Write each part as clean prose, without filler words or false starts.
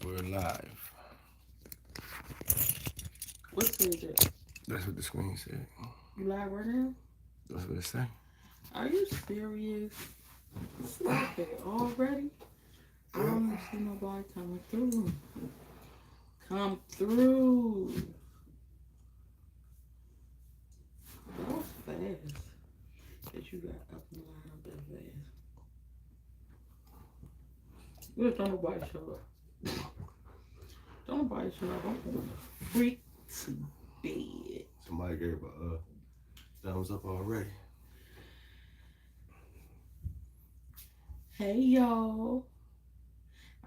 We're live. What said that? That's what the screen said. You live right now? That's what it said. Are you serious? Stop it already? I don't even see nobody coming through. Come through. That was fast. That you got up and line up that fast. Look, don't nobody show up. Don't nobody show up. I'm going to freak to bed. Somebody gave a thumbs up already. Hey, y'all.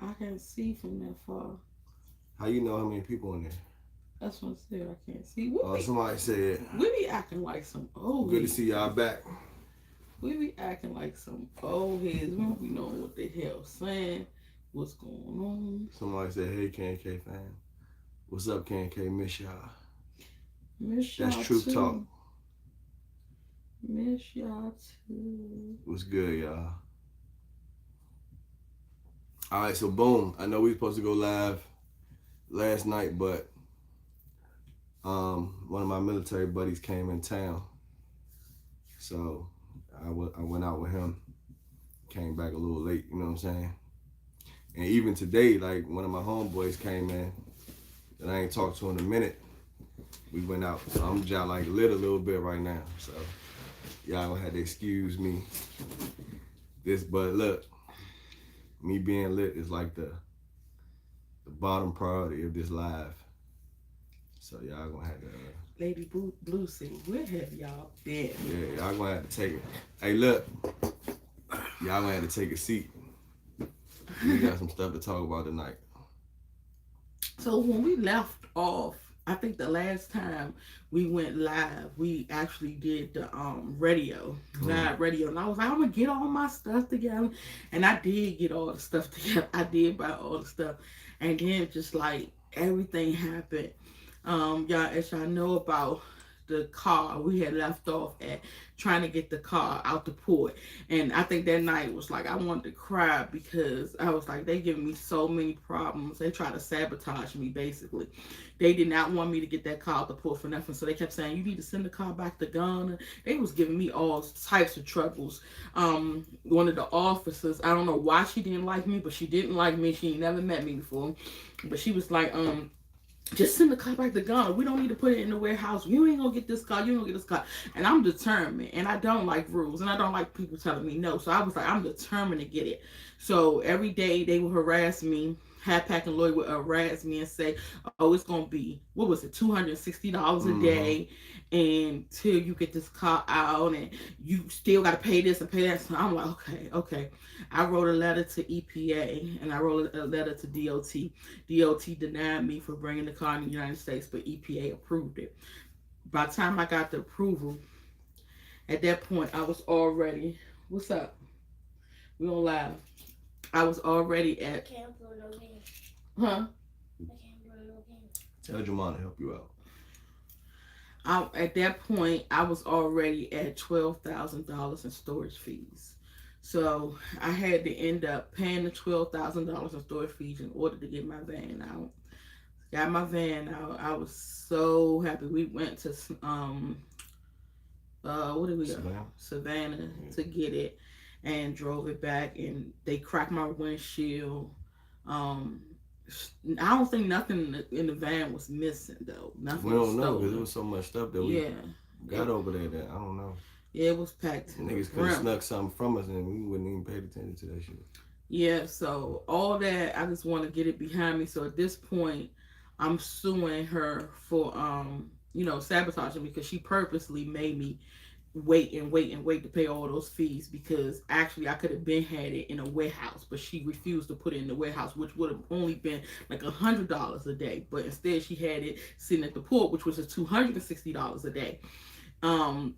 I can't see from that far. How you know how many people in there? That's what I said. I can't see. Somebody said, We be acting like some old good to heads. see y'all back. We be acting like some old heads. We don't be knowing what the hell saying, what's going on. Somebody said, hey, K&K fam. What's up, K&K? Miss y'all. Miss y'all That's Truth too. Talk. Miss y'all too. What's good, y'all? All right, so boom. I know we were supposed to go live last night, but one of my military buddies came in town. So I went out with him. Came back a little late, you know what I'm saying? And even today, like one of my homeboys came in that I ain't talked to in a minute. We went out. So I'm just like lit a little bit right now. So y'all gonna have to excuse me. But look, me being lit is like the bottom priority of this live. So y'all gonna have to Lady Blue said, where have y'all been? yeah, y'all gonna have to take it. Hey, look, y'all gonna have to take a seat. We got some stuff to talk about tonight. So when we left off, I think the last time we went live, we actually did the live radio, and I was like, I'm gonna get all my stuff together, and I did get all the stuff together. I did buy all the stuff, and then just like everything happened. Y'all, as y'all know about the car, we had left off at trying to get the car out the port, and I think that night was like I wanted to cry because I was like, they giving me so many problems. They try to sabotage me basically. They did not want me to get that car out the port for nothing, so they kept saying you need to send the car back to Ghana. They was giving me all types of troubles. One of the officers, I don't know why she didn't like me, but she didn't like me. She ain't never met me before, but she was like, just send the car back to Ghana. We don't need to put it in the warehouse. You ain't gonna get this car. You ain't gonna get this car. And I'm determined. And I don't like rules. And I don't like people telling me no. So I was like, I'm determined to get it. So every day they would harass me. Pack and Lloyd would harass me and say, oh, it's going to be, what was it, $260 a day until you get this car out and you still got to pay this and pay that. So I'm like, okay. I wrote a letter to EPA and I wrote a letter to DOT. DOT denied me for bringing the car in the United States, but EPA approved it. By the time I got the approval, at that point, I was already, what's up? We on live. I was already at. I can't blow no game. Huh? I can't blow no game. Tell Jamon to help you out. At that point, I was already at $12,000 in storage fees. So I had to end up paying the $12,000 in storage fees in order to get my van out. Got my van out. I was so happy. We went to what did we go? Savannah to get it. And drove it back, and they cracked my windshield. I don't think nothing in the van was missing though. Nothing. We don't know because there was so much stuff that we got over there that I don't know. Yeah, it was packed. Niggas could have snuck something from us and we wouldn't even pay attention to that shit. Yeah, so all that, I just want to get it behind me. So at this point, I'm suing her for sabotaging because she purposely made me wait to pay all those fees because actually I could have been had it in a warehouse, but she refused to put it in the warehouse, which would have only been like $100 a day. But instead she had it sitting at the port, which was $260 a day. And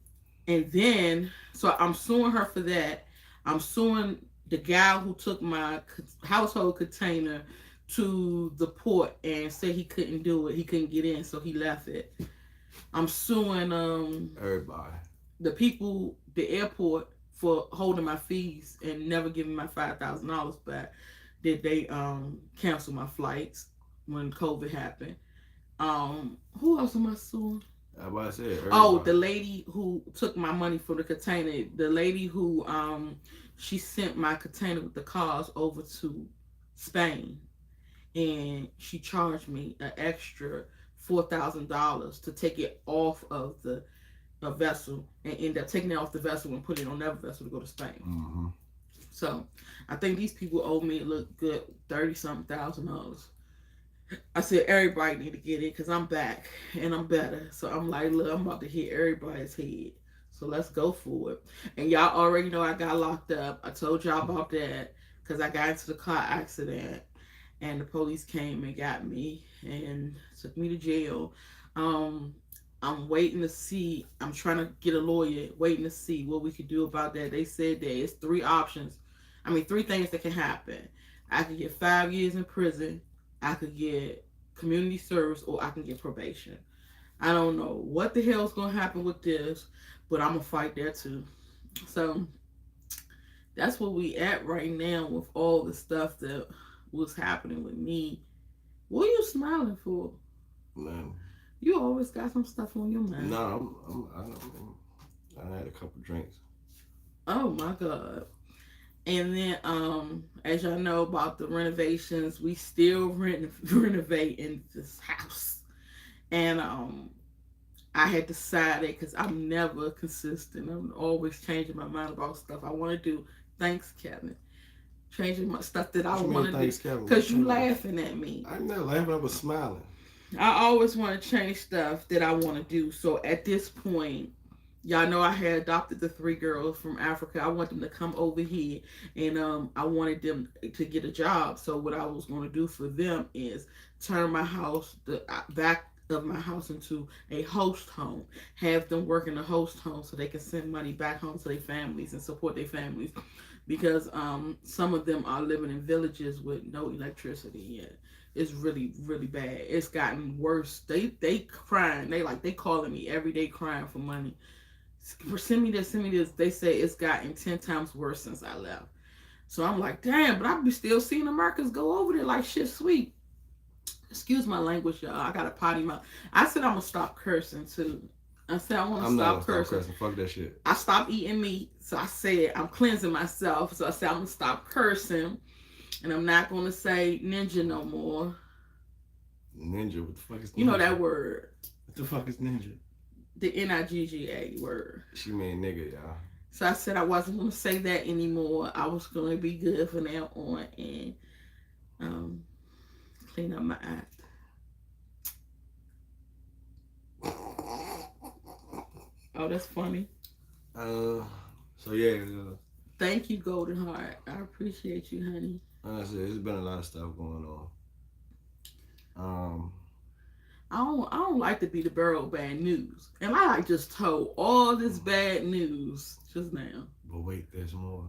then so I'm suing her for that. I'm suing the guy who took my household container to the port and said he couldn't do it. He couldn't get in, so he left it. I'm suing everybody. The people, the airport, for holding my fees and never giving my $5,000 back. did they cancel my flights when COVID happened. Who else am I suing? I about to say everybody. Oh, the lady who took my money for the container. The lady who she sent my container with the cars over to Spain, and she charged me an extra $4,000 to take it off of the vessel, and end up taking it off the vessel and putting it on another vessel to go to Spain. Mm-hmm. So I think these people owe me, look good, 30-something thousand dollars. I said everybody need to get it because I'm back and I'm better. So I'm like, look, I'm about to hit everybody's head. So let's go for it. And y'all already know I got locked up. I told y'all about that because I got into the car accident and the police came and got me and took me to jail. I'm waiting to see. I'm trying to get a lawyer, waiting to see what we could do about that. They said there's three options. I mean, three things that can happen. I could get 5 years in prison. I could get community service, or I can get probation. I don't know what the hell's gonna happen with this, but I'm gonna fight that too. So that's where we at right now with all the stuff that was happening with me. What are you smiling for? Man. You always got some stuff on your mind. No, I had a couple drinks. Oh my God. And then, as y'all know about the renovations, we still renovating this house. And I had decided, because I'm never consistent, I'm always changing my mind about stuff I want to do. Thanks, Kevin. Changing my stuff that I want to do. Because you laughing at me. I'm not laughing, I was smiling. I always want to change stuff that I want to do. So at this point, y'all know I had adopted the 3 girls from Africa. I want them to come over here, and I wanted them to get a job. So what I was going to do for them is turn my house, the back of my house, into a host home. Have them work in a host home so they can send money back home to their families and support their families. Because some of them are living in villages with no electricity yet. It's really, really bad. It's gotten worse. They crying. They calling me every day crying for money. Send me this. They say it's gotten 10 times worse since I left. So I'm like, damn, but I be still seeing Americans go over there like shit sweet. Excuse my language, y'all. I got a potty mouth. I said I'm gonna stop cursing too. I said I want to stop cursing. Fuck that shit. I stopped eating meat, so I said I'm cleansing myself. So I said I'm gonna stop cursing, and I'm not gonna say ninja no more. Ninja? What the fuck is ninja? You know that word? What the fuck is ninja? The Nigga word. She mean nigga, y'all. So I said I wasn't gonna say that anymore. I was gonna be good from now on and clean up my act. Oh, that's funny. So yeah. Thank you, Golden Heart. I appreciate you, honey. Honestly, there's been a lot of stuff going on. I don't like to be the bearer of bad news, and I just told all this bad news just now. But wait, there's more.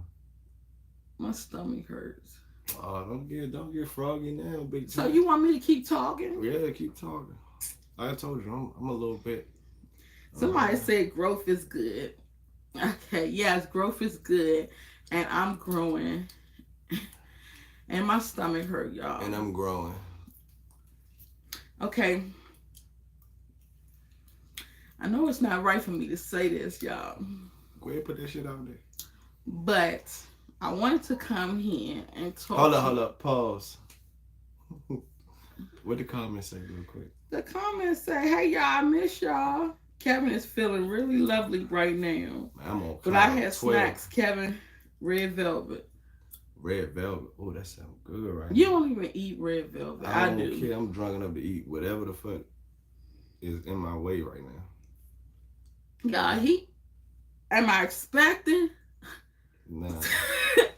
My stomach hurts. Oh, don't get froggy now, big time. So you want me to keep talking? Yeah, keep talking. Like I told you, I'm a little bit. Somebody said growth is good. Okay, yes, growth is good, and I'm growing, and my stomach hurt, y'all. And I'm growing. Okay. I know it's not right for me to say this, y'all. Go ahead, put that shit out there. But I wanted to come here and talk. Hold up, pause. What the comments say real quick? The comments say, hey y'all, I miss y'all. Kevin is feeling really lovely right now. I'm on. But I had 12. Snacks, Kevin. Red velvet. Red velvet. Oh, that sounds good right You now. Don't even eat red velvet. I do. Care. I'm drunk enough to eat whatever the fuck is in my way right now. God, am I expecting? Nah.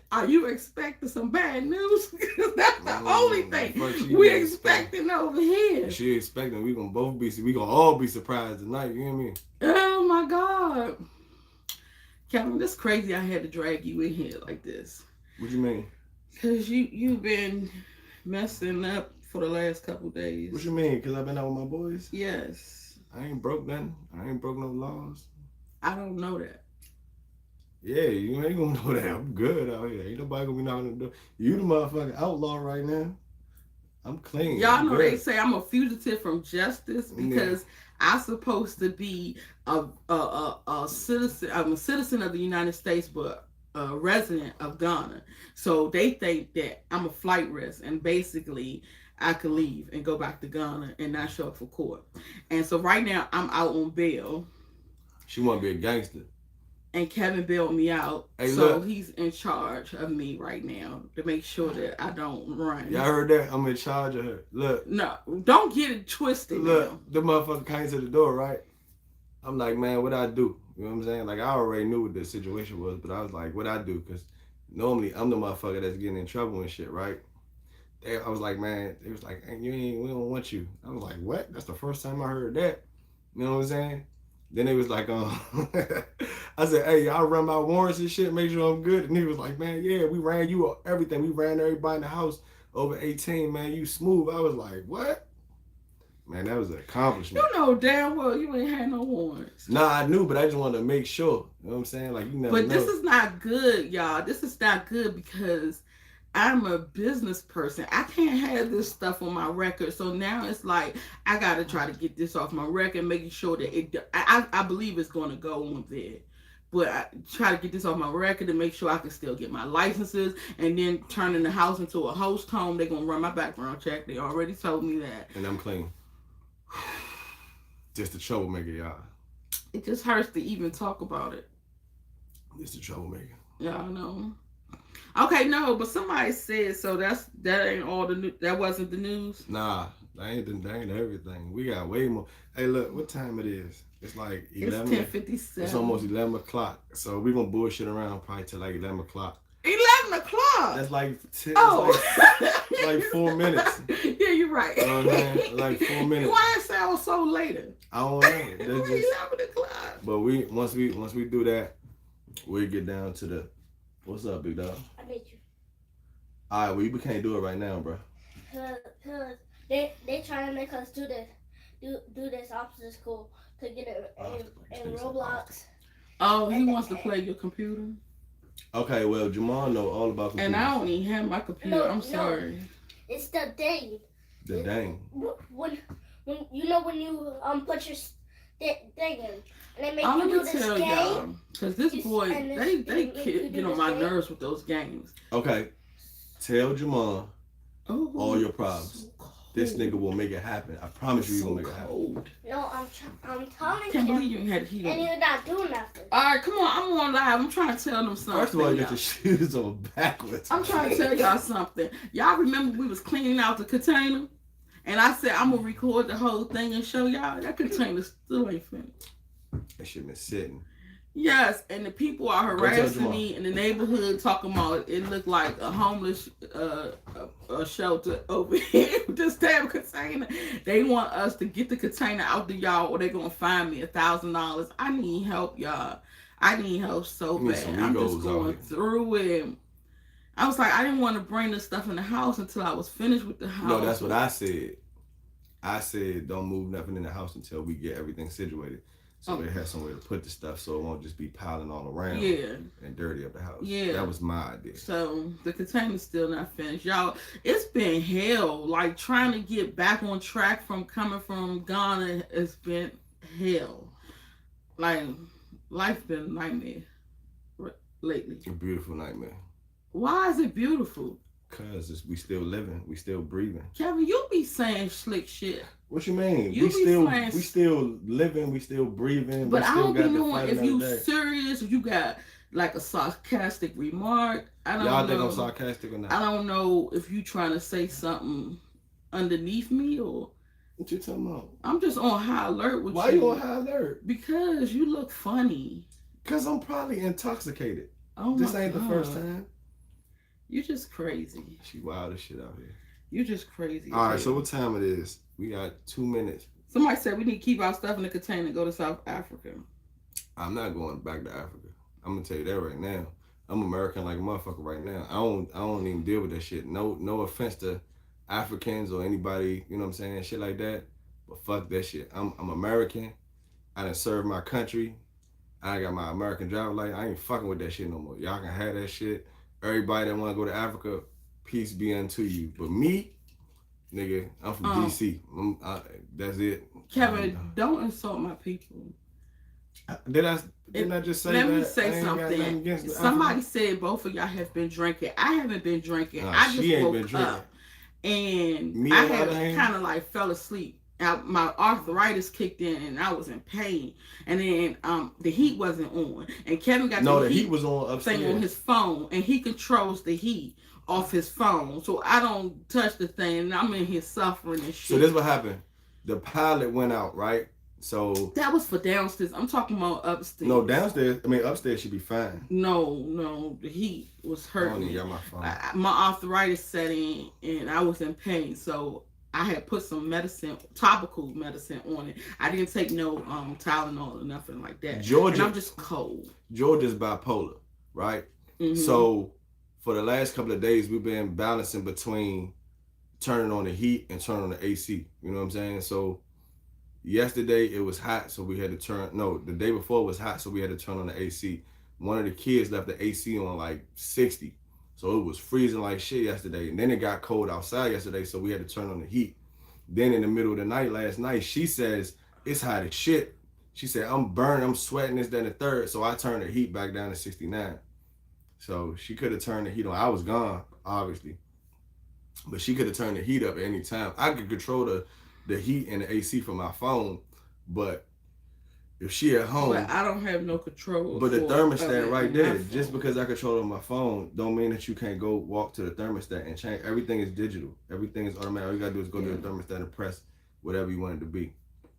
Are you expecting some bad news? That's the only thing we're expecting over here. She expecting we gonna all be surprised tonight. You hear me? Oh my God, Kevin, this crazy. I had to drag you in here like this. What you mean? Cause you've been messing up for the last couple days. What you mean? Cause I've been out with my boys? Yes. I ain't broke nothing. I ain't broke no laws. I don't know that. Yeah, you ain't gonna know that. I'm good out here. Ain't nobody gonna be knocking on the door. You the motherfucking outlaw right now. I'm clean. Y'all I'm know they good. say I'm a fugitive from justice Yeah. because I'm supposed to be a citizen. I'm a citizen of the United States, but a resident of Ghana. So they think that I'm a flight risk, and basically I could leave and go back to Ghana and not show up for court. And so right now I'm out on bail, She wanna be a gangster. and Kevin bailed me out. Hey, So look. he's in charge of me right now to make sure that I don't Y'all run. heard that? I'm in charge of her. Look. No, don't get it twisted now. Look. The motherfucker came to the door, right? I'm like, man, what I do? You know what I'm saying? Like, I already knew what the situation was, but I was like, what I do? Because normally I'm the motherfucker that's getting in trouble and shit, right? I was like, man, it was like, hey, we don't want you. I was like, what? That's the first time I heard that. You know what I'm saying? Then it was like, I said, hey, y'all run my warrants and shit, make sure I'm good. And he was like, man, yeah, we ran you everything. We ran everybody in the house over 18, man. You smooth. I was like, what? Man, that was an accomplishment. You know damn well you ain't had no warrants. Nah, I knew, but I just wanted to make sure. You know what I'm saying? Like, you never But know. this is not good, y'all. This is not good because I'm a business person. I can't have this stuff on my record. So now it's like I gotta try to get this off my record, making sure that I believe it's gonna go on there. But I try to get this off my record to make sure I can still get my licenses, and then turning the house into a host home. They're gonna run my background check. They already told me that. And I'm clean. Just a troublemaker, y'all. It just hurts to even talk about it. Just a troublemaker. Y'all know. Okay, no, but somebody said so. That ain't all the news. That wasn't the news. Nah, that ain't everything. We got way more. Hey, look, what time it is? It's like 11. It's 10:57. It's almost 11 o'clock. So we're going to bullshit around probably till like 11 o'clock. 11 o'clock. That's like 10, Oh, like 4 minutes. Yeah, you're right. You know what I'm saying? Like 4 minutes. Why it sound so later? I don't know. It's That's just, 11 o'clock. but once we do that, we'll get down to the, what's up, big dog? I need you. All right, well, we can't do it right now, bro. Cause they trying to make us do this opposite school to get it in Roblox. Oh, he wants to play your computer, Okay, well, Jamal know all about computers. and I don't even have my computer. No, I'm no. sorry. It's the thing. The dang. When you know when you put your thing in and they make I'm you do gonna this tell game. y'all, cause this You- boy, and this- they you do get on this my game? nerves with those games. Okay, tell Jamal Oh, all your problems. so cold. This nigga will make it happen. I promise you, he's so gonna make it happen. cold. No, I'm telling Can't him, believe you ain't had heat and on. you're not doing nothing. All right, come on. I'm on live. I'm trying to tell them something. First of all, you y'all. got your shoes on backwards. I'm trying to tell y'all something. Y'all remember we was cleaning out the container? And I said, I'm going to record the whole thing and show y'all. That container still ain't finished. That shit been sitting. Yes, and the people are Go tell harassing Jamal. me in the neighborhood talking about it looked like a homeless a shelter over here with this damn container. They want us to get the container out to y'all or they're going to fine me $1,000. I need help, y'all. I need help so You need bad. some I'm Legos just out going here. through it. I was like, I didn't want to bring this stuff in the house until I was finished with the house. No, that's what I said. I said don't move nothing in the house until we get everything situated. So they have somewhere to put the stuff so it won't just be piling all around and dirty up the house. Yeah. That was my idea. So the container's still not finished. Y'all, it's been hell. Like trying to get back on track from coming from Ghana, it's been hell. Like life's been a nightmare lately. A beautiful nightmare. Why is it beautiful? Cause we still living, we still breathing. Kevin, you be saying slick shit. What you mean? You we be still saying- we still living, we still breathing. But we I still don't be got to knowing fight if another you day. serious, if you got like a sarcastic remark. I don't Y'all know. think I'm sarcastic or not? I don't know if you trying to say something underneath me or What you talking about? I'm just on high alert with Why you on high alert? Because you look funny. Cause I'm probably intoxicated. Oh This my ain't the God. first time. You just crazy. She wild as shit out here. You just crazy. All right, as so hell. what time it is? We got 2 minutes. Somebody said we need to keep our stuff in the container and go to South Africa. I'm not going back to Africa. I'm gonna tell you that right now. I'm American like a motherfucker right now. I don't even deal with that shit. No offense to Africans or anybody, you know what I'm saying, shit like that. But fuck that shit. I'm American. I done served my country. I got my American driver license. I ain't fucking with that shit no more. Y'all can have that shit. Everybody that want to go to Africa, peace be unto you. But me, nigga, I'm from DC. That's it. Kevin, don't insult my people. Didn't I just say that? Let me say I ain't got nothing something. against Somebody said both of y'all have been drinking. I haven't been drinking. Nah, I just she ain't woke been drinking. up and Me I on the had other hand- kind of like fell asleep. My arthritis kicked in and I was in pain. And then the heat wasn't on. And Kevin got No, the heat was on upstairs. thing on his phone, and he controls the heat off his phone. So I don't touch the thing, and I'm in here suffering and shit. So this what happened. The pilot went out, right? So that was for downstairs. I'm talking about upstairs. no, downstairs. I mean, upstairs should be fine. No, the heat was I don't hurting even me. got my phone. My arthritis set in, and I was in pain. So I had put some medicine, topical medicine on it. I didn't take no Tylenol or nothing like that. Georgia, and I'm just cold. Georgia's bipolar, right? Mm-hmm. So for the last couple of days, we've been balancing between turning on the heat and turning on the AC. You know what I'm saying? So yesterday it was hot, so we had to turn. No, the day before it was hot, so we had to turn on the AC. One of the kids left the AC on like 60. So it was freezing like shit yesterday. And then it got cold outside yesterday, so we had to turn on the heat. Then in the middle of the night last night, she says, it's hot as shit. She said, I'm burning, I'm sweating, this, that, and the third. So I turned the heat back down to 69. So she could have turned the heat on. I was gone, obviously. But she could have turned the heat up at any time. I could control the heat and the AC from my phone, but if she at home, but I don't have no control. but the thermostat right there, phone. just because I control it on my phone, don't mean that you can't go walk to the thermostat and change. Everything is digital. Everything is automatic. All you gotta do is go to the thermostat and press whatever you want it to be.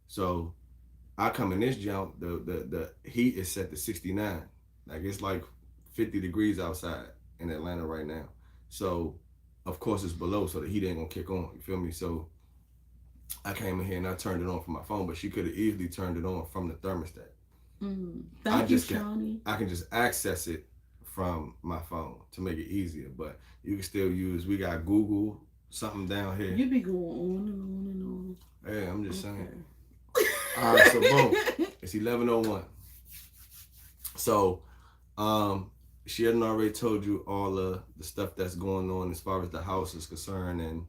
So I come in this jump, the heat is set to 69. Like it's like 50 degrees outside in Atlanta right now. So of course it's below, so the heat ain't gonna kick on. You feel me? So I came in here and I turned it on from my phone, but she could have easily turned it on from the thermostat. Thank you, Shawnee. I can just access it from my phone to make it easier, but you can still use, we got Google, something down here. You be going on and on and on. Yeah, I'm just saying. All right, so boom, it's 11:01. So, she hadn't already told you all of the stuff that's going on as far as the house is concerned, and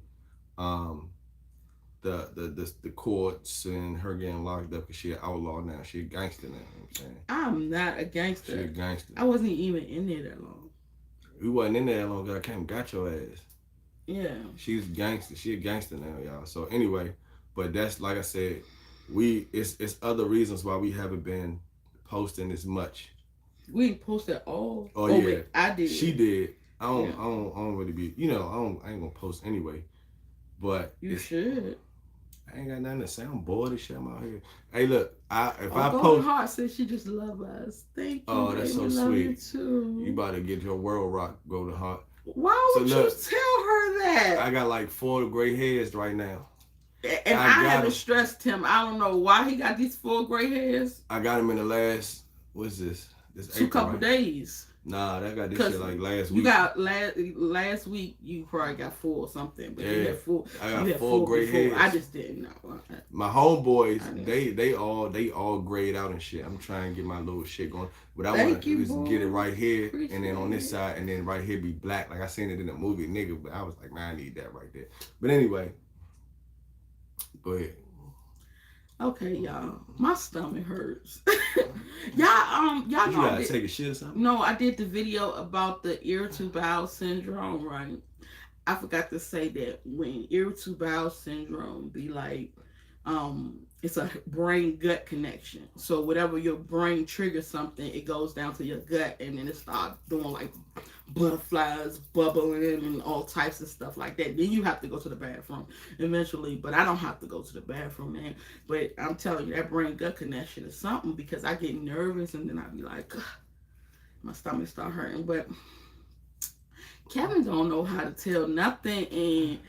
the courts and her getting locked up because she an outlaw now. She a gangster now. You know what I'm saying? I'm not a gangster. She a gangster. I wasn't even in there that long. We wasn't in there that long ago. I came and got your ass. Yeah. She's gangster. She a gangster now, y'all. So anyway, but that's like I said, it's other reasons why we haven't been posting as much. We didn't post at all. Oh yeah, wait, I did. She did. I don't really be. I ain't gonna post anyway. But you should. I ain't got nothing to say. I'm bored as shit. I'm out here. Hey, look. If I Golden post, Heart said she just love us. Thank you. Oh, that's so baby. Love sweet. You too. You about to get your world rock Golden Heart. Why would So look, you tell her that? I got like 4 gray hairs right now. And I haven't stressed him. I don't know why he got these 4 gray hairs. I got him in the last, what's this? This 2 April, couple right? days. Nah, that got this shit like last week. You got last week. You probably got 4 or something, but you had 4. I got you had 4 gray before. hairs. I just didn't know. My homeboys, they all grayed out and shit. I'm trying to get my little shit going, but I want to just get it right here, and then on this side, and then right here be black. Like I seen it in the movie, nigga. But I was like, man, I need that right there. But anyway, go ahead. Okay, y'all. My stomach hurts. y'all You know gotta take a shit or something? No, I did the video about the irritable bowel syndrome, right? I forgot to say that when irritable bowel syndrome be like, it's a brain gut connection. So whatever your brain triggers something, it goes down to your gut, and then it starts doing like butterflies bubbling and all types of stuff like that. Then you have to go to the bathroom eventually, but I don't have to go to the bathroom, man. But I'm telling you, that brain gut connection is something, because I get nervous and then I be like, ugh, my stomach start hurting. But Kevin don't know how to tell nothing, and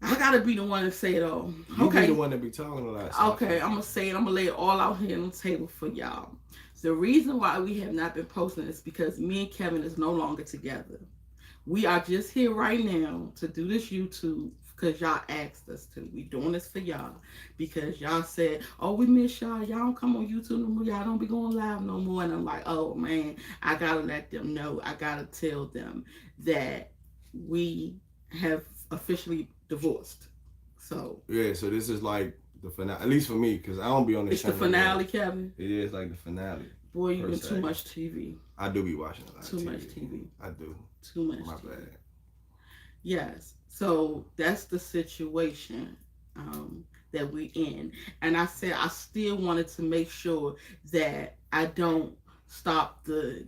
I gotta be the one to say it all. You be the one that be talking a lot. Okay, I'm gonna say it. I'm gonna lay it all out here on the table for y'all. The reason why we have not been posting is because me and Kevin is no longer together. We are just here right now to do this YouTube because y'all asked us to. We doing this for y'all because y'all said, "Oh, we miss y'all. Y'all don't come on YouTube no more. Y'all don't be going live no more." And I'm like, "Oh man, I gotta let them know. I gotta tell them that we have officially divorced." So yeah, so this is like the finale, at least for me, because I don't be on this it's the channel finale, anymore. Kevin. It is like the finale. Boy, you per been se. too much TV. I do be watching a lot Too of TV. much TV. I do. Too much. My TV. bad. Yes. So that's the situation that we in. And I said I still wanted to make sure that I don't stop the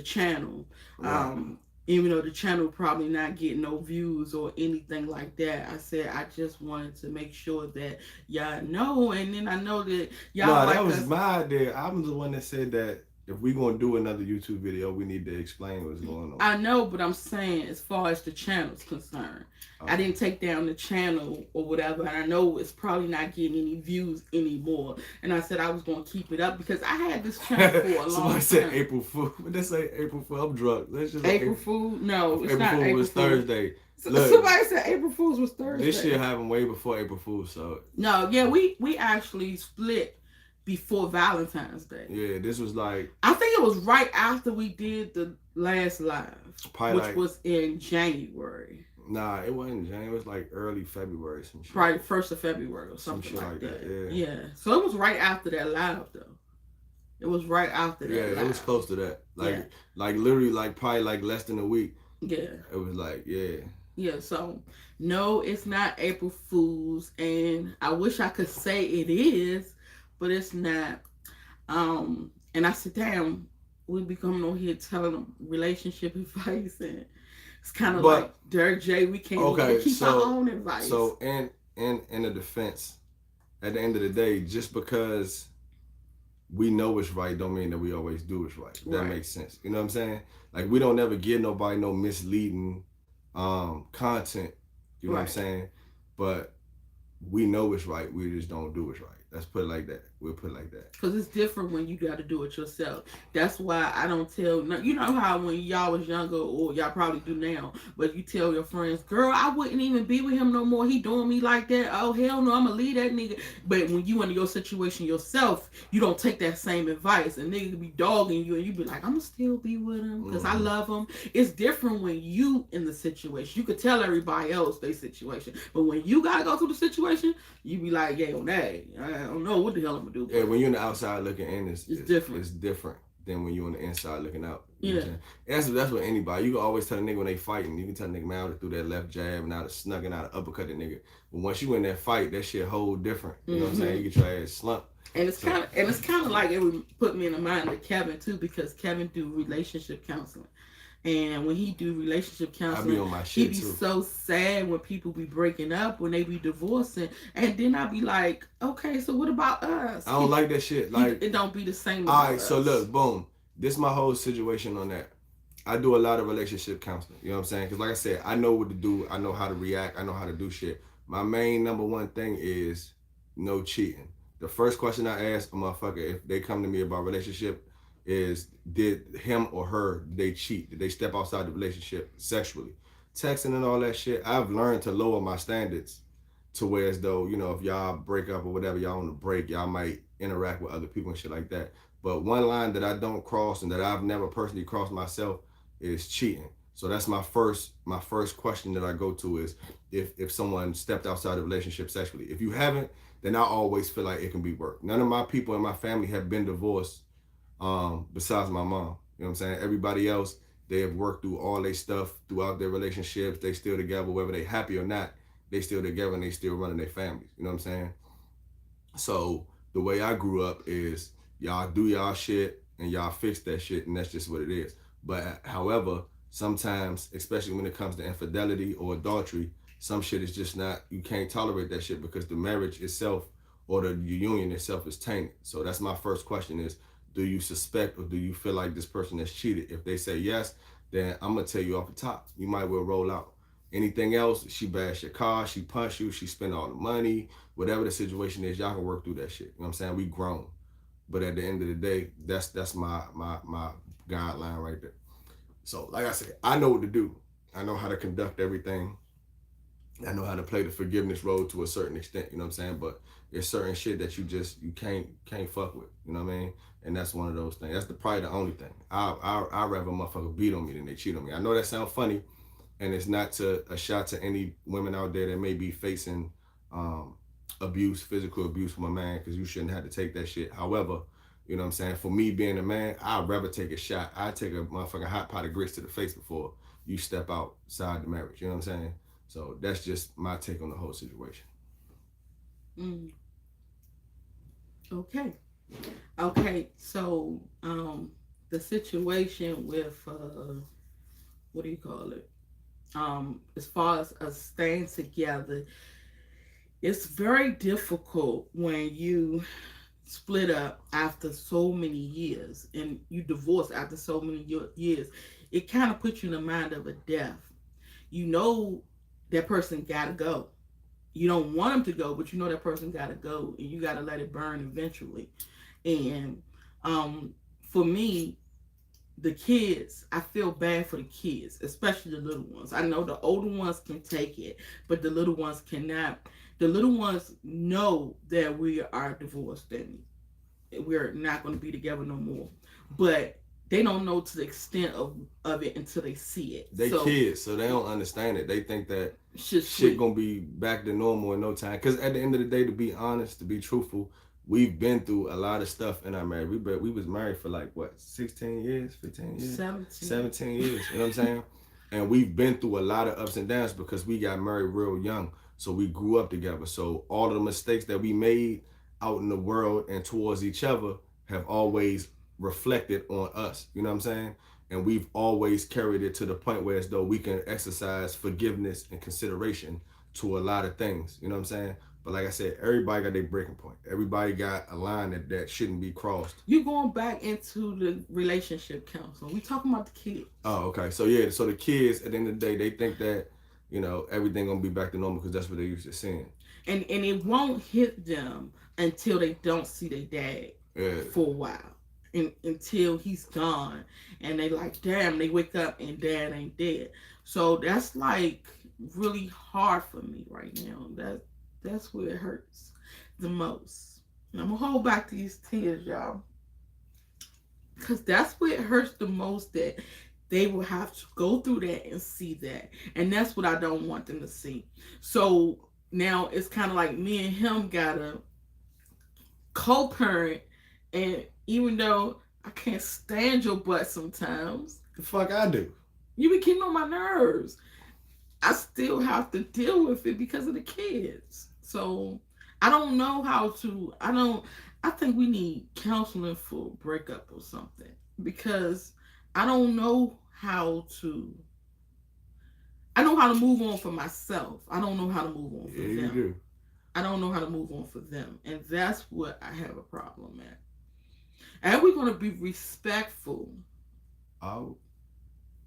channel. Right. Even though the channel probably not getting no views or anything like that. I said I just wanted to make sure that y'all know, and then I know that y'all No, like that was us. my idea. I'm the one that said that if we gonna do another YouTube video, we need to explain what's going on. I know, but I'm saying as far as the channel's concerned, I didn't take down the channel or whatever, and I know it's probably not getting any views anymore. And I said I was going to keep it up because I had this channel for a long Somebody time. said April Fool. What they say? April Fool. I'm drunk. That's just April Fool? No, it's April not Fool April was Fool. Thursday. Look, somebody said April Fool's was Thursday. This shit happened way before April Fool, so. No, yeah, we actually split before Valentine's Day. Yeah, this was like. I think it was right after we did the last live, which like, was in January. Nah, it wasn't January. It was like early February, some shit. Probably 1st of February or something Some shit like that. Yeah. Yeah. So it was right after that live, though. It was right after that. Yeah, live. it was close to that. Like literally, like probably like less than a week. Yeah. It was like, yeah. Yeah. So no, it's not April Fool's, and I wish I could say it is, but it's not. And I said, damn, we be coming on here telling them relationship advice, and it's kind of like Derek J. We can't keep our own advice. So in the defense, at the end of the day, just because we know it's right don't mean that we always do what's right. That makes sense. You know what I'm saying? Like we don't ever give nobody no misleading content. You know what I'm saying? But we know it's right. We just don't do what's right. Let's put it like that. We'll put it like that. Because it's different when you got to do it yourself. That's why I don't tell. You know how when y'all was younger, or y'all probably do now, but you tell your friends, girl, I wouldn't even be with him no more. He doing me like that. Oh, hell no, I'm going to leave that nigga. But when you in your situation yourself, you don't take that same advice. And nigga be dogging you, and you be like, I'm going to still be with him because I love him. It's different when you in the situation. You could tell everybody else their situation. But when you got to go through the situation, you be like, yeah, nay, I don't know what the hell I'm going to do. Yeah, when you're on the outside looking in, it's different. It's different than when you're on the inside looking out. You know that's what anybody. You can always tell a nigga when they fighting. You can tell a nigga, man, I would have threw that left jab and I would have snuck and I would have uppercut the nigga. But once you in that fight, that shit whole different. You know what I'm saying? You can try to slump. And it's kind of like it would put me in the mind of Kevin too, because Kevin do relationship counseling. And when he do relationship counseling, he be so sad when people be breaking up, when they be divorcing. And then I be like, okay, so what about us? I don't like that shit. Like it don't be the same. All right, so look, boom. This is my whole situation on that. I do a lot of relationship counseling. You know what I'm saying? Because like I said, I know what to do. I know how to react. I know how to do shit. My main number one thing is no cheating. The first question I ask a motherfucker if they come to me about relationship is, did him or her, did they cheat? Did they step outside the relationship sexually? Texting and all that shit, I've learned to lower my standards to where as though, you know, if y'all break up or whatever, y'all on the break, y'all might interact with other people and shit like that. But one line that I don't cross and that I've never personally crossed myself is cheating. So that's my first question that I go to is if someone stepped outside the relationship sexually. If you haven't, then I always feel like it can be worked. None of my people in my family have been divorced besides my mom. You know what I'm saying? Everybody else, they have worked through all their stuff throughout their relationships. They still together, whether they happy or not, they still together and they still running their families. You know what I'm saying? So the way I grew up is y'all do y'all shit and y'all fix that shit, and that's just what it is. But however, sometimes, especially when it comes to infidelity or adultery, some shit is just not, you can't tolerate that shit because the marriage itself or the union itself is tainted. So that's my first question is, do you suspect or do you feel like this person has cheated? If they say yes, then I'm going to tell you off the top, you might well roll out. Anything else, she bashed your car, she punched you, she spent all the money, whatever the situation is, y'all can work through that shit. You know what I'm saying? We grown. But at the end of the day, that's my guideline right there. So like I said, I know what to do. I know how to conduct everything. I know how to play the forgiveness role to a certain extent, you know what I'm saying? But there's certain shit that you can't fuck with, you know what I mean? And that's one of those things. That's probably the only thing. I'd rather a motherfucker beat on me than they cheat on me. I know that sounds funny, and it's not to a shot to any women out there that may be facing abuse, physical abuse from a man, because you shouldn't have to take that shit. However, you know what I'm saying? For me being a man, I'd rather take a shot. I'd take a motherfucking hot pot of grits to the face before you step outside the marriage. You know what I'm saying? So that's just my take on the whole situation. Mm. Okay. Okay. So the situation with what do you call it? As far as us staying together, it's very difficult when you split up after so many years and you divorce after so many years. It kind of puts you in the mind of a death. You know that person gotta go. You don't want them to go, but you know that person gotta go, and you gotta let it burn eventually. And for me, the kids, I feel bad for the kids, especially the little ones. I know the older ones can take it, but the little ones cannot. The little ones know that we are divorced and we're not going to be together no more. But they don't know to the extent of it until they see it. They kids, so they don't understand it. They think that shit gonna be back to normal in no time. Because at the end of the day, to be honest, to be truthful, we've been through a lot of stuff in our marriage. We was married for like what, 16 years, 15 years, 17 years. You know what I'm saying? And we've been through a lot of ups and downs because we got married real young. So we grew up together. So all of the mistakes that we made out in the world and towards each other have always reflected on us. You know what I'm saying? And we've always carried it to the point where as though we can exercise forgiveness and consideration to a lot of things. You know what I'm saying? But like I said, everybody got their breaking point. Everybody got a line that shouldn't be crossed. You going back into the relationship counseling. We talking about the kids. Oh, okay. So yeah, so the kids at the end of the day, they think that, you know, everything gonna be back to normal because that's what they used to seeing. And it won't hit them until they don't see their dad for a while. Until he's gone. And they like, damn, they wake up and dad ain't dead. So that's like really hard for me right now. That's where it hurts the most. And I'm gonna hold back these tears, y'all. Because that's where it hurts the most, that they will have to go through that and see that. And that's what I don't want them to see. So now it's kind of like me and him gotta co-parent. And even though I can't stand your butt sometimes, the fuck I do. You be getting on my nerves. I still have to deal with it because of the kids. So I don't know how to. I think we need counseling for breakup or something, because I don't know how to. I know how to move on for myself. I don't know how to move on for them. You do. I don't know how to move on for them, and that's what I have a problem at. And we're going to be respectful. Oh,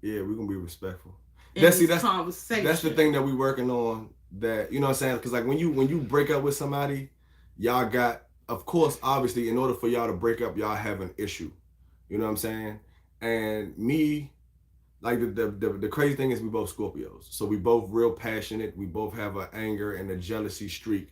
yeah, we're going to be respectful. That's conversation. That's the thing that we're working on. That, you know what I'm saying? Because like when you break up with somebody, y'all got, of course, obviously, in order for y'all to break up, y'all have an issue. You know what I'm saying? And me, like the crazy thing is we both Scorpios. So we both real passionate. We both have an anger and a jealousy streak,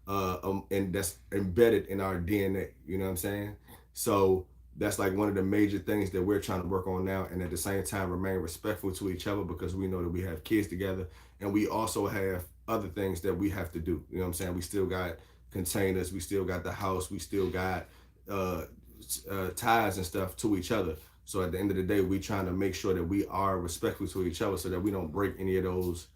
and that's embedded in our DNA. You know what I'm saying? So that's like one of the major things that we're trying to work on now, and at the same time remain respectful to each other, because we know that we have kids together, and we also have other things that we have to do. You know what I'm saying? We still got containers, we still got the house, we still got ties and stuff to each other. So at the end of the day, we trying to make sure that we are respectful to each other so that we don't break any of those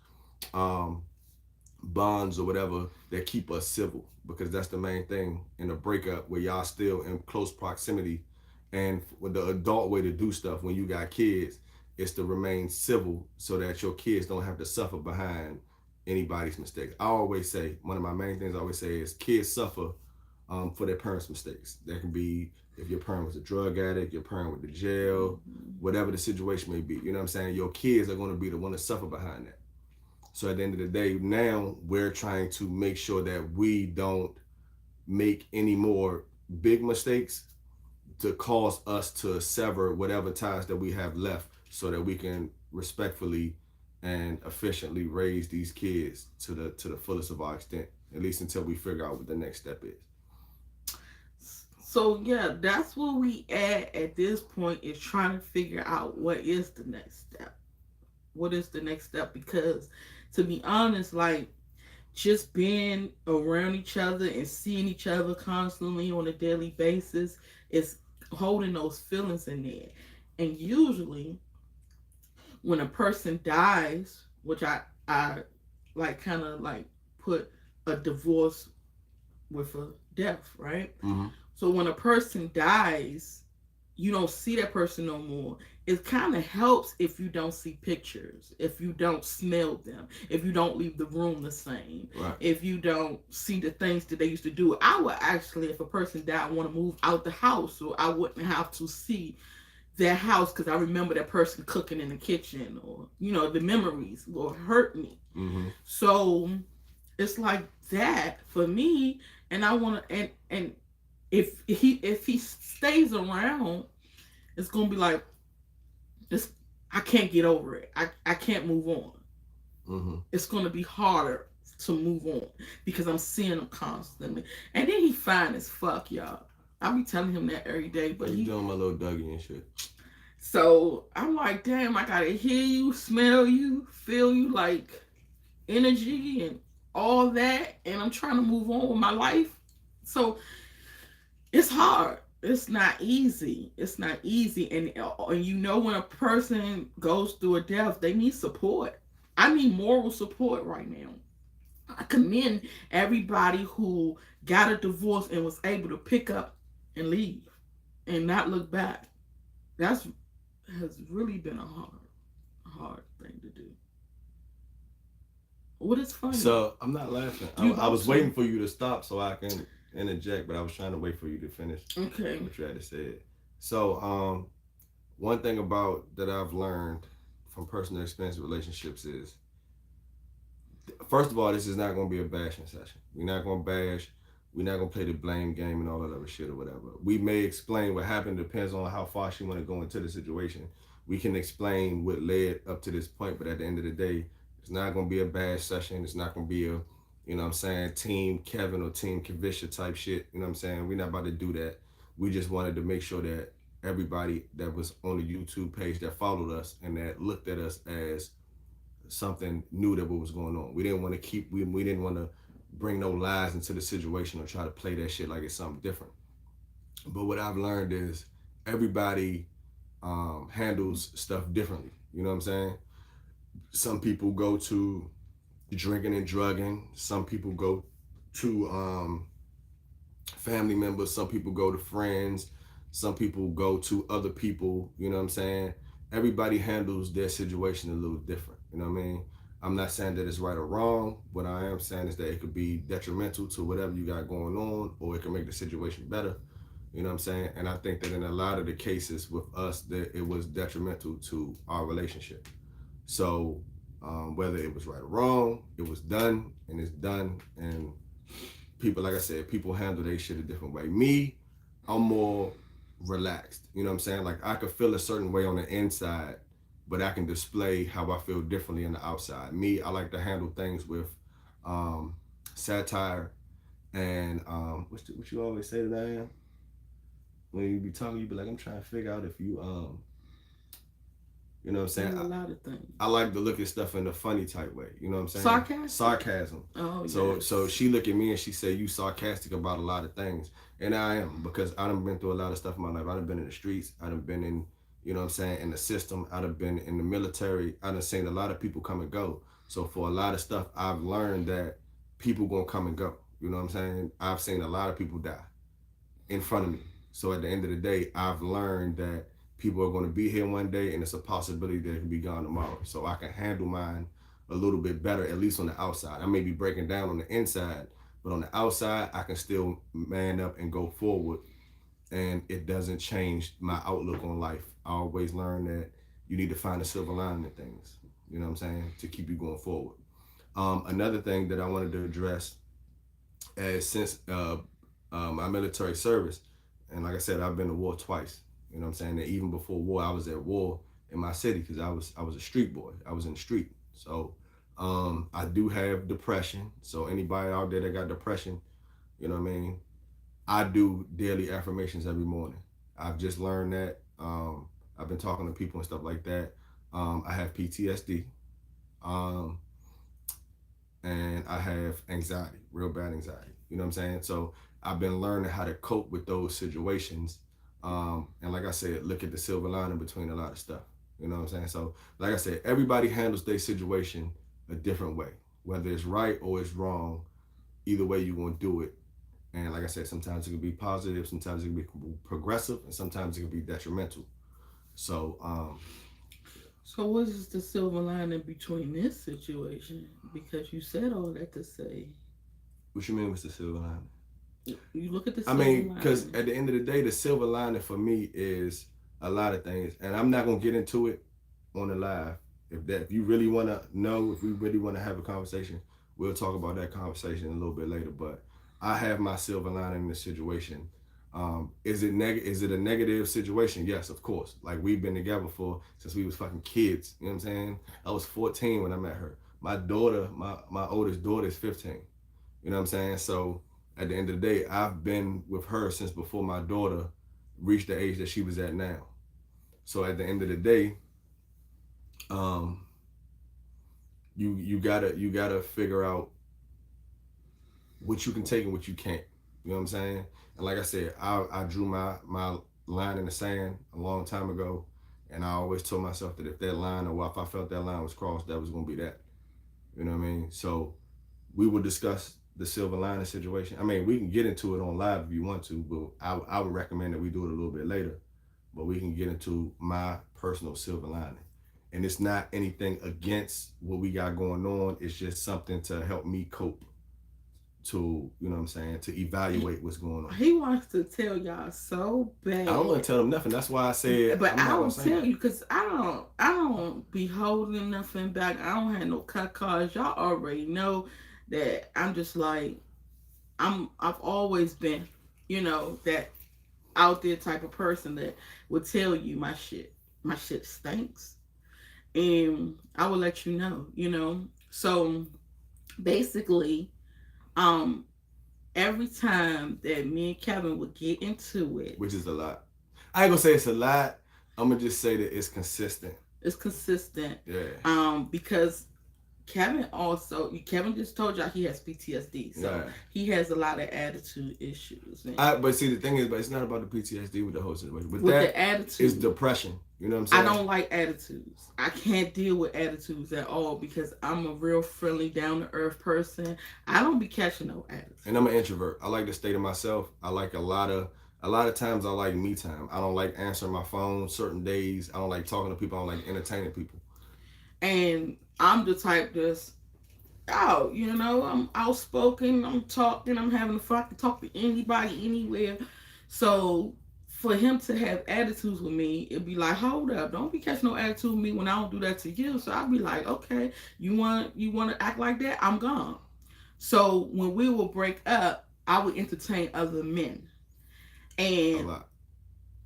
bonds or whatever that keep us civil, because that's the main thing in a breakup, where y'all still in close proximity. And with the adult way to do stuff when you got kids is to remain civil so that your kids don't have to suffer behind anybody's mistakes. I always say, one of my main things I always say is kids suffer for their parents' mistakes. That can be if your parent was a drug addict, your parent went to jail, whatever the situation may be. You know what I'm saying? Your kids are going to be the one to suffer behind that. So at the end of the day, now we're trying to make sure that we don't make any more big mistakes to cause us to sever whatever ties that we have left, so that we can respectfully and efficiently raise these kids to the fullest of our extent, at least until we figure out what the next step is. So yeah, that's where we at this point, is trying to figure out what is the next step. What is the next step? Because to be honest, like, just being around each other and seeing each other constantly on a daily basis is holding those feelings in there. And usually when a person dies, which I like kind of like put a divorce with a death, right? Mm-hmm. So when a person dies, you don't see that person no more. It kind of helps if you don't see pictures, if you don't smell them, if you don't leave the room the same, Right. if you don't see the things that they used to do. I would actually, if a person died, want to move out the house so I wouldn't have to see their house, because I remember that person cooking in the kitchen, or the memories will hurt me. Mm-hmm. So it's like that for me, and I want to, and if he stays around, it's gonna be like this. I can't get over it. I can't move on. Mm-hmm. It's gonna be harder to move on because I'm seeing him constantly. And then he fine as fuck, y'all. I be telling him that every day, but you doing my little Dougie and shit. So I'm like, damn, I gotta hear you, smell you, feel you, like energy and all that, and I'm trying to move on with my life. So it's hard. It's not easy. It's not easy. And when a person goes through a death, they need support. I need moral support right now. I commend everybody who got a divorce and was able to pick up and leave and not look back. That's has really been a hard thing to do. What is funny? So I'm not laughing. I was waiting for you to stop so I can interject, but I was trying to wait for you to finish. Okay. What you had to say. So one thing about that I've learned from personal experience with relationships is, first of all, this is not going to be a bashing session. We're not going to bash. We're not going to play the blame game and all that other shit or whatever. We may explain what happened, depends on how far she want to go into the situation. We can explain what led up to this point, but at the end of the day, it's not going to be a bash session. It's not going to be a, Team Kevin or Team Kavisha type shit. You know what I'm saying? We're not about to do that. We just wanted to make sure that everybody that was on the YouTube page that followed us and that looked at us as something knew that what was going on. We didn't want to we didn't want to bring no lies into the situation or try to play that shit like it's something different. But what I've learned is everybody handles stuff differently. You know what I'm saying? Some people go to drinking and drugging. Some people go to family members. Some people go to friends. Some people go to other people. You know what I'm saying? Everybody handles their situation a little different. You know what I mean? I'm not saying that it's right or wrong. What I am saying is that it could be detrimental to whatever you got going on, or it can make the situation better. You know what I'm saying? And I think that in a lot of the cases with us, that it was detrimental to our relationship. So whether it was right or wrong, it was done, and it's done. And people, like I said, people handle their shit a different way. Me, I'm more relaxed. You know what I'm saying? Like, I could feel a certain way on the inside, but I can display how I feel differently on the outside. Me, I like to handle things with satire and what you always say that I am? When you be talking, you be like, I'm trying to figure out if you you know what I'm saying? A lot of things. I like to look at stuff in a funny type way. You know what I'm saying? Sarcasm. Oh, yes. So she look at me and she say, you sarcastic about a lot of things. And I am, because I done been through a lot of stuff in my life. I done been in the streets. I done been in, you know what I'm saying, in the system. I done been in the military. I done seen a lot of people come and go. So for a lot of stuff, I've learned that people gonna come and go. You know what I'm saying? I've seen a lot of people die in front of me. So at the end of the day, I've learned that people are going to be here one day, and it's a possibility that it can be gone tomorrow. So I can handle mine a little bit better, at least on the outside. I may be breaking down on the inside, but on the outside, I can still man up and go forward, and it doesn't change my outlook on life. I always learn that you need to find a silver lining in things, you know what I'm saying, to keep you going forward. Another thing that I wanted to address is since my military service, and like I said, I've been to war twice. You know what I'm saying? And even before war, I was at war in my city because I was a street boy. I was in the street. So I do have depression. So anybody out there that got depression, you know what I mean? I do daily affirmations every morning. I've just learned that. I've been talking to people and stuff like that. I have PTSD. Um, and I have anxiety, real bad anxiety. You know what I'm saying? So I've been learning how to cope with those situations. And like I said, look at the silver lining between a lot of stuff. You know what I'm saying? So, like I said, everybody handles their situation a different way, whether it's right or it's wrong. Either way, you're going to do it. And like I said, sometimes it can be positive, sometimes it can be progressive, and sometimes it can be detrimental. So, So what is the silver lining between this situation? Because you said all that to say. what you mean with the silver lining? You look at the I silver mean, lining. because at the end of the day, the silver lining for me is a lot of things, and I'm not gonna get into it on the live. If you really want to know, if we really want to have a conversation, we'll talk about that conversation a little bit later. But I have my silver lining in this situation. Is it Is it a negative situation? Yes, of course. Like we've been together for since we was fucking kids. You know what I'm saying? I was 14 when I met her. My daughter, my oldest daughter is 15. You know what I'm saying? So at the end of the day, I've been with her since before my daughter reached the age that she was at now. So at the end of the day, you gotta figure out what you can take and what you can't. You know what I'm saying? And like I said, I drew my line in the sand a long time ago, and I always told myself that if that line or if I felt that line was crossed, that was gonna be that. You know what I mean? So we will discuss the silver lining situation. I mean, we can get into it on live if you want to, but I would recommend that we do it a little bit later. But we can get into my personal silver lining. And it's not anything against what we got going on. It's just something to help me cope, to, you know what I'm saying, to evaluate what's going on. He wants to tell y'all so bad. I don't want to tell him nothing. That's why I said. But I will tell you, because I don't be holding nothing back. I don't have no cut cards. Y'all already know that I'm just like, I've always been, you know, that out there type of person that would tell you my shit stinks. And I will let you know, you know. So basically, every time that me and Kevin would get into it, which is a lot. I ain't gonna say it's a lot. I'm gonna just say that it's consistent. It's consistent. Yeah. Because Kevin just told y'all he has PTSD, so yeah. He has a lot of attitude issues. But see, the thing is, but it's not about the PTSD with the whole situation. With the attitude, it's depression. You know what I'm saying? I don't like attitudes. I can't deal with attitudes at all because I'm a real friendly, down to earth person. I don't be catching no attitude. And I'm an introvert. I like to stay to myself. I like a lot of times I like me time. I don't like answering my phone certain days. I don't like talking to people. I don't like entertaining people. And I'm the type that's out, you know, I'm outspoken, I'm talking, I'm having fun, I can talk to anybody, anywhere. So for him to have attitudes with me, it'd be like, hold up, don't be catching no attitude with me when I don't do that to you. So I'd be like, okay, you want to act like that? I'm gone. So when we would break up, I would entertain other men. And a lot.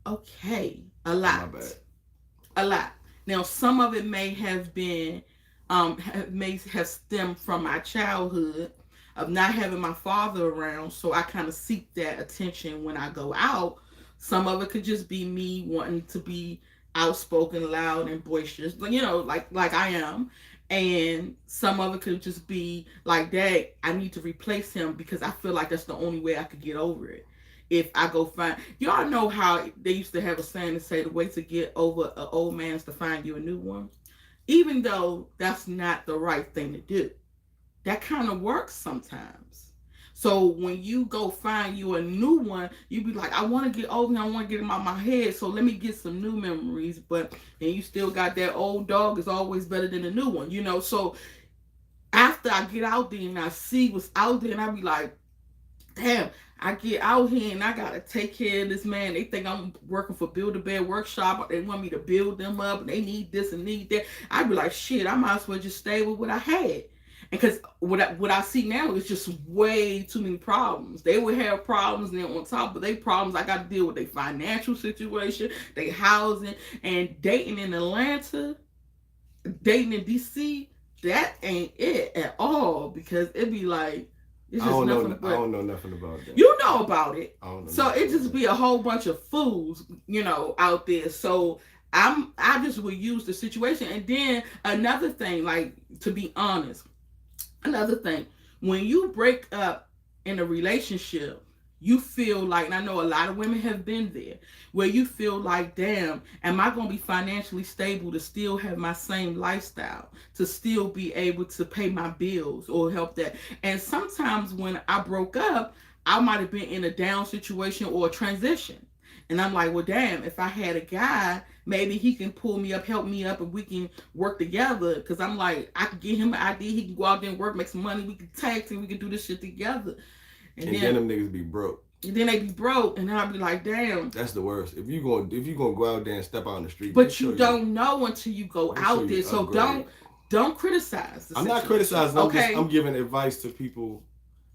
Okay, a lot. My bad. A lot. Now, some of it may have been, may have stemmed from my childhood of not having my father around, so I kind of seek that attention when I go out. Some of it could just be me wanting to be outspoken, loud, and boisterous, you know, like I am. And some of it could just be like, Dad, I need to replace him because I feel like that's the only way I could get over it. If I go find, y'all know how they used to have a saying to say the way to get over an old man is to find you a new one. Even though that's not the right thing to do, that kind of works sometimes. So when you go find you a new one, you be like, I want to get over, I want to get him out of my head, so let me get some new memories. But then you still got that old dog is always better than a new one, you know. So after I get out there and I see what's out there, and I be like, damn, I get out here and I gotta take care of this man. They think I'm working for Build-A-Bear Workshop. They want me to build them up. And they need this and need that. I'd be like, shit, I might as well just stay with what I had. And because what I see now is just way too many problems. They would have problems, and then on top of their problems, I got to deal with their financial situation, their housing, and dating in Atlanta, dating in DC. that ain't it at all, because it'd be like, it's I just don't know. nothing I but, don't know nothing about that. you know about it. I don't know. So nothing it just about be a whole bunch of fools, out there. So I just would use the situation. And then another thing, like, to be honest, another thing, when you break up in a relationship, you feel like, and I know a lot of women have been there, where you feel like, damn, am I going to be financially stable to still have my same lifestyle, to still be able to pay my bills or help that? And sometimes when I broke up, I might have been in a down situation or a transition. And I'm like, well, damn, if I had a guy, maybe he can pull me up, help me up, and we can work together. Because I'm like, I could get him an idea. He can go out there and work, make some money. We can tag team. We can do this shit together. And then them niggas be broke. And then they be broke, and then I'll be like, damn. That's the worst. If you gonna go out there and step out in the street, but you don't know until you go out there. So don't criticize. I'm not criticizing. Okay. I'm giving advice to people.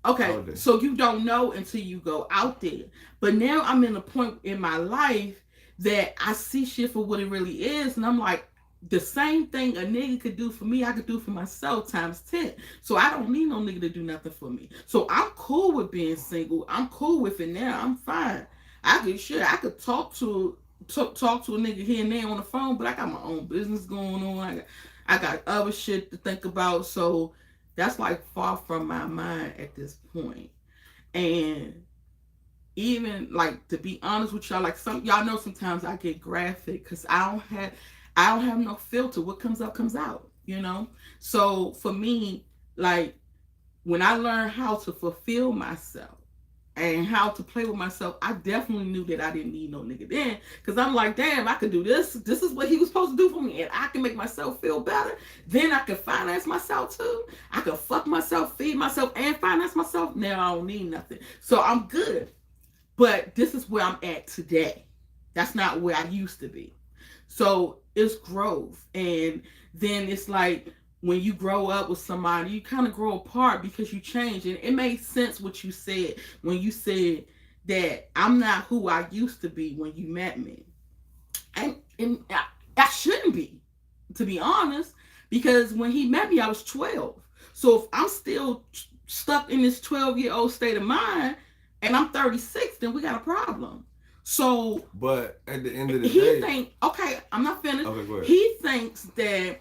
Okay, so you don't know until you go out there. But now I'm in a point in my life that I see shit for what it really is, and I'm like, the same thing a nigga could do for me, I could do for myself times 10. So I don't need no nigga to do nothing for me. So I'm cool with being single. I'm cool with it now. I'm fine. I could talk to a nigga here and there on the phone, but I got my own business going on. I got other shit to think about. So that's like far from my mind at this point. And even like, to be honest with y'all, like, some y'all know sometimes I get graphic because I don't have no filter. What comes up comes out, So for me, like, when I learned how to fulfill myself and how to play with myself, I definitely knew that I didn't need no nigga then. Because I'm like, damn, I could do this. This is what he was supposed to do for me. And I can make myself feel better. Then I can finance myself too. I can fuck myself, feed myself, and finance myself. Now I don't need nothing. So I'm good. But this is where I'm at today. That's not where I used to be. So it's growth. And then it's like, when you grow up with somebody, you kind of grow apart because you change. And it made sense what you said when you said that I'm not who I used to be when you met me. And I shouldn't be, to be honest, because when he met me, I was 12. So if I'm still stuck in this 12-year-old state of mind and I'm 36, then we got a problem. So, but at the end of the day, okay, I'm not finished. Okay, go ahead. He thinks that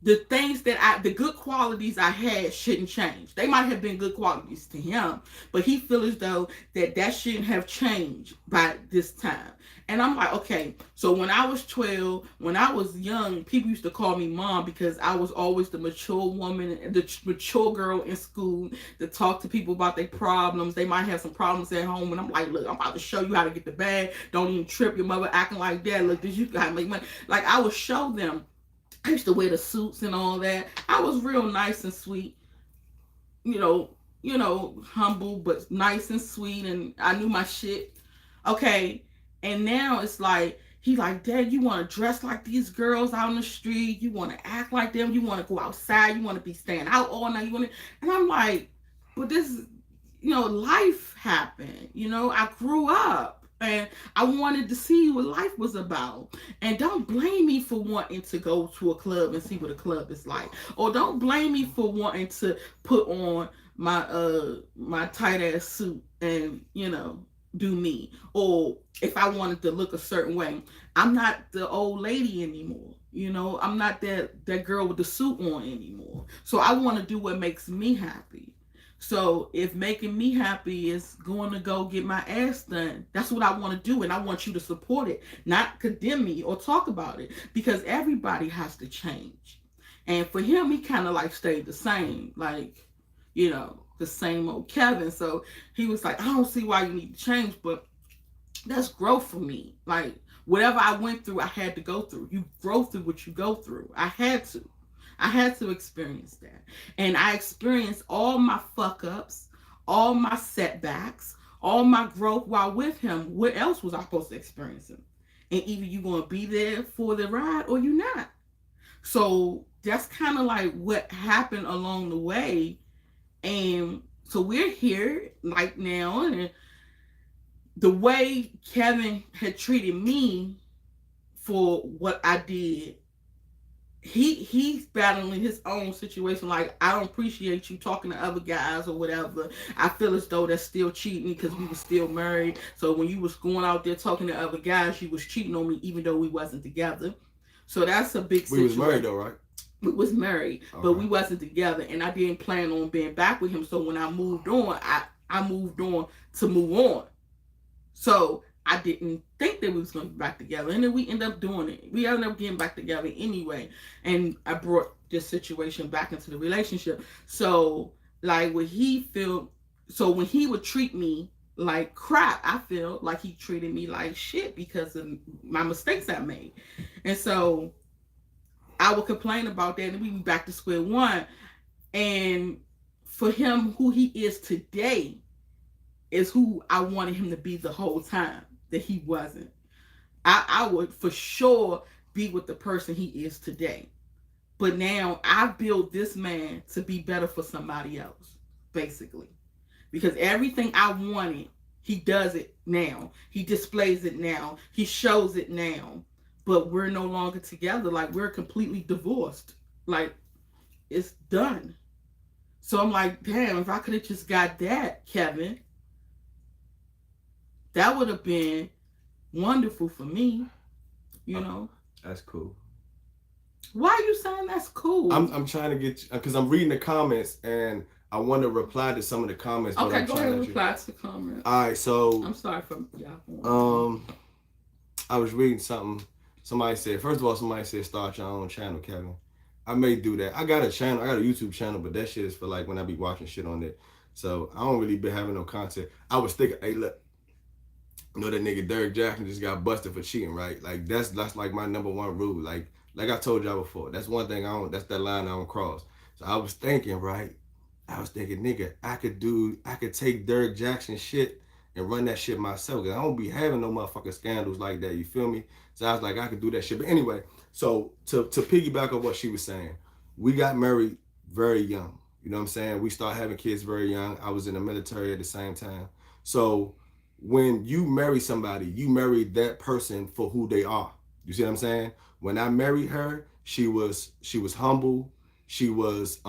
the things the good qualities I had shouldn't change. They might have been good qualities to him, but he feels as though that shouldn't have changed by this time. And I'm like, okay, so when I was 12, when I was young, people used to call me mom because I was always the mature woman, the mature girl in school to talk to people about their problems. They might have some problems at home, and I'm like, look, I'm about to show you how to get the bag. Don't even trip your mother acting like that. Look, this, you gotta make money. Like, I would show them. I used to wear the suits and all that. I was real nice and sweet, humble, but nice and sweet, and I knew my shit. Okay, and now it's like, he like, Dad, you want to dress like these girls out on the street? You want to act like them? You want to go outside? You want to be staying out all night? And I'm like, but this, life happened. I grew up. And I wanted to see what life was about. And don't blame me for wanting to go to a club and see what a club is like. Or don't blame me for wanting to put on my tight ass suit and, do me. Or if I wanted to look a certain way. I'm not the old lady anymore. I'm not that girl with the suit on anymore. So I want to do what makes me happy. So if making me happy is going to go get my ass done, that's what I want to do. And I want you to support it, not condemn me or talk about it, because everybody has to change. And for him, he kind of like stayed the same, like, the same old Kevin. So he was like, I don't see why you need to change, but that's growth for me. Like, whatever I went through, I had to go through. You grow through what you go through. I had to experience that. And I experienced all my fuck ups, all my setbacks, all my growth while with him. What else was I supposed to experience him? And either you're going to be there for the ride or you're not. So that's kind of like what happened along the way. And so we're here like now. And the way Kevin had treated me for what I did he's battling his own situation. Like, I don't appreciate you talking to other guys or whatever. I feel as though that's still cheating because we were still married. So when you was going out there talking to other guys, you was cheating on me even though we wasn't together. So that's a big We was situation. married though, right? We was married, but Okay. we wasn't together, and I didn't plan on being back with him. So when I moved on, I moved on to move on. So I didn't think that we was going to be back together, and then we ended up doing it. We ended up getting back together anyway, and I brought this situation back into the relationship. So like when he feel, so when he would treat me like crap, I feel like he treated me like shit because of my mistakes I made, and so I would complain about that, and we'd be back to square one. And for him, who he is today is who I wanted him to be the whole time that he wasn't. I would for sure be with the person he is today. But now I built this man to be better for somebody else, basically. Because everything I wanted, he does it now. He displays it now. He shows it now. But we're no longer together. Like, we're completely divorced. Like, it's done. So I'm like, damn, if I could have just got that, Kevin, that would have been wonderful for me, you know. That's cool. Why are you saying that's cool? I'm trying to get because I'm reading the comments and I want to reply to some of the comments. Okay, but go ahead and reply to the comments. All right, so I'm sorry for y'all. I was reading something. Somebody said start your own channel, Kevin. I may do that. I got a channel. I got a YouTube channel, but that shit is for like when I be watching shit on it. So I don't really be having no content. I was thinking, hey, look, you know that nigga Derek Jackson just got busted for cheating, right? Like that's like my number one rule. Like I told y'all before, that's one thing I don't. That's that line I don't cross. So I was thinking, right? I was thinking, nigga, I could take Derek Jackson shit and run that shit myself. Cause I don't be having no motherfucking scandals like that. You feel me? So I was like, I could do that shit. But anyway, so to piggyback on what she was saying, we got married very young. You know what I'm saying? We started having kids very young. I was in the military at the same time. So when you marry somebody, you marry that person for who they are. You see what I'm saying? When I married her, she was humble. She was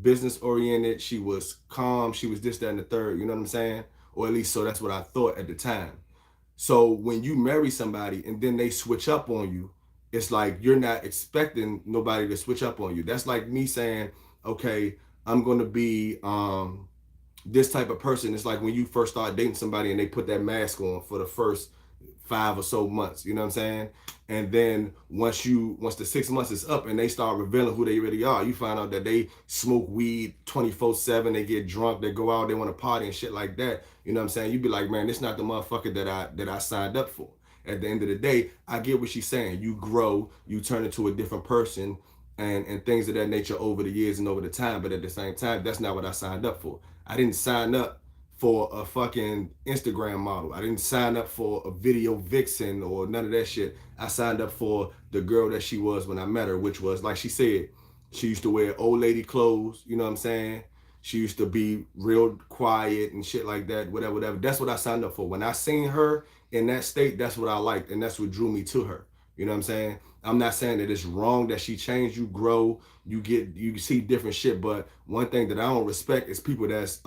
business oriented. She was calm. She was this, that, and the third. You know what I'm saying? Or at least so that's what I thought at the time. So when you marry somebody and then they switch up on you, it's like you're not expecting nobody to switch up on you. That's like me saying, okay, I'm gonna be this type of person. It's like when you first start dating somebody and they put that mask on for the first 5 or so months, you know what I'm saying? And then once the 6 months is up and they start revealing who they really are, you find out that they smoke weed 24/7, they get drunk, they go out, they want to party and shit like that. You know what I'm saying? You be like, man, this not the motherfucker that I signed up for. At the end of the day, I get what she's saying. You grow, you turn into a different person and things of that nature over the years and over the time. But at the same time, that's not what I signed up for. I didn't sign up for a fucking Instagram model. I didn't sign up for a video vixen or none of that shit. I signed up for the girl that she was when I met her, which was, like she said, she used to wear old lady clothes, you know what I'm saying? She used to be real quiet and shit like that, whatever, whatever. That's what I signed up for. When I seen her in that state, that's what I liked, and that's what drew me to her. You know what I'm saying? I'm not saying that it's wrong that she changed, you grow, you see different shit, but one thing that I don't respect is people that's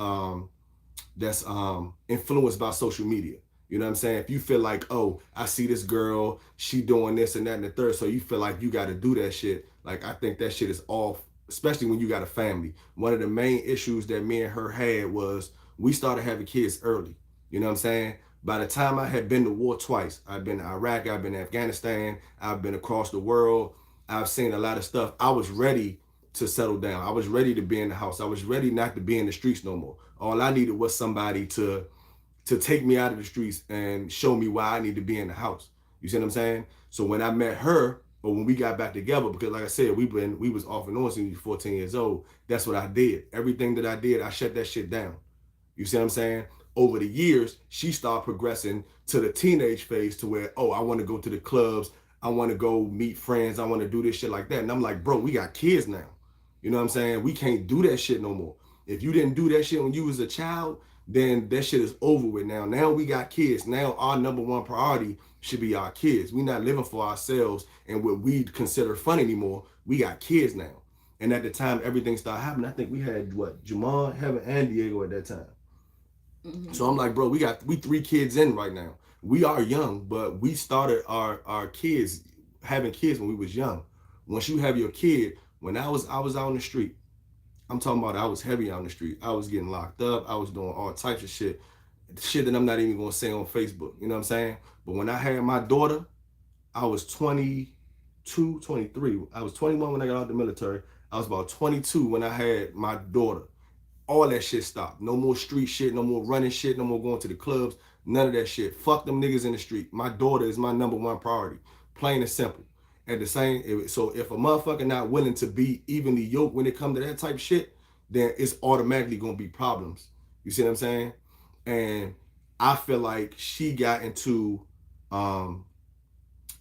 influenced by social media. You know what I'm saying? If you feel like, oh, I see this girl, she doing this and that and the third, so you feel like you got to do that shit. Like, I think that shit is off, especially when you got a family. One of the main issues that me and her had was we started having kids early. You know what I'm saying? By the time I had been to war twice, I've been to Iraq, I've been to Afghanistan, I've been across the world, I've seen a lot of stuff. I was ready to settle down. I was ready to be in the house. I was ready not to be in the streets no more. All I needed was somebody to take me out of the streets and show me why I need to be in the house. You see what I'm saying? So when I met her, or when we got back together, because like I said, we was off and on since we were 14 years old. That's what I did. Everything that I did, I shut that shit down. You see what I'm saying? Over the years, she started progressing to the teenage phase to where, oh, I want to go to the clubs. I want to go meet friends. I want to do this shit like that. And I'm like, bro, we got kids now. You know what I'm saying? We can't do that shit no more. If you didn't do that shit when you was a child, then that shit is over with now. Now we got kids. Now our number one priority should be our kids. We're not living for ourselves and what we consider fun anymore. We got kids now. And at the time everything started happening, I think we had what, Jamon, Heaven, and Diego at that time. Mm-hmm. So I'm like, bro, we 3 kids in right now. We are young, but we started our kids having kids when we was young. Once you have your kid, when I was out in the street, I'm talking about I was heavy out in the street. I was getting locked up. I was doing all types of shit that I'm not even gonna say on Facebook. You know what I'm saying? But when I had my daughter, I was 22, 23. I was 21 when I got out of the military. I was about 22 when I had my daughter. All that shit stopped. No more street shit, no more running shit, no more going to the clubs, none of that shit. Fuck them niggas in the street. My daughter is my number one priority. Plain and simple. At the same, so if a motherfucker not willing to be evenly yoked when it comes to that type of shit, then it's automatically gonna be problems. You see what I'm saying? And I feel like she got into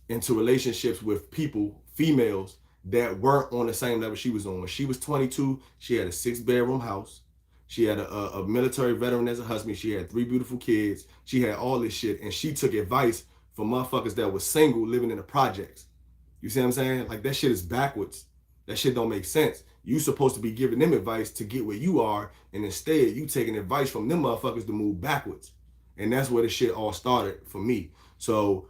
relationships with people, females, that weren't on the same level she was on. When she was 22, she had a 6-bedroom house. She had a military veteran as a husband. She had 3 beautiful kids. She had all this shit. And she took advice from motherfuckers that was single living in the projects. You see what I'm saying? Like, that shit is backwards. That shit don't make sense. You supposed to be giving them advice to get where you are. And instead, you taking advice from them motherfuckers to move backwards. And that's where the shit all started for me. So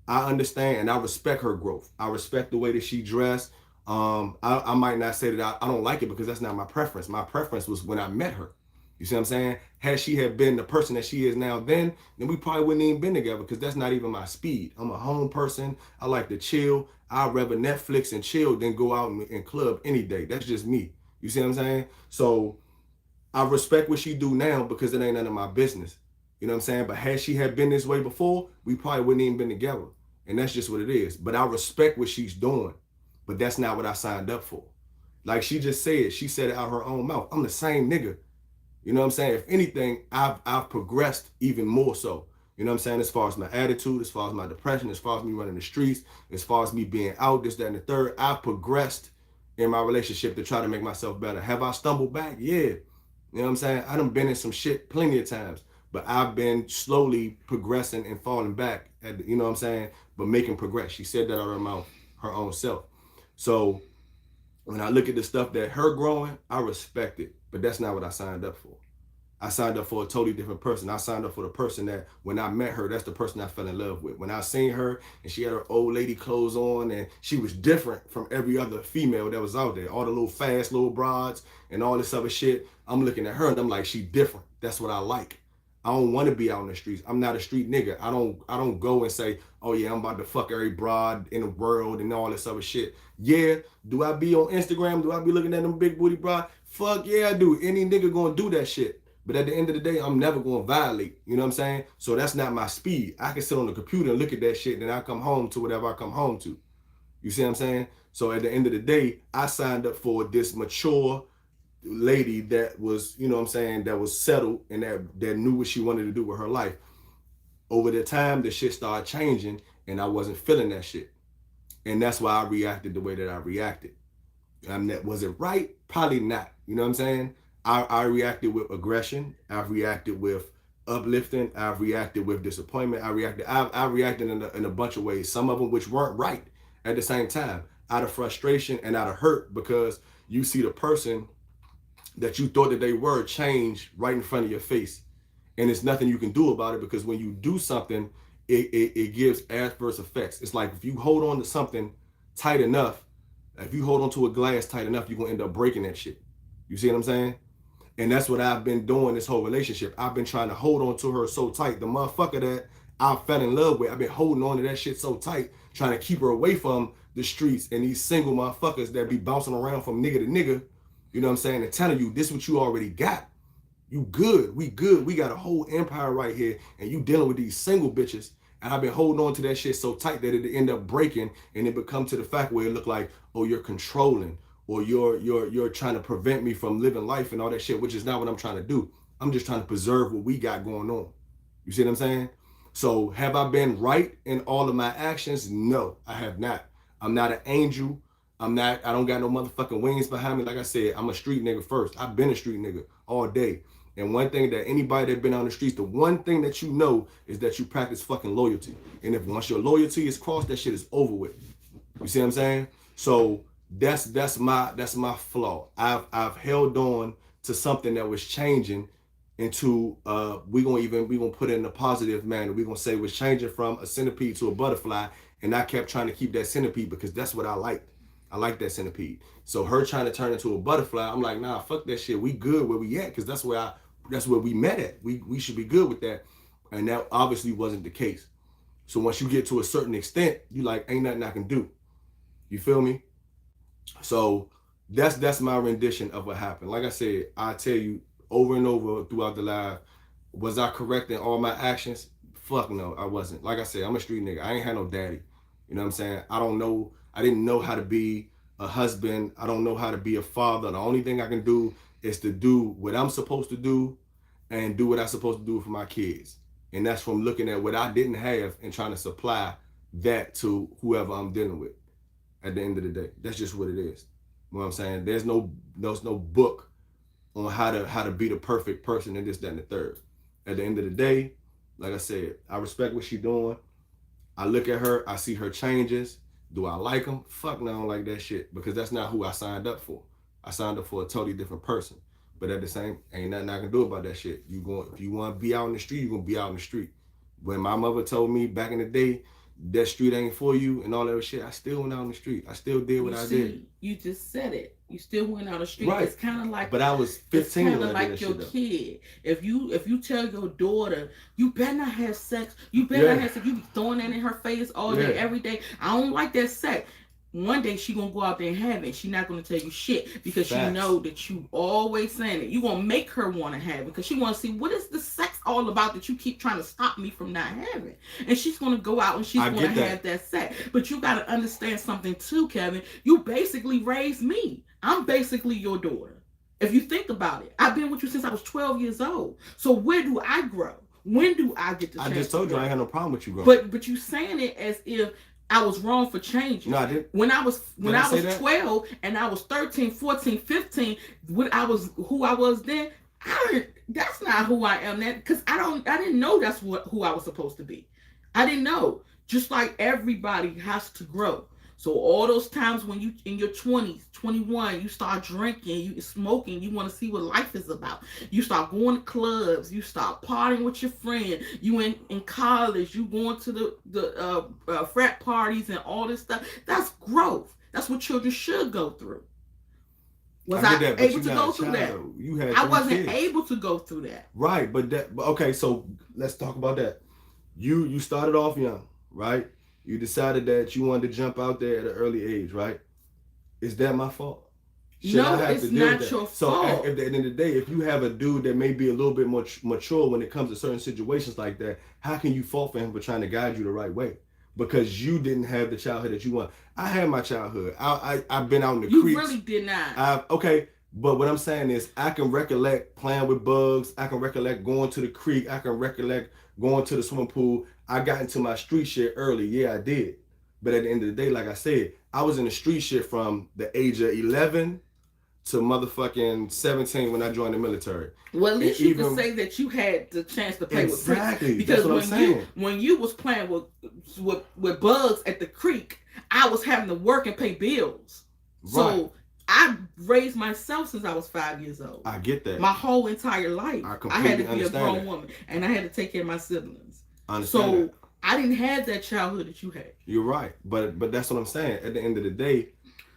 I understand and I respect her growth. I respect the way that she dressed. I might not say that I don't like it because that's not my preference. My preference was when I met her. You see what I'm saying? Had she had been the person that she is now then we probably wouldn't even been together because that's not even my speed. I'm a home person. I like to chill. I'd rather Netflix and chill than go out and club any day. That's just me. You see what I'm saying? So I respect what she do now because it ain't none of my business. You know what I'm saying? But had she had been this way before, we probably wouldn't even been together. And that's just what it is. But I respect what she's doing. But that's not what I signed up for. Like she just said, she said it out her own mouth. I'm the same nigga. You know what I'm saying? If anything, I've progressed even more so. You know what I'm saying? As far as my attitude, as far as my depression, as far as me running the streets, as far as me being out, this, that, and the third, I've progressed in my relationship to try to make myself better. Have I stumbled back? Yeah. You know what I'm saying? I done been in some shit plenty of times, but I've been slowly progressing and falling back at, you know what I'm saying? But making progress. She said that out of her mouth, her own self. So when I look at the stuff that her growing, I respect it, but that's not what I signed up for. I signed up for a totally different person. I signed up for the person that when I met her, that's the person I fell in love with. When I seen her and she had her old lady clothes on and she was different from every other female that was out there, all the little fast little broads and all this other shit, I'm looking at her and I'm like, she different. That's what I like. I don't want to be out in the streets. I'm not a street nigga. I don't go and say, oh yeah, I'm about to fuck every broad in the world and all this other shit. Yeah, do I be on Instagram? Do I be looking at them big booty broad? Fuck yeah, I do. Any nigga gonna do that shit. But at the end of the day, I'm never gonna violate. You know what I'm saying? So that's not my speed. I can sit on the computer and look at that shit and then I come home to whatever I come home to. You see what I'm saying? So at the end of the day, I signed up for this mature lady that was, you know what I'm saying, that was settled and that knew what she wanted to do with her life. Over the time, the shit started changing and I wasn't feeling that shit. And that's why I reacted the way that I reacted. Was it right? Probably not. You know what I'm saying? I reacted with aggression. I've reacted with uplifting. I've reacted with disappointment. I reacted in a bunch of ways, some of them which weren't right at the same time, out of frustration and out of hurt because you see the person that you thought that they were change right in front of your face. And there's nothing you can do about it because when you do something, it gives adverse effects. It's like if you hold on to something tight enough, if you hold on to a glass tight enough, you're going to end up breaking that shit. You see what I'm saying? And that's what I've been doing this whole relationship. I've been trying to hold on to her so tight. The motherfucker that I fell in love with, I've been holding on to that shit so tight, trying to keep her away from the streets and these single motherfuckers that be bouncing around from nigga to nigga. You know what I'm saying? And telling you, this is what you already got. You good. We good. We got a whole empire right here. And you dealing with these single bitches. And I've been holding on to that shit so tight that it end up breaking. And it become to the fact where it look like, oh, you're controlling. Or you're trying to prevent me from living life and all that shit, which is not what I'm trying to do. I'm just trying to preserve what we got going on. You see what I'm saying? So have I been right in all of my actions? No, I have not. I'm not an angel. I don't got no motherfucking wings behind me. Like I said, I'm a street nigga first. I've been a street nigga all day. And one thing that anybody that been on the streets, the one thing that you know is that you practice fucking loyalty. And if once your loyalty is crossed, that shit is over with. You see what I'm saying? So That's my flaw. I've held on to something that was changing into we gonna put it in a positive manner. We gonna say it was changing from a centipede to a butterfly, and I kept trying to keep that centipede because that's what I liked. I like that centipede. So her trying to turn into a butterfly, I'm like, nah, fuck that shit. We good where we at, because that's where we met at. We should be good with that. And that obviously wasn't the case. So once you get to a certain extent, you like, ain't nothing I can do. You feel me? So that's my rendition of what happened. Like I said, I tell you over and over throughout the live, was I correct in all my actions? Fuck no, I wasn't. Like I said, I'm a street nigga. I ain't had no daddy. You know what I'm saying? I didn't know how to be a husband. I don't know how to be a father. The only thing I can do is to do what I'm supposed to do and do what I'm supposed to do for my kids. And that's from looking at what I didn't have and trying to supply that to whoever I'm dealing with at the end of the day. That's just what it is. You know what I'm saying? There's no book on how to be the perfect person and this, that, and the third. At the end of the day, like I said, I respect what she's doing. I look at her, I see her changes. Do I like them? Fuck no, I don't like that shit, because that's not who I signed up for. I signed up for a totally different person. But at the same, ain't nothing I can do about that shit. If you want to be out in the street, you're going to be out in the street. When my mother told me back in the day, that street ain't for you and all that shit, I still went out in the street. I still did what I did. You just said it. You still went out the street. Right. It's kind of like, but I was 15. It's kind of like your kid. If you tell your daughter, you better not have sex. You better not have sex. You be throwing that in her face all day, every day. I don't like that sex. One day she gonna go out there and have it. She's not gonna tell you shit because she know that you always saying it. You gonna make her want to have it because she want to see what is the sex all about that you keep trying to stop me from not having. And she's gonna go out and she's gonna have that sex. But you gotta understand something too, Kevin. You basically raised me. I'm basically your daughter. If you think about it, I've been with you since I was 12 years old. So where do I grow? When do I get the chance? I just told you I ain't had no problem with you growing. But you saying it as if I was wrong for changing. No, I didn't. When I was 12 and I was 13, 14, 15, when I was who I was then, that's not who I am now, because I didn't know that's who I was supposed to be. I didn't know. Just like everybody has to grow. So all those times when you in your 20s, 21, you start drinking, you smoking, you want to see what life is about. You start going to clubs, you start partying with your friend. You in college, you going to the frat parties and all this stuff. That's growth. That's what children should go through. Was I able to go through that? You had I wasn't kids. able to go through that. Right, but okay. So let's talk about that. You started off young, right? You decided that you wanted to jump out there at an early age, right? Is that my fault? No, it's not your fault. So at the end of the day, if you have a dude that may be a little bit more mature when it comes to certain situations like that, how can you fault for him for trying to guide you the right way? Because you didn't have the childhood that you want. I had my childhood. I've been out in the creeks. You really did not. Okay, but what I'm saying is I can recollect playing with bugs. I can recollect going to the creek. I can recollect going to the swimming pool. I got into my street shit early. Yeah, I did. But at the end of the day, like I said, I was in the street shit from the age of 11 to motherfucking 17 when I joined the military. Well, at least you can say that you had the chance to play with creeks. Exactly. Because that's what I'm saying. When you was playing with bugs at the creek, I was having to work and pay bills. Right. So I raised myself since I was 5 years old. I get that. My whole entire life. I had to be a grown woman. And I had to take care of my siblings. So I didn't have that childhood that you had. You're right. But that's what I'm saying. At the end of the day,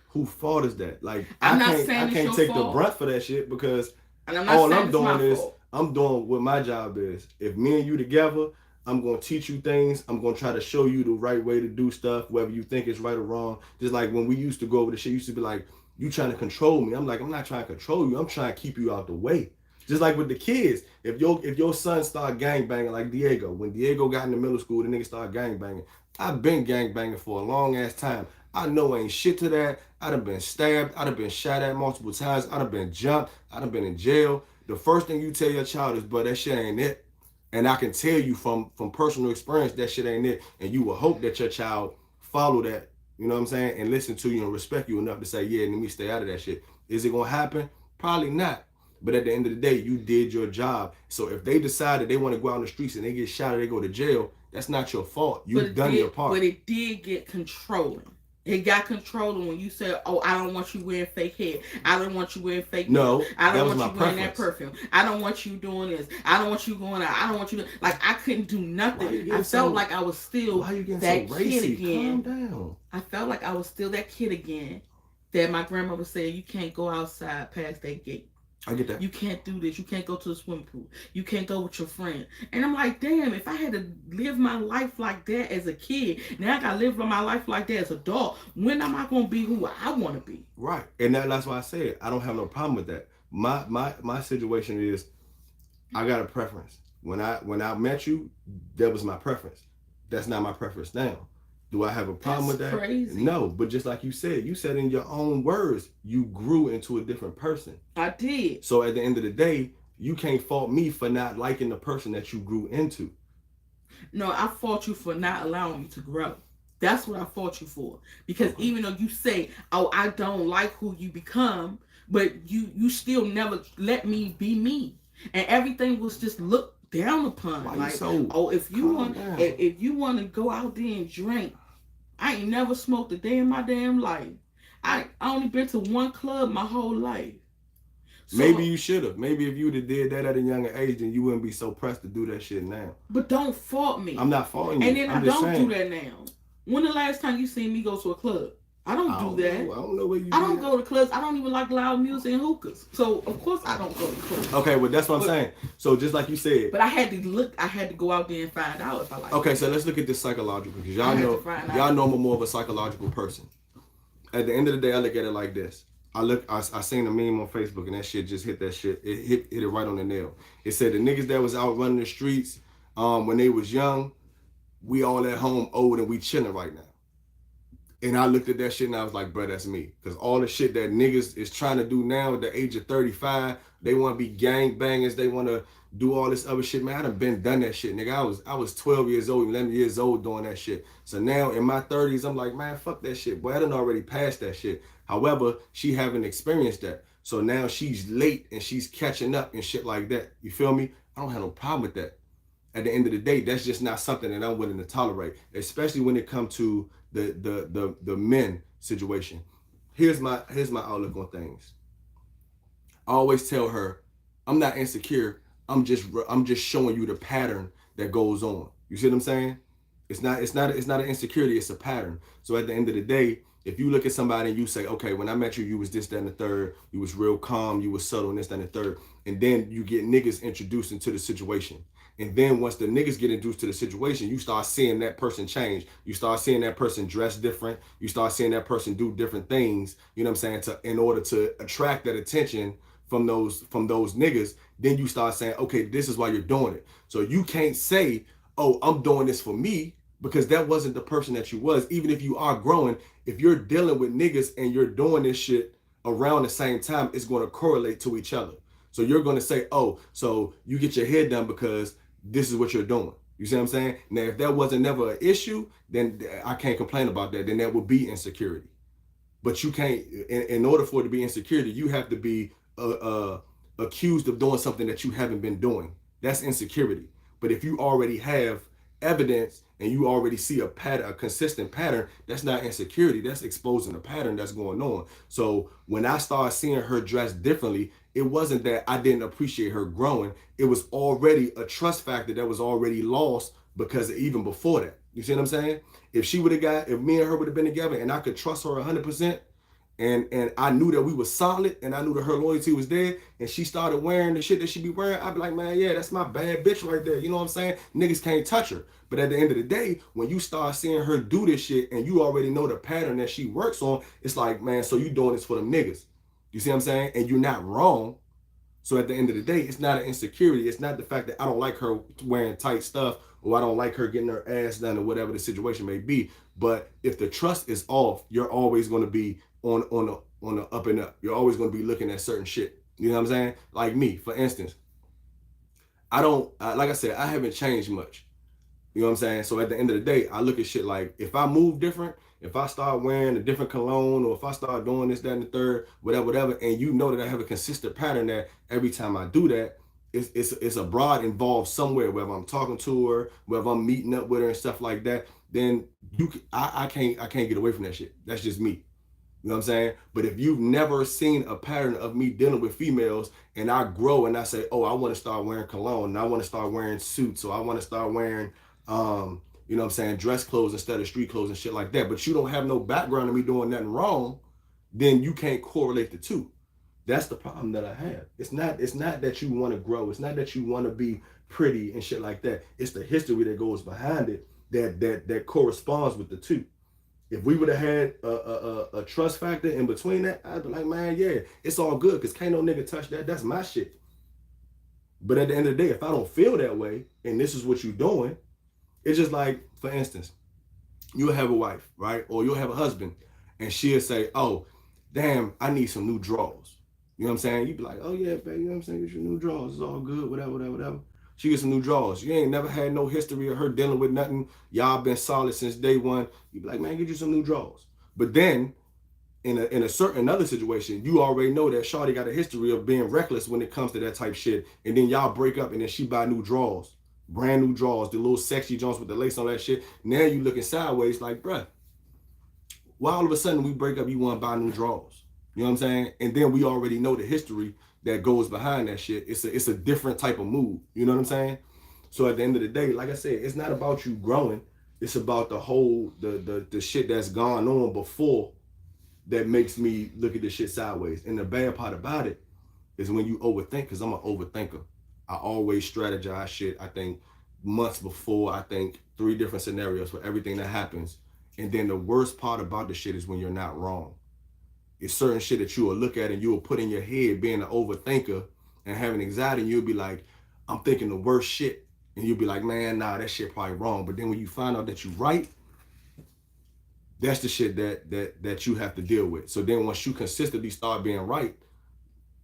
whose fault is that? Like, I can't take the brunt for that shit, because all I'm doing is I'm doing what my job is. If me and you together, I'm going to teach you things. I'm going to try to show you the right way to do stuff, whether you think it's right or wrong. Just like when we used to go over the shit, used to be like, you trying to control me. I'm like, I'm not trying to control you. I'm trying to keep you out the way. Just like with the kids, if your son start gangbanging like Diego, when Diego got into middle school, the nigga started gangbanging. I've been gangbanging for a long ass time. I know ain't shit to that. I done been stabbed. I done been shot at multiple times. I done been jumped. I done been in jail. The first thing you tell your child is, but that shit ain't it. And I can tell you from personal experience that shit ain't it. And you will hope that your child follow that, you know what I'm saying, and listen to you and respect you enough to say, yeah, let me stay out of that shit. Is it gonna happen? Probably not. But at the end of the day, you did your job. So if they decide that they want to go out in the streets and they get shot or they go to jail, that's not your fault. You've done your part. But it did get controlling. It got controlling when you said, "Oh, I don't want you wearing fake hair. I don't want you wearing fake No, nails. I that don't was want my you wearing that preference. perfume. I don't want you doing this. I don't want you going out. I don't want you like I couldn't do Why you nothing. getting I felt so- like I was still Why you getting that so kid racy? again. Calm down. I felt like I was still that kid again. That my grandmother said, you can't go outside past that gate. I get that. You can't do this. You can't go to the swimming pool. You can't go with your friend." And I'm like, damn, if I had to live my life like that as a kid, now I got to live my life like that as an adult, when am I going to be who I want to be? Right. And that's why I said I don't have no problem with that. My situation is I got a preference. When I met you, that was my preference. That's not my preference now. Do I have a problem with that? Crazy. No, but just like you said in your own words, you grew into a different person. I did. So at the end of the day, you can't fault me for not liking the person that you grew into. No, I fought you for not allowing me to grow. That's what I fought you for. Because even though you say, "Oh, I don't like who you become," but you still never let me be me. And everything was just looked down upon. Why like, you so oh, if you want down? if you want to go out there and drink, I ain't never smoked a day in my damn life. I only been to one club my whole life. So, Maybe you should have. Maybe if you would have did that at a younger age, then you wouldn't be so pressed to do that shit now. But don't fault me. I'm not faulting you. And then I'm I just don't saying. do that now. When the last time you seen me go to a club? I don't do that. I don't know where you I don't go to clubs. I don't even like loud music and hookahs. So of course I don't go to clubs. Okay, well that's what I'm saying. So just like you said. But I had to look. I had to go out there and find out if I like. Okay, so let's look at this psychological because y'all know I'm more of a psychological person. At the end of the day, I look at it like this. I seen a meme on Facebook and that shit just hit that shit. It hit it right on the nail. It said the niggas that was out running the streets when they was young, we all at home old and we chilling right now. And I looked at that shit and I was like, bro, that's me. Because all the shit that niggas is trying to do now at the age of 35, they want to be gang bangers. They want to do all this other shit. Man, I done that shit, nigga. I was 12 years old, 11 years old doing that shit. So now in my 30s, I'm like, man, fuck that shit. Boy, I done already passed that shit. However, she haven't experienced that. So now she's late and she's catching up and shit like that. You feel me? I don't have no problem with that. At the end of the day, that's just not something that I'm willing to tolerate, especially when it comes to the men situation. Here's my outlook on things. I always tell her, I'm not insecure. I'm just showing you the pattern that goes on. You see what I'm saying? It's not an insecurity. It's a pattern. So at the end of the day, if you look at somebody and you say, okay, when I met you, you was this, that, and the third. You was real calm. You was subtle, and this, that, and the third. And then you get niggas introduced into the situation. And then once the niggas get introduced to the situation, you start seeing that person change. You start seeing that person dress different. You start seeing that person do different things, you know what I'm saying, in order to attract that attention from those niggas. Then you start saying, okay, this is why you're doing it. So you can't say, oh, I'm doing this for me, because that wasn't the person that you was. Even if you are growing, if you're dealing with niggas and you're doing this shit around the same time, it's going to correlate to each other. So you're going to say, oh, so you get your head done because this is what you're doing. You see what I'm saying? Now, if that wasn't never an issue, then I can't complain about that. Then that would be insecurity. But you can't, in order for it to be insecurity, you have to be accused of doing something that you haven't been doing. That's insecurity. But if you already have evidence and you already see a pattern, a consistent pattern, that's not insecurity. That's exposing a pattern that's going on. So when I started seeing her dress differently, it wasn't that I didn't appreciate her growing. It was already a trust factor that was already lost because even before that. You see what I'm saying? If me and her would have been together and I could trust her 100%, and I knew that we were solid and I knew that her loyalty was there, and she started wearing the shit that she be wearing, I'd be like, man, yeah, that's my bad bitch right there. You know what I'm saying? Niggas can't touch her. But at the end of the day, when you start seeing her do this shit and you already know the pattern that she works on, it's like, man, so you doing this for them niggas. You see what I'm saying? And you're not wrong. So at the end of the day, it's not an insecurity. It's not the fact that I don't like her wearing tight stuff or I don't like her getting her ass done or whatever the situation may be. But if the trust is off, you're always going to be on the up and up. You're always going to be looking at certain shit. You know what I'm saying? Like me, for instance, like I said, I haven't changed much. You know what I'm saying? So at the end of the day, I look at shit like, if I move different, if I start wearing a different cologne, or if I start doing this, that, and the third, whatever, and you know that I have a consistent pattern that every time I do that, it's a broad involved somewhere, whether I'm talking to her, whether I'm meeting up with her and stuff like that, then I can't get away from that shit. That's just me. You know what I'm saying? But if you've never seen a pattern of me dealing with females and I grow and I say, oh, I want to start wearing cologne and I want to start wearing suits, or I want to start wearing you know what I'm saying, dress clothes instead of street clothes and shit like that, but you don't have no background of me doing nothing wrong, then you can't correlate the two. That's the problem that I have. It's not that you want to grow. It's not that you want to be pretty and shit like that. It's the history that goes behind it that corresponds with the two. If we would have had a trust factor in between that, I'd be like, man, yeah, it's all good, because can't no nigga touch that. That's my shit. But at the end of the day, if I don't feel that way and this is what you're doing, it's just like, for instance, you'll have a wife, right? Or you'll have a husband, and she'll say, oh, damn, I need some new drawers. You know what I'm saying? You'd be like, oh yeah, baby, you know what I'm saying? Get your new drawers. It's all good, whatever. She gets some new drawers. You ain't never had no history of her dealing with nothing. Y'all been solid since day one. You'd be like, man, get you some new drawers. But then, in a certain other situation, you already know that Shawty got a history of being reckless when it comes to that type shit. And then y'all break up, and then she buy new drawers. Brand new drawers, the little sexy joints with the lace on that shit. Now you looking sideways like, bruh, why all of a sudden we break up, you want to buy new drawers? You know what I'm saying? And then we already know the history that goes behind that shit. It's a different type of move. You know what I'm saying? So at the end of the day, like I said, it's not about you growing. It's about the whole, the shit that's gone on before that makes me look at this shit sideways. And the bad part about it is when you overthink, because I'm an overthinker. I always strategize shit. I think months before. I think 3 different scenarios for everything that happens. And then the worst part about the shit is when you're not wrong. It's certain shit that you will look at and you will put in your head, being an overthinker and having anxiety, and you'll be like, I'm thinking the worst shit. And you'll be like, man, nah, that shit probably wrong. But then when you find out that you're right, that's the shit that you have to deal with. So then once you consistently start being right,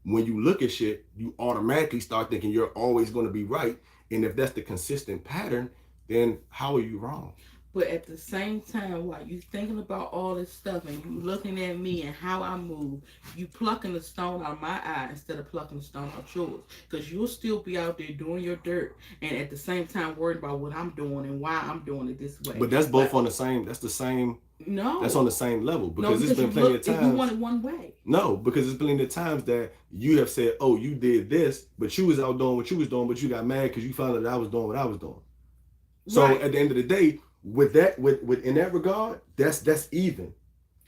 when you look at shit, you automatically start thinking you're always going to be right. And if that's the consistent pattern, then how are you wrong? But at the same time, while you thinking about all this stuff and you looking at me and how I move, you plucking the stone out of my eye instead of plucking the stone out yours. Because you'll still be out there doing your dirt and at the same time worried about what I'm doing and why I'm doing it this way. But that's both on the same, that's the same. No. That's on the same level. Because it's been plenty of times. You want it one way. No, because it's plenty of times that you have said, oh, you did this, but you was out doing what you was doing, but you got mad because you found out that I was doing what I was doing. So at the end of the day, with that, with in that regard, that's even.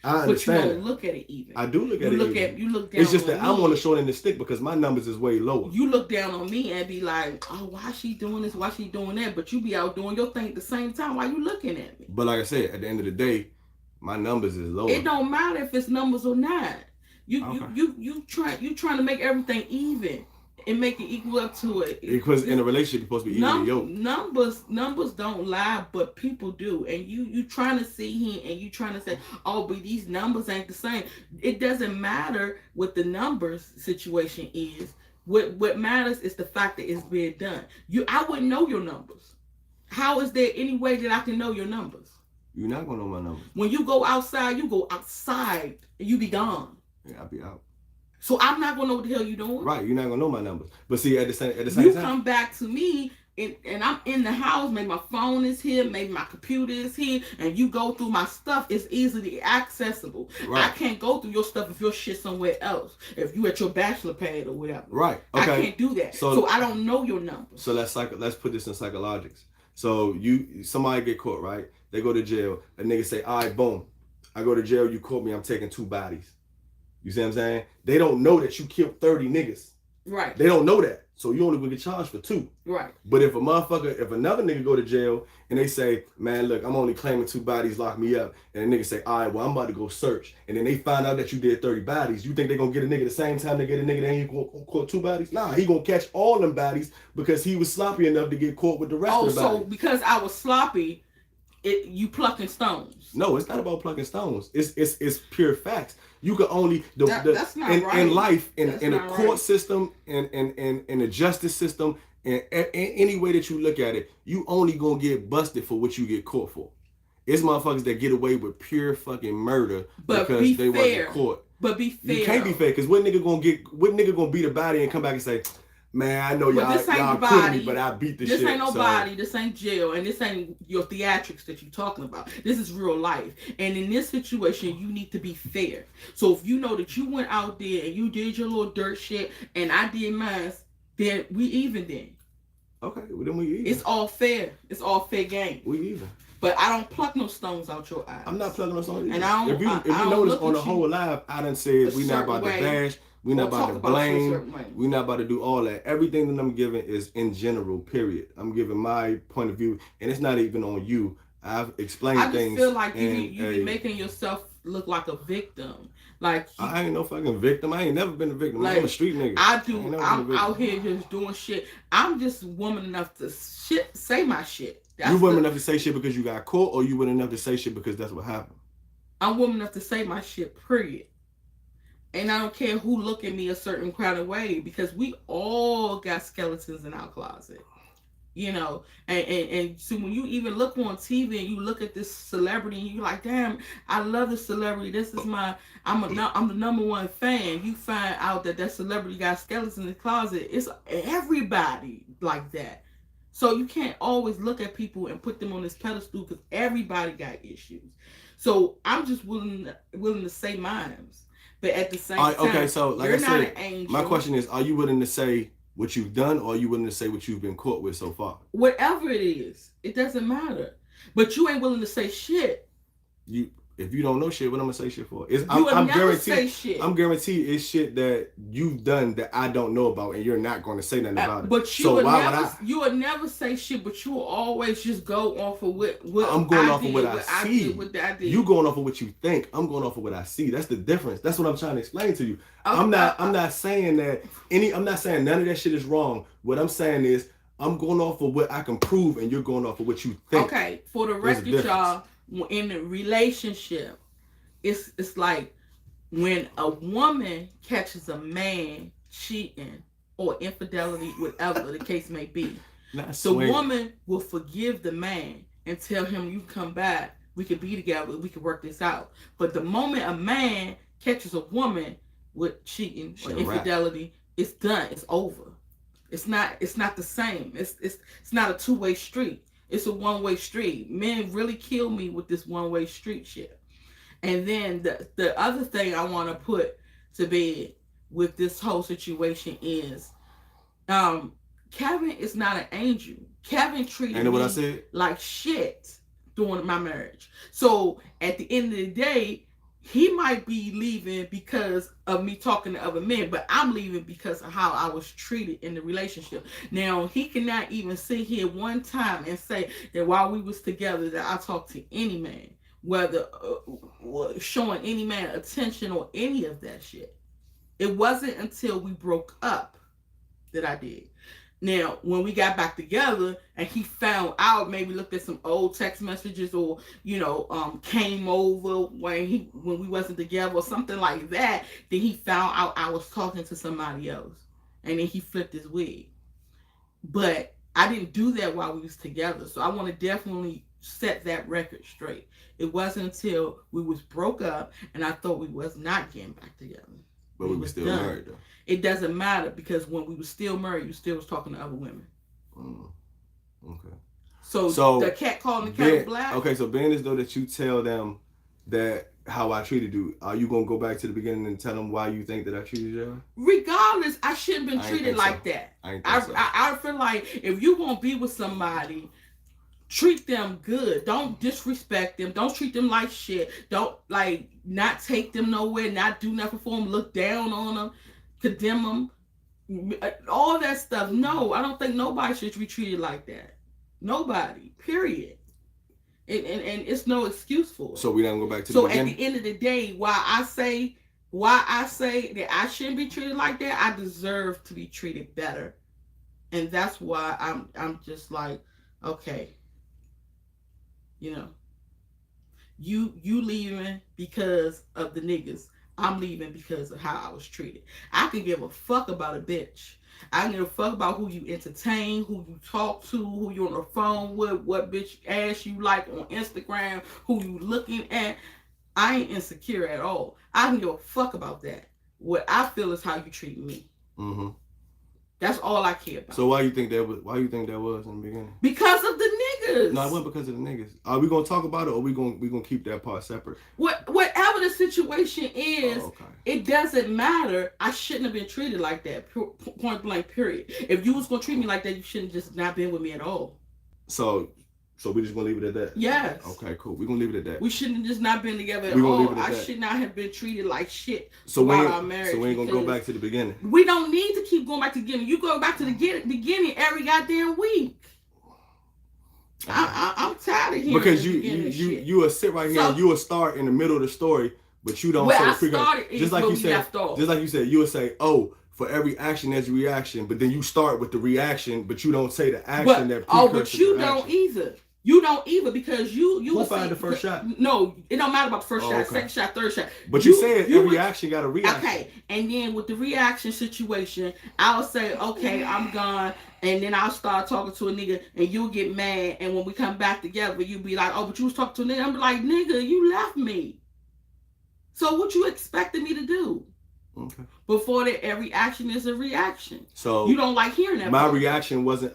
I understand. But you don't look at it even. I do look at it. You look down. It's just that I'm on the short end of the stick because my numbers is way lower. You look down on me and be like, oh, why she doing this? Why she doing that? But you be out doing your thing at the same time while you looking at me. But like I said, at the end of the day, my numbers is lower. It don't matter if it's numbers or not. You trying to make everything even and make it equal up to it. Because in a relationship, you're supposed to be even yoked. Numbers don't lie, but people do. And you trying to see him and you trying to say, oh, but these numbers ain't the same. It doesn't matter what the numbers situation is. What matters is the fact that it's being done. I wouldn't know your numbers. How is there any way that I can know your numbers? You're not gonna know my numbers. When you go outside and you be gone. Yeah, I'll be out. So I'm not gonna know what the hell you doing. Right, you're not gonna know my numbers. But see, at the same you time, come back to me and I'm in the house. Maybe my phone is here, maybe my computer is here, and you go through my stuff. It's easily accessible. Right. I can't go through your stuff if your shit somewhere else. If you at your bachelor pad or whatever. Right. Okay. I can't do that. So I don't know your numbers. So let's put this in psychologics. So somebody get caught, right? They go to jail. A nigga say, all right, boom. I go to jail, you caught me, I'm taking 2 bodies. You see what I'm saying? They don't know that you killed 30 niggas. Right. They don't know that. So you only gonna get charged for 2. Right. But if another nigga go to jail and they say, man, look, I'm only claiming 2 bodies, lock me up. And a nigga say, all right, well, I'm about to go search. And then they find out that you did 30 bodies. You think they gonna get a nigga the same time they get a nigga that ain't gonna caught 2 bodies? Nah, he gonna catch all them bodies because he was sloppy enough to get caught with the rest of the bodies. So because I was sloppy, you plucking stones. No, it's not about plucking stones. It's pure facts. You can only that's not right. In life, in a court system, in a justice system, in any way that you look at it, you only gonna get busted for what you get caught for. It's motherfuckers that get away with pure fucking murder because they wasn't caught. But be fair. You can't be fair because what nigga gonna beat a body and come back and say, Man, I know But this ain't y'all nobody. kidding me, but I beat the shit. This ain't nobody. So. This ain't jail, and this ain't your theatrics that you're talking about. This is real life. And in this situation, you need to be fair. So if you know that you went out there and you did your little dirt shit, and I did mine, then we even then. Okay, well then we even. It's all fair. It's all fair game. We even. But I don't pluck no stones out your eyes. I'm not plugging no stones. And I don't. If you don't notice look on the at whole live, I done said we not about to bash. We not about to blame. We not about to do all that. Everything that I'm giving is in general, period. I'm giving my point of view, and it's not even on you. I've explained things. I just feel like you be making yourself look like a victim. Like I ain't no fucking victim. I ain't never been a victim. Like, I'm a street nigga. I'm out here just doing shit. I'm just woman enough to say my shit. You woman enough to say shit because you got caught, or you woman enough to say shit because that's what happened? I'm woman enough to say my shit, period. And I don't care who look at me a certain kind of way, because we all got skeletons in our closet. You know, and so when you even look on TV and you look at this celebrity and you're like, damn, I love this celebrity. This is I'm the number one fan. You find out that celebrity got skeletons in the closet. It's everybody like that. So you can't always look at people and put them on this pedestal, because everybody got issues. So I'm just willing to say mine. But at the same time, okay, so like you're I not said, an angel. my question is, are you willing to say what you've done, or are you willing to say what you've been caught with so far? Whatever it is, it doesn't matter. But you ain't willing to say shit. If you don't know shit, what I'm gonna say shit for? I'm guaranteed. Say shit. I'm guaranteed it's shit that you've done that I don't know about, and you're not going to say nothing about it. But you would never say shit. But you will always just go off of what I'm going off of what I see. You going off of what you think. I'm going off of what I see. That's the difference. That's what I'm trying to explain to you. I'm not saying that I'm not saying none of that shit is wrong. What I'm saying is I'm going off of what I can prove, and you're going off of what you think. Okay, for the record, y'all. In a relationship, it's like when a woman catches a man cheating or infidelity, whatever the case may be, the woman will forgive the man and tell him, you come back, we can be together, we can work this out. But the moment a man catches a woman with cheating or infidelity, it's done, it's over. It's not the same. It's not a two-way street. It's a one-way street. Men really kill me with this one-way street shit. And then the other thing I want to put to bed with this whole situation is, Kevin is not an angel. Kevin treated me like shit during my marriage. So at the end of the day, he might be leaving because of me talking to other men, but I'm leaving because of how I was treated in the relationship. Now, he cannot even sit here one time and say that while we was together that I talked to any man, whether showing any man attention or any of that shit. It wasn't until we broke up that I did. Now, when we got back together and he found out, maybe looked at some old text messages or, came over when we wasn't together or something like that, then he found out I was talking to somebody else. And then he flipped his wig. But I didn't do that while we was together. So I want to definitely set that record straight. It wasn't until we was broke up and I thought we was not getting back together. But we were still married though. It doesn't matter, because when we were still married, you still was talking to other women. Okay. So the cat calling the kettle black. Okay, so being as though that you tell them that how I treated you, are you gonna go back to the beginning and tell them why you think that I treated you? Regardless, I shouldn't have been treated like that. I feel like if you gonna be with somebody, treat them good. Don't disrespect them. Don't treat them like shit. Don't not take them nowhere. Not do nothing for them. Look down on them. Condemn them. All that stuff. No, I don't think nobody should be treated like that. Nobody. Period. And it's no excuse for it. So we don't go back to the beginning? So at the end of the day, why I say that I shouldn't be treated like that, I deserve to be treated better. And that's why I'm just like, okay. You leaving because of the niggas. I'm leaving because of how I was treated. I can give a fuck about a bitch. I can give a fuck about who you entertain, who you talk to, who you on the phone with, what bitch ass you like on Instagram, who you looking at. I ain't insecure at all. I can give a fuck about that. What I feel is how you treat me. Mm-hmm. That's all I care about. So why you think that was? Why you think that was in the beginning? Because of the niggas. No, it wasn't because of the niggas. Are we gonna talk about it, or we gonna keep that part separate? Whatever the situation is, okay. It doesn't matter. I shouldn't have been treated like that. Point blank. Period. If you was gonna treat me like that, you shouldn't just not been with me at all. So we just gonna leave it at that? Yes. Okay, cool. We gonna leave it at that. We shouldn't have just not been together at We gonna all. leave it at I that. should not have been treated like shit So while our marriage. So we ain't gonna go back to the beginning. We don't need to keep going back to the beginning. You go back to the beginning every goddamn week. I'm tired of hearing because you will sit right here and you will start in the middle of the story, but you don't say the started just like you said. Just like you said, you would say, "Oh, for every action there's a reaction," but then you start with the reaction, but you don't say the action that. But you don't either. You don't either because you Who fired the first shot? No, it don't matter about the first shot, second shot, third shot. But you said every action got a reaction. Okay, and then with the reaction situation, I'll say, okay, I'm gone, and then I'll start talking to a nigga, and you'll get mad, and when we come back together, you'll be like, oh, but you was talking to a nigga. I'm like, nigga, you left me. So what you expected me to do? Okay. Before that, every action is a reaction. So you don't like hearing that. My reaction wasn't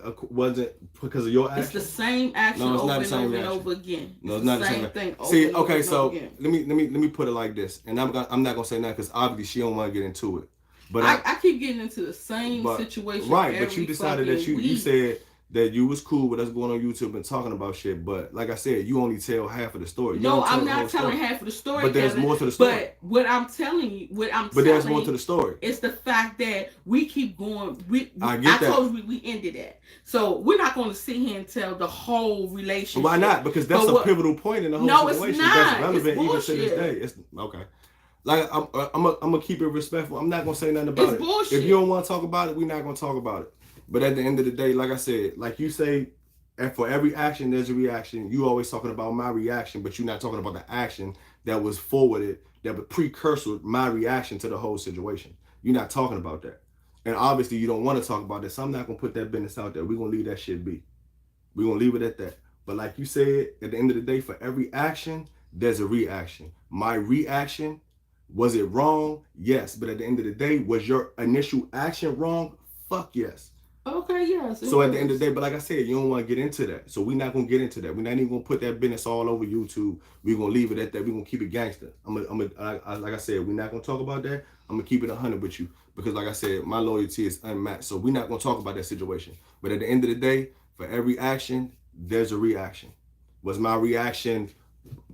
because of your action. It's the same action over and over again. No, it's not the same thing. See, okay, so let me put it like this, and I'm not gonna say that because obviously she don't want to get into it. But I keep getting into the same situation. Right, but you decided that you said that you was cool with us going on YouTube and talking about shit, but like I said, you only tell half of the story. No, I'm not telling half of the story. But there's more to the story. But what I'm telling you, but there's more to the story. It's the fact that we keep going. I told you we ended that. So we're not going to sit here and tell the whole relationship. Why not? Because that's a pivotal point in the whole situation. It's not. That's relevant even to this day. It's okay. Like I'm gonna keep it respectful. I'm not gonna say nothing about it. Bullshit. If you don't want to talk about it, we're not gonna talk about it. But at the end of the day, like I said, like you say, and for every action there's a reaction. You always talking about my reaction, but you're not talking about the action that was forwarded, that was precursor my reaction to the whole situation. You're not talking about that. And obviously you don't want to talk about that, so I'm not gonna put that business out there. We're gonna leave that shit be. We're gonna leave it at that. But like you said, at the end of the day, for every action, there's a reaction. My reaction, was it wrong? Yes. But at the end of the day, was your initial action wrong? Fuck yes. Okay, yes. So at the end of the day, but like I said, you don't want to get into that. So we're not gonna get into that. We're not even gonna put that business all over YouTube. We're gonna leave it at that. We're gonna keep it gangster. Like I said, we're not gonna talk about that. I'm gonna keep it 100 with you because, like I said, my loyalty is unmatched. So we're not gonna talk about that situation. But at the end of the day, for every action, there's a reaction. Was my reaction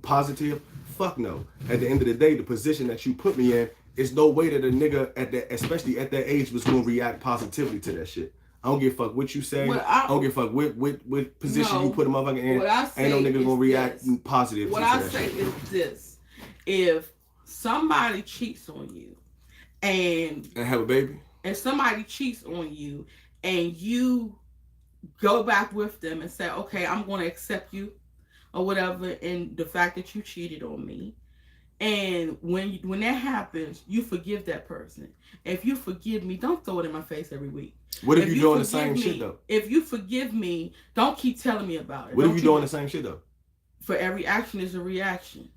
positive? Fuck no. At the end of the day, the position that you put me in, it's no way that a nigga especially at that age, was gonna react positively to that shit. I don't give a fuck what you say. I don't give a fuck what position you put a motherfucker in. Ain't no nigga gonna react positive. What I say is this: if somebody cheats on you, and have a baby, and somebody cheats on you, and you go back with them and say, okay, I'm gonna accept you, or whatever, and the fact that you cheated on me. And when that happens, you forgive that person. If you forgive me, don't throw it in my face every week. What if you doing the same shit though? If you forgive me, don't keep telling me about it. What if you doing the same shit though? For every action is a reaction.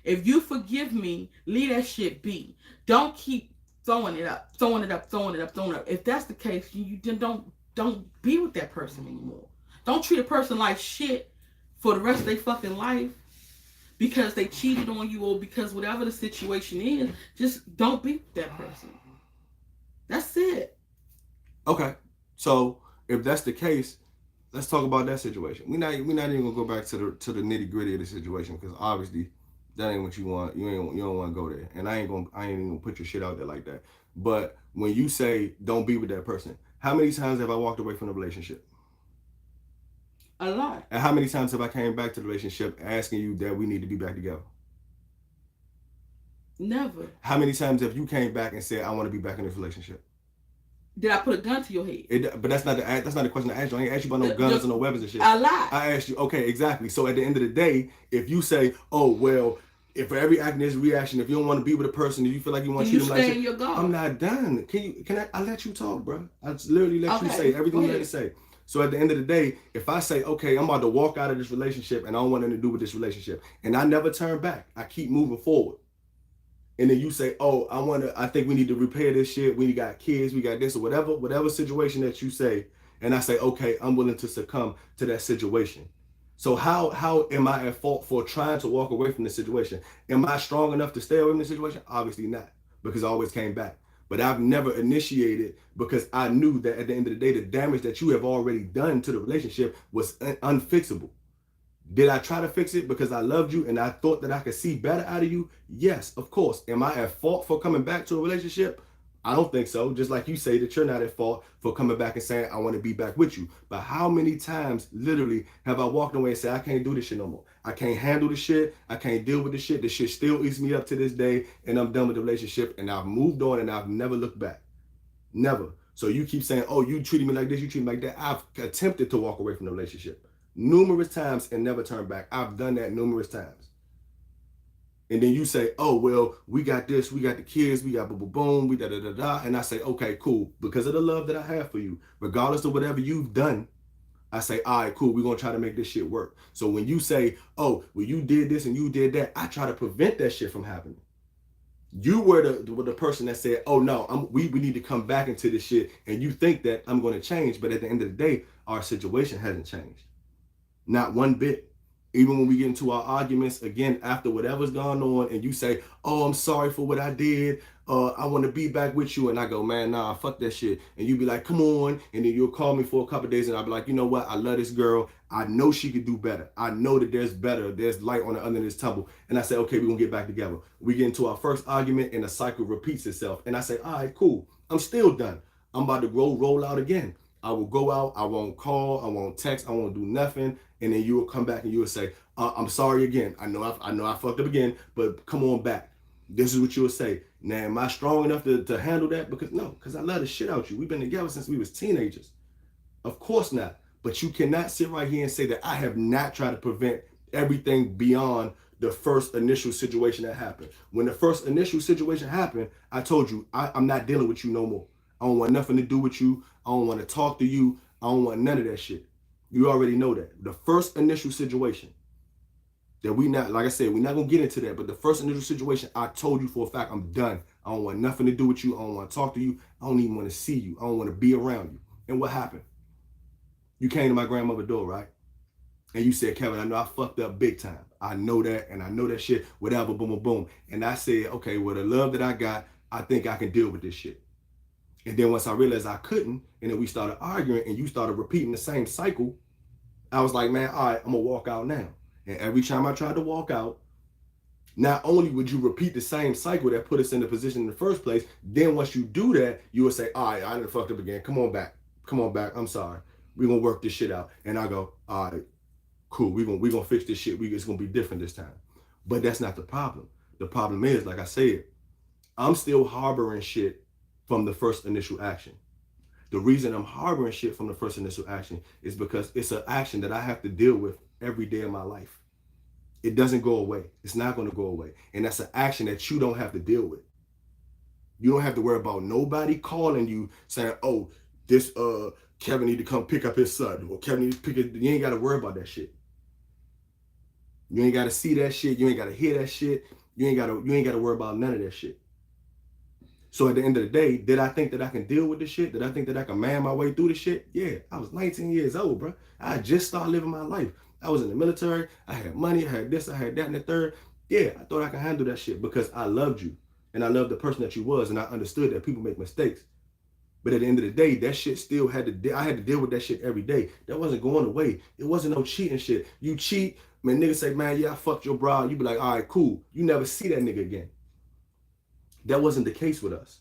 If you forgive me, leave that shit be. Don't keep throwing it up. If that's the case, you don't be with that person anymore. Don't treat a person like shit for the rest of their fucking life. Because they cheated on you or because whatever the situation is, just don't be with that person. That's it. Okay. So if that's the case, let's talk about that situation. We're not even gonna go back to the nitty gritty of the situation because obviously that ain't what you want. You don't want to go there. And I ain't even gonna put your shit out there like that. But when you say don't be with that person, how many times have I walked away from the relationship? A lot. And how many times have I came back to the relationship asking you that we need to be back together? Never. How many times have you came back and said I want to be back in this relationship? Did I put a gun to your head? But that's not the question I asked you. I ain't asked you about no guns or no weapons and shit. A lot. I asked you, okay, exactly. So at the end of the day, if you say, oh well, if for every action there's a reaction, if you don't want to be with a person, if you feel like you want to treat them like shit, I'm not done. Can I let you talk, bro? I just literally let you say everything you had to say. So at the end of the day, if I say, okay, I'm about to walk out of this relationship and I don't want nothing to do with this relationship, and I never turn back, I keep moving forward. and then you say, oh, I think we need to repair this shit. We got kids, we got this, or whatever situation that you say, and I say, okay, I'm willing to succumb to that situation. So how am I at fault for trying to walk away from the situation? Am I strong enough to stay away from the situation? Obviously not, because I always came back. But I've never initiated because I knew that at the end of the day, the damage that you have already done to the relationship was unfixable. Did I try to fix it because I loved you and I thought that I could see better out of you? Yes, of course. Am I at fault for coming back to a relationship? I don't think so. Just like you say that you're not at fault for coming back and saying, I want to be back with you. But how many times literally have I walked away and said, I can't do this shit no more. I can't handle the shit. I can't deal with the shit. The shit still eats me up to this day and I'm done with the relationship and I've moved on and I've never looked back. Never. So you keep saying, oh, you treated me like this, you treat me like that. I've attempted to walk away from the relationship numerous times and never turn back. I've done that numerous times. And then you say, oh, well, we got this, we got the kids, we got boom, boom, boom, we da. And I say, okay, cool. Because of the love that I have for you, regardless of whatever you've done, I say, all right, cool, we're going to try to make this shit work. So when you say, oh, well, you did this and you did that, I try to prevent that shit from happening. You were the person that said, oh, no, we need to come back into this shit. And you think that I'm going to change. But at the end of the day, our situation hasn't changed. Not one bit. Even when we get into our arguments, again, after whatever's gone on, and you say, oh, I'm sorry for what I did. I want to be back with you. And I go, man, nah, fuck that shit. And you be like, come on. And then you'll call me for a couple of days and I'll be like, you know what? I love this girl. I know she could do better. I know that there's better. There's light on the other end of this tunnel. And I say, okay, we're going to get back together. We get into our first argument and the cycle repeats itself. And I say, all right, cool. I'm still done. I'm about to roll out again. I will go out. I won't call. I won't text. I won't do nothing. And then you will come back and you will say, I'm sorry again. I know I fucked up again, but come on back. This is what you will say. Now, am I strong enough to handle that? Because I love the shit out you. We've been together since we was teenagers. Of course not. But you cannot sit right here and say that I have not tried to prevent everything beyond the first initial situation that happened. When the first initial situation happened, I told you, I'm not dealing with you no more. I don't want nothing to do with you. I don't want to talk to you. I don't want none of that shit. You already know that. The first initial situation that like I said, we're not going to get into that, but the first initial situation, I told you for a fact, I'm done. I don't want nothing to do with you. I don't want to talk to you. I don't even want to see you. I don't want to be around you. And what happened? You came to my grandmother's door, right? And you said, Kevin, I know I fucked up big time. I know that, and I know that shit, whatever, boom, boom, boom. And I said, okay, well, the love that I got, I think I can deal with this shit. And then once I realized I couldn't, and then we started arguing, and you started repeating the same cycle, I was like, man, all right, I'm going to walk out now. And every time I tried to walk out, not only would you repeat the same cycle that put us in the position in the first place, then once you do that, you would say, all right, I done fucked up again. Come on back. I'm sorry. We're going to work this shit out. And I go, all right, cool. We're gonna fix this shit. It's going to be different this time. But that's not the problem. The problem is, like I said, I'm still harboring shit from the first initial action. The reason I'm harboring shit from the first initial action is because it's an action that I have to deal with every day of my life. It doesn't go away. It's not going to go away. And that's an action that you don't have to deal with. You don't have to worry about nobody calling you saying, oh, this Kevin need to come pick up his son, or Kevin need to pick it. You ain't got to worry about that shit. You ain't got to see that shit. You ain't got to hear that shit. You ain't got to worry about none of that shit. So at the end of the day, did I think that I can deal with this shit? Did I think that I can man my way through this shit? Yeah, I was 19 years old, bro. I just started living my life. I was in the military. I had money. I had this. I had that and the third. Yeah, I thought I could handle that shit because I loved you. And I loved the person that you was. And I understood that people make mistakes. But at the end of the day, that shit still I had to deal with that shit every day. That wasn't going away. It wasn't no cheating shit. You cheat, man, niggas say, man, yeah, I fucked your bra. You be like, all right, cool. You never see that nigga again. That wasn't the case with us.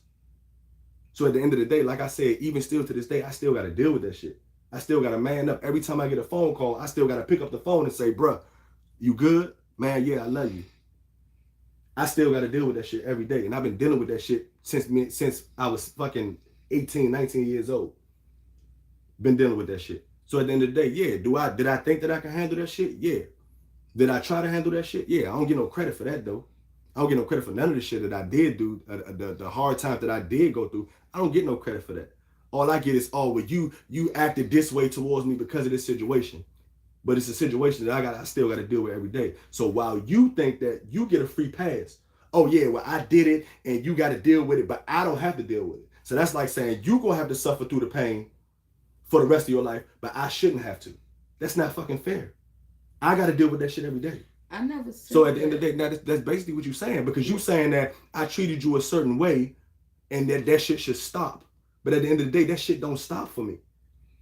So at the end of the day, like I said, even still to this day, I still got to deal with that shit. I still got to man up. Every time I get a phone call, I still got to pick up the phone and say, bruh, you good? Man, yeah, I love you. I still got to deal with that shit every day. And I've been dealing with that shit since I was fucking 18, 19 years old. Been dealing with that shit. So at the end of the day, yeah, did I think that I can handle that shit? Yeah. Did I try to handle that shit? Yeah, I don't get no credit for that though. I don't get no credit for none of the shit that I did do, the hard times that I did go through. I don't get no credit for that. All I get is, oh, well, you acted this way towards me because of this situation. But it's a situation that I still got to deal with every day. So while you think that you get a free pass, oh yeah, well I did it and you got to deal with it, but I don't have to deal with it. So that's like saying you're going to have to suffer through the pain for the rest of your life, but I shouldn't have to. That's not fucking fair. I got to deal with that shit every day. I never said So at the end of the day, now that's basically what you're saying, because you're saying that I treated you a certain way and that shit should stop. But at the end of the day, that shit don't stop for me.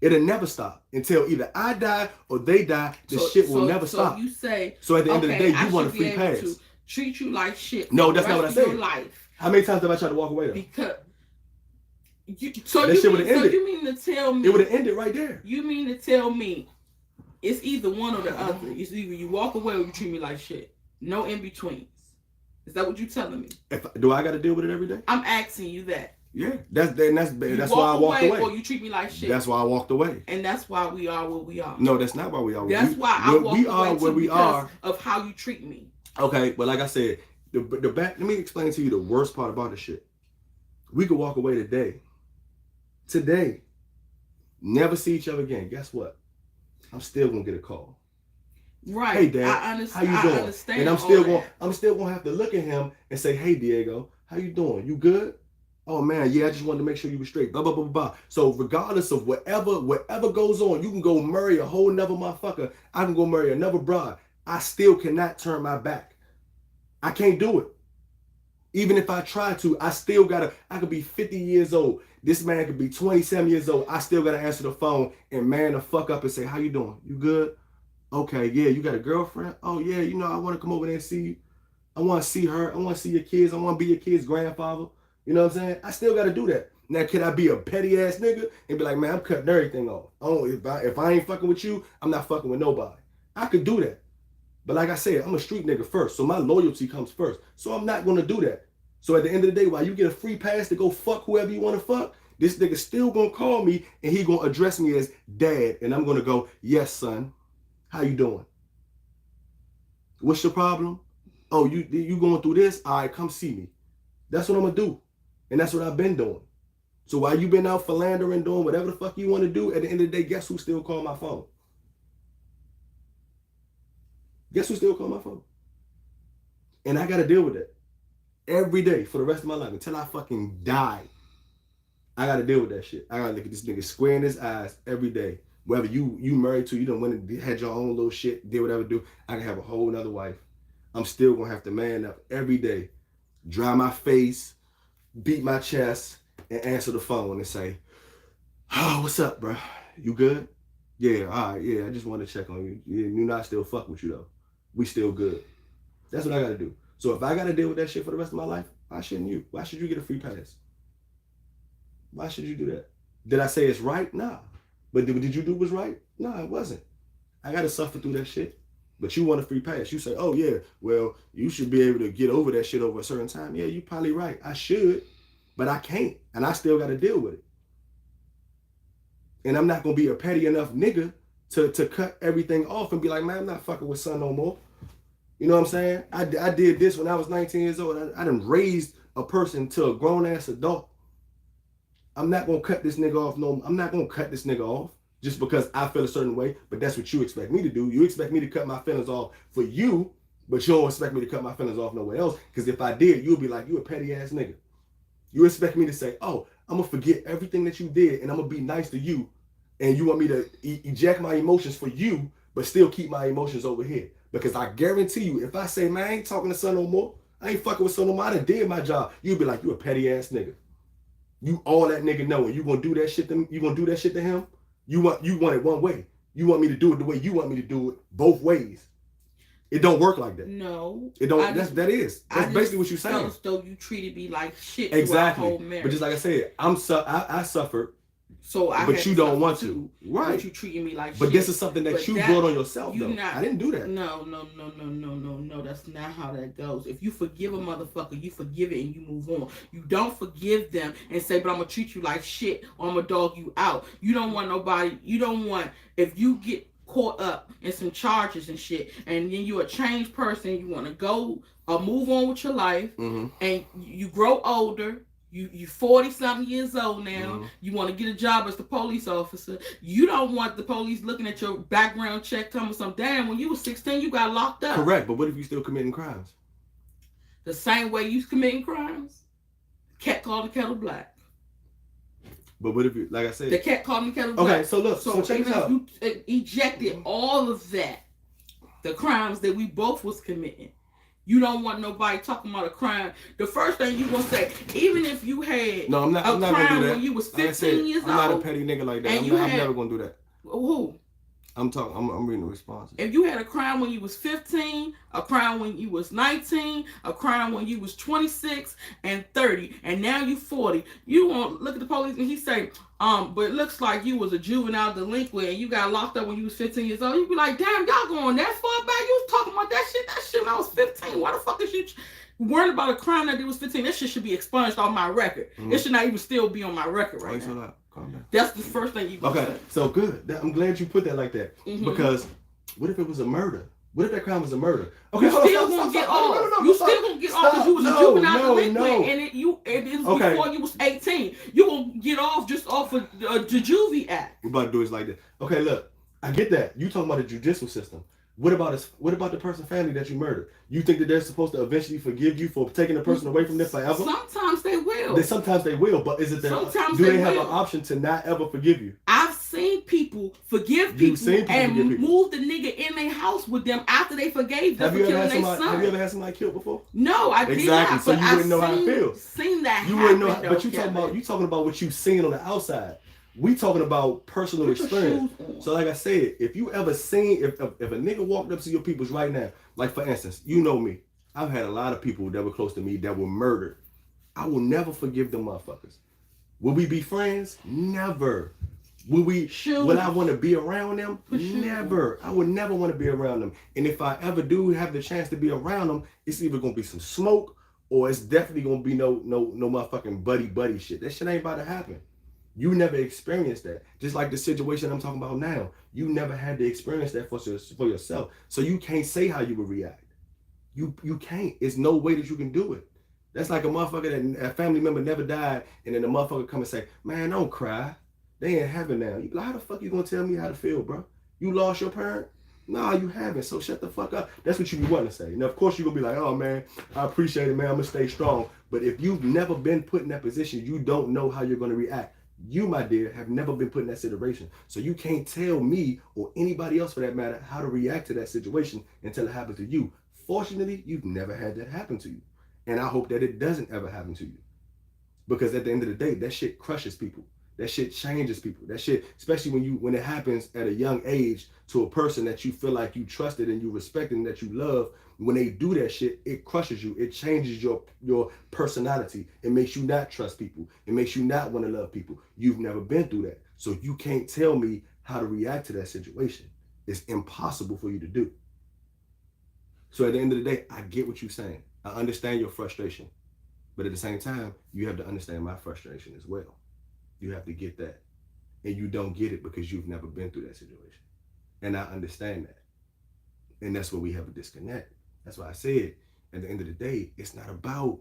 It'll never stop until either I die or they die. This shit will never stop. So you say, so at the end of the day, you want a free pass. To treat you like shit. No, that's not what I said. Life. How many times have I tried to walk away though? Because you mean to tell me it would have ended right there? You mean to tell me it's either one or the other? It's either you walk away or you treat me like shit. No in betweens. Is that what you telling me? Do I got to deal with it every day? I'm asking you that. Yeah, that's why I walked away. Or you treat me like shit. That's why I walked away. And that's why we are where we are. No, that's not why we are. That's why I walked away. We are where we are of how you treat me. Okay, but like I said, the back. Let me explain to you the worst part about this shit. We could walk away today, never see each other again. Guess what? I'm still gonna get a call. Right. Hey, Dad. I understand. How you doing? I understand. And I'm still gonna have to look at him and say, "Hey, Diego, how you doing? You good? Oh man, yeah, I just wanted to make sure you were straight." Blah blah blah blah. So regardless of whatever goes on, you can go marry a whole nother motherfucker. I can go marry another bride. I still cannot turn my back. I can't do it. Even if I try to, I could be 50 years old. This man could be 27 years old. I still gotta answer the phone and man the fuck up and say, "How you doing? You good? Okay, yeah, you got a girlfriend? Oh yeah, I want to come over there and see you. I want to see her. I want to see your kids. I want to be your kids' grandfather." You know what I'm saying? I still got to do that. Now, could I be a petty ass nigga and be like, "Man, I'm cutting everything off. If I ain't fucking with you, I'm not fucking with nobody." I could do that. But like I said, I'm a street nigga first. So my loyalty comes first. So I'm not going to do that. So at the end of the day, while you get a free pass to go fuck whoever you want to fuck, this nigga still going to call me and he going to address me as dad. And I'm going to go, "Yes, son. How you doing? What's your problem? Oh, you going through this? All right, come see me." That's what I'm going to do. And that's what I've been doing. So while you been out philandering, doing whatever the fuck you want to do, at the end of the day, guess who still called my phone? Guess who still called my phone? And I got to deal with that every day for the rest of my life until I fucking die. I got to deal with that shit. I got to look at this nigga square in his eyes every day. Whether you married to, you done went and had your own little shit, did whatever do, I can have a whole nother wife. I'm still going to have to man up every day, dry my face, beat my chest, and answer the phone and say, "Oh, what's up, bro? You good? Yeah, all right, yeah, I just want to check on you. You know I still fuck with you, though. We still good." That's what I got to do. So if I got to deal with that shit for the rest of my life, why shouldn't you? Why should you get a free pass? Why should you do that? Did I say it's right? Nah. But did you do what's right? No, it wasn't. I got to suffer through that shit. But you want a free pass. You say, "Oh, yeah, well, you should be able to get over that shit over a certain time." Yeah, you probably right. I should, but I can't. And I still got to deal with it. And I'm not going to be a petty enough nigga to cut everything off and be like, "Man, I'm not fucking with son no more." You know what I'm saying? I did this when I was 19 years old. I done raised a person to a grown-ass adult. I'm not going to cut this nigga off. No, I'm not going to cut this nigga off just because I feel a certain way, but that's what you expect me to do. You expect me to cut my feelings off for you, but you don't expect me to cut my feelings off nowhere else, because if I did, you'll be like, "You a petty ass nigga." You expect me to say, "Oh, I'm going to forget everything that you did and I'm going to be nice to you," and you want me to eject my emotions for you, but still keep my emotions over here. Because I guarantee you, if I say, "Man, I ain't talking to son no more, I ain't fucking with son no more, I done did my job," you'll be like, "You a petty ass nigga. You all that nigga know, and you gonna do that shit to him? You want it one way. You want me to do it the way you want me to do it, both ways. It don't work like that. No. It don't. That's basically what you're saying. Felt as though you treated me like shit. Exactly. Whole marriage. But just like I said, I suffered. So but you don't want to. Right. But you treating me like shit. But this is something that you brought on yourself, though. I didn't do that. No. That's not how that goes. If you forgive a motherfucker, you forgive it and you move on. You don't forgive them and say, "But I'm going to treat you like shit or I'm going to dog you out." You don't want nobody. If you get caught up in some charges and shit, and then you're a changed person, you want to go or move on with your life, and you grow older. You 40-something years old now. You want to get a job as the police officer. You don't want the police looking at your background check, telling them, "Damn, when you were 16, you got locked up." Correct, but what if you still committing crimes? The same way you committing crimes, cat called the kettle black. But what if you, like I said, The cat called the kettle black. okay, so look, so check even this out. if you ejected all of that, the crimes that we both was committing, you don't want nobody talking about a crime. The first thing you gonna say, even if you had No, I'm not crime gonna do that. when you was Like I 15 said, years I'm not a old, petty nigga like that. and I'm never gonna do that. who? I'm reading the responses. If you had a crime when you was 15, a crime when you was 19, a crime when you was 26 and 30, and now you 40, you won't look at the police and he say, but it looks like you was a juvenile delinquent and you got locked up when you was 15 years old. You be like, damn, y'all going that far back? You was talking about that shit when I was 15. Why the fuck is you worried about a crime that it was 15? That shit should be expunged off my record. It should not even still be on my record right now. Calm down. That's the first thing you gonna say. So good. I'm glad you put that like that. Because what if it was a murder? What if that crime was a murder? Okay, you still gonna get off. You still gonna get off because you was a juvenile delinquent and it is before you was 18. You gonna get off just off of the Juvie Act. We're about to do it like that. Okay, look, I get that. You talking about the judicial system. What about the person's family that you murdered? You think that they're supposed to eventually forgive you for taking the person away from them forever? Sometimes they will. Sometimes they will, but is it that do they have an option to not ever forgive you? I've seen people forgive people and move the nigga in their house with them after they forgave them for killing their son. Have you ever had somebody killed before? No, I did not. Exactly, so you wouldn't know how it feels. Seen that you wouldn't know, but you talking about what you've seen on the outside. We talking about personal experience. So like I said, if you ever seen, if a nigga walked up to your peoples right now, like for instance, you know me, I've had a lot of people that were close to me that were murdered. I will never forgive them motherfuckers. Will we be friends? Never. Will I want to be around them? Never. I would never want to be around them. And if I ever do have the chance to be around them, it's either gonna be some smoke or it's definitely gonna be no motherfucking buddy shit. That shit ain't about to happen. You never experienced that. Just like the situation I'm talking about now. You never had to experience that for yourself. So you can't say how you would react. You can't. It's no way that you can do it. That's like a motherfucker that a family member never died and then the motherfucker come and say, man, don't cry. They in heaven now. You be like, how the fuck you gonna tell me how to feel, bro? You lost your parent? Nah, you haven't. So shut the fuck up. That's what you be wanting to say. Now, of course, you're gonna be like, oh man, I appreciate it, man. I'm gonna stay strong. But if you've never been put in that position, you don't know how you're gonna react. You, my dear, have never been put in that situation. So you can't tell me or anybody else for that matter how to react to that situation until it happens to you. Fortunately, you've never had that happen to you. And I hope that it doesn't ever happen to you. Because at the end of the day, that shit crushes people. That shit changes people. That shit, especially when it happens at a young age to a person that you feel like you trusted and you respected and that you love, when they do that shit, it crushes you. It changes your personality. It makes you not trust people. It makes you not want to love people. You've never been through that. So you can't tell me how to react to that situation. It's impossible for you to do. So at the end of the day, I get what you're saying. I understand your frustration. But at the same time, you have to understand my frustration as well. You have to get that. And you don't get it because you've never been through that situation. And I understand that. And that's where we have a disconnect. That's why I said, at the end of the day, it's not about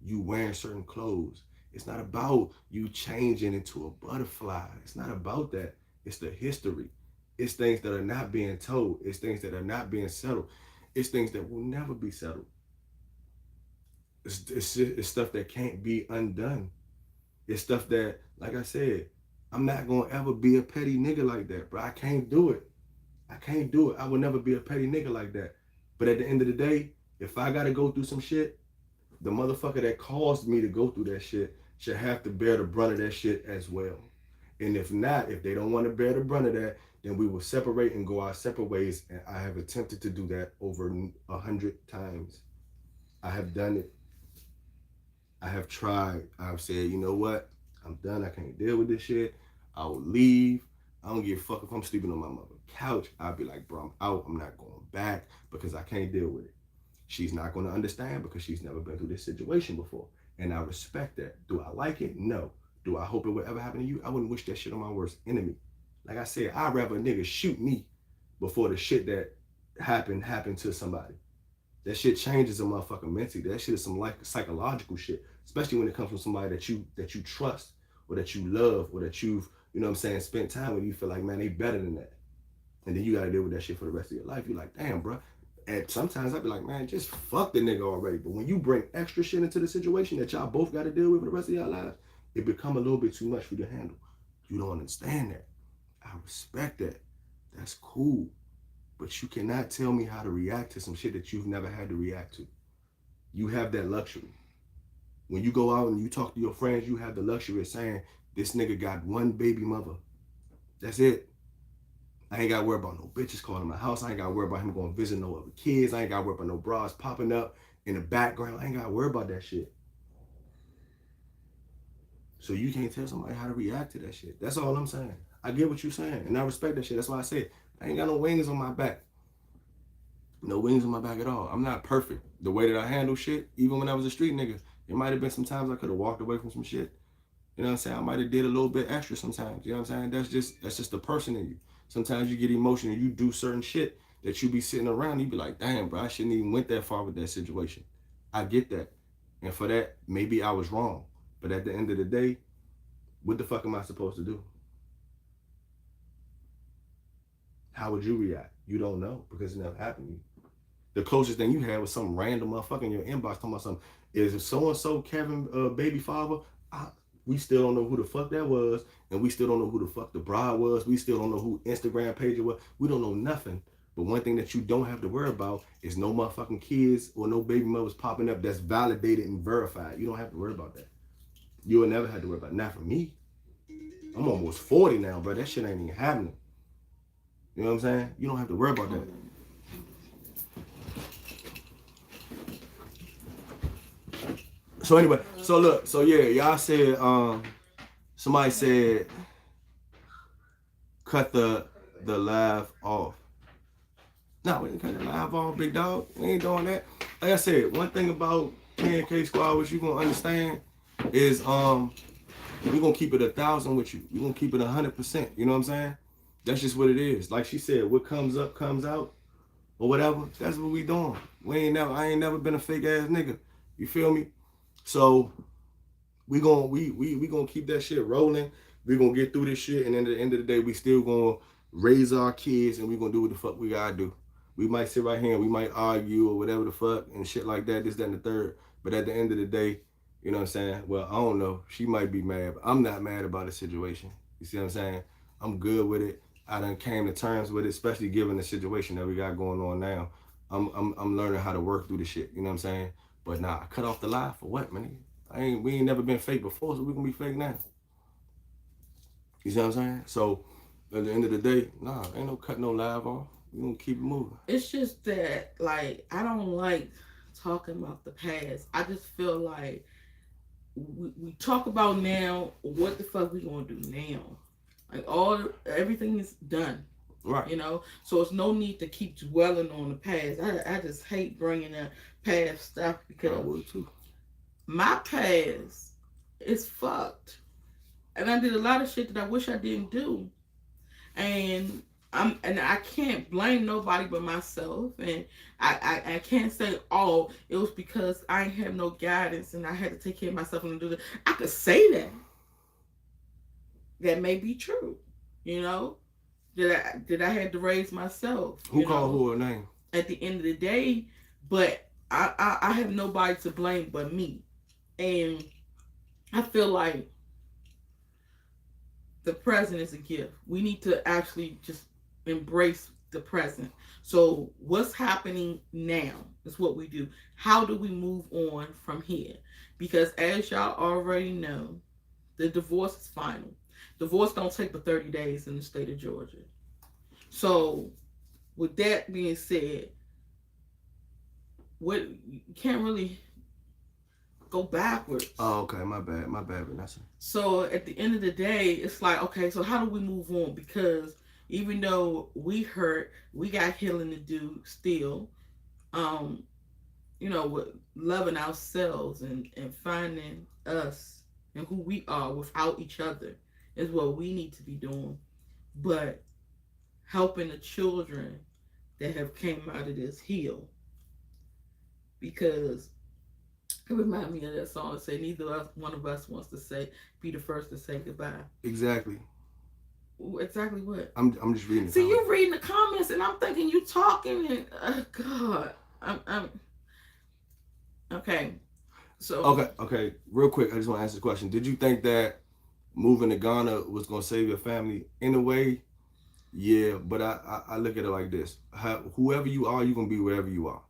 you wearing certain clothes. It's not about you changing into a butterfly. It's not about that. It's the history. It's things that are not being told. It's things that are not being settled. It's things that will never be settled. It's stuff that can't be undone. It's stuff that, like I said, I'm not going to ever be a petty nigga like that, bro. I can't do it. I can't do it. I will never be a petty nigga like that. But at the end of the day, if I got to go through some shit, the motherfucker that caused me to go through that shit should have to bear the brunt of that shit as well. And if not, if they don't want to bear the brunt of that, then we will separate and go our separate ways. And I have attempted to do that over 100 times. I have done it. I have tried. I've said, you know what? I'm done. I can't deal with this shit. I will leave. I don't give a fuck if I'm sleeping on my mother's couch. I'll be like, bro, I'm out. I'm not going back because I can't deal with it. She's not going to understand because she's never been through this situation before. And I respect that. Do I like it? No. Do I hope it would ever happen to you? I wouldn't wish that shit on my worst enemy. Like I said, I'd rather a nigga shoot me before the shit that happened to somebody. That shit changes a motherfucker mentally. That shit is some like psychological shit, especially when it comes from somebody that you trust or that you love or that you've, you know what I'm saying, spent time with. You feel like, man, they better than that. And then you got to deal with that shit for the rest of your life. You're like, damn, bro, And sometimes I'd be like, man, just fuck the nigga already. But when you bring extra shit into the situation that y'all both got to deal with for the rest of y'all lives, it become a little bit too much for you to handle. You don't understand that. I respect that. That's cool. But you cannot tell me how to react to some shit that you've never had to react to. You have that luxury. When you go out and you talk to your friends, you have the luxury of saying, this nigga got one baby mother. That's it. I ain't got to worry about no bitches calling my house. I ain't got to worry about him going to visit no other kids. I ain't got to worry about no bras popping up in the background. I ain't got to worry about that shit. So you can't tell somebody how to react to that shit. That's all I'm saying. I get what you're saying, and I respect that shit. That's why I said I ain't got no wings on my back. No wings on my back at all. I'm not perfect. The way that I handle shit, even when I was a street nigga, it might have been some times I could have walked away from some shit. You know what I'm saying? I might have did a little bit extra sometimes. You know what I'm saying? That's just the person in you. Sometimes you get emotional. You do certain shit that you be sitting around. You be like, damn, bro, I shouldn't even went that far with that situation. I get that. And for that, maybe I was wrong. But at the end of the day, what the fuck am I supposed to do? How would you react? You don't know because it never happened to you. The closest thing you had was some random motherfucker in your inbox talking about something. Is so-and-so Kevin baby father? We still don't know who the fuck that was. And we still don't know who the fuck the bride was. We still don't know who Instagram page it was. We don't know nothing. But one thing that you don't have to worry about is no motherfucking kids or no baby mothers popping up that's validated and verified. You don't have to worry about that. You will never have to worry about it. Not for me. I'm almost 40 now, bro. That shit ain't even happening. You know what I'm saying? You don't have to worry about that. So anyway, so look, so yeah, y'all said, somebody said, cut the live off. No, we didn't cut the live off, big dog. We ain't doing that. Like I said, one thing about PNK Squad, which you gonna understand, is we gonna keep it 1,000 with you. We gonna keep it 100%. You know what I'm saying? That's just what it is. Like she said, what comes up comes out, or whatever. That's what we doing. I ain't never been a fake ass nigga. You feel me? So we gonna keep that shit rolling. We gonna get through this shit, and then at the end of the day, we still gonna raise our kids, and we gonna do what the fuck we gotta do. We might sit right here and we might argue or whatever the fuck and shit like that, this, that, and the third. But at the end of the day, you know what I'm saying? Well, I don't know. She might be mad, but I'm not mad about the situation. You see what I'm saying? I'm good with it. I done came to terms with it, especially given the situation that we got going on now. I'm learning how to work through the shit. You know what I'm saying? But nah, I cut off the live for what, man? We ain't never been fake before, so we gonna be fake now. You see what I'm saying? So at the end of the day, nah, ain't no cut no live off. We gonna keep it moving. It's just that, like, I don't like talking about the past. I just feel like we talk about now. What the fuck we gonna do now? Like everything is done. Right. You know, so it's no need to keep dwelling on the past. I just hate bringing up past stuff because I would too. My past is fucked, and I did a lot of shit that I wish I didn't do, and I can't blame nobody but myself, and I can't say, oh, it was because I ain't have no guidance and I had to take care of myself and do that. I could say that. That may be true, you know. That I had to raise myself. Who called who a name? At the end of the day, but I have nobody to blame but me. And I feel like the present is a gift. We need to actually just embrace the present. So what's happening now is what we do. How do we move on from here? Because as y'all already know, the divorce is final. Divorce don't take but 30 days in the state of Georgia. So, with that being said, you can't really go backwards. Oh, okay, my bad, Vanessa. So, at the end of the day, it's like, okay, so how do we move on? Because even though we hurt, we got healing to do still. With loving ourselves and finding us and who we are without each other is what we need to be doing. But helping the children that have came out of this heal. Because it reminds me of that song that say neither one of us wants to be the first to say goodbye. Exactly. Exactly what? I'm just reading. See, you reading the comments, and I'm thinking you talking, and God, I'm okay. So Okay. Real quick, I just want to answer the question. Did you think that moving to Ghana was gonna save your family? In a way, yeah. But I look at it like this: whoever you are, you're gonna be wherever you are.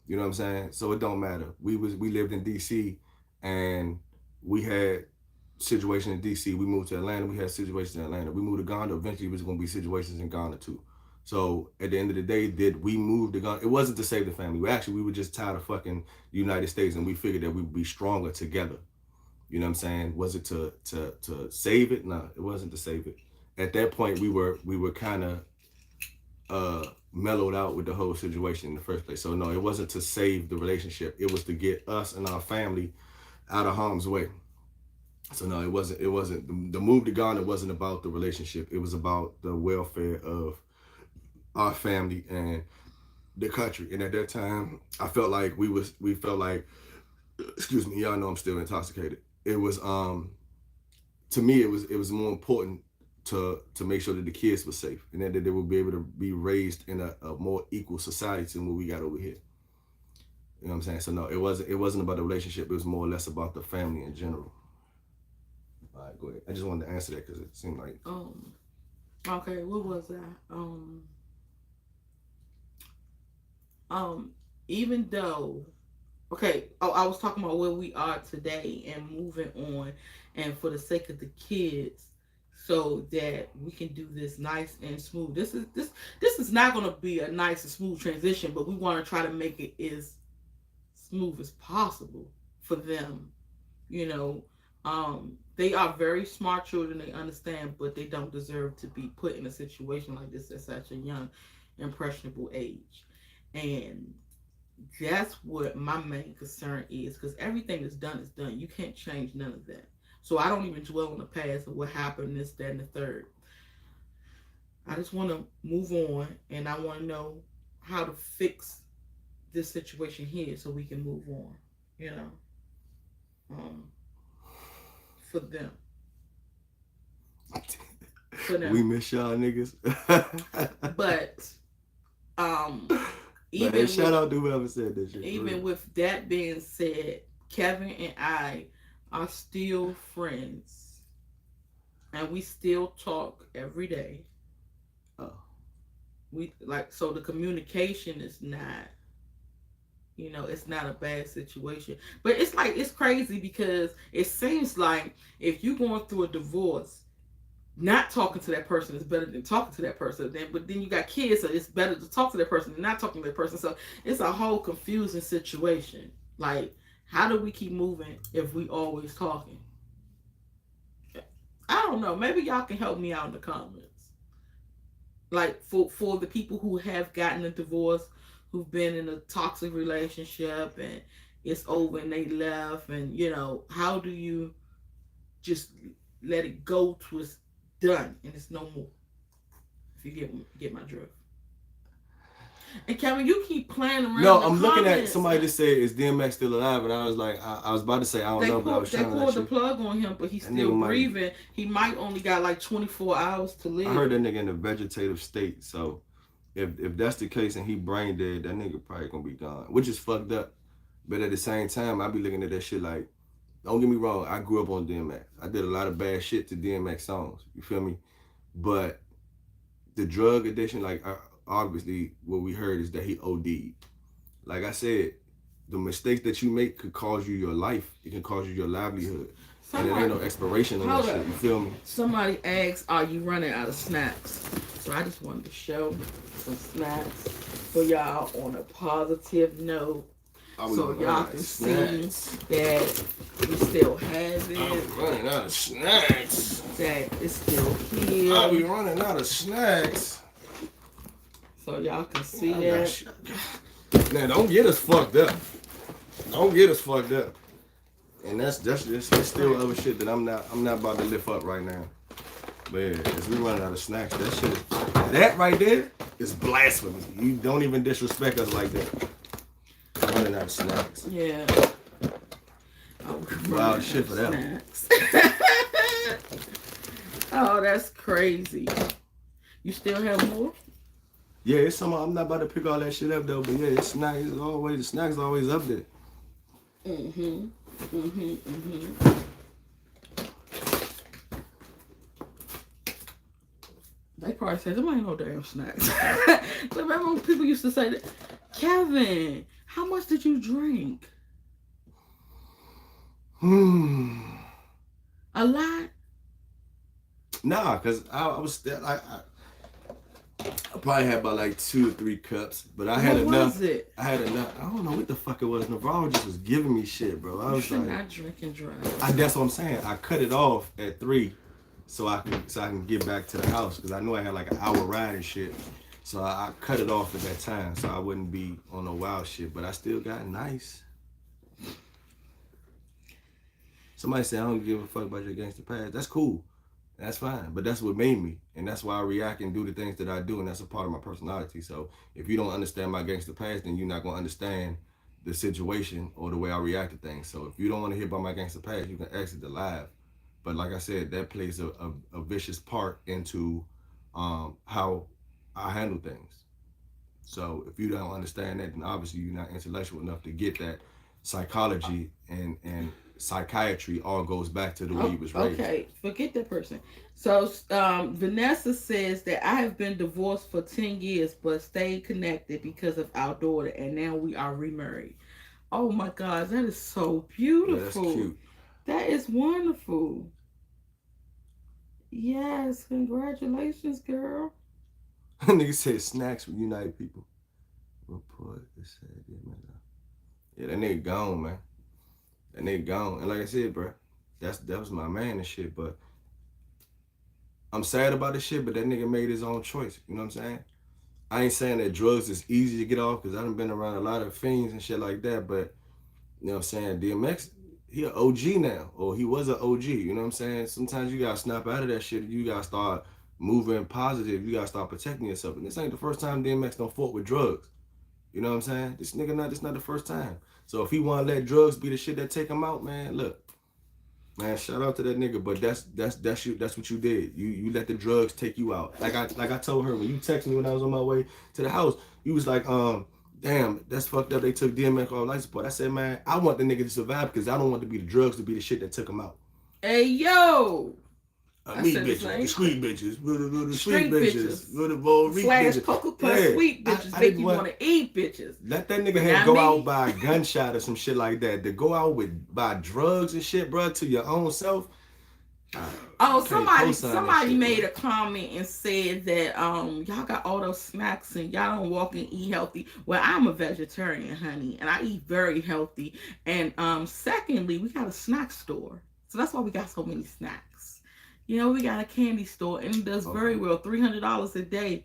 You know what I'm saying? So it don't matter. We lived in DC, and we had situation in DC. We moved to Atlanta. We had situations in Atlanta. We moved to Ghana. Eventually, there's gonna be situations in Ghana too. So at the end of the day, did we move to Ghana? It wasn't to save the family. We were just tired of fucking the United States, and we figured that we'd be stronger together. You know what I'm saying? Was it to save it? No, it wasn't to save it. At that point, we were kind of mellowed out with the whole situation in the first place. So no, it wasn't to save the relationship. It was to get us and our family out of harm's way. So no, it wasn't the move to Ghana wasn't about the relationship. It was about the welfare of our family and the country. And at that time, I felt like we felt like, excuse me, y'all know I'm still intoxicated. It was to me it was more important to make sure that the kids were safe and that they would be able to be raised in a more equal society than what we got over here. You know what I'm saying? So no, it wasn't about the relationship. It was more or less about the family in general. All right, go ahead. I just wanted to answer that because it seemed like. Okay, what was that? Even though, okay, I was talking about where we are today and moving on, and for the sake of the kids, so that we can do this nice and smooth. This is not going to be a nice and smooth transition, but we want to try to make it as smooth as possible for them. You know, they are very smart children. They understand, but they don't deserve to be put in a situation like this at such a young, impressionable age. And that's what my main concern is, because everything that's done is done. You can't change none of that. So I don't even dwell on the past of what happened, this, that, and the third. I just want to move on, and I want to know how to fix this situation here so we can move on, you know, for them. For them. We miss y'all niggas. But even man, shout out to whoever said this shit. Even with that being said, Kevin and I are still friends, and we still talk every day. Oh, So the communication is not, it's not a bad situation. But it's crazy because it seems like if you're going through a divorce, not talking to that person is better than talking to that person. But then you got kids, so it's better to talk to that person than not talking to that person. So it's a whole confusing situation. Like, how do we keep moving if we always talking? I don't know. Maybe y'all can help me out in the comments. Like, for the people who have gotten a divorce, who've been in a toxic relationship and it's over and they left, and how do you just let it go to its done and it's no more? If you get my drift. And Kevin, you keep playing around. No, I'm looking at somebody that said, "Is DMX still alive?" And I was like, I was about to say I don't know, but I was trying to. They pulled the plug on him, but he's still breathing. He might only got like 24 hours to live. I heard that nigga in a vegetative state, so if that's the case and he brain dead, that nigga probably gonna be gone, which is fucked up. But at the same time, I be looking at that shit like, don't get me wrong, I grew up on DMX. I did a lot of bad shit to DMX songs. You feel me? But the drug addiction, like, obviously what we heard is that he OD'd. Like I said, the mistakes that you make could cause you your life. It can cause you your livelihood. And there ain't no expiration on that shit. You feel me? Somebody asked, are you running out of snacks? So I just wanted to show some snacks for y'all on a positive note. So y'all can see that we still have it. I'm running out of snacks. That it's still here. I'll be running out of snacks. So y'all can see that. Man, don't get us fucked up. Don't get us fucked up. And that's still other shit that I'm not about to lift up right now. But yeah, as we running out of snacks, that right there is blasphemy. You don't even disrespect us like that. Running out of snacks. Yeah. Wow, shit for that. Oh, that's crazy. You still have more? Yeah, it's some. I'm not about to pick all that shit up though, but yeah, it's snacks is always the snacks always up there. They probably said there ain't no damn snacks. Remember when people used to say that? Kevin, how much did you drink? A lot? Nah, cause I was still I probably had about like 2 or 3 cups, but I had What enough. was it? I had enough. I don't know what the fuck it was. Neurologist was giving me shit, bro. I You was should like, not drink and drive. that's what I'm saying. I cut it off at 3, so I can get back to the house because I knew I had like an hour ride and shit. So I cut it off at that time, so I wouldn't be on no wild shit. But I still got nice. Somebody said I don't give a fuck about your gangster past. That's cool. That's fine. But that's what made me. And that's why I react and do the things that I do. And that's a part of my personality. So if you don't understand my gangster past, then you're not going to understand the situation or the way I react to things. So if you don't want to hear about my gangster past, you can exit the live. But like I said, that plays a vicious part into how I handle things. So if you don't understand that, then obviously you're not intellectual enough to get that psychology and psychiatry all goes back to the way you was raised. Okay, forget that person. So Vanessa says that I have been divorced for 10 years but stayed connected because of our daughter, and now we are remarried. Oh my God, that is so beautiful. Yeah, that's cute. That is wonderful. Yes, congratulations, girl. Nigga said snacks with United people. Report this said, yeah, that nigga gone, man. That nigga gone. And like I said, bro, that was my man and shit, but I'm sad about this shit, but that nigga made his own choice. You know what I'm saying? I ain't saying that drugs is easy to get off because I done been around a lot of fiends and shit like that, but you know what I'm saying? DMX, he an OG now, or he was an OG, you know what I'm saying? Sometimes you gotta snap out of that shit. You gotta start moving positive. You gotta start protecting yourself. And this ain't the first time DMX done fought with drugs. You know what I'm saying? This not the first time. So if he wanna let drugs be the shit that take him out, man, look. Man, shout out to that nigga, but that's what you did. You let the drugs take you out. Like I told her when you texted me when I was on my way to the house, you was like, damn, that's fucked up. They took DMX off life support. I said, man, I want the nigga to survive because I don't want to be the drugs to be the shit that took him out. Hey, yo. Meat bitches, the street bitches, the Street bitches, the Volric bitches. Coca Plus sweet bitches make you want to eat bitches. Let that nigga head go out by a gunshot or some shit like that. To go out by drugs and shit, bro, to your own self. Somebody made a comment and said that y'all got all those snacks and y'all don't walk and eat healthy. Well, I'm a vegetarian, honey, and I eat very healthy. And secondly, we got a snack store, so that's why we got so many snacks. You know, we got a candy store, and it does very well. $300 a day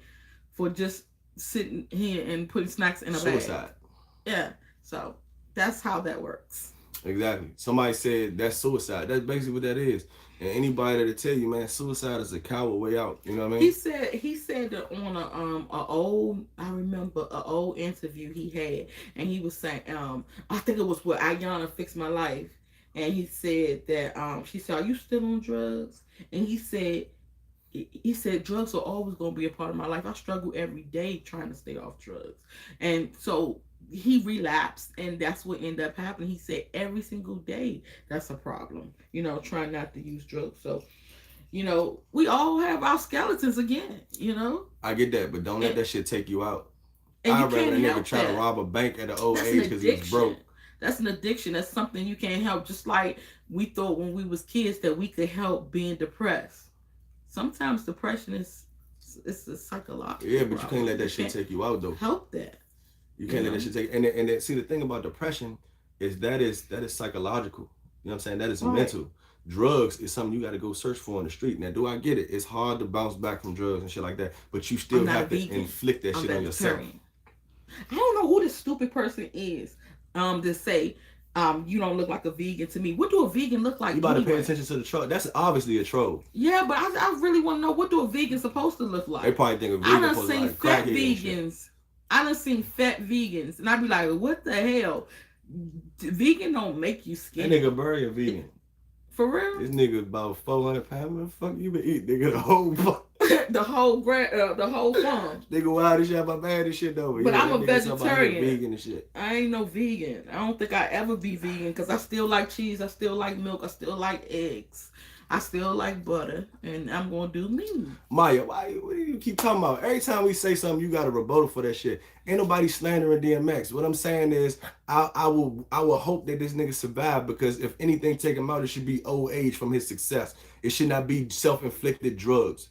for just sitting here and putting snacks in a bag. Yeah, so that's how that works. Exactly. Somebody said that's suicide. That's basically what that is. And anybody that'll tell you, man, suicide is a coward way out. You know what I mean? He said that on a old interview he had, and he was saying, I think it was with Ayanna Fix My Life, and he said that she said, "Are you still on drugs?" And he said drugs are always gonna be a part of my life. I struggle every day trying to stay off drugs, and so he relapsed, and that's what ended up happening. He said every single day that's a problem, you know, trying not to use drugs. So, you know, we all have our skeletons again, you know. I get that, but don't let that shit take you out. I'd rather a nigga try to rob a bank at an old age because he's broke. That's an addiction. That's something you can't help. Just like we thought when we was kids that we could help being depressed. Sometimes depression it's a psychological. Yeah, but you can't let that shit take you out though. Help that. You can't let that shit take. And see, the thing about depression is that is psychological. You know what I'm saying? That is mental. Drugs is something you got to go search for on the street. Now, do I get it? It's hard to bounce back from drugs and shit like that, but you still have to inflict that shit on yourself. I don't know who this stupid person is. To say, you don't look like a vegan to me. What do a vegan look like? You about to pay attention to the troll. That's obviously a troll. Yeah, but I really want to know, what do a vegan supposed to look like? They probably think a vegan supposed to look like fat vegans. I done seen fat vegans, and I be like, what the hell? Vegan don't make you skinny. That nigga Burry a vegan. For real? This nigga about 400 pounds. What the fuck you been eating, nigga? The whole fuck. the whole farm. Nigga wild as shit about bad as shit though. But I'm a that nigga talking about he vegetarian. vegan and shit. I ain't no vegan. I don't think I ever be vegan because I still like cheese. I still like milk. I still like eggs. I still like butter, and I'm gonna do me. Maya, what do you keep talking about? Every time we say something, you got a rebuttal for that shit. Ain't nobody slandering DMX. What I'm saying is, I will hope that this nigga survive, because if anything take him out, it should be old age from his success. It should not be self-inflicted drugs.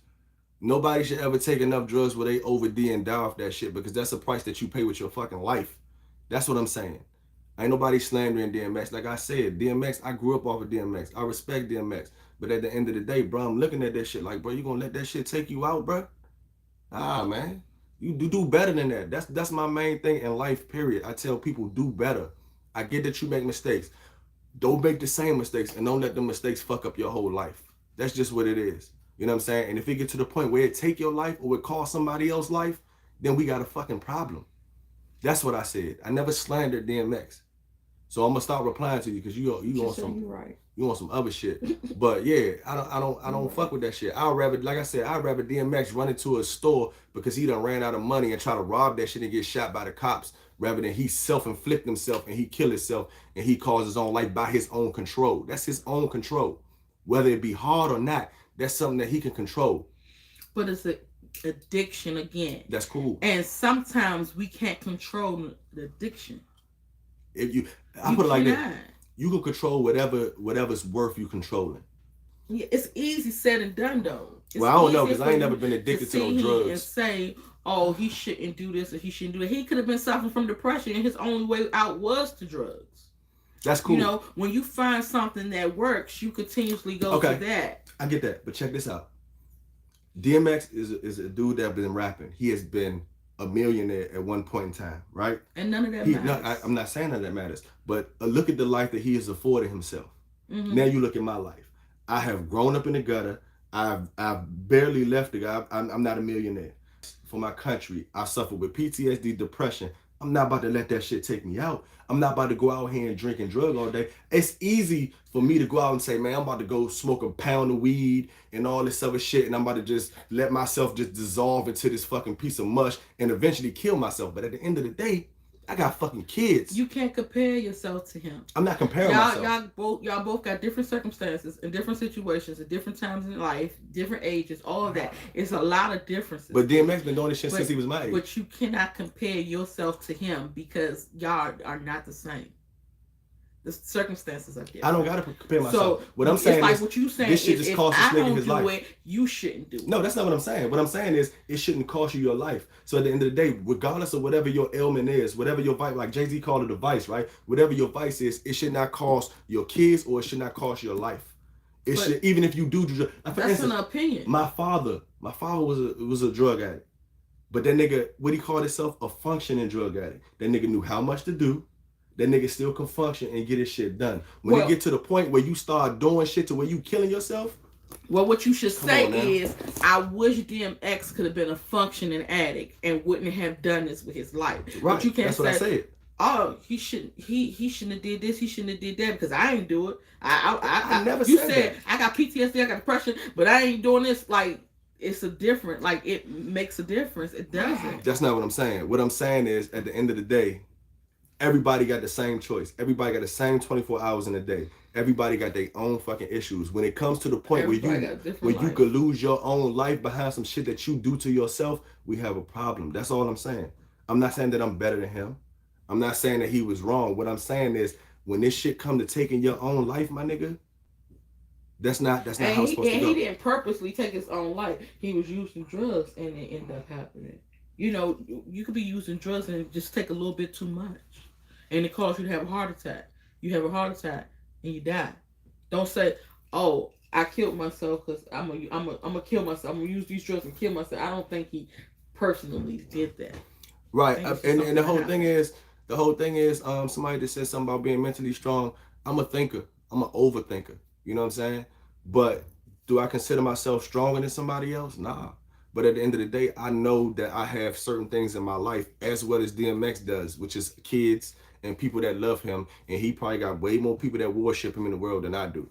Nobody should ever take enough drugs where they OD and die off that shit, because that's a price that you pay with your fucking life. That's what I'm saying. Ain't nobody slandering DMX. Like I said, DMX, I grew up off of DMX. I respect DMX. But at the end of the day, bro, I'm looking at that shit like, bro, you gonna let that shit take you out, bro? Ah, man. You do better than that. That's my main thing in life, period. I tell people, do better. I get that you make mistakes. Don't make the same mistakes, and don't let them mistakes fuck up your whole life. That's just what it is. You know what I'm saying? And if it get to the point where it take your life or it cost somebody else's life, then we got a fucking problem. That's what I said. I never slandered DMX. So I'm gonna stop replying to you because you on some right. You want some other shit. But yeah, I don't fuck with that shit. I'd rather, like I said, I'd rather DMX run into a store because he done ran out of money and try to rob that shit and get shot by the cops, rather than he self-inflict himself and he kill himself and he cause his own life by his own control. That's his own control. Whether it be hard or not, that's something that he can control. But it's an addiction again. That's cool. And sometimes we can't control the addiction. I put it like that. You can control whatever's worth you controlling. Yeah, it's easy said and done though. Well, I don't know, because I ain't never been addicted to those drugs. And say, oh, he shouldn't do this or he shouldn't do that. He could have been suffering from depression, and his only way out was to drugs. That's cool. You know, when you find something that works, you continuously go to that. I get that, but check this out. DMX is a dude that been rapping. He has been a millionaire at one point in time, right? And none of that matters. I'm not saying that matters, but look at the life that he has afforded himself. Mm-hmm. Now you look at my life. I have grown up in the gutter. I've barely left the guy. I'm not a millionaire. For my country, I suffer with PTSD, depression. I'm not about to let that shit take me out. I'm not about to go out here and drink and drug all day. It's easy for me to go out and say, man, I'm about to go smoke a pound of weed and all this other shit, and I'm about to just let myself just dissolve into this fucking piece of mush and eventually kill myself. But at the end of the day, I got fucking kids. You can't compare yourself to him. I'm not comparing myself. Y'all both got different circumstances and different situations at different times in life, different ages, all of that. It's a lot of differences. But DMX been doing this shit since he was my age. But you cannot compare yourself to him because y'all are not the same. The circumstances are different. I don't gotta compare myself. So what I'm saying is, like what you saying, this shit just cost this nigga his life. It, you shouldn't do it. No, that's not what I'm saying. What I'm saying is it shouldn't cost you your life. So at the end of the day, regardless of whatever your ailment is, whatever your vice, like Jay-Z called it a vice, right? Whatever your vice is, it should not cost your kids or it should not cost your life. It should, even if you do. Like that's instance, an opinion. My father was a drug addict, but that nigga, what he called himself, a functioning drug addict. That nigga knew how much to do. That nigga still can function and get his shit done. When you get to the point where you start doing shit to where you killing yourself. Well, what you should say is, I wish DMX could have been a functioning addict and wouldn't have done this with his life. Right. But you can't That's what I said. Oh, he shouldn't have did this. He shouldn't have did that because I ain't do it. I never you said said that. I got PTSD, I got depression, but I ain't doing this. Like it's a different. Like it makes a difference. It doesn't. That's not what I'm saying. What I'm saying is, at the end of the day, everybody got the same choice. Everybody got the same 24 hours in a day. Everybody got their own fucking issues. When it comes to the point where you could lose your own life behind some shit that you do to yourself, we have a problem. That's all I'm saying. I'm not saying that I'm better than him. I'm not saying that he was wrong. What I'm saying is, when this shit come to taking your own life, my nigga, that's not how it's supposed to go. And he didn't purposely take his own life. He was using drugs and it ended up happening. You know, you could be using drugs and it just take a little bit too much. And it causes you to have a heart attack. You have a heart attack and you die. Don't say, "Oh, I killed myself because I'm gonna kill myself. I'm gonna use these drugs and kill myself." I don't think he personally did that. Right, and the whole thing is, somebody that said something about being mentally strong. I'm a thinker. I'm an overthinker. You know what I'm saying? But do I consider myself stronger than somebody else? Nah. But at the end of the day, I know that I have certain things in my life as well as DMX does, which is kids and people that love him. And he probably got way more people that worship him in the world than I do.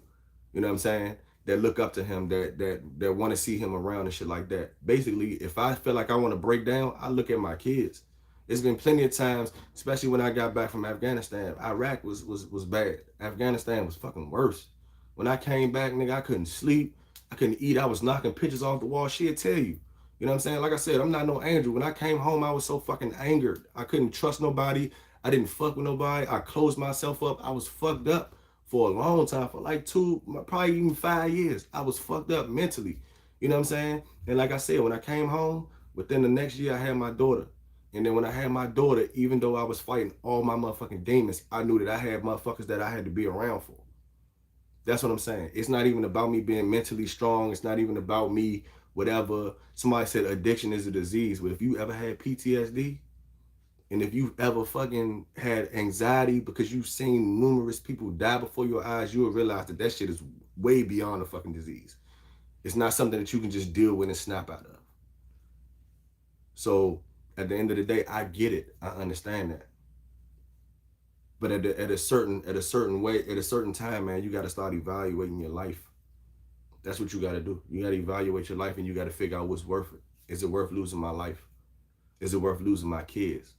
You know what I'm saying? That look up to him, that want to see him around and shit like that. Basically, if I feel like I want to break down, I look at my kids. It's been plenty of times, especially when I got back from Afghanistan. Iraq was bad. Afghanistan was fucking worse. When I came back, nigga, I couldn't sleep. I couldn't eat. I was knocking pictures off the wall. She'd tell you. You know what I'm saying? Like I said, I'm not no angel. When I came home, I was so fucking angered. I couldn't trust nobody. I didn't fuck with nobody. I closed myself up. I was fucked up for a long time, for like 2, probably even 5 years. I was fucked up mentally. You know what I'm saying? And like I said, when I came home, within the next year, I had my daughter. And then when I had my daughter, even though I was fighting all my motherfucking demons, I knew that I had motherfuckers that I had to be around for. That's what I'm saying. It's not even about me being mentally strong. It's not even about me, whatever. Somebody said addiction is a disease. But if you ever had PTSD, and if you've ever fucking had anxiety because you've seen numerous people die before your eyes, you will realize that that shit is way beyond a fucking disease. It's not something that you can just deal with and snap out of. So at the end of the day, I get it. I understand that. But at a certain time, man, you got to start evaluating your life. That's what you got to do. You got to evaluate your life, and you got to figure out what's worth it. Is it worth losing my life? Is it worth losing my kids?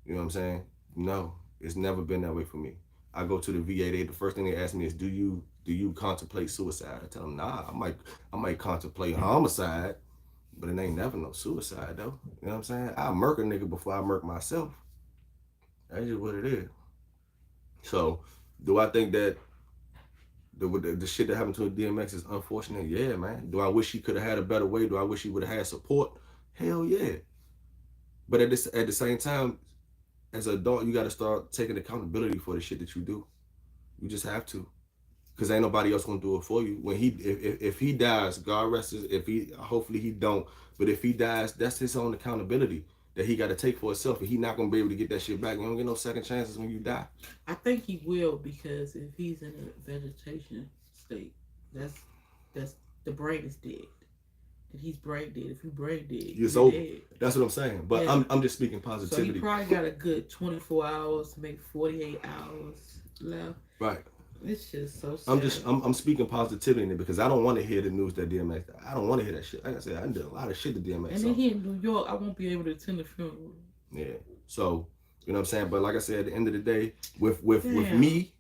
You know what I'm saying? No, it's never been that way for me. I go to the VA. The first thing they ask me is, do you contemplate suicide? I tell them, nah. I might contemplate homicide, but it ain't never no suicide though. You know what I'm saying? I murk a nigga before I murk myself. That's just what it is. So, do I think that the shit that happened to a DMX is unfortunate? Yeah, man. Do I wish he could have had a better way? Do I wish he would have had support? Hell yeah. But at the same time, as an adult, you got to start taking accountability for the shit that you do. You just have to, because ain't nobody else gonna do it for you. When if he dies, God rest his. Hopefully he don't. But if he dies, that's his own accountability that he got to take for himself, and he not gonna be able to get that shit back. You don't get no second chances when you die. I think he will, because if he's in a vegetation state, that's the brain is dead. If he's brain dead, if you brain dead, you're dead. That's what I'm saying. But yeah. I'm just speaking positivity. So he probably got a good 24 hours, maybe 48 hours left. Right. It's just so sad. I'm speaking positivity because I don't want to hear the news that DMX died. I don't want to hear that shit. Like I said, I did a lot of shit to DMX. And then here in New York, I won't be able to attend the funeral. Yeah. So, you know what I'm saying? But like I said, at the end of the day, with me,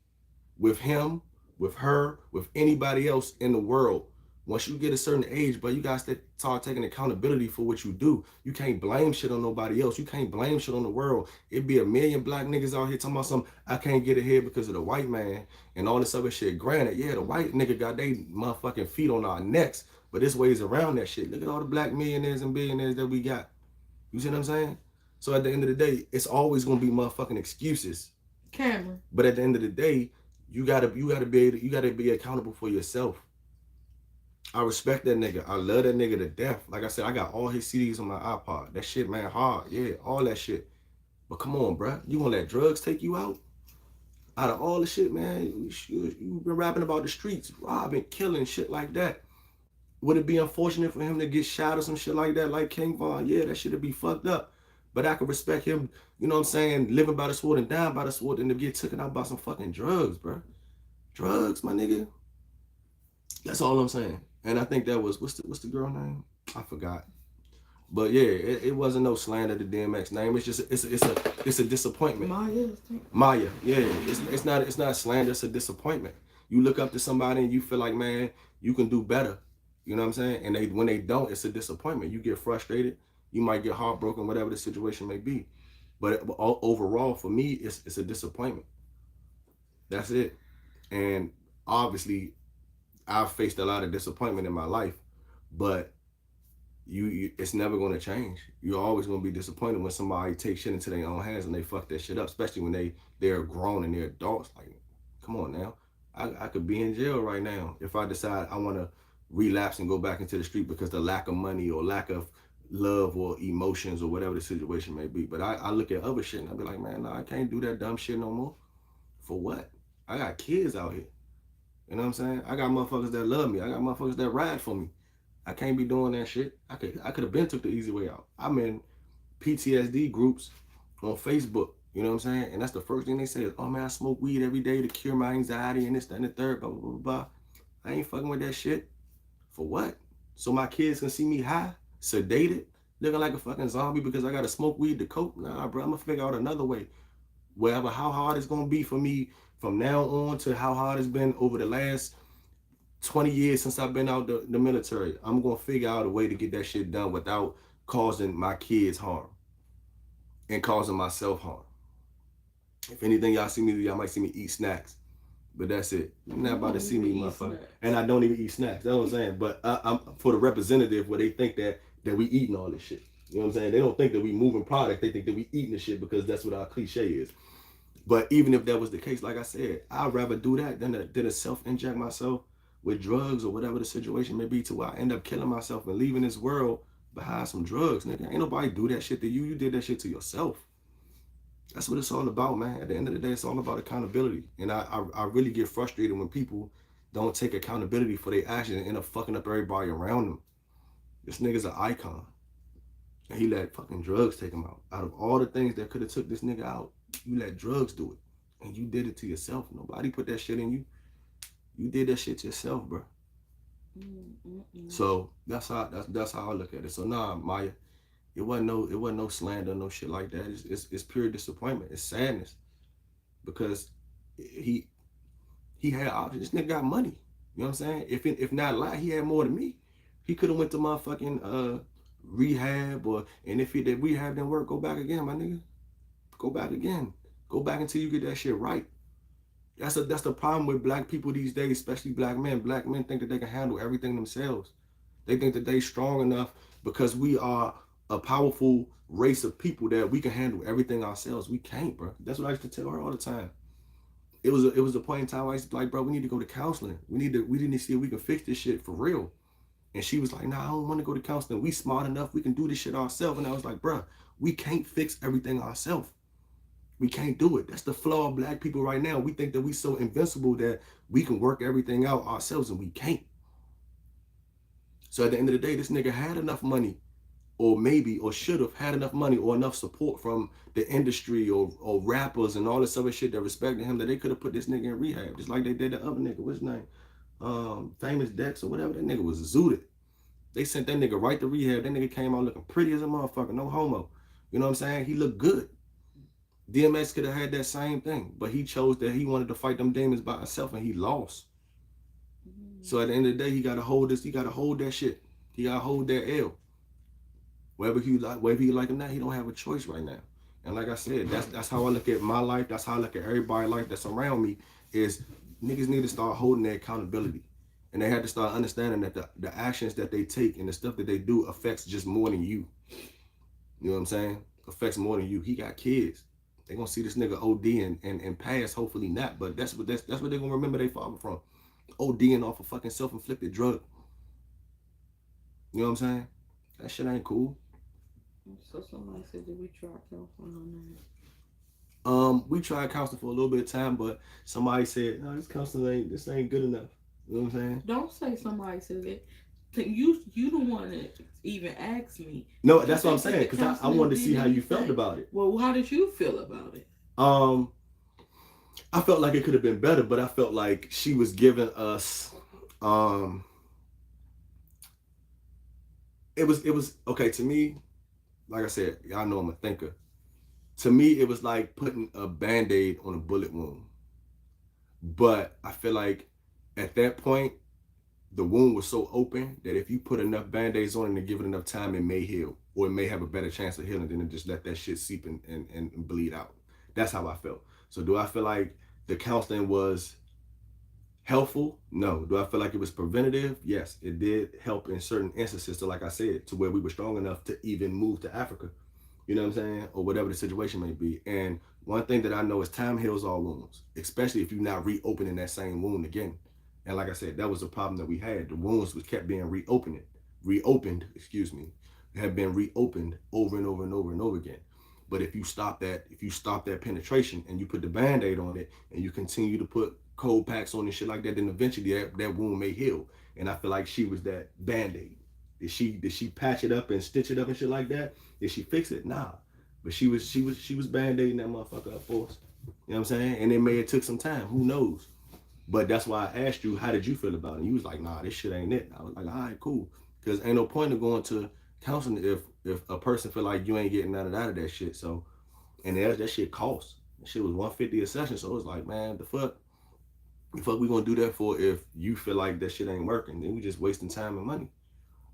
with him, with her, with anybody else in the world, once you get a certain age, but you guys start taking accountability for what you do. You can't blame shit on nobody else. You can't blame shit on the world. It'd be a million black niggas out here talking about something, I can't get ahead because of the white man and all this other shit. Granted, yeah, the white nigga got they motherfucking feet on our necks, but there's ways around that shit. Look at all the black millionaires and billionaires that we got. You see what I'm saying? So at the end of the day, it's always gonna be motherfucking excuses. Cameron. But at the end of the day, you gotta be accountable for yourself. I respect that nigga. I love that nigga to death. Like I said, I got all his CDs on my iPod. That shit, man, hard. Yeah, all that shit. But come on, bro. You gonna let drugs take you out? Out of all the shit, man, you been rapping about the streets, robbing, killing, shit like that. Would it be unfortunate for him to get shot or some shit like that, like King Von? Yeah, that shit'd be fucked up. But I could respect him, you know what I'm saying, living by the sword and dying by the sword, and to get taken out by some fucking drugs, bro. Drugs, my nigga. That's all I'm saying. And I think that was, what's the girl name? I forgot. But yeah, it wasn't no slander to DMX name. It's just it's a disappointment. Maya, yeah. It's not slander. It's a disappointment. You look up to somebody and you feel like, man, you can do better. You know what I'm saying? And when they don't, it's a disappointment. You get frustrated. You might get heartbroken, whatever the situation may be. But overall, for me, it's a disappointment. That's it. And obviously, I've faced a lot of disappointment in my life, but it's never going to change. You're always going to be disappointed when somebody takes shit into their own hands and they fuck that shit up, especially when they're grown and they're adults. Like, come on now. I could be in jail right now if I decide I want to relapse and go back into the street because the lack of money or lack of love or emotions or whatever the situation may be. But I look at other shit and I be like, man, I can't do that dumb shit no more. For what? I got kids out here. You know what I'm saying? I got motherfuckers that love me. I got motherfuckers that ride for me. I can't be doing that shit. I could have been took the easy way out. I'm in PTSD groups on Facebook. You know what I'm saying? And that's the first thing they say is, oh man, I smoke weed every day to cure my anxiety and this, that, and the third, blah, blah, blah, blah. I ain't fucking with that shit. For what? So my kids can see me high, sedated, looking like a fucking zombie because I gotta smoke weed to cope? Nah, bro, I'm gonna figure out another way. Wherever, how hard it's gonna be for me from now on to how hard it's been over the last 20 years since I've been out the military, I'm gonna figure out a way to get that shit done without causing my kids harm and causing myself harm. If anything y'all see me do, y'all might see me eat snacks. But that's it. You're not about to see me, motherfucker. And I don't even eat snacks. That's what I'm saying. But I'm for the representative where they think that we eating all this shit. You know what I'm saying? They don't think that we moving product. They think that we eating the shit because that's what our cliche is. But even if that was the case, like I said, I'd rather do that than to self-inject myself with drugs or whatever the situation may be to where I end up killing myself and leaving this world behind some drugs, nigga. Ain't nobody do that shit to you. You did that shit to yourself. That's what it's all about, man. At the end of the day, it's all about accountability. And I really get frustrated when people don't take accountability for their actions and end up fucking up everybody around them. This nigga's an icon. And he let fucking drugs take him out. Out of all the things that could have took this nigga out, you let drugs do it. And you did it to yourself. Nobody put that shit in you. You did that shit to yourself, bro. So that's how I look at it. So nah, Maya, it wasn't no slander, no shit like that. It's pure disappointment. It's sadness. Because he had options. This nigga got money. You know what I'm saying? If not lie, he had more than me. He could have went to motherfucking rehab and if the rehab didn't work, go back again, my nigga. Go back again. Go back until you get that shit right. That's the problem with black people these days, especially black men. Black men think that they can handle everything themselves. They think that they strong enough because we are a powerful race of people that we can handle everything ourselves. We can't, bro. That's what I used to tell her all the time. It was a point in time I used to be like, bro, we need to go to counseling. We need to see if we can fix this shit for real. And she was like, nah, I don't want to go to counseling. We smart enough. We can do this shit ourselves. And I was like, bro, we can't fix everything ourselves. We can't do it. That's the flaw of black people right now. We think that we so invincible that we can work everything out ourselves, and we can't. So at the end of the day, this nigga had enough money, or should have had enough money or enough support from the industry or rappers and all this other shit that respected him that they could have put this nigga in rehab, just like they did the other nigga. What's his name? Famous Dex or whatever. That nigga was zooted. They sent that nigga right to rehab. That nigga came out looking pretty as a motherfucker. No homo. You know what I'm saying? He looked good. DMX could have had that same thing, but he chose that he wanted to fight them demons by himself, and he lost. So at the end of the day, he gotta hold this. He gotta hold that shit. He gotta hold that L. Whether you like him now, he don't have a choice right now. And like I said, that's how I look at my life. That's how I look at everybody's life that's around me. Is niggas need to start holding their accountability, and they have to start understanding that the actions that they take and the stuff that they do affects just more than you. You know what I'm saying? Affects more than you. He got kids. They gonna see this nigga OD and pass, hopefully not, but that's what they gonna remember they father from. ODing off a fucking self-inflicted drug. You know what I'm saying? That shit ain't cool. So somebody said, did we try counseling on that? We tried counseling for a little bit of time, but somebody said, no, this counseling ain't good enough. You know what I'm saying? Don't say somebody said it. You the one that even asked me. No, that's what I'm saying, because I wanted to see how you felt about it. Well, how did you feel about it? I felt like it could have been better, but I felt like she was giving us it was okay to me. Like I said, y'all know I'm a thinker. To me, it was like putting a Band-Aid on a bullet wound. But I feel like at that point, the wound was so open that if you put enough Band-Aids on it and give it enough time, it may heal, or it may have a better chance of healing than to just let that shit seep and bleed out. That's how I felt. So do I feel like the counseling was helpful? No. Do I feel like it was preventative? Yes, it did help in certain instances. So like I said, to where we were strong enough to even move to Africa, you know what I'm saying? Or whatever the situation may be. And one thing that I know is time heals all wounds, especially if you're not reopening that same wound again. And like I said, that was a problem that we had. The wounds was kept being reopened, have been reopened over and over and over and over again. But if you stop that penetration and you put the Band-Aid on it and you continue to put cold packs on and shit like that, then eventually that wound may heal. And I feel like she was that Band-Aid. Did she patch it up and stitch it up and shit like that? Did she fix it? Nah. But she was Band-Aiding that motherfucker up for us. You know what I'm saying? And it may have took some time. Who knows? But that's why I asked you, how did you feel about it? And you was like, nah, this shit ain't it. I was like, all right, cool. Because ain't no point of going to counseling if a person feel like you ain't getting none of that shit. So, and that shit costs. That shit was $150 a session. So it was like, man, the fuck we gonna do that for if you feel like that shit ain't working? Then we just wasting time and money.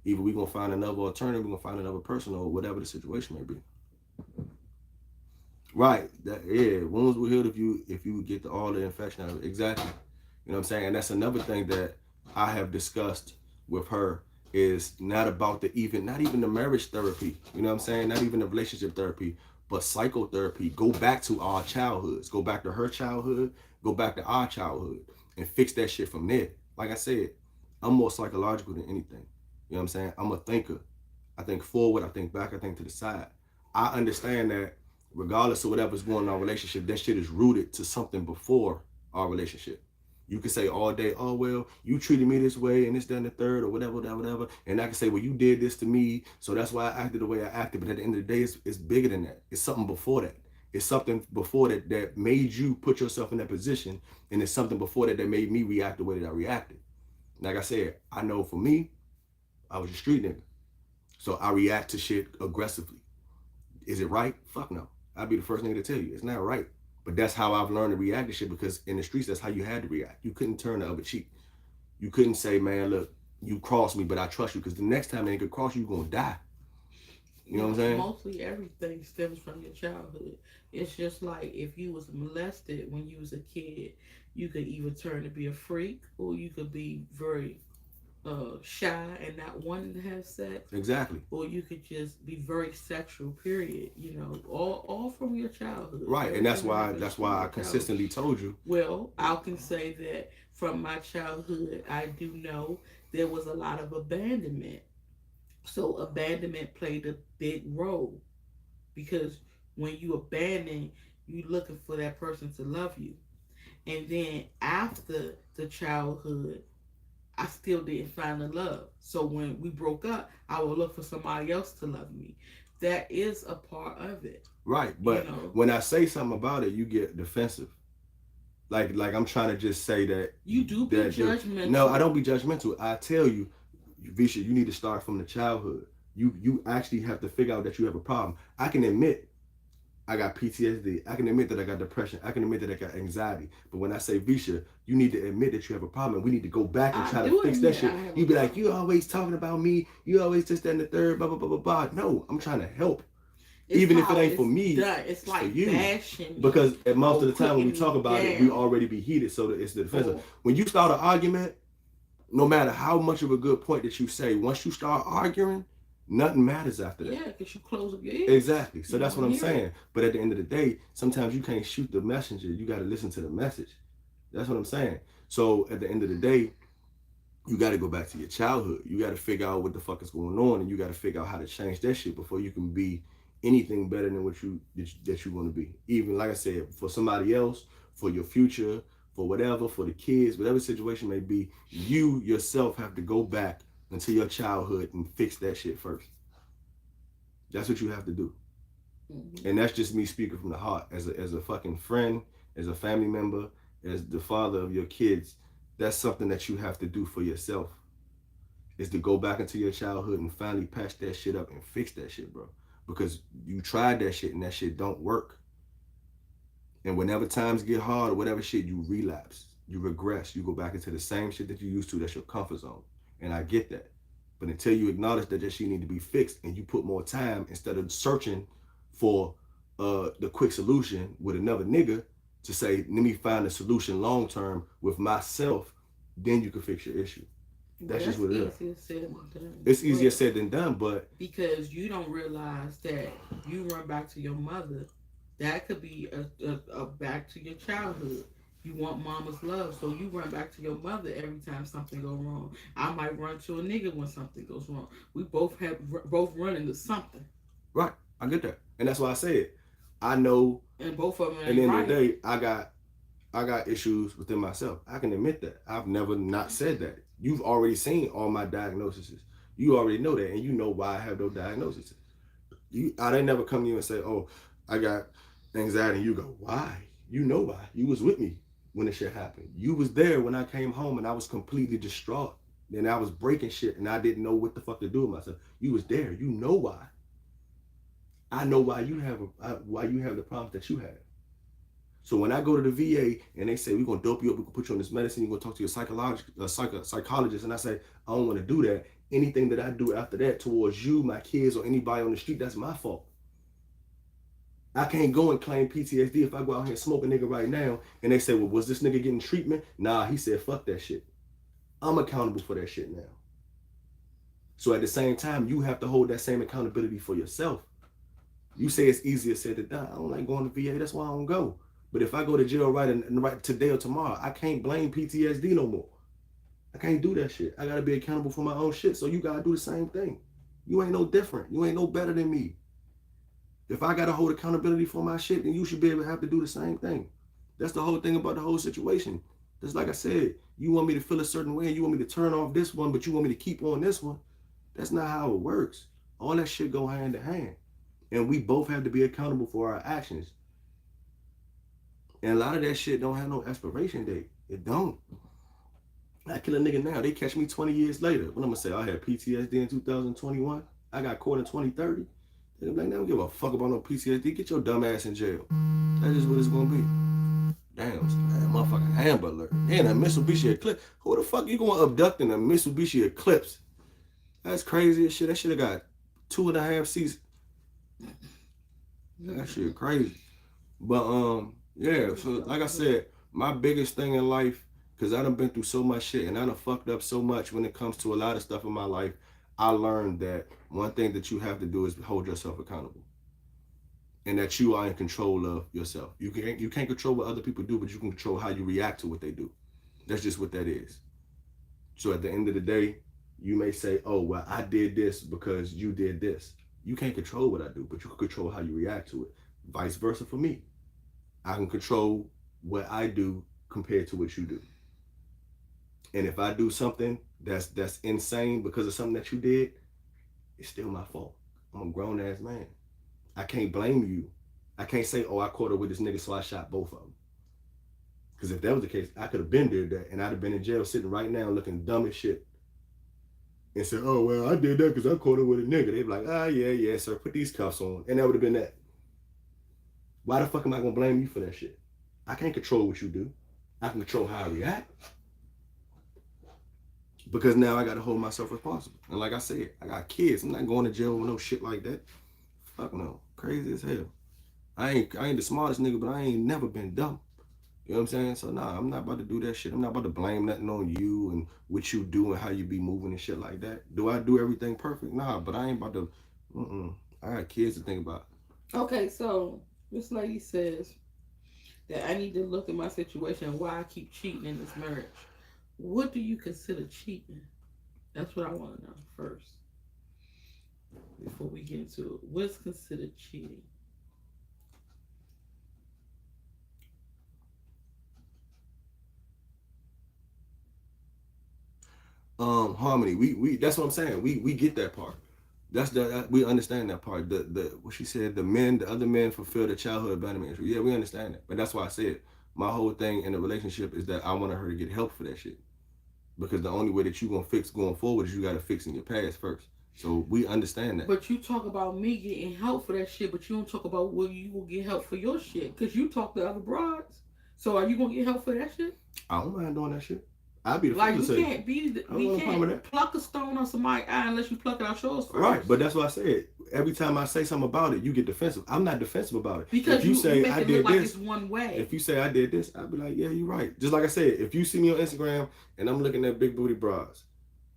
Either we gonna find another alternative, we gonna find another person, or whatever the situation may be. Right. Wounds will heal if you get all the infection out of it. Exactly. You know what I'm saying? And that's another thing that I have discussed with her is not about not even the marriage therapy. You know what I'm saying? Not even the relationship therapy, but psychotherapy. Go back to our childhoods. Go back to her childhood. Go back to our childhood and fix that shit from there. Like I said, I'm more psychological than anything. You know what I'm saying? I'm a thinker. I think forward, I think back, I think to the side. I understand that regardless of whatever's going on in our relationship, that shit is rooted to something before our relationship. You can say all day, oh, well, you treated me this way and this, that, and the third, or whatever. And I can say, well, you did this to me, so that's why I acted the way I acted. But at the end of the day, it's bigger than that. It's something before that. It's something before that made you put yourself in that position. And it's something before that made me react the way that I reacted. Like I said, I know for me, I was a street nigga. So I react to shit aggressively. Is it right? Fuck no. I'd be the first nigga to tell you it's not right. But that's how I've learned to react to shit, because in the streets, that's how you had to react. You couldn't turn the other cheek. You couldn't say, man, look, you crossed me, but I trust you, because the next time they could cross you, you're going to die. You know what I'm saying? Mostly everything stems from your childhood. It's just like if you was molested when you was a kid, you could either turn to be a freak, or you could be very shy and not wanting to have sex. Exactly. Or you could just be very sexual, period. You know, all from your childhood. Right. And that's why I consistently told you. Well, I can say that from my childhood, I do know there was a lot of abandonment. So abandonment played a big role, because when you abandon, you looking for that person to love you. And then after the childhood, I still didn't find the love. So when we broke up, I would look for somebody else to love me. That is a part of it. Right. But when I say something about it, you get defensive. Like I'm trying to just say that you do be judgmental. No, I don't be judgmental. I tell you, Visha, you need to start from the childhood. You actually have to figure out that you have a problem. I can admit I got PTSD. I can admit that I got depression. I can admit that I got anxiety. But when I say, Visha, you need to admit that you have a problem, and we need to go back and try to fix that shit. You be like, you always talking about me. You always this, that, and the third, blah, blah, blah, blah, blah. No, I'm trying to help. Even if it ain't for me, it's like for you. bashing. Because at most of the time when we talk about it, we already be heated, so that it's the defensive. When you start an argument, no matter how much of a good point that you say, once you start arguing, nothing matters after that. Yeah, because you close up your ears. Exactly. So that's what I'm saying. But at the end of the day, sometimes you can't shoot the messenger. You got to listen to the message. That's what I'm saying. So at the end of the day, you got to go back to your childhood. You got to figure out what the fuck is going on, and you got to figure out how to change that shit before you can be anything better than what you want to be. Even, like I said, for somebody else, for your future, for whatever, for the kids, whatever situation may be, you yourself have to go back into your childhood and fix that shit first. That's what you have to do. Mm-hmm. And that's just me speaking from the heart. As a fucking friend, as a family member, as the father of your kids, that's something that you have to do for yourself. Is to go back into your childhood and finally patch that shit up and fix that shit, bro. Because you tried that shit and that shit don't work. And whenever times get hard or whatever shit, you relapse. You regress. You go back into the same shit that you used to. That's your comfort zone. And I get that. But until you acknowledge that shit need to be fixed, and you put more time instead of searching for the quick solution with another nigga to say, let me find a solution long term with myself, then you can fix your issue. That's just what it is. It's easier said than done, but because you don't realize that you run back to your mother, that could be a back to your childhood. You want mama's love, so you run back to your mother every time something goes wrong. I might run to a nigga when something goes wrong. We both run into something. Right, I get that, and that's why I say it. I know, and both of them. At the end of the day, I got issues within myself. I can admit that. I've never not said that. You've already seen all my diagnoses. You already know that, and you know why I have those diagnoses. I didn't never come to you and say, "Oh, I got anxiety." And you go, "Why?" You know why. You was with me. when the shit happened. You was there when I came home and I was completely distraught. And I was breaking shit and I didn't know what the fuck to do with myself. You was there. You know why. I know why you have the problems that you have. So when I go to the VA and they say, we're going to dope you up, we're going to put you on this medicine, you're going to talk to your psychologist, and I say, I don't want to do that. Anything that I do after that towards you, my kids, or anybody on the street, that's my fault. I can't go and claim PTSD if I go out here and smoke a nigga right now and they say, well, was this nigga getting treatment? Nah, he said, fuck that shit. I'm accountable for that shit now. So at the same time, you have to hold that same accountability for yourself. You say it's easier said than done. I don't like going to VA, that's why I don't go. But if I go to jail right today or tomorrow, I can't blame PTSD no more. I can't do that shit. I gotta be accountable for my own shit. So you gotta do the same thing. You ain't no different. You ain't no better than me. If I gotta hold accountability for my shit, then you should be able to have to do the same thing. That's the whole thing about the whole situation. Just like I said, you want me to feel a certain way and you want me to turn off this one, but you want me to keep on this one. That's not how it works. All that shit go hand in hand. And we both have to be accountable for our actions. And a lot of that shit don't have no expiration date. It don't. I kill a nigga now. They catch me 20 years later. What I'm gonna say? I had PTSD in 2021. I got caught in 2030. They're like, they don't give a fuck about no PTSD. Get your dumb ass in jail. That's just what it's gonna be. Damn, motherfucking Amber and a Mitsubishi Eclipse. Who the fuck you gonna abduct in a Mitsubishi Eclipse? That's crazy as shit. That shit have got 2.5 seats. That shit crazy. But yeah, so like I said, my biggest thing in life, because I done been through so much shit and I done fucked up so much when it comes to a lot of stuff in my life, I learned that one thing that you have to do is hold yourself accountable. And that you are in control of yourself. You can't control what other people do, but you can control how you react to what they do. That's just what that is. So at the end of the day, you may say, oh, well, I did this because you did this. You can't control what I do, but you can control how you react to it. Vice versa for me. I can control what I do compared to what you do. And if I do something that's insane because of something that you did, it's still my fault. I'm a grown ass man. I can't blame you. I can't say, oh, I caught her with this nigga, so I shot both of them. Because if that was the case, I could have been there that, and I'd have been in jail sitting right now looking dumb as shit. And said, oh, well, I did that because I caught her with a nigga. They'd be like, yeah, sir, put these cuffs on. And that would have been that. Why the fuck am I going to blame you for that shit? I can't control what you do. I can control how I react. Because now I got to hold myself responsible. And like I said, I got kids. I'm not going to jail with no shit like that. Fuck no. Crazy as hell. I ain't the smartest nigga, but I ain't never been dumb. You know what I'm saying? So nah, I'm not about to do that shit. I'm not about to blame nothing on you and what you do and how you be moving and shit like that. Do I do everything perfect? Nah, but I ain't about to, I got kids to think about. Okay, so this lady says that I need to look at my situation and why I keep cheating in this marriage. What do you consider cheating? That's what I want to know first. Before we get into it, what's considered cheating? Harmony. We that's what I'm saying. We get that part. We understand that part. The what she said, the other men fulfill the childhood abandonment. Yeah, we understand that. But that's why I said my whole thing in the relationship is that I wanted her to get help for that shit. Because the only way that you gonna fix going forward is you gotta fix in your past first. So we understand that. But you talk about me getting help for that shit, but you don't talk about where you will get help for your shit. Because you talk to other broads. So are you gonna get help for that shit? I don't mind doing that shit. I'd be the like first to say. We can't pluck a stone on somebody's eye unless you pluck it out yours first. Right, but that's what I said. Every time I say something about it, you get defensive. I'm not defensive about it. Because if you say make I it did look like this, it's one way. If you say I did this, I'd be like, yeah, you're right. Just like I said, if you see me on Instagram and I'm looking at big booty bras,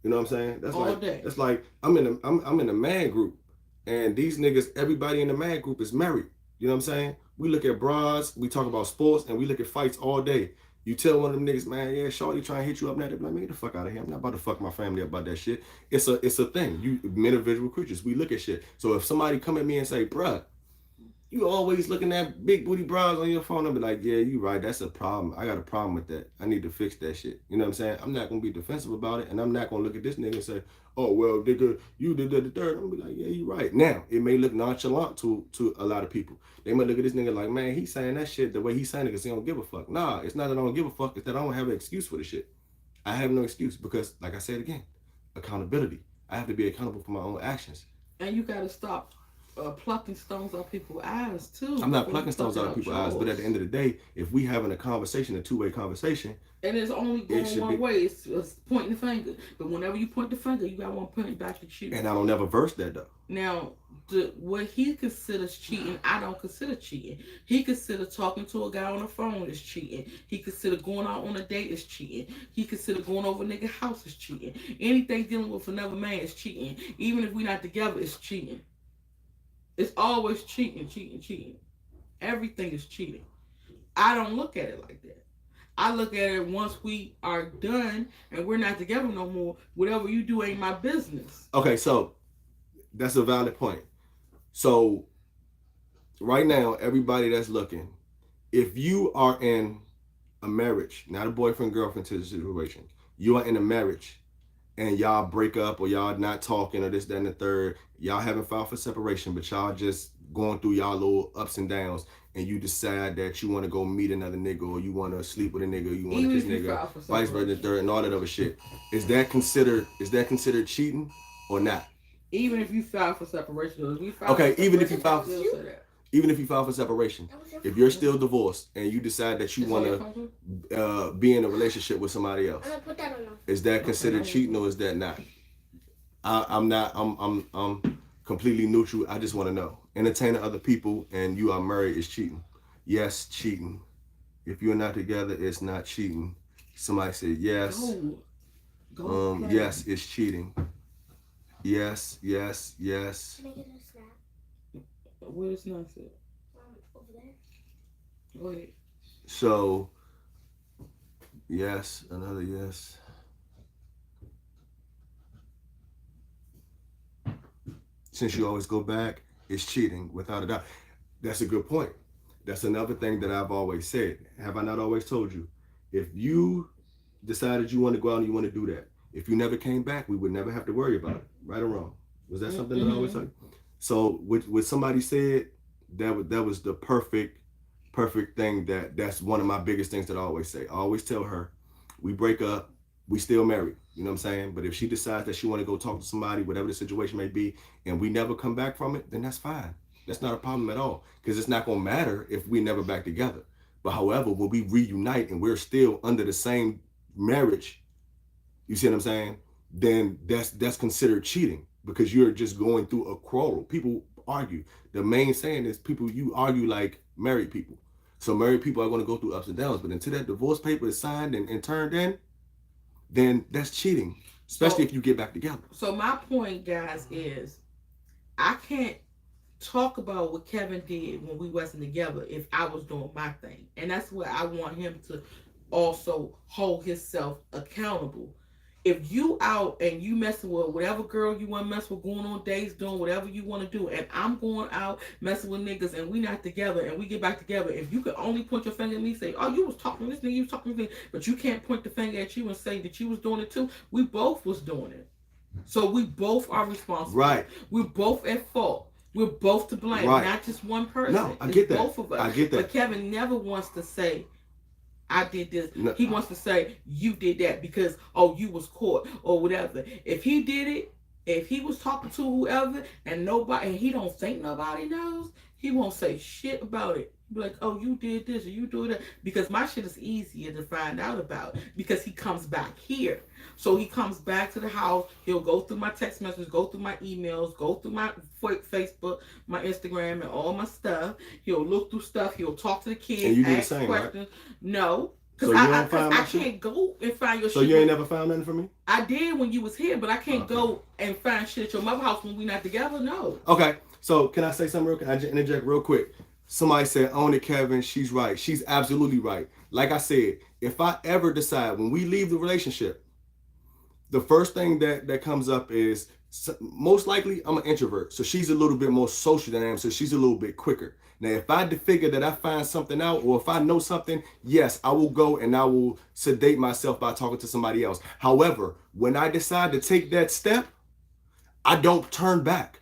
you know what I'm saying? That's all like day. That's like I'm in a man group, and these niggas, everybody in the man group is married. You know what I'm saying? We look at bras, we talk about sports, and we look at fights all day. You tell one of them niggas, man, yeah, shorty trying to hit you up now. They be like, man, get the fuck out of here. I'm not about to fuck my family up about that shit. It's a thing. Men are visual creatures. We look at shit. So if somebody come at me and say, bruh, You always looking at big booty bras on your phone. I'll be like, yeah, you right. That's a problem. I got a problem with that. I need to fix that shit. You know what I'm saying? I'm not gonna be defensive about it, and I'm not gonna look at this nigga and say, oh well, nigga, you did the third. I'm gonna be like, yeah, you right. Now it may look nonchalant to a lot of people. They might look at this nigga like, man, he's saying that shit the way he's saying it because he don't give a fuck. Nah, it's not that I don't give a fuck. It's that I don't have an excuse for the shit. I have no excuse because, like I said again, accountability. I have to be accountable for my own actions. And you gotta stop plucking stones out people's eyes too. I'm not plucking stones out of people's eyes, but at the end of the day, if we having a conversation, a two-way conversation, and it's only going one way, it's pointing the finger. But whenever you point the finger, you got one pointing back at you. And I don't never verse that though. Now, what he considers cheating, I don't consider cheating. He consider talking to a guy on the phone is cheating. He consider going out on a date is cheating. He consider going over a nigga house is cheating. Anything dealing with another man is cheating. Even if we're not together, it's cheating. It's always cheating, cheating, cheating. Everything is cheating. I don't look at it like that. I look at it once we are done and we're not together no more, whatever you do ain't my business. Okay, so that's a valid point. So right now, everybody that's looking, if you are in a marriage, not a boyfriend-girlfriend situation, you are in a marriage and y'all break up or y'all not talking or this, that, and the third, y'all haven't filed for separation, but y'all just going through y'all little ups and downs, and you decide that you want to go meet another nigga or you want to sleep with a nigga or you want to kiss a nigga, vice versa, the third, and all that other shit. Is that considered cheating or not? Even if you file for separation, even if you file for separation, if you're still divorced and you decide that you want to be in a relationship with somebody else, is that considered cheating or is that not? I'm completely neutral. I just want to know. Entertaining other people and you are married is cheating. Yes, cheating. If you're not together, it's not cheating. Somebody said yes. Yes, it's cheating. Yes, yes, yes. Can I get a snap? Where's snap at? Over there. Go ahead. So, yes, another yes. Since you always go back, it's cheating, without a doubt. That's a good point. That's another thing that I've always said. Have I not always told you? If you decided you want to go out and you want to do that, if you never came back, we would never have to worry about it. Right or wrong? Was that something that I always say? So what somebody said, that was the perfect thing. That's one of my biggest things that I always say. I always tell her, we break up, we still married. You know what I'm saying? But if she decides that she want to go talk to somebody, whatever the situation may be, and we never come back from it, then that's fine. That's not a problem at all. Because it's not going to matter if we never back together. But however, when we reunite and we're still under the same marriage, you see what I'm saying? Then that's considered cheating because you're just going through a quarrel. People argue. The main saying is you argue like married people. So married people are going to go through ups and downs. But until that divorce paper is signed and turned in, then that's cheating, especially if you get back together. So my point, guys, is I can't talk about what Kevin did when we wasn't together if I was doing my thing. And that's where I want him to also hold himself accountable. If you out and you messing with whatever girl you want to mess with, going on dates, doing whatever you want to do, and I'm going out messing with niggas and we not together and we get back together, if you could only point your finger at me, say, oh, you was talking to this nigga, you was talking to this nigga, but you can't point the finger at you and say that you was doing it too, we both was doing it. So we both are responsible. Right. We're both at fault. We're both to blame, right. Not just one person. No, I get that. Both of us. I get that. But Kevin never wants to say, I did this. No. He wants to say, you did that because, oh, you was caught or whatever. If he did it, if he was talking to whoever and he don't think nobody knows, he won't say shit about it. Be like, oh, you did this or you do that. Because my shit is easier to find out about because he comes back here. So he comes back to the house. He'll go through my text messages, go through my emails, go through my Facebook, my Instagram, and all my stuff. He'll look through stuff. He'll talk to the kids, and you do ask the same, questions. Right? No. So I can't go and find your shit. So you ain't never found nothing for me? I did when you was here, but I can't go and find shit at your mother's house when we not together. No. Okay. So can I say something real quick? Can I interject real quick? Somebody said, own it, Kevin. She's right. She's absolutely right. Like I said, if I ever decide when we leave the relationship, the first thing that comes up is most likely I'm an introvert. So she's a little bit more social than I am. So she's a little bit quicker. Now, if I figure that I find something out, or if I know something, yes, I will go and I will sedate myself by talking to somebody else. However, when I decide to take that step, I don't turn back.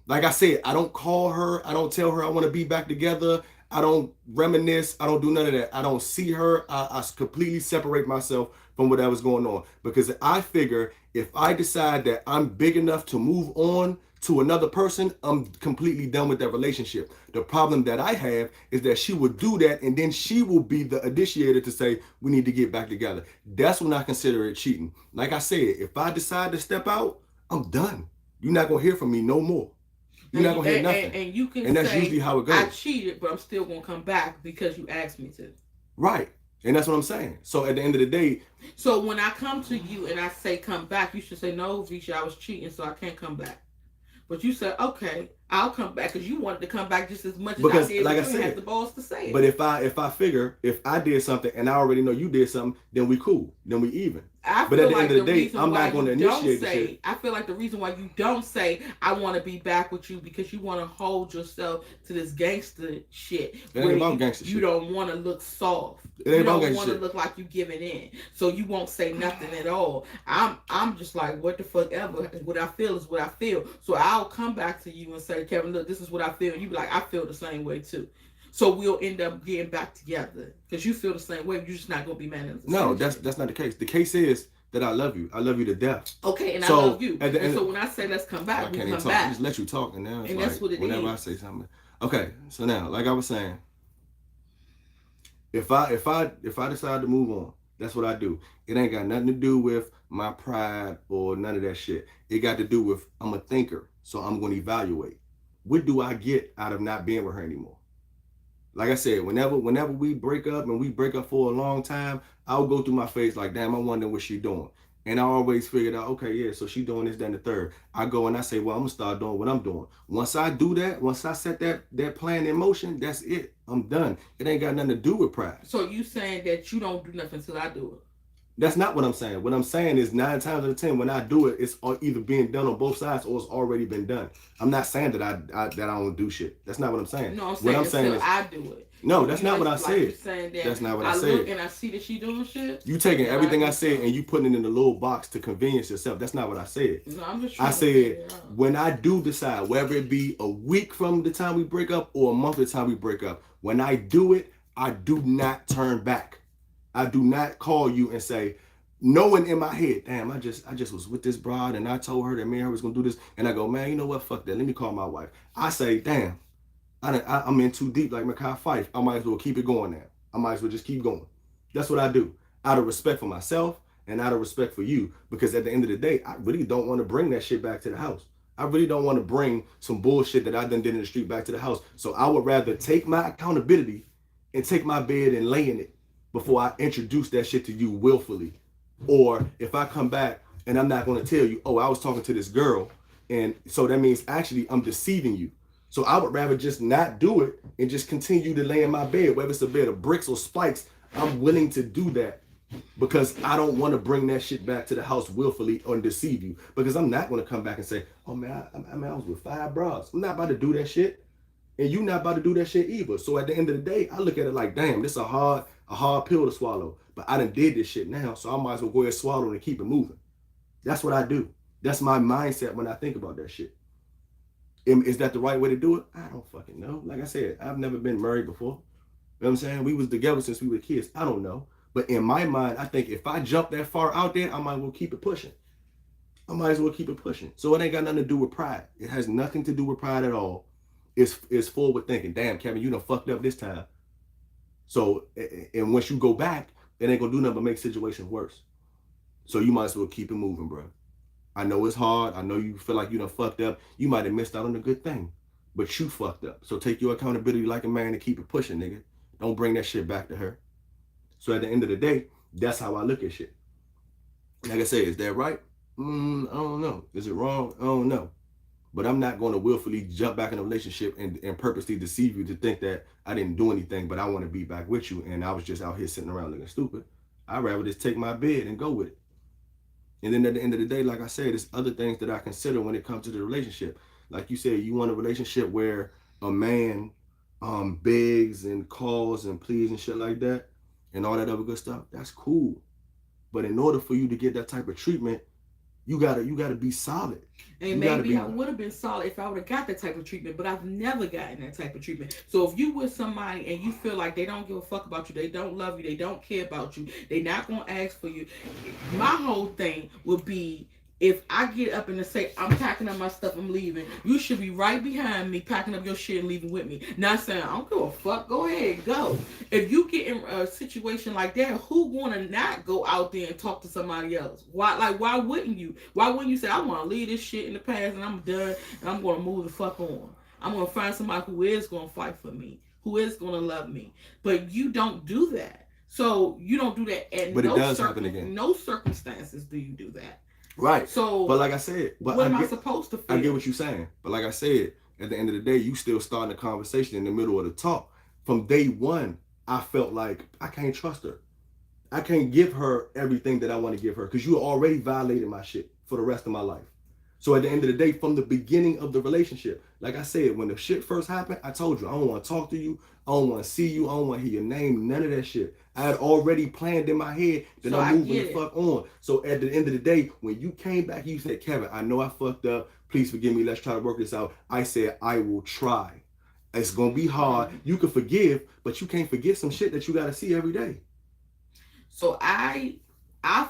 Like I said, I don't call her. I don't tell her I want to be back together. I don't reminisce. I don't do none of that. I don't see her. I completely separate myself from whatever's going on, because I figure if I decide that I'm big enough to move on to another person, I'm completely done with that relationship. The problem that I have is that she will do that, and then she will be the initiator to say we need to get back together. That's when I consider it cheating. Like I said, if I decide to step out, I'm done. You're not gonna hear from me no more. You're not gonna hear nothing. And you can and that's say, usually how it goes. I cheated, but I'm still gonna come back because you asked me to. Right. And that's what I'm saying. So at the end of the day, so when I come to you and I say come back, you should say, no, Visha, I was cheating, so I can't come back. But you said, okay, I'll come back, because you wanted to come back just as much as because, I did. like I you said, had the balls to say it. But if I figure if I did something and I already know you did something, then we cool. Then we even. But at the end of the day, I'm not going to initiate the shit. I feel like the reason why you don't say I want to be back with you, because you want to hold yourself to this gangster shit. It ain't about gangster shit. You don't want to look soft. It ain't about you don't gangster want to shit. look like you giving in. So you won't say nothing at all. I'm just like, what the fuck ever. What I feel is what I feel. So I'll come back to you and say, Kevin, look, this is what I feel. And you be like, I feel the same way too. So we'll end up getting back together because you feel the same way. You're just not gonna be mad at us. No, that's not the case. The case is that I love you. I love you to death. Okay, and so, I love you. And so when I say let's come back, I we can't come even talk. back. I just let you talk, and now it's and like that's what it whenever is. I say something. Okay, so now, like I was saying, if I decide to move on, that's what I do. It ain't got nothing to do with my pride or none of that shit. It got to do with I'm a thinker, so I'm going to evaluate. What do I get out of not being with her anymore? Like I said, whenever we break up, and we break up for a long time, I'll go through my face like, damn, I wonder what she doing. And I always figured out, okay, yeah, so she doing this, that, and the third. I go and I say, well, I'm gonna start doing what I'm doing. Once I do that, once I set that plan in motion, that's it. I'm done. It ain't got nothing to do with pride. So you saying that you don't do nothing until I do it? That's not what I'm saying. What I'm saying is 9 times out of 10, when I do it, it's either being done on both sides or it's already been done. I'm not saying that I don't do shit. That's not what I'm saying. No, I'm saying, what I'm saying is I do it. No, that's not what I said. That that's not what I said. I look and I see that she doing shit. You taking everything I said and you putting it in a little box to convenience yourself. That's not what I said. No, I'm just I said when I do decide, whether it be a week from the time we break up or a month from the time we break up, when I do it, I do not turn back. I do not call you and say, knowing in my head, damn, I just was with this broad and I told her that me and her was gonna do this, and I go, man, you know what? Fuck that. Let me call my wife. I say, damn. I'm in too deep like Mekhi Phifer. I might as well keep it going now. I might as well just keep going. That's what I do. Out of respect for myself and out of respect for you. Because at the end of the day, I really don't want to bring that shit back to the house. I really don't want to bring some bullshit that I done did in the street back to the house. So I would rather take my accountability and take my bed and lay in it before I introduce that shit to you willfully. Or if I come back and I'm not going to tell you, oh, I was talking to this girl, and so that means actually I'm deceiving you. So I would rather just not do it and just continue to lay in my bed, whether it's a bed of bricks or spikes. I'm willing to do that because I don't want to bring that shit back to the house willfully or deceive you. Because I'm not going to come back and say, oh man, I was with 5 bras. I'm not about to do that shit. And you not about to do that shit either. So at the end of the day, I look at it like, damn, this is a hard pill to swallow. But I done did this shit now, so I might as well go ahead and swallow it and keep it moving. That's what I do. That's my mindset when I think about that shit. Is that the right way to do it? I don't fucking know. Like I said, I've never been married before. You know what I'm saying? We was together since we were kids. I don't know. But in my mind, I think if I jump that far out there, I might as well keep it pushing. So it ain't got nothing to do with pride. It has nothing to do with pride at all. It's forward thinking. Damn, Kevin, you done fucked up this time. So, and once you go back, it ain't gonna do nothing but make situations worse. So you might as well keep it moving, bro. I know it's hard. I know you feel like you done fucked up. You might have missed out on a good thing, but you fucked up. So take your accountability like a man and keep it pushing, nigga. Don't bring that shit back to her. So at the end of the day, that's how I look at shit. Like I said, is that right? I don't know. Is it wrong? I don't know. But I'm not going to willfully jump back in a relationship and purposely deceive you to think that I didn't do anything, but I want to be back with you and I was just out here sitting around looking stupid. I'd rather just take my bed and go with it. And then at the end of the day, like I said, there's other things that I consider when it comes to the relationship. Like you said, you want a relationship where a man begs and calls and pleas and shit like that and all that other good stuff, that's cool. But in order for you to get that type of treatment, you gotta be solid. And maybe I would have been solid if I would have got that type of treatment, but I've never gotten that type of treatment. So if you with somebody and you feel like they don't give a fuck about you, they don't love you, they don't care about you, they not gonna ask for you. My whole thing would be, if I get up and say, I'm packing up my stuff, I'm leaving, you should be right behind me, packing up your shit and leaving with me. Not saying, I don't give a fuck, go ahead, go. If you get in a situation like that, who wanna not go out there and talk to somebody else? Why wouldn't you? Why wouldn't you say, I wanna leave this shit in the past and I'm done and I'm gonna move the fuck on? I'm gonna find somebody who is gonna fight for me, who is gonna love me. But you don't do that. So you don't do that at but it does happen again. No circumstances do you do that. Right. So, but like I said, what am I supposed to feel? I get what you're saying. But like I said, at the end of the day, you still starting a conversation in the middle of the talk. From day one, I felt like I can't trust her. I can't give her everything that I want to give her because you already violated my shit for the rest of my life. So at the end of the day, from the beginning of the relationship, like I said, when the shit first happened, I told you, I don't want to talk to you. I don't want to see you. I don't want to hear your name, none of that shit. I had already planned in my head that I'm moving the fuck on. So at the end of the day, when you came back, you said, Kevin, I know I fucked up. Please forgive me. Let's try to work this out. I said, I will try. It's going to be hard. You can forgive, but you can't forget some shit that you got to see every day. So I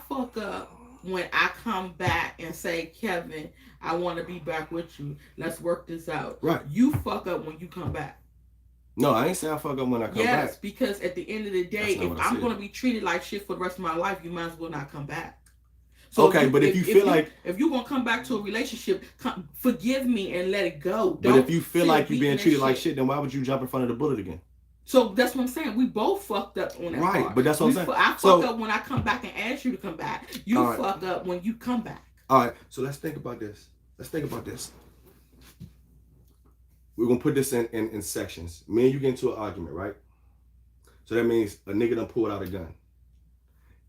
fuck up when I come back and say, Kevin, I want to be back with you. Let's work this out. Right. You fuck up when you come back. No, I ain't saying I fuck up when I come back. Yes, because at the end of the day, if I'm going to be treated like shit for the rest of my life, you might as well not come back. So okay, but if you feel like... If you're going to come back to a relationship, forgive me and let it go. But if you feel like you're being treated like shit, then why would you jump in front of the bullet again? So that's what I'm saying. We both fucked up on that right, part. But that's what I'm saying. I fuck up when I come back and ask you to come back. You right. Fuck up when you come back. All right, so let's think about this. We're going to put this in sections. Me and you get into an argument, right? So that means a nigga done pulled out a gun.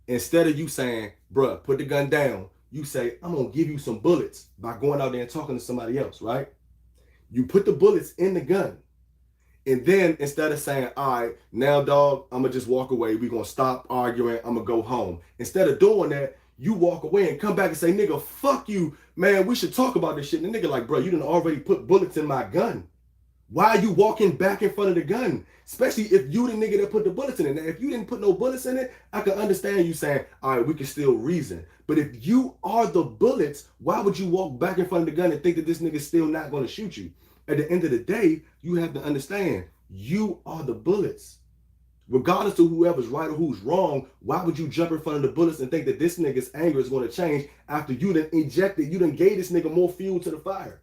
Instead of you saying, bruh, put the gun down, you say, I'm going to give you some bullets by going out there and talking to somebody else, right? You put the bullets in the gun. And then instead of saying, all right, now, dog, I'm going to just walk away. We're going to stop arguing. I'm going to go home. Instead of doing that, you walk away and come back and say, nigga, fuck you. Man, we should talk about this shit. And the nigga like, bro, you done already put bullets in my gun. Why are you walking back in front of the gun? Especially if you the nigga that put the bullets in it. Now, if you didn't put no bullets in it, I can understand you saying, all right, we can still reason. But if you are the bullets, why would you walk back in front of the gun and think that this nigga's still not going to shoot you? At the end of the day, you have to understand, you are the bullets. Regardless of whoever's right or who's wrong, why would you jump in front of the bullets and think that this nigga's anger is going to change after you done injected, you done gave this nigga more fuel to the fire?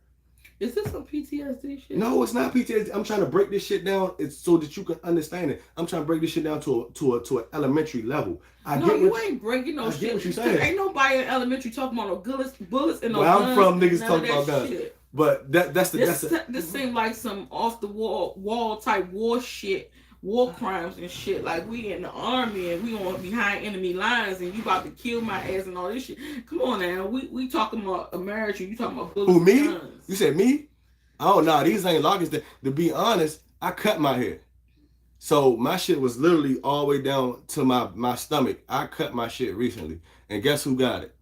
Is this some PTSD shit? No, it's not PTSD. I'm trying to break this shit down so that you can understand it. I'm trying to break this shit down to an elementary level. You ain't breaking no shit. I get what you're saying. Ain't nobody in elementary talking about no bullets and no guns. I'm from niggas talking about guns. Shit. But this seems like some off the wall type war shit, war crimes and shit. Like we in the army and we on behind enemy lines and you about to kill my ass and all this shit. Come on now, we talking about America. You talking about bullets? Who, me? And guns. You said me? Oh no, these ain't lockets. To be honest, I cut my hair, so my shit was literally all the way down to my stomach. I cut my shit recently, and guess who got it?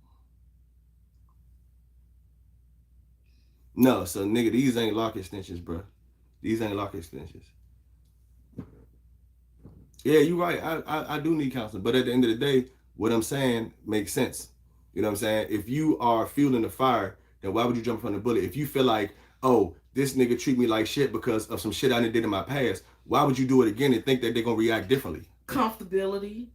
No, so nigga, these ain't lock extensions, bro. These ain't lock extensions. Yeah, you right. I do need counseling, but at the end of the day, what I'm saying makes sense. You know what I'm saying? If you are fueling the fire, then why would you jump on the bullet? If you feel like, oh, this nigga treat me like shit because of some shit I did in my past, why would you do it again and think that they're gonna react differently? Comfortability.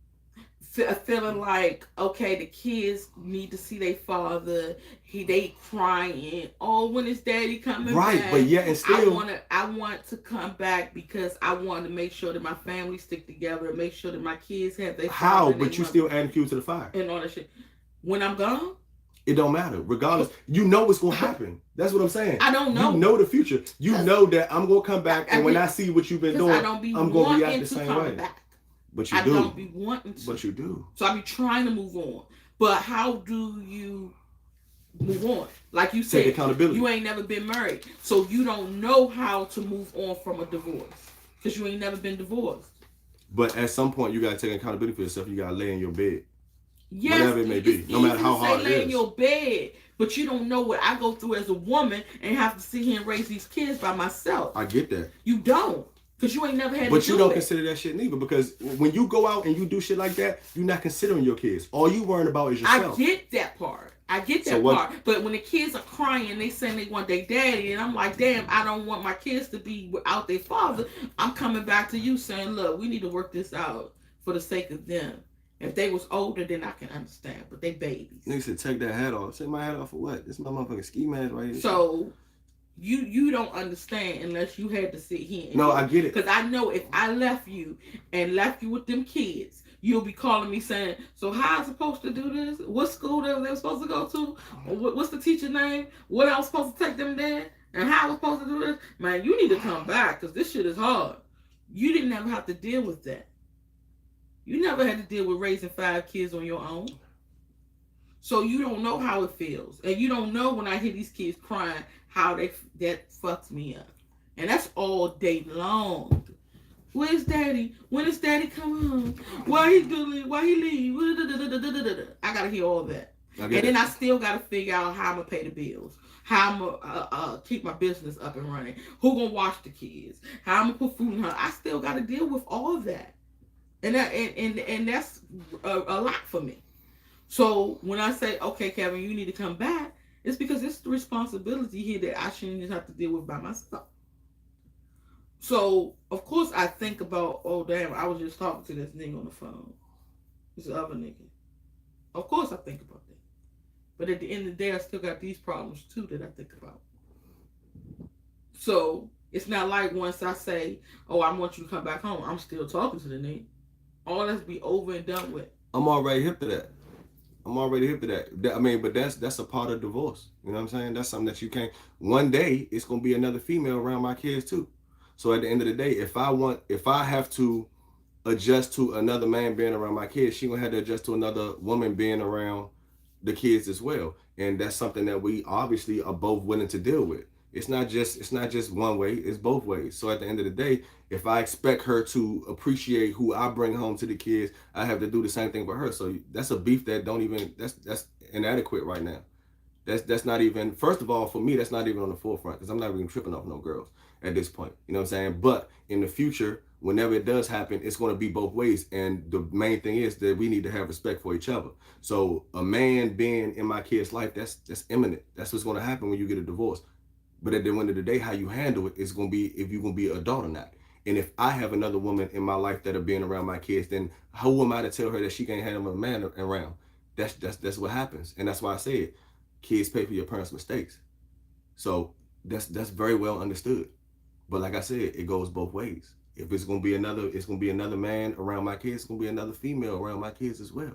Feeling like, okay, the kids need to see their father. They crying. Oh, when is daddy coming back? Right, but yeah, and still, I want to come back because I want to make sure that my family stick together and make sure that my kids have their how. But you still adding fuel to the fire and all that shit. When I'm gone, it don't matter. Regardless, you know what's gonna happen. That's what I'm saying. I don't know. You know the future. You know that I'm gonna come back, and when I see what you've been doing, I'm gonna react the same way. Back. But you do. I don't be wanting to. But you do. So I be trying to move on. But how do you move on? Like you said, take accountability. You ain't never been married. So you don't know how to move on from a divorce. Because you ain't never been divorced. But at some point, you gotta take accountability for yourself. You gotta lay in your bed, Yes, whatever it may be, it's no matter easy how to say hard it lay in is. your bed, but you don't know what I go through as a woman and have to sit here and raise these kids by myself. I get that. You don't. Because you ain't never had to do it. But you don't consider that shit neither, because when you go out and you do shit like that, you're not considering your kids. All you worrying about is yourself. I get that part. Part. But when the kids are crying, they saying they want their daddy, and I'm like, damn, I don't want my kids to be without their father. I'm coming back to you saying, look, we need to work this out for the sake of them. If they was older, then I can understand, but they babies. Nigga said, take that hat off. Take my hat off for what? This is my motherfucking ski mask right here. So you don't understand unless you had to sit here. No, I get it. Because I know if I left you with them kids, you'll be calling me saying, so how I supposed to do this? What school they were supposed to go to? What's the teacher's name? What I was supposed to take them there? And how I was supposed to do this? Man, you need to come back because this shit is hard. You didn't ever have to deal with that. You never had to deal with raising 5 kids on your own. So you don't know how it feels. And you don't know when I hear these kids crying, how that fucks me up. And that's all day long. Where's daddy? When is daddy coming home? Why he leave? I gotta hear all that. And then I still gotta figure out how I'm gonna pay the bills. How I'm gonna keep my business up and running. Who gonna watch the kids? How I'm gonna put food in her. I still gotta deal with all of that. And that's a lot for me. So when I say, okay, Kevin, you need to come back, it's because it's the responsibility here that I shouldn't just have to deal with by myself. So, of course, I think about, oh, damn, I was just talking to this nigga on the phone. This other nigga. Of course I think about that. But at the end of the day, I still got these problems, too, that I think about. So, it's not like once I say, oh, I want you to come back home, I'm still talking to the nigga. All that's be over and done with. I'm already hip to that. I mean, but that's a part of divorce. You know what I'm saying? That's something that you can't. One day, it's going to be another female around my kids, too. So at the end of the day, if I have to adjust to another man being around my kids, she gonna have to adjust to another woman being around the kids as well. And that's something that we obviously are both willing to deal with. It's not just one way, it's both ways. So at the end of the day, if I expect her to appreciate who I bring home to the kids, I have to do the same thing for her. So that's a beef that that's inadequate right now. That's not even, first of all, for me, that's not even on the forefront, because I'm not even tripping off no girls at this point. You know what I'm saying? But in the future, whenever it does happen, it's going to be both ways. And the main thing is that we need to have respect for each other. So a man being in my kid's life, that's imminent. That's what's going to happen when you get a divorce. But at the end of the day, how you handle it is going to be if you're going to be an adult or not. And if I have another woman in my life that are being around my kids, then who am I to tell her that she can't handle a man around? That's what happens. And that's why I said, kids pay for your parents' mistakes. So that's very well understood. But like I said, it goes both ways. If it's gonna be another man around my kids, it's gonna be another female around my kids as well.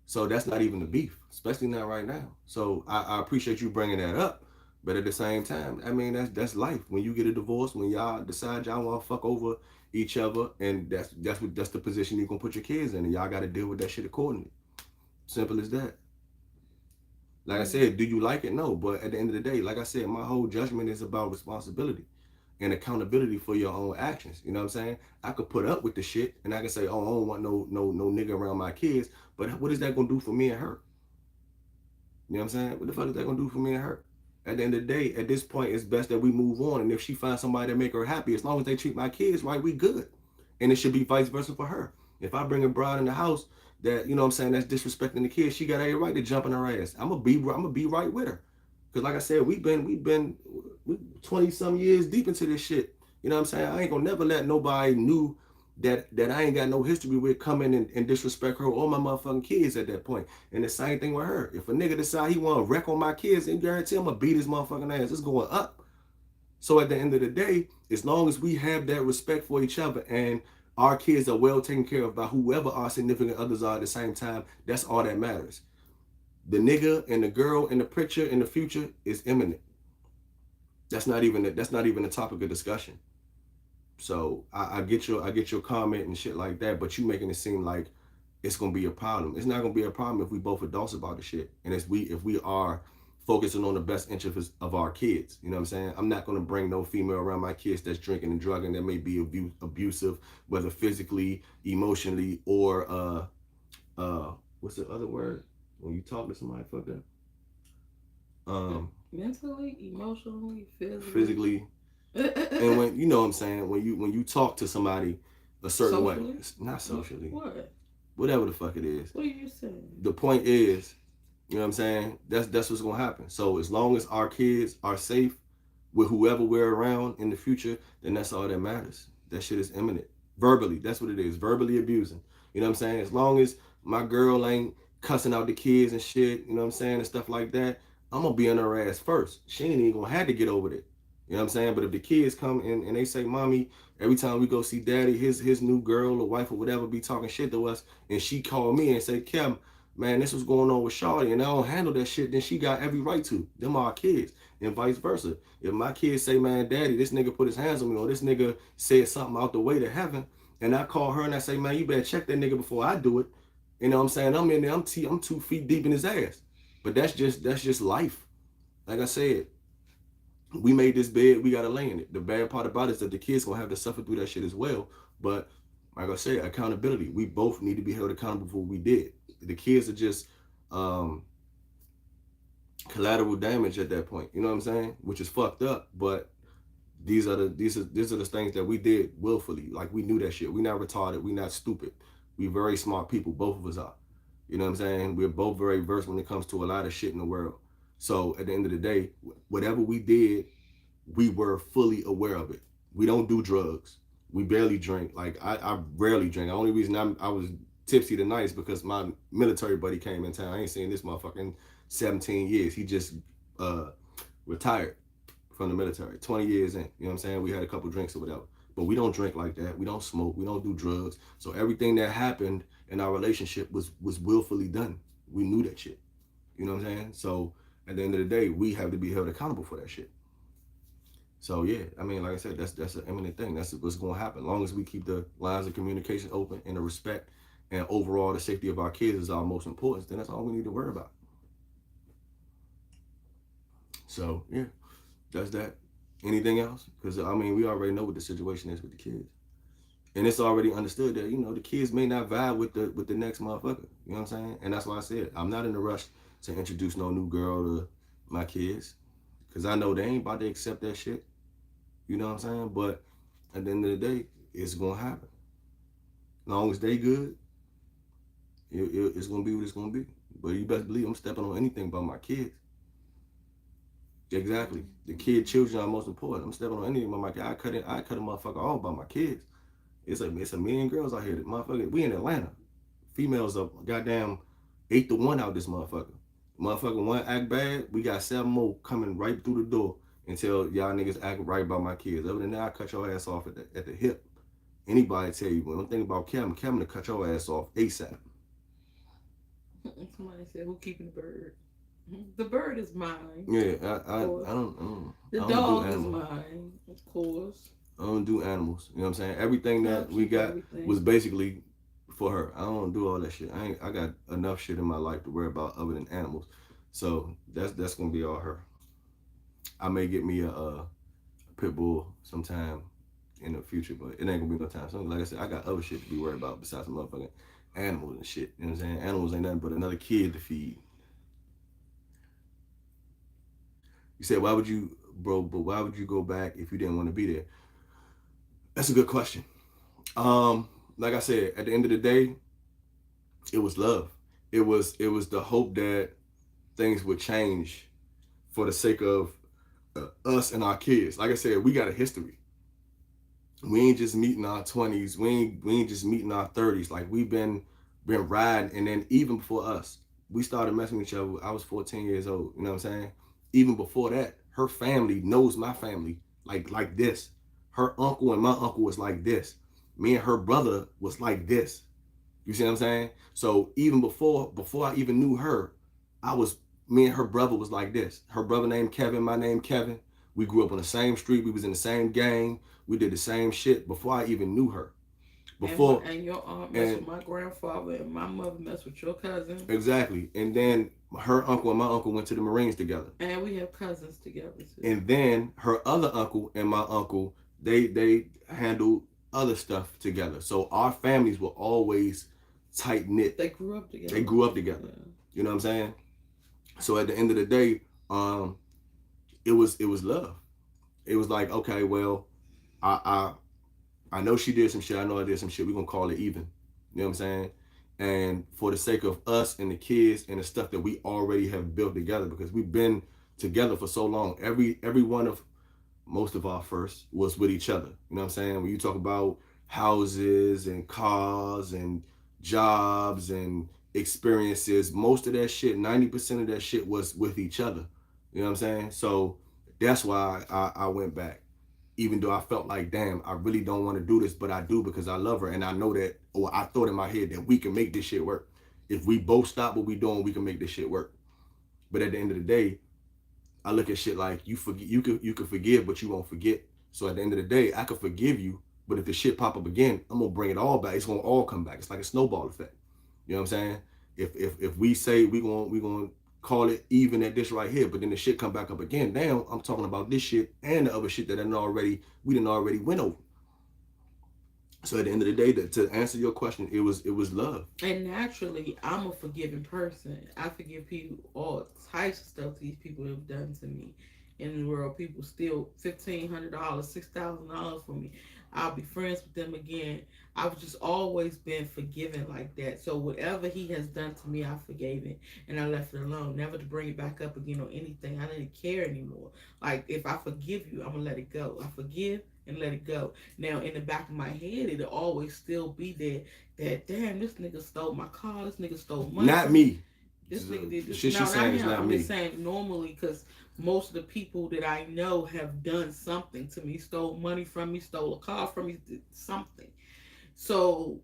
So that's not even the beef, especially not right now. So I appreciate you bringing that up. But at the same time, I mean, that's life. When you get a divorce, when y'all decide y'all want to fuck over each other, and that's the position you're gonna put your kids in, and y'all got to deal with that shit accordingly. Simple as that. Like I said, do you like it? No. But at the end of the day, like I said, my whole judgment is about responsibility and accountability for your own actions. You know what I'm saying? I could put up with the shit, and I can say, oh, I don't want no nigga around my kids. But what is that gonna do for me and her? You know what I'm saying? What the fuck is that gonna do for me and her? At the end of the day, at this point, it's best that we move on. And if she finds somebody that make her happy, as long as they treat my kids right, we good. And it should be vice versa for her. If I bring a bride in the house that, you know what I'm saying, that's disrespecting the kids, she got every right to jump in her ass. I'm gonna be right with her. Because like I said, we've been 20 some years deep into this shit. You know what I'm saying? I ain't gonna never let nobody new that I ain't got no history with come in and disrespect her or my motherfucking kids at that point. And the same thing with her. If a nigga decide he want to wreck on my kids, then guarantee I'm gonna beat his motherfucking ass. It's going up. So at the end of the day, as long as we have that respect for each other and our kids are well taken care of by whoever our significant others are at the same time, that's all that matters. The nigga and the girl in the picture in the future is imminent. That's not even a topic of discussion. So I get your comment and shit like that, but you making it seem like it's gonna be a problem. It's not gonna be a problem if we both adults about the shit, and if we are focusing on the best interests of our kids. You know what I'm saying? I'm not going to bring no female around my kids that's drinking and drugging, that may be abusive, whether physically, emotionally, or what's the other word when you talk to somebody fucked up? Mentally, emotionally, physically, and when you know what I'm saying, when you talk to somebody a certain socially? way, not socially, What? whatever the fuck it is. What are you saying? The point is, you know what I'm saying? That's what's gonna happen. So as long as our kids are safe with whoever we're around in the future, then that's all that matters. That shit is imminent. Verbally, that's what it is. Verbally abusing. You know what I'm saying? As long as my girl ain't cussing out the kids and shit, you know what I'm saying, and stuff like that, I'm gonna be on her ass first. She ain't even gonna have to get over it. You know what I'm saying? But if the kids come in and they say, Mommy, every time we go see daddy, his new girl or wife or whatever be talking shit to us, and she call me and say, Kim, man, this was going on with Shawty, and I don't handle that shit, then she got every right to. Them are our kids, and vice versa. If my kids say, man, daddy, this nigga put his hands on me, or this nigga said something out the way to heaven, and I call her and I say, man, you better check that nigga before I do it. You know what I'm saying? I'm in there, I'm 2 feet deep in his ass. But that's just life. Like I said, we made this bed, we gotta lay in it. The bad part about it is that the kids gonna have to suffer through that shit as well. But like I said, accountability. We both need to be held accountable for what we did. The kids are just collateral damage at that point. You know what I'm saying? Which is fucked up. But these are the things that we did willfully. Like, we knew that shit. We not retarded. We not stupid. We very smart people. Both of us are. You know what I'm saying? We're both very versed when it comes to a lot of shit in the world. So at the end of the day, whatever we did, we were fully aware of it. We don't do drugs. We barely drink. Like, I rarely drink. The only reason I was tipsy tonight is because my military buddy came in town. I ain't seen this motherfucker in 17 years. He just retired from the military, 20 years in. You know what I'm saying? We had a couple drinks or whatever. But we don't drink like that. We don't smoke. We don't do drugs. So everything that happened in our relationship was willfully done. We knew that shit. You know what I'm saying? So at the end of the day, we have to be held accountable for that shit. So yeah, I mean, like I said, that's an imminent thing. That's what's going to happen. As long as we keep the lines of communication open and the respect, and overall the safety of our kids is our most important, then that's all we need to worry about. So yeah, that's that. Anything else? Because I mean, we already know what the situation is with the kids, and it's already understood that, you know, the kids may not vibe with the next motherfucker. You know what I'm saying? And that's why I said I'm not in a rush to introduce no new girl to my kids, because I know they ain't about to accept that shit. You know what I'm saying? But at the end of the day, it's gonna happen. As long as they good, it's gonna be what it's gonna be. But you best believe I'm stepping on anything about my kids. Exactly. The children are most important. I'm stepping on anything about my kids. I cut a motherfucker off about my kids. It's a million girls out here. That motherfucker, we in Atlanta. Females are goddamn 8-1 out this motherfucker. Motherfucker one act bad, we got 7 more coming right through the door until y'all niggas act right about my kids. Other than that, I cut your ass off at the hip. Anybody tell you, one thing about Kevin to cut your ass off ASAP. Somebody said, who keeping the bird? The bird is mine. Yeah, I don't. The dog is mine, of course. I don't do animals. You know what I'm saying? Everything that we got was basically for her. I don't do all that shit. I got enough shit in my life to worry about other than animals. So that's gonna be all her. I may get me a pit bull sometime in the future, but it ain't gonna be no time soon. Like I said, I got other shit to be worried about besides motherfucking animals and shit. You know what I'm saying? Animals ain't nothing but another kid to feed. You said, why would you go back if you didn't want to be there? That's a good question. Like I said, at the end of the day, it was love. It was the hope that things would change for the sake of us and our kids. Like I said, we got a history. We ain't just meeting our 20s. We ain't just meeting our 30s. Like, we've been riding, and then even before us, we started messing with each other. I was 14 years old. You know what I'm saying? Even before that, her family knows my family like this. Her uncle and my uncle was like this. Me and her brother was like this. You see what I'm saying? So even before I even knew her, me and her brother was like this. Her brother named Kevin, my name Kevin. We grew up on the same street. We was in the same gang. We did the same shit before I even knew her. And your aunt messed with my grandfather, and my mother messed with your cousin. Exactly. And then her uncle and my uncle went to the Marines together. And we have cousins together too. And then her other uncle and my uncle, they handled other stuff together. So our families were always tight knit. They grew up together. They grew up together. Yeah. You know what I'm saying? So at the end of the day, it was love. It was like, okay, well, I know she did some shit. I know I did some shit. We're gonna call it even. You know what I'm saying? And for the sake of us and the kids and the stuff that we already have built together, because we've been together for so long. Every one of most of our first was with each other. You know what I'm saying? When you talk about houses and cars and jobs and experiences, most of that shit, 90% of that shit was with each other. You know what I'm saying? So that's why I went back. Even though I felt like, damn, I really don't want to do this, but I do because I love her. And I know that, or I thought in my head that we can make this shit work. If we both stop what we doing, we can make this shit work. But at the end of the day, I look at shit like you can forgive, but you won't forget. So at the end of the day, I can forgive you, but if the shit pop up again, I'm gonna bring it all back. It's gonna all come back. It's like a snowball effect. You know what I'm saying? If we say we gonna call it even at this right here, but then the shit come back up again. Now I'm talking about this shit and the other shit that we didn't already went over. So at the end of the day, to answer your question, it was love. And naturally, I'm a forgiving person. I forgive people all types of stuff these people have done to me in the world. People steal $1,500, $6,000 from me. I'll be friends with them again. I've just always been forgiving like that. So whatever he has done to me, I forgave it and I left it alone. Never to bring it back up again or anything. I didn't care anymore. Like, if I forgive you, I'm gonna let it go. I forgive and let it go. Now, in the back of my head, it'll always still be there that, damn, this nigga stole my car. This nigga stole money. Not me. This nigga did this. Shit she's saying is not I'm me. just saying normally, because most of the people that I know have done something to me, stole money from me, stole a car from me, did something. So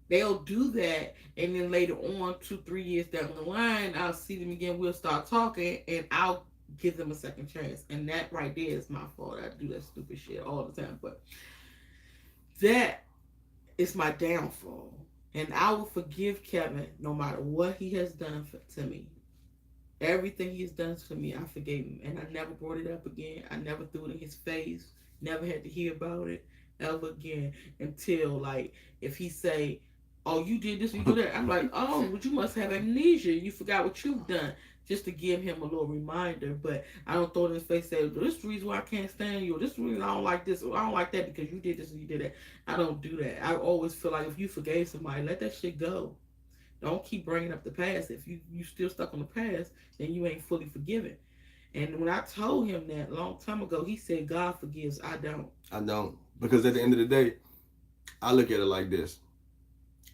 they'll do that, and then later on, 2-3 years down the line, I'll see them again. We'll start talking, and I'll give them a second chance. And that right there is my fault. I do that stupid shit all the time, but that is my downfall. And I will forgive Kevin no matter what he has done to me. Everything he's done to me, I forgave him. And I never brought it up again. I never threw it in his face. Never had to hear about it ever again. Until, like, if he say, oh, you did this, you did that. I'm like, oh, but you must have amnesia. You forgot what you've done. Just to give him a little reminder. But I don't throw it in his face and say, this is the reason why I can't stand you. Or this is the reason I don't like this. Or I don't like that because you did this and you did that. I don't do that. I always feel like if you forgave somebody, let that shit go. Don't keep bringing up the past. If you still stuck on the past, then you ain't fully forgiven. And when I told him that a long time ago, he said, God forgives. I don't. I don't. Because at the end of the day, I look at it like this.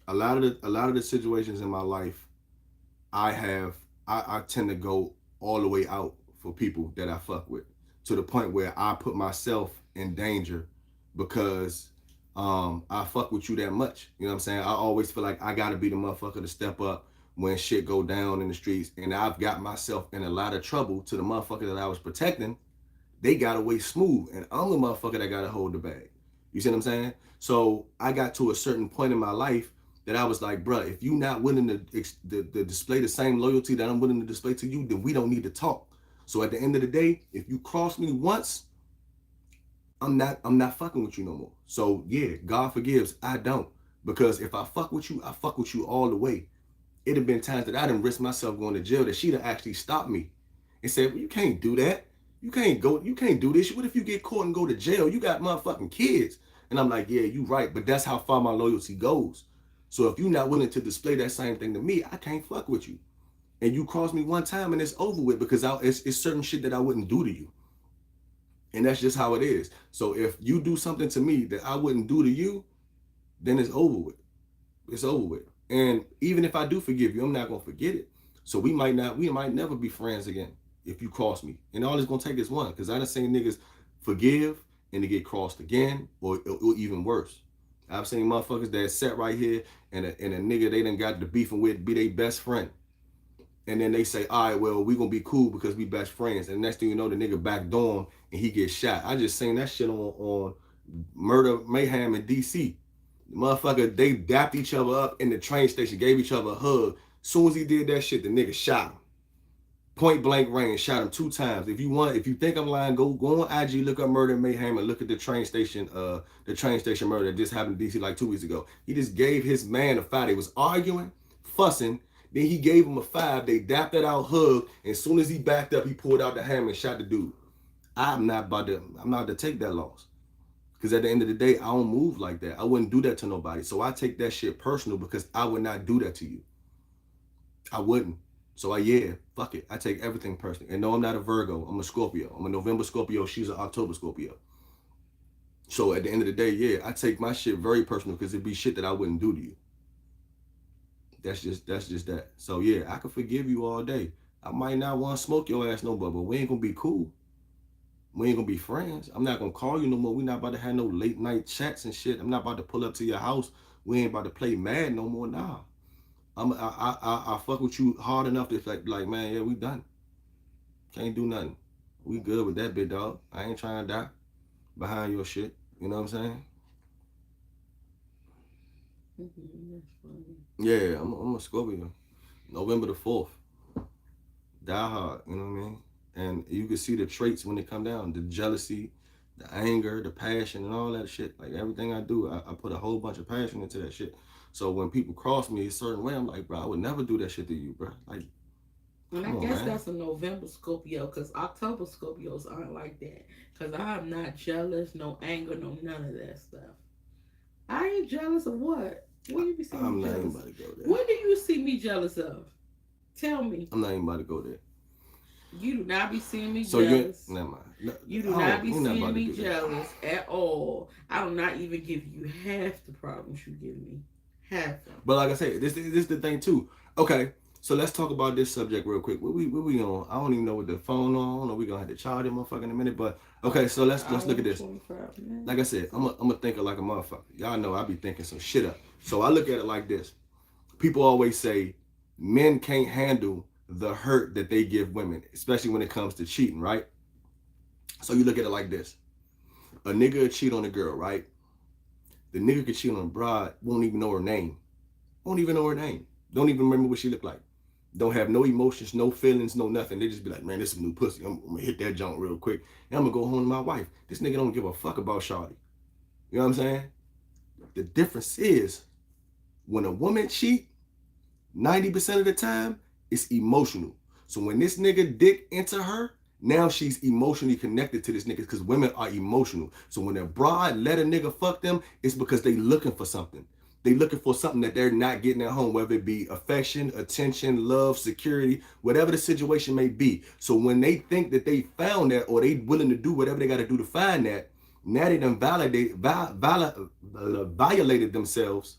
A lot of the situations in my life, I tend to go all the way out for people that I fuck with, to the point where I put myself in danger because I fuck with you that much. You know what I'm saying? I always feel like I gotta be the motherfucker to step up when shit go down in the streets. And I've got myself in a lot of trouble to the motherfucker that I was protecting. They got away smooth, and I'm the motherfucker that gotta hold the bag. You see what I'm saying? So I got to a certain point in my life that I was like, bruh, if you not willing to display the same loyalty that I'm willing to display to you, then we don't need to talk. So at the end of the day, if you cross me once, I'm not fucking with you no more. So yeah, God forgives. I don't. Because if I fuck with you, I fuck with you all the way. It'd have been times that I didn't risk myself going to jail that she'd have actually stopped me and said, well, you can't do that. You can't do this. What if you get caught and go to jail? You got motherfucking kids. And I'm like, yeah, you right. But that's how far my loyalty goes. So if you're not willing to display that same thing to me, I can't fuck with you. And you cross me one time and it's over with, because it's certain shit that I wouldn't do to you. And that's just how it is. So if you do something to me that I wouldn't do to you, then it's over with. It's over with. And even if I do forgive you, I'm not going to forget it. So we might never be friends again if you cross me. And all it's going to take is one, because I done seen niggas forgive and they get crossed again, or even worse. I've seen motherfuckers that sat right here and a nigga they done got the beefing with be their best friend. And then they say, all right, well, we gonna be cool because we best friends. And next thing you know, the nigga backdoor him and he gets shot. I just seen that shit on Murder Mayhem in DC. The motherfucker, they dapped each other up in the train station, gave each other a hug. Soon as he did that shit, the nigga shot him. Point blank range, shot him 2 times. If you think I'm lying, go on IG, look up Murder and Mayhem, and look at the train station murder that just happened in DC like 2 weeks ago. He just gave his man a 5. They was arguing, fussing. Then he gave him a 5. They dapped that out, hug. And as soon as he backed up, he pulled out the hammer and shot the dude. I'm not about to take that loss. Because at the end of the day, I don't move like that. I wouldn't do that to nobody. So I take that shit personal because I would not do that to you. I wouldn't. So fuck it. I take everything personal. And no, I'm not a Virgo. I'm a Scorpio. I'm a November Scorpio. She's an October Scorpio. So at the end of the day, I take my shit very personal because it'd be shit that I wouldn't do to you. That's just that. So I can forgive you all day. I might not want to smoke your ass no more, but we ain't gonna be cool. We ain't gonna be friends. I'm not gonna call you no more. We not about to have no late night chats and shit. I'm not about to pull up to your house. We ain't about to play mad no more. Nah. I fuck with you hard enough to like man, we done. Can't do nothing. We good with that bit, dog. I ain't trying to die behind your shit. You know what I'm saying? That's funny. Yeah, I'm a Scorpio. November the 4th. Die hard, you know what I mean? And you can see the traits when they come down. The jealousy, the anger, the passion, and all that shit. Like everything I do, I put a whole bunch of passion into that shit. So when people cross me a certain way, I'm like, bro, I would never do that shit to you, bro. Like, and I guess that's a November Scorpio, because October Scorpios aren't like that. Because I'm not jealous, no anger, no none of that stuff. I ain't jealous of what? When do you see me jealous? I'm not even about to go there. What do you see me jealous of? Tell me. I'm not even about to go there. You do not be seeing me jealous. Never mind. No, you do not be seeing me jealous at all. I will not even give you half the problems you give me. Half them. But like I said, this is the thing too. Okay, so let's talk about this subject real quick. What we on? I don't even know what the phone on, or we gonna have to charge it motherfucker in a minute. But okay, so let's look at this. Like I said, I'm a thinker like a motherfucker. Y'all know I be thinking some shit up. So I look at it like this. People always say men can't handle the hurt that they give women, especially when it comes to cheating, right? So you look at it like this. A nigga will cheat on a girl, right? The nigga could cheat on a broad, won't even know her name. Won't even know her name. Don't even remember what she looked like. Don't have no emotions, no feelings, no nothing. They just be like, man, this is a new pussy. I'm gonna hit that junk real quick. And I'm gonna go home to my wife. This nigga don't give a fuck about shawty. You know what I'm saying? The difference is when a woman cheat, 90% of the time, it's emotional. So when this nigga dick into her, now she's emotionally connected to this nigga because women are emotional. So when a broad let a nigga fuck them, it's because they looking for something. They looking for something that they're not getting at home, whether it be affection, attention, love, security, whatever the situation may be. So when they think that they found that, or they willing to do whatever they got to do to find that, now they done violated themselves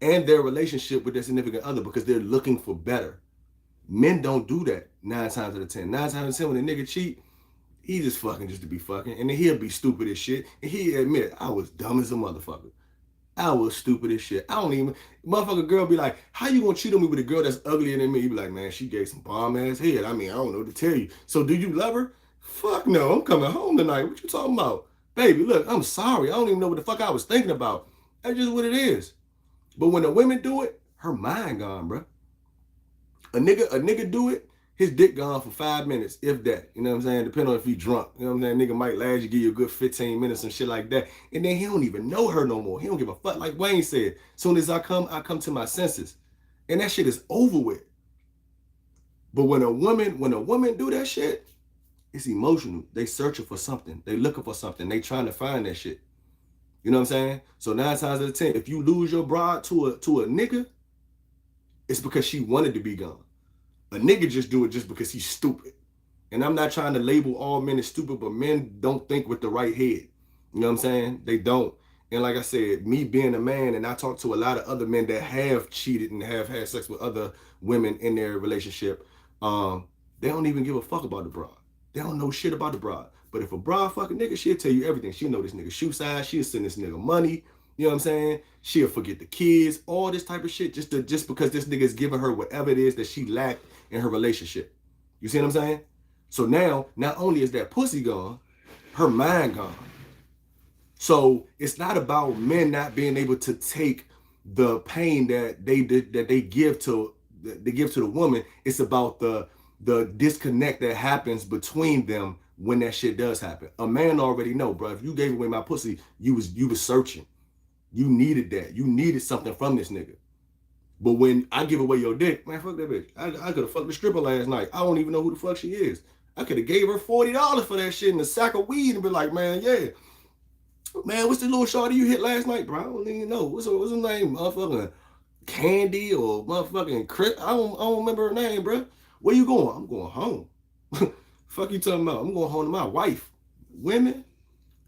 and their relationship with their significant other because they're looking for better. Men don't do that 9 times out of 10. 9 times out of 10 when a nigga cheat, he just fucking just to be fucking. And then he'll be stupid as shit. And he'll admit, I was dumb as a motherfucker. I was stupid as shit. Motherfucker girl be like, how you gonna cheat on me with a girl that's uglier than me? You be like, man, she gave some bomb ass head. I mean, I don't know what to tell you. So do you love her? Fuck no, I'm coming home tonight. What you talking about? Baby, look, I'm sorry. I don't even know what the fuck I was thinking about. That's just what it is. But when the women do it, her mind gone, bro. A nigga do it, his dick gone for 5 minutes, if that. You know what I'm saying? Depending on if he drunk. You know what I'm saying? Nigga might last you, give you a good 15 minutes and shit like that. And then he don't even know her no more. He don't give a fuck. Like Wayne said, soon as I come to my senses. And that shit is over with. But when a woman do that shit, it's emotional. They searching for something. They looking for something. They trying to find that shit. You know what I'm saying? So 9 times out of 10, if you lose your bride to a nigga, it's because she wanted to be gone. A nigga just do it just because he's stupid. And I'm not trying to label all men as stupid, but men don't think with the right head. You know what I'm saying? They don't. And like I said, me being a man, and I talk to a lot of other men that have cheated and have had sex with other women in their relationship, they don't even give a fuck about the broad. They don't know shit about the broad. But if a broad fucking nigga, she'll tell you everything. She'll know this nigga shoe size. She'll send this nigga money. You know what I'm saying? She'll forget the kids, all this type of shit, just because this nigga is giving her whatever it is that she lacked in her relationship. You see what I'm saying? So now, not only is that pussy gone, her mind gone. So it's not about men not being able to take the pain that they give to the woman. It's about the the disconnect that happens between them when that shit does happen. A man already know, bro. If you gave away my pussy, you was searching. You needed that. You needed something from this nigga. But when I give away your dick, man, fuck that bitch. I could have fucked the stripper last night. I don't even know who the fuck she is. I could have gave her $40 for that shit and a sack of weed and be like, man, yeah. Man, what's the little shorty you hit last night, bro? I don't even know. What's her name? Motherfucking Candy or motherfucking Chris? I don't remember her name, bro. Where you going? I'm going home. Fuck you talking about? I'm going home to my wife. Women,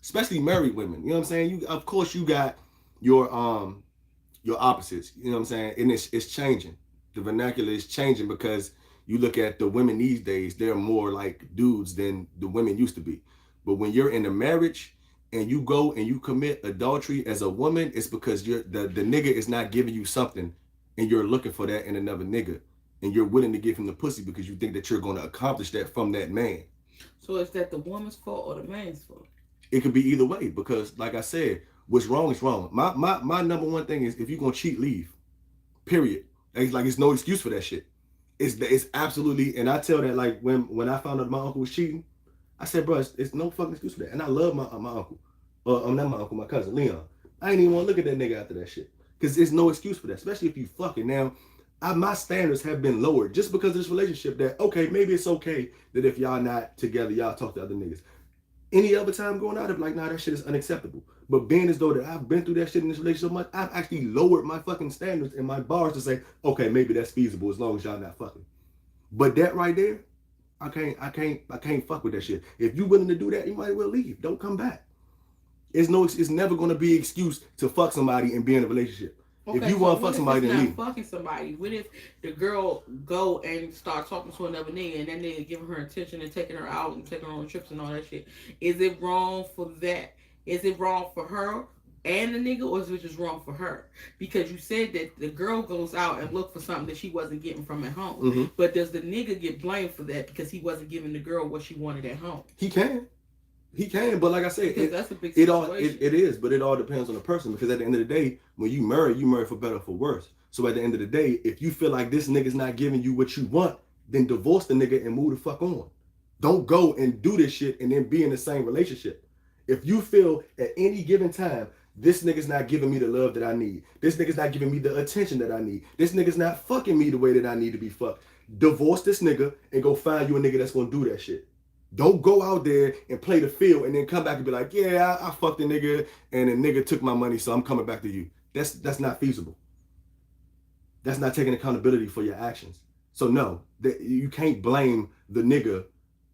especially married women. You know what I'm saying? Of course you got your opposites. You know what I'm saying? And it's changing. The vernacular is changing because you look at the women these days, they're more like dudes than the women used to be. But when you're in a marriage and you go and you commit adultery as a woman, it's because the nigga is not giving you something and you're looking for that in another nigga. And you're willing to give him the pussy because you think that you're going to accomplish that from that man. So is that the woman's fault or the man's fault? It could be either way because, like I said, what's wrong is wrong. My number one thing is if you're going to cheat, leave. Period. It's no excuse for that shit. It's absolutely, and I tell that like when I found out my uncle was cheating, I said, bro, it's no fucking excuse for that. And I love my uncle. Not my uncle, my cousin, Leon. I ain't even want to look at that nigga after that shit. Because there's no excuse for that, especially if you fucking. Now, my standards have been lowered just because of this relationship that, okay, maybe it's okay that if y'all not together, y'all talk to other niggas. Any other time going out, I'm like, nah, that shit is unacceptable. But being as though that I've been through that shit in this relationship so much, I've actually lowered my fucking standards and my bars to say, okay, maybe that's feasible as long as y'all not fucking. But that right there, I can't fuck with that shit. If you willing to do that, you might as well leave. Don't come back. It's never gonna be an excuse to fuck somebody and be in a relationship. Okay, if you want to fuck somebody, then leave. Fucking somebody. What if the girl go and start talking to another nigga and that nigga giving her attention and taking her out and taking her on trips and all that shit? Is it wrong for that? Is it wrong for her and the nigga, or is it just wrong for her? Because you said that the girl goes out and look for something that she wasn't getting from at home. Mm-hmm. But does the nigga get blamed for that because he wasn't giving the girl what she wanted at home? He can, but like I said, that's a big situation. It is, but it all depends on the person. Because at the end of the day, when you marry for better or for worse. So at the end of the day, if you feel like this nigga's not giving you what you want, then divorce the nigga and move the fuck on. Don't go and do this shit and then be in the same relationship. If you feel at any given time, this nigga's not giving me the love that I need. This nigga's not giving me the attention that I need. This nigga's not fucking me the way that I need to be fucked. Divorce this nigga and go find you a nigga that's gonna do that shit. Don't go out there and play the field and then come back and be like, yeah, I fucked the nigga and the nigga took my money, so I'm coming back to you. That's not feasible. That's not taking accountability for your actions. So no, you can't blame the nigga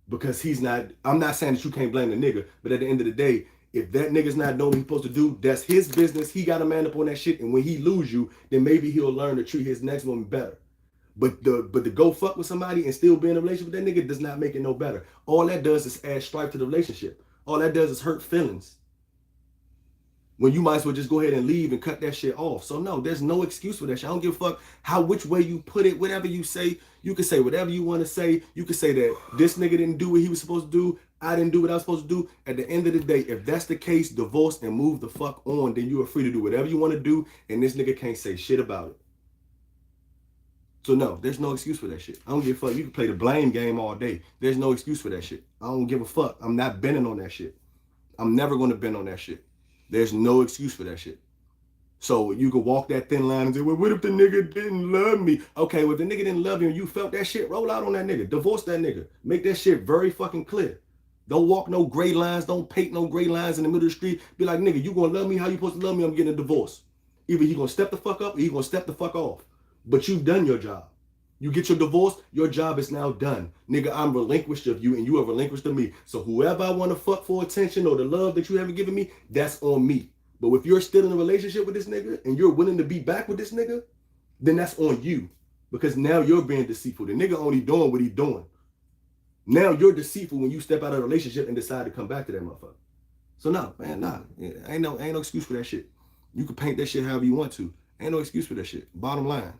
because he's not. I'm not saying that you can't blame the nigga, but at the end of the day, if that nigga's not doing what he's supposed to do, that's his business. He got to man up on that shit, and when he lose you, then maybe he'll learn to treat his next woman better. But to go fuck with somebody and still be in a relationship with that nigga does not make it no better. All that does is add strife to the relationship. All that does is hurt feelings. When you might as well just go ahead and leave and cut that shit off. So no, there's no excuse for that shit. I don't give a fuck which way you put it, whatever you say. You can say whatever you want to say. You can say that this nigga didn't do what he was supposed to do. I didn't do what I was supposed to do. At the end of the day, if that's the case, divorce and move the fuck on. Then you are free to do whatever you want to do. And this nigga can't say shit about it. So no, there's no excuse for that shit. I don't give a fuck. You can play the blame game all day. There's no excuse for that shit. I don't give a fuck. I'm not bending on that shit. I'm never going to bend on that shit. There's no excuse for that shit. So you can walk that thin line and say, well, what if the nigga didn't love me? Okay, well, if the nigga didn't love you and you felt that shit, roll out on that nigga. Divorce that nigga. Make that shit very fucking clear. Don't walk no gray lines. Don't paint no gray lines in the middle of the street. Be like, nigga, you going to love me how you supposed to love me? I'm getting a divorce. Either he going to step the fuck up or he going to step the fuck off. But you've done your job. You get your divorce, your job is now done. Nigga, I'm relinquished of you and you are relinquished of me. So whoever I want to fuck for attention or the love that you haven't given me, that's on me. But if you're still in a relationship with this nigga and you're willing to be back with this nigga, then that's on you. Because now you're being deceitful. The nigga only doing what he's doing. Now you're deceitful when you step out of a relationship and decide to come back to that motherfucker. So no, man, nah. Ain't no excuse for that shit. You can paint that shit however you want to. Ain't no excuse for that shit. Bottom line.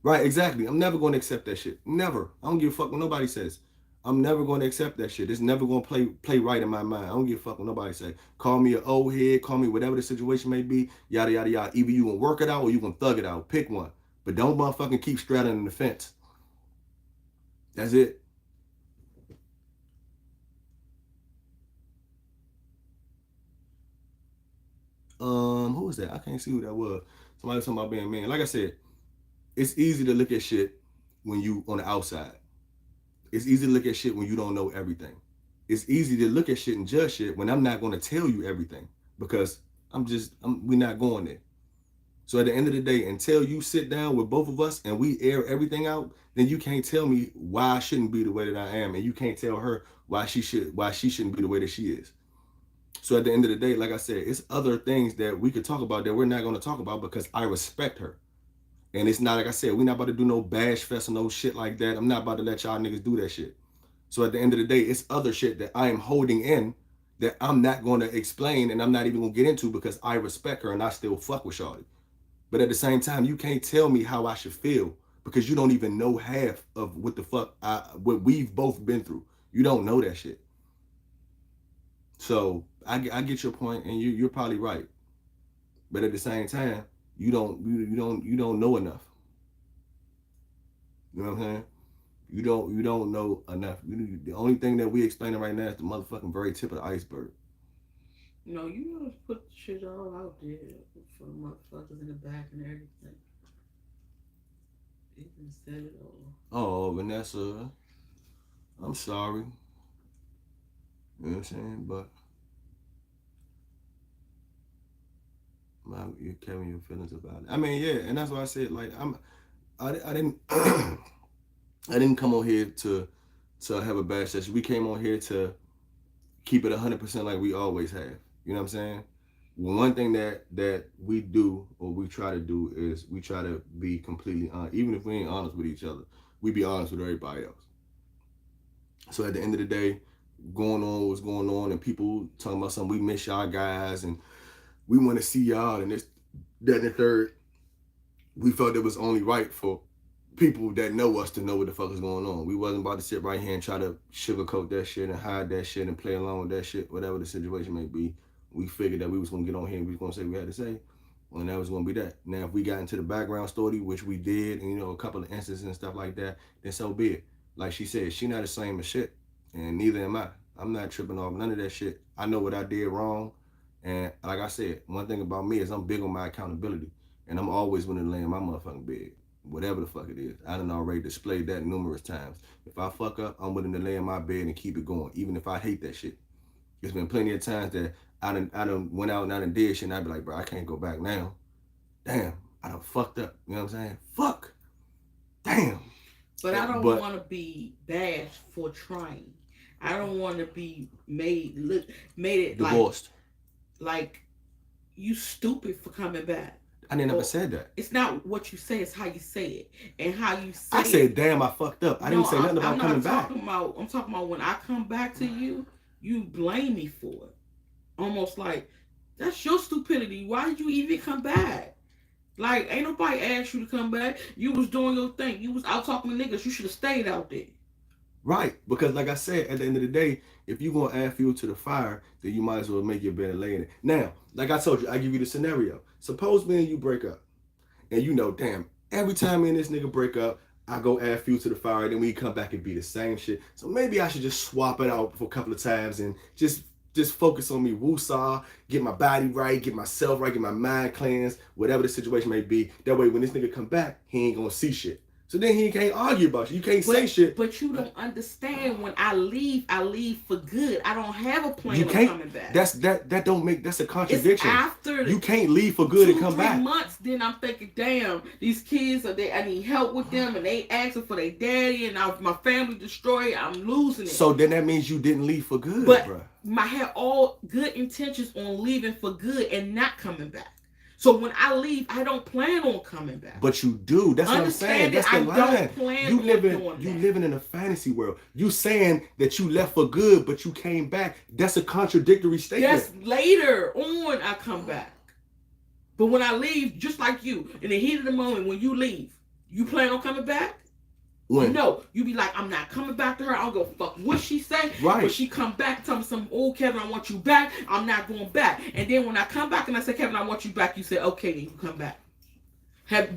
Right, exactly. I'm never going to accept that shit. Never. I don't give a fuck what nobody says. I'm never going to accept that shit. It's never going to play right in my mind. I don't give a fuck what nobody say. Call me an old head. Call me whatever the situation may be. Yada, yada, yada. Either you going to work it out or you going to thug it out. Pick one. But don't motherfucking keep straddling the fence. That's it. Who was that? I can't see who that was. Somebody was talking about being mean. Like I said, it's easy to look at shit when you on the outside. It's easy to look at shit when you don't know everything. It's easy to look at shit and judge shit when I'm not going to tell you everything because we're not going there. So at the end of the day, until you sit down with both of us and we air everything out, then you can't tell me why I shouldn't be the way that I am, and you can't tell her why she shouldn't be the way that she is. So at the end of the day, like I said, it's other things that we could talk about that we're not going to talk about because I respect her. And it's not, like I said, we're not about to do no bash fest or no shit like that. I'm not about to let y'all niggas do that shit. So at the end of the day, it's other shit that I am holding in that I'm not going to explain and I'm not even going to get into because I respect her and I still fuck with Shawty. But at the same time, you can't tell me how I should feel because you don't even know half of what the fuck what we've both been through. You don't know that shit. So I get your point, and you're probably right. But at the same time, you don't know enough. You know what I'm saying? You don't know enough. The only thing that we explaining right now is the motherfucking very tip of the iceberg. No, you know, put the shit all out there for the motherfuckers in the back and everything. Even said it all. Oh, Vanessa, I'm sorry. You know what I'm saying? But you're carrying your feelings about it. I mean, yeah, and that's why I said, like, I didn't I didn't come on here to have a bad session. We came on here to keep it 100% like we always have. You know what I'm saying? One thing that we do or we try to do is we try to be completely honest. Even if we ain't honest with each other, we be honest with everybody else. So at the end of the day, going on what's going on and people talking about something, we miss y'all guys and we want to see y'all and this, that, and the third. We felt it was only right for people that know us to know what the fuck is going on. We wasn't about to sit right here and try to sugarcoat that shit and hide that shit and play along with that shit, whatever the situation may be. We figured that we was going to get on here and we was going to say what we had to say, and that was going to be that. Now, if we got into the background story, which we did, and, you know, a couple of instances and stuff like that, then so be it. Like she said, she not the same as shit, and neither am I. I'm not tripping off none of that shit. I know what I did wrong, and like I said, one thing about me is I'm big on my accountability, and I'm always willing to lay in my motherfucking bed, whatever the fuck it is. I done already displayed that numerous times. If I fuck up, I'm willing to lay in my bed and keep it going, even if I hate that shit. There's been plenty of times that I done went out and I done did shit and I'd be like, bro, I can't go back now. Damn, I done fucked up. You know what I'm saying? Fuck. Damn. But I don't want to be bashed for trying. I don't want to be made it divorced. Like you stupid for coming back. I never said that. It's not what you say, it's how you say it. And how you say it. I said, damn, I fucked up. I didn't say nothing about coming back. I'm talking about when I come back to you, you blame me for it. Almost like, that's your stupidity. Why did you even come back? Like, ain't nobody asked you to come back. You was doing your thing. You was out talking to niggas. You should have stayed out there. Right. Because like I said, at the end of the day, if you're going to add fuel to the fire, then you might as well make your bed and lay in it. Now, like I told you, I give you the scenario. Suppose me and you break up. And you know, damn, every time me and this nigga break up, I go add fuel to the fire, and then we come back and be the same shit. So maybe I should just swap it out for a couple of times and just focus on me, woosah, get my body right, get myself right, get my mind cleansed, whatever the situation may be. That way, when this nigga come back, he ain't gonna see shit. So then he can't argue about you. You can't say shit. But you don't understand. When I leave for good. I don't have a plan of coming back. That's a contradiction. It's after you can't leave for good and come back. 2-3 months, then I'm thinking, damn, these kids I need help with them, and they asking for their daddy, and my family destroyed. I'm losing it. So then that means you didn't leave for good, but bro. I had all good intentions on leaving for good and not coming back. So when I leave, I don't plan on coming back. But you do. That's what I'm saying. That's the line. You living in a fantasy world. You saying that you left for good, but you came back. That's a contradictory statement. Yes, later on I come back. But when I leave, just like you, in the heat of the moment, when you leave, you plan on coming back? When? No, you be like, I'm not coming back to her. I don't go fuck what she say. Right. But she come back and tell me some old Kevin, I want you back. I'm not going back. And then when I come back and I say, Kevin, I want you back, you say, okay, then you come back.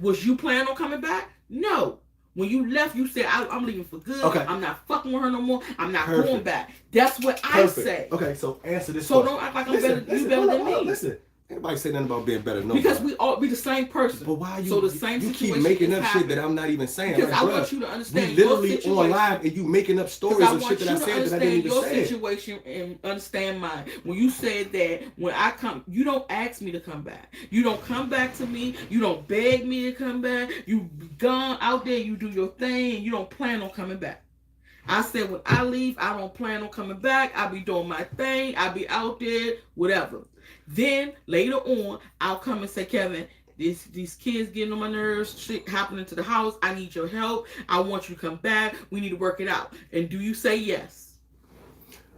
Was you planning on coming back? No. When you left, you said, I'm leaving for good. Okay. I'm not fucking with her no more. I'm not Perfect. going back. That's what Perfect. I say. Okay, so answer this So question. don't act like Listen, you better than me. Listen, anybody say nothing about being better? No. Because we all be the same person. But why you? So the same you situation keep making is up happening. shit that I'm not even saying. Because like, I bruh, want you to understand we your literally situation. on live and you making up stories Because I of want shit you that I to said that I didn't understand even your say. situation and understand mine. When you said that when I come, you don't ask me to come back. You don't come back to me. You don't beg me to come back. You be gone out there. You do your thing. And you don't plan on coming back. I said when I leave, I don't plan on coming back. I'll be doing my thing. I'll be out there, whatever. Then later on, I'll come and say, Kevin, these kids getting on my nerves, shit happening to the house. I need your help. I want you to come back. We need to work it out. And do you say yes?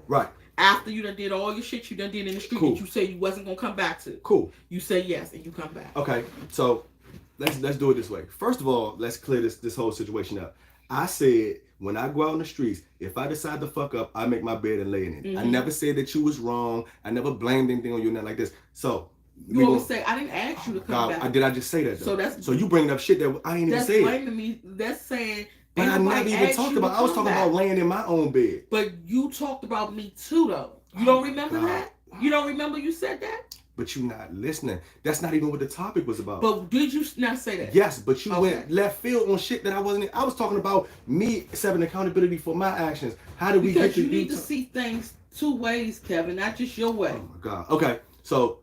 Right. After you done did all your shit you done did in the street Cool. that you said you wasn't gonna come back to. Cool. You say yes and you come back. Okay, so let's do it this way. First of all, let's clear this whole situation up. I said when I go out in the streets, if I decide to fuck up, I make my bed and lay in it. Mm-hmm. I never said that you was wrong. I never blamed anything on you, nothing like this. So you always say I didn't ask you to come back. Did I just say that though? So you bringing up shit that I ain't even said. That's blaming me. That's saying. But I never even talked about. I was talking about laying in my own bed. But you talked about me too, though. You don't remember that? You don't remember you said that? But you're not listening. That's not even what the topic was about. But did you not say that? Yes, but you went left field on shit that I wasn't. I was talking about me accepting accountability for my actions. How do we because get to you need to see things two ways, Kevin, not just your way. Oh my God. Okay, so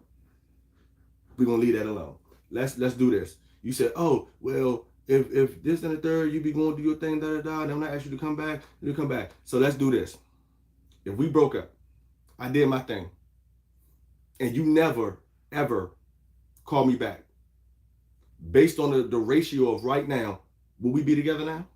we're gonna leave that alone. Let's do this. You said, oh well, if this and the third, you be going to do your thing, and I'm not asking you to come back, you come back. So let's do this. If we broke up, I did my thing, and you never ever call me back. Based on the ratio of right now, will we be together now?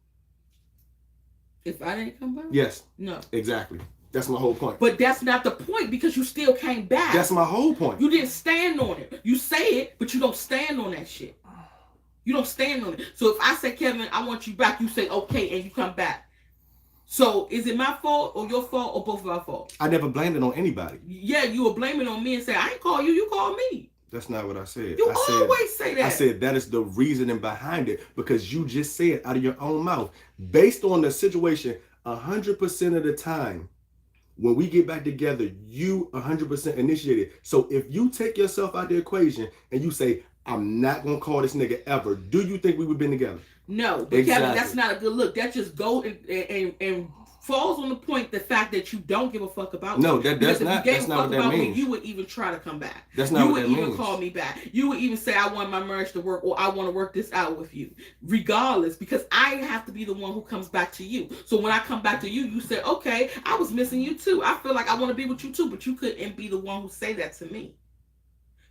If I didn't come back? Yes. No. Exactly. That's my whole point. But that's not the point because you still came back. That's my whole point. You didn't stand on it. You say it, but you don't stand on that shit. You don't stand on it. So if I say, Kevin, I want you back, you say, okay, and you come back. So is it my fault or your fault or both of our fault? I never blamed it on anybody. Yeah, you were blaming on me and say, I ain't call you, you called me. That's not what I said. You always say that. I said that is the reasoning behind it because you just said out of your own mouth. Based on the situation, 100% of the time, when we get back together, you 100% initiate it. So if you take yourself out of the equation and you say, I'm not going to call this nigga ever, do you think we would have been together? No, but exactly. Kevin, that's not a good look. That just goes and falls on the point the fact that you don't give a fuck about no, me. that's not what that means. Me, you would even try to come back. That's not what that means. You would even call me back. You would even say I want my marriage to work or I want to work this out with you. Regardless, because I have to be the one who comes back to you. So when I come back to you, you say, okay, I was missing you too. I feel like I want to be with you too, but you couldn't be the one who say that to me.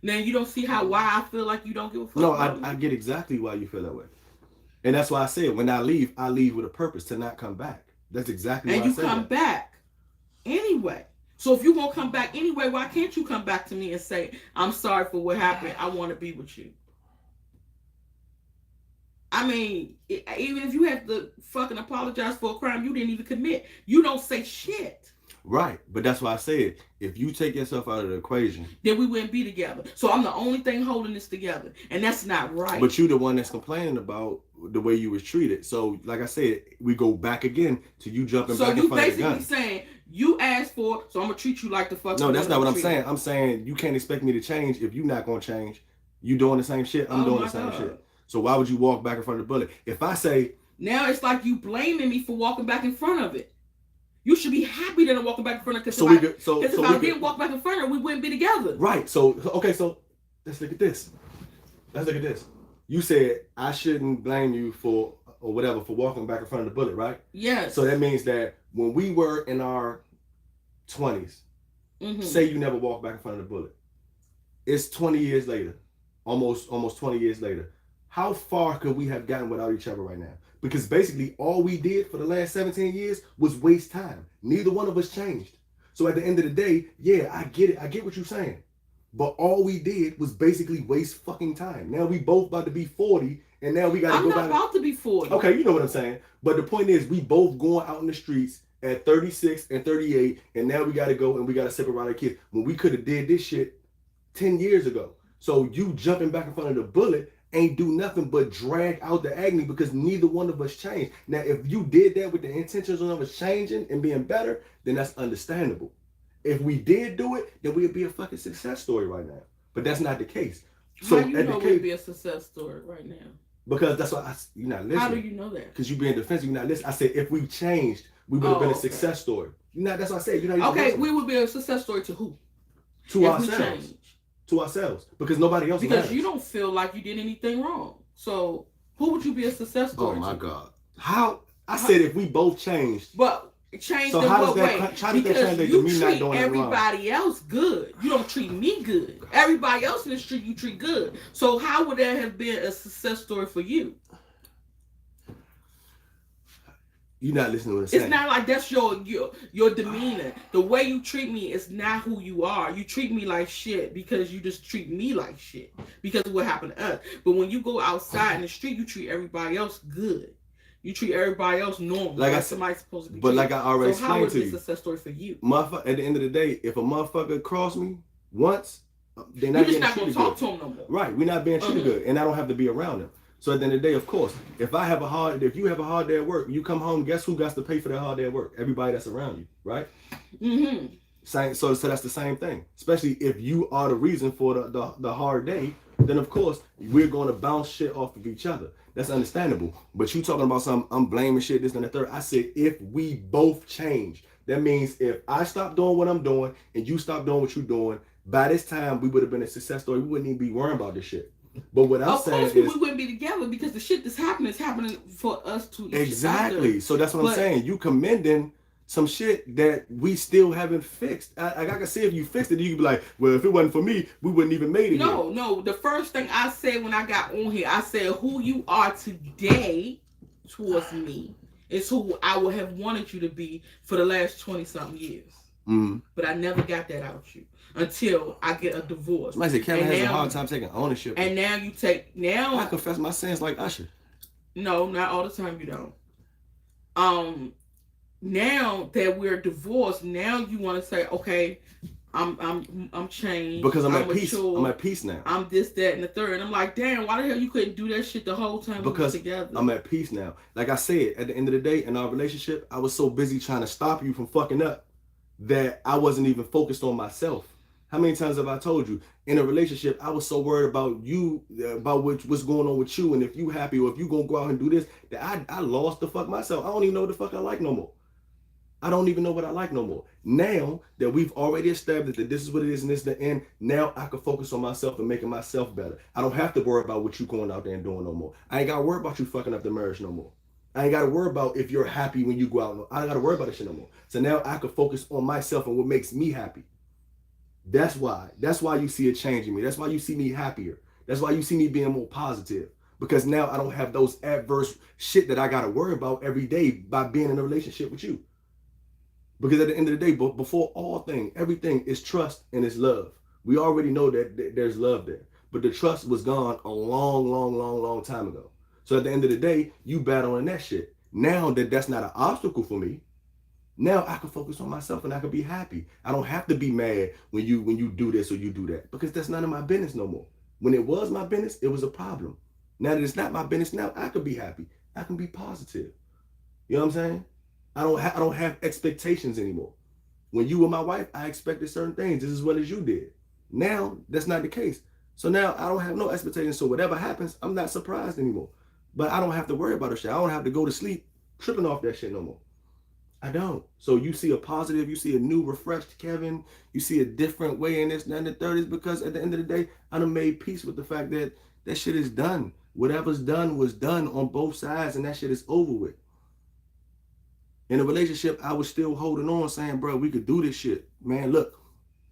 Now you don't see why I feel like you don't give a fuck. No, I get exactly why you feel that way. And that's why I said when I leave with a purpose to not come back. That's exactly why I said that. And you come back anyway. So if you're going to come back anyway, why can't you come back to me and say, I'm sorry for what happened. I want to be with you. I mean, even if you have to fucking apologize for a crime you didn't even commit, you don't say shit. Right. But that's why I said, if you take yourself out of the equation, then we wouldn't be together. So I'm the only thing holding this together. And that's not right. But you the one that's complaining about the way you was treated. So like I said, we go back again to you jumping back in front of the gun. So you basically saying, you asked for, so I'm going to treat you like the fuck. No, that's not what I'm saying. I'm saying you can't expect me to change if you're not going to change. You doing the same shit, I'm doing the same shit. So why would you walk back in front of the bullet? If I say... Now it's like you blaming me for walking back in front of it. You should be happy that I'm walking back in front of it. Because if I didn't walk back in front of it, we wouldn't be together. Right. So, okay, so let's look at this. You said I shouldn't blame you for walking back in front of the bullet, right? Yes. So that means that when we were in our 20s, say you never walked back in front of the bullet. It's 20 years later, almost 20 years later. How far could we have gotten without each other right now? Because basically all we did for the last 17 years was waste time. Neither one of us changed. So at the end of the day, yeah, I get it. I get what you're saying. But all we did was basically waste fucking time. Now we both about to be 40 and now we got to go back. I'm not about to be 40. Okay, you know what I'm saying. But the point is we both going out in the streets at 36 and 38 and now we got to go and we got to separate our kids. When we could have did this shit 10 years ago. So you jumping back in front of the bullet ain't do nothing but drag out the agony because neither one of us changed. Now, if you did that with the intentions of us changing and being better, then that's understandable. If we did do it, then we'd be a fucking success story right now. But that's not the case. So how you know we'd be a success story right now? Because that's why you're not listening. How do you know that? Because you're being defensive. You're not listening. I said if we changed, we would have been a success story. That's what I said. You're not okay, listening. we would be a success story to who? To ourselves. To ourselves. Because nobody else Because matters. you don't feel like you did anything wrong. So who would you be a success story to? Oh my to? God. How? I said if we both changed. But change so in how what does that, way? how does because that translate you to me not doing everybody else good. You don't treat me good. Everybody else in the street you treat good. So how would that have been a success story for you? You're not listening to what I'm saying. It's not like that's your demeanor. The way you treat me is not who you are. You treat me like shit because you just treat me like shit because of what happened to us. But when you go outside in the street, you treat everybody else good. You treat everybody else normal. Like somebody's supposed to be. But treated. like I already so how explained to you, it's a success story for you. At the end of the day, if a motherfucker cross me once, they're not getting not treated gonna talk good. to him no more. Right, we're not being treated good, and I don't have to be around them. So at the end of the day, of course, if you have a hard day at work, you come home, guess who got to pay for that hard day at work? Everybody that's around you, right? Mm-hmm. So that's the same thing. Especially if you are the reason for the hard day, then of course we're going to bounce shit off of each other. That's understandable. But you talking about something, I'm blaming shit, this and the third. I said if we both change, that means if I stop doing what I'm doing and you stop doing what you're doing, by this time we would have been a success story. We wouldn't even be worrying about this shit. But what I'm saying is, we wouldn't be together because the shit that's happening is happening for us to exactly. So that's what I'm saying. You commending some shit that we still haven't fixed. I can see if you fixed it, you could be like, well, if it wasn't for me, we wouldn't even made it. No. The first thing I said when I got on here, I said who you are today towards me is who I would have wanted you to be for the last 20-something years. Mm-hmm. But I never got that out of you until I get a divorce. Somebody said Kevin has a hard time taking ownership. And now you take I confess my sins like Usher. No, not all the time you don't. Now that we're divorced, now you want to say, okay, I'm changed because I'm at mature, peace. I'm at peace now. I'm this, that, and the third. And I'm like, damn, why the hell you couldn't do that shit the whole time because we were together? I'm at peace now. Like I said, at the end of the day, in our relationship, I was so busy trying to stop you from fucking up that I wasn't even focused on myself. How many times have I told you in a relationship, I was so worried about you, about what's going on with you, and if you happy or if you gonna go out and do this, that I lost the fuck myself. I don't even know what the fuck I like no more. I don't even know what I like no more. Now that we've already established that this is what it is and this is the end, now I can focus on myself and making myself better. I don't have to worry about what you going out there and doing no more. I ain't got to worry about you fucking up the marriage no more. I ain't got to worry about if you're happy when you go out. I ain't got to worry about that shit no more. So now I can focus on myself and what makes me happy. That's why you see a change in me. That's why you see me happier. That's why you see me being more positive. Because now I don't have those adverse shit that I got to worry about every day by being in a relationship with you. Because at the end of the day, before all things, everything is trust and it's love. We already know that there's love there. But the trust was gone a long time ago. So at the end of the day, you battling that shit. Now that that's not an obstacle for me, now I can focus on myself and I can be happy. I don't have to be mad when you do this or you do that. Because that's none of my business no more. When it was my business, it was a problem. Now that it's not my business, now I can be happy. I can be positive. You know what I'm saying? I don't have expectations anymore. When you were my wife, I expected certain things just as well as you did. Now, that's not the case. So now I don't have no expectations. So whatever happens, I'm not surprised anymore. But I don't have to worry about the shit. I don't have to go to sleep tripping off that shit no more. I don't. So you see a positive, you see a new, refreshed Kevin, you see a different way in this and the third is because at the end of the day, I done made peace with the fact that that shit is done. Whatever's done was done on both sides and that shit is over with. In a relationship, I was still holding on saying, bro, we could do this shit. Man, look,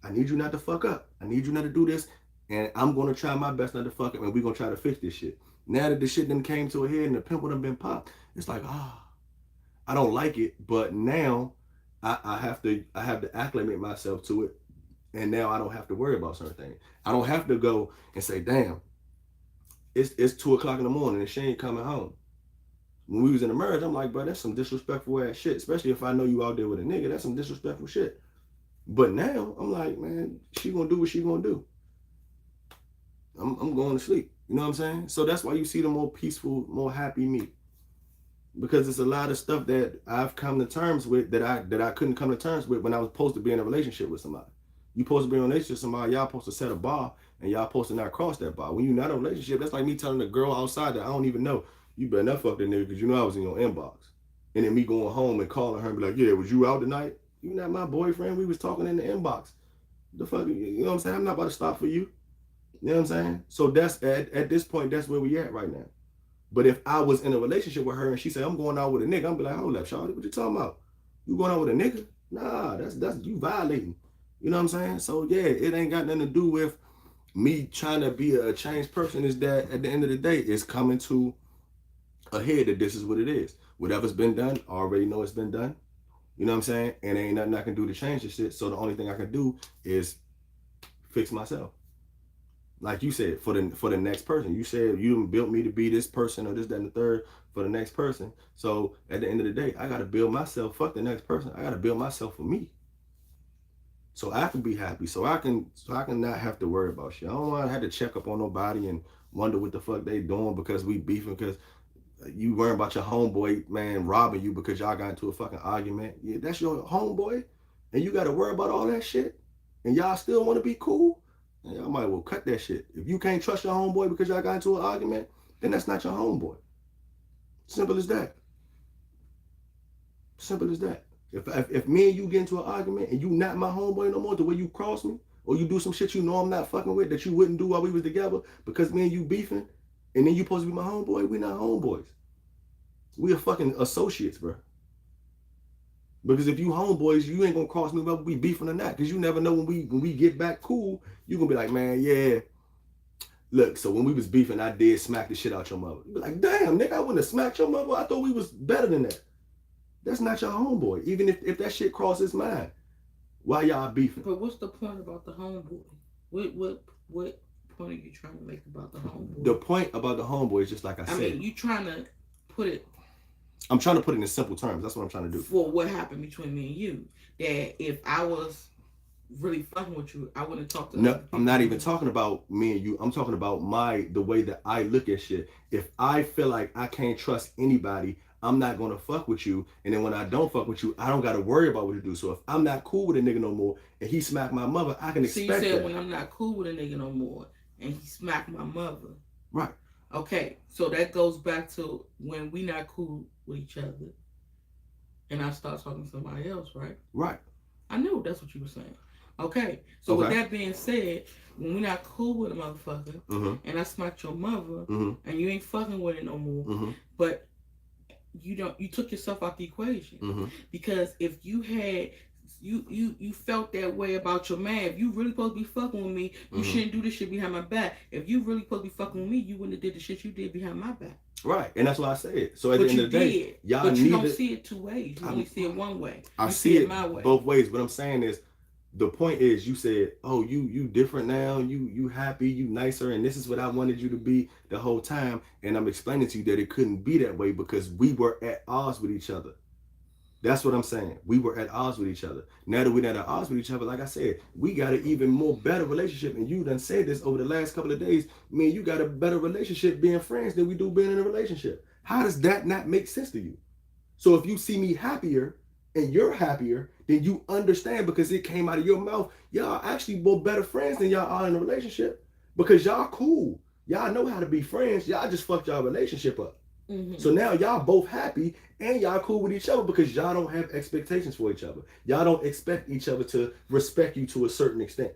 I need you not to fuck up. I need you not to do this. And I'm going to try my best not to fuck up and we're going to try to fix this shit. Now that the shit done came to a head and the pimple done been popped, it's like, I don't like it. But now I have to acclimate myself to it. And now I don't have to worry about certain things. I don't have to go and say, damn, it's 2 o'clock in the morning and she ain't coming home. When we was in a marriage, I'm like, bro, that's some disrespectful ass shit. Especially if I know you out there with a nigga, that's some disrespectful shit. But now, I'm like, man, she gonna do what she gonna do. I'm going to sleep. You know what I'm saying? So that's why you see the more peaceful, more happy me. Because it's a lot of stuff that I've come to terms with that I couldn't come to terms with when I was supposed to be in a relationship with somebody. You supposed to be in a relationship with somebody, y'all supposed to set a bar and y'all supposed to not cross that bar. When you're not in a relationship, that's like me telling a girl outside that I don't even know, you better not fuck that nigga because you know I was in your inbox. And then me going home and calling her and be like, yeah, was you out tonight? You not my boyfriend. We was talking in the inbox. The fuck, you know what I'm saying? I'm not about to stop for you. You know what I'm saying? So that's at this point, that's where we at right now. But if I was in a relationship with her and she said, I'm going out with a nigga, I'm be like, hold up, shawty, what you talking about? You going out with a nigga? Nah, that's you violating. You know what I'm saying? So yeah, it ain't got nothing to do with me trying to be a changed person. Is that at the end of the day, it's coming to a head that this is what it is. Whatever's been done, I already know it's been done. You know what I'm saying? And ain't nothing I can do to change this shit. So the only thing I can do is fix myself. Like you said, for the next person. You said you built me to be this person or this, that, and the third for the next person. So at the end of the day, I gotta build myself. Fuck the next person. I gotta build myself for me. So I can be happy. So I can not have to worry about shit. I don't want to have to check up on nobody and wonder what the fuck they doing because we beefing because you worrying about your homeboy, man, robbing you because y'all got into a fucking argument. Yeah, that's your homeboy. And you gotta worry about all that shit. And y'all still want to be cool? Y'all might well cut that shit. If you can't trust your homeboy because y'all got into an argument, then that's not your homeboy. Simple as that. Simple as that. If me and you get into an argument and you not my homeboy no more, the way you cross me, or you do some shit you know I'm not fucking with that you wouldn't do while we was together because me and you beefing, and then you supposed to be my homeboy, we not homeboys. We are fucking associates, bro. Because if you homeboys, you ain't gonna cross me whether we beefing or not. Because you never know when we get back cool, you gonna be like, man, yeah. Look, so when we was beefing, I did smack the shit out your mother. You be like, damn, nigga, I wouldn't have smacked your mother. I thought we was better than that. That's not your homeboy. Even if that shit crosses mine, why y'all beefing? But what's the point about the homeboy? What point are you trying to make about the homeboy? The point about the homeboy is just like I said. I mean, you trying to put it. I'm trying to put it in simple terms. That's what I'm trying to do. For what happened between me and you, that if I was really fucking with you, I wouldn't talk to. No, I'm not even talking about me and you. I'm talking about the way that I look at shit. If I feel like I can't trust anybody, I'm not gonna fuck with you. And then when I don't fuck with you, I don't gotta worry about what you do. So if I'm not cool with a nigga no more and he smacked my mother, I can expect that. So you said when I'm not cool with a nigga no more and he smacked my mother. Right. Okay, so that goes back to when we not cool with each other and I start talking to somebody else, right? Right. I knew that's what you were saying. Okay, so with that being said, when we're not cool with a motherfucker and I smacked your mother and you ain't fucking with it no more, but you took yourself out the equation because if you had you felt that way about your man, if you really supposed to be fucking with me, you shouldn't do this shit behind my back. If you really supposed to be fucking with me, you wouldn't have did the shit you did behind my back. Right, and that's what I said. So at the end of the day, y'all but you don't see it two ways. You only see it one way. I see it my way. Both ways. What I'm saying is, the point is, you said, "Oh, you different now. You happy. You nicer, and this is what I wanted you to be the whole time." And I'm explaining to you that it couldn't be that way because we were at odds with each other. That's what I'm saying. We were at odds with each other. Now that we're not at odds with each other, like I said, we got an even more better relationship. And you done said this over the last couple of days. Me and you got a better relationship being friends than we do being in a relationship. How does that not make sense to you? So if you see me happier and you're happier, then you understand because it came out of your mouth. Y'all actually both better friends than y'all are in a relationship because y'all cool. Y'all know how to be friends. Y'all just fucked y'all relationship up. So now y'all both happy and y'all cool with each other because y'all don't have expectations for each other. Y'all don't expect each other to respect you to a certain extent.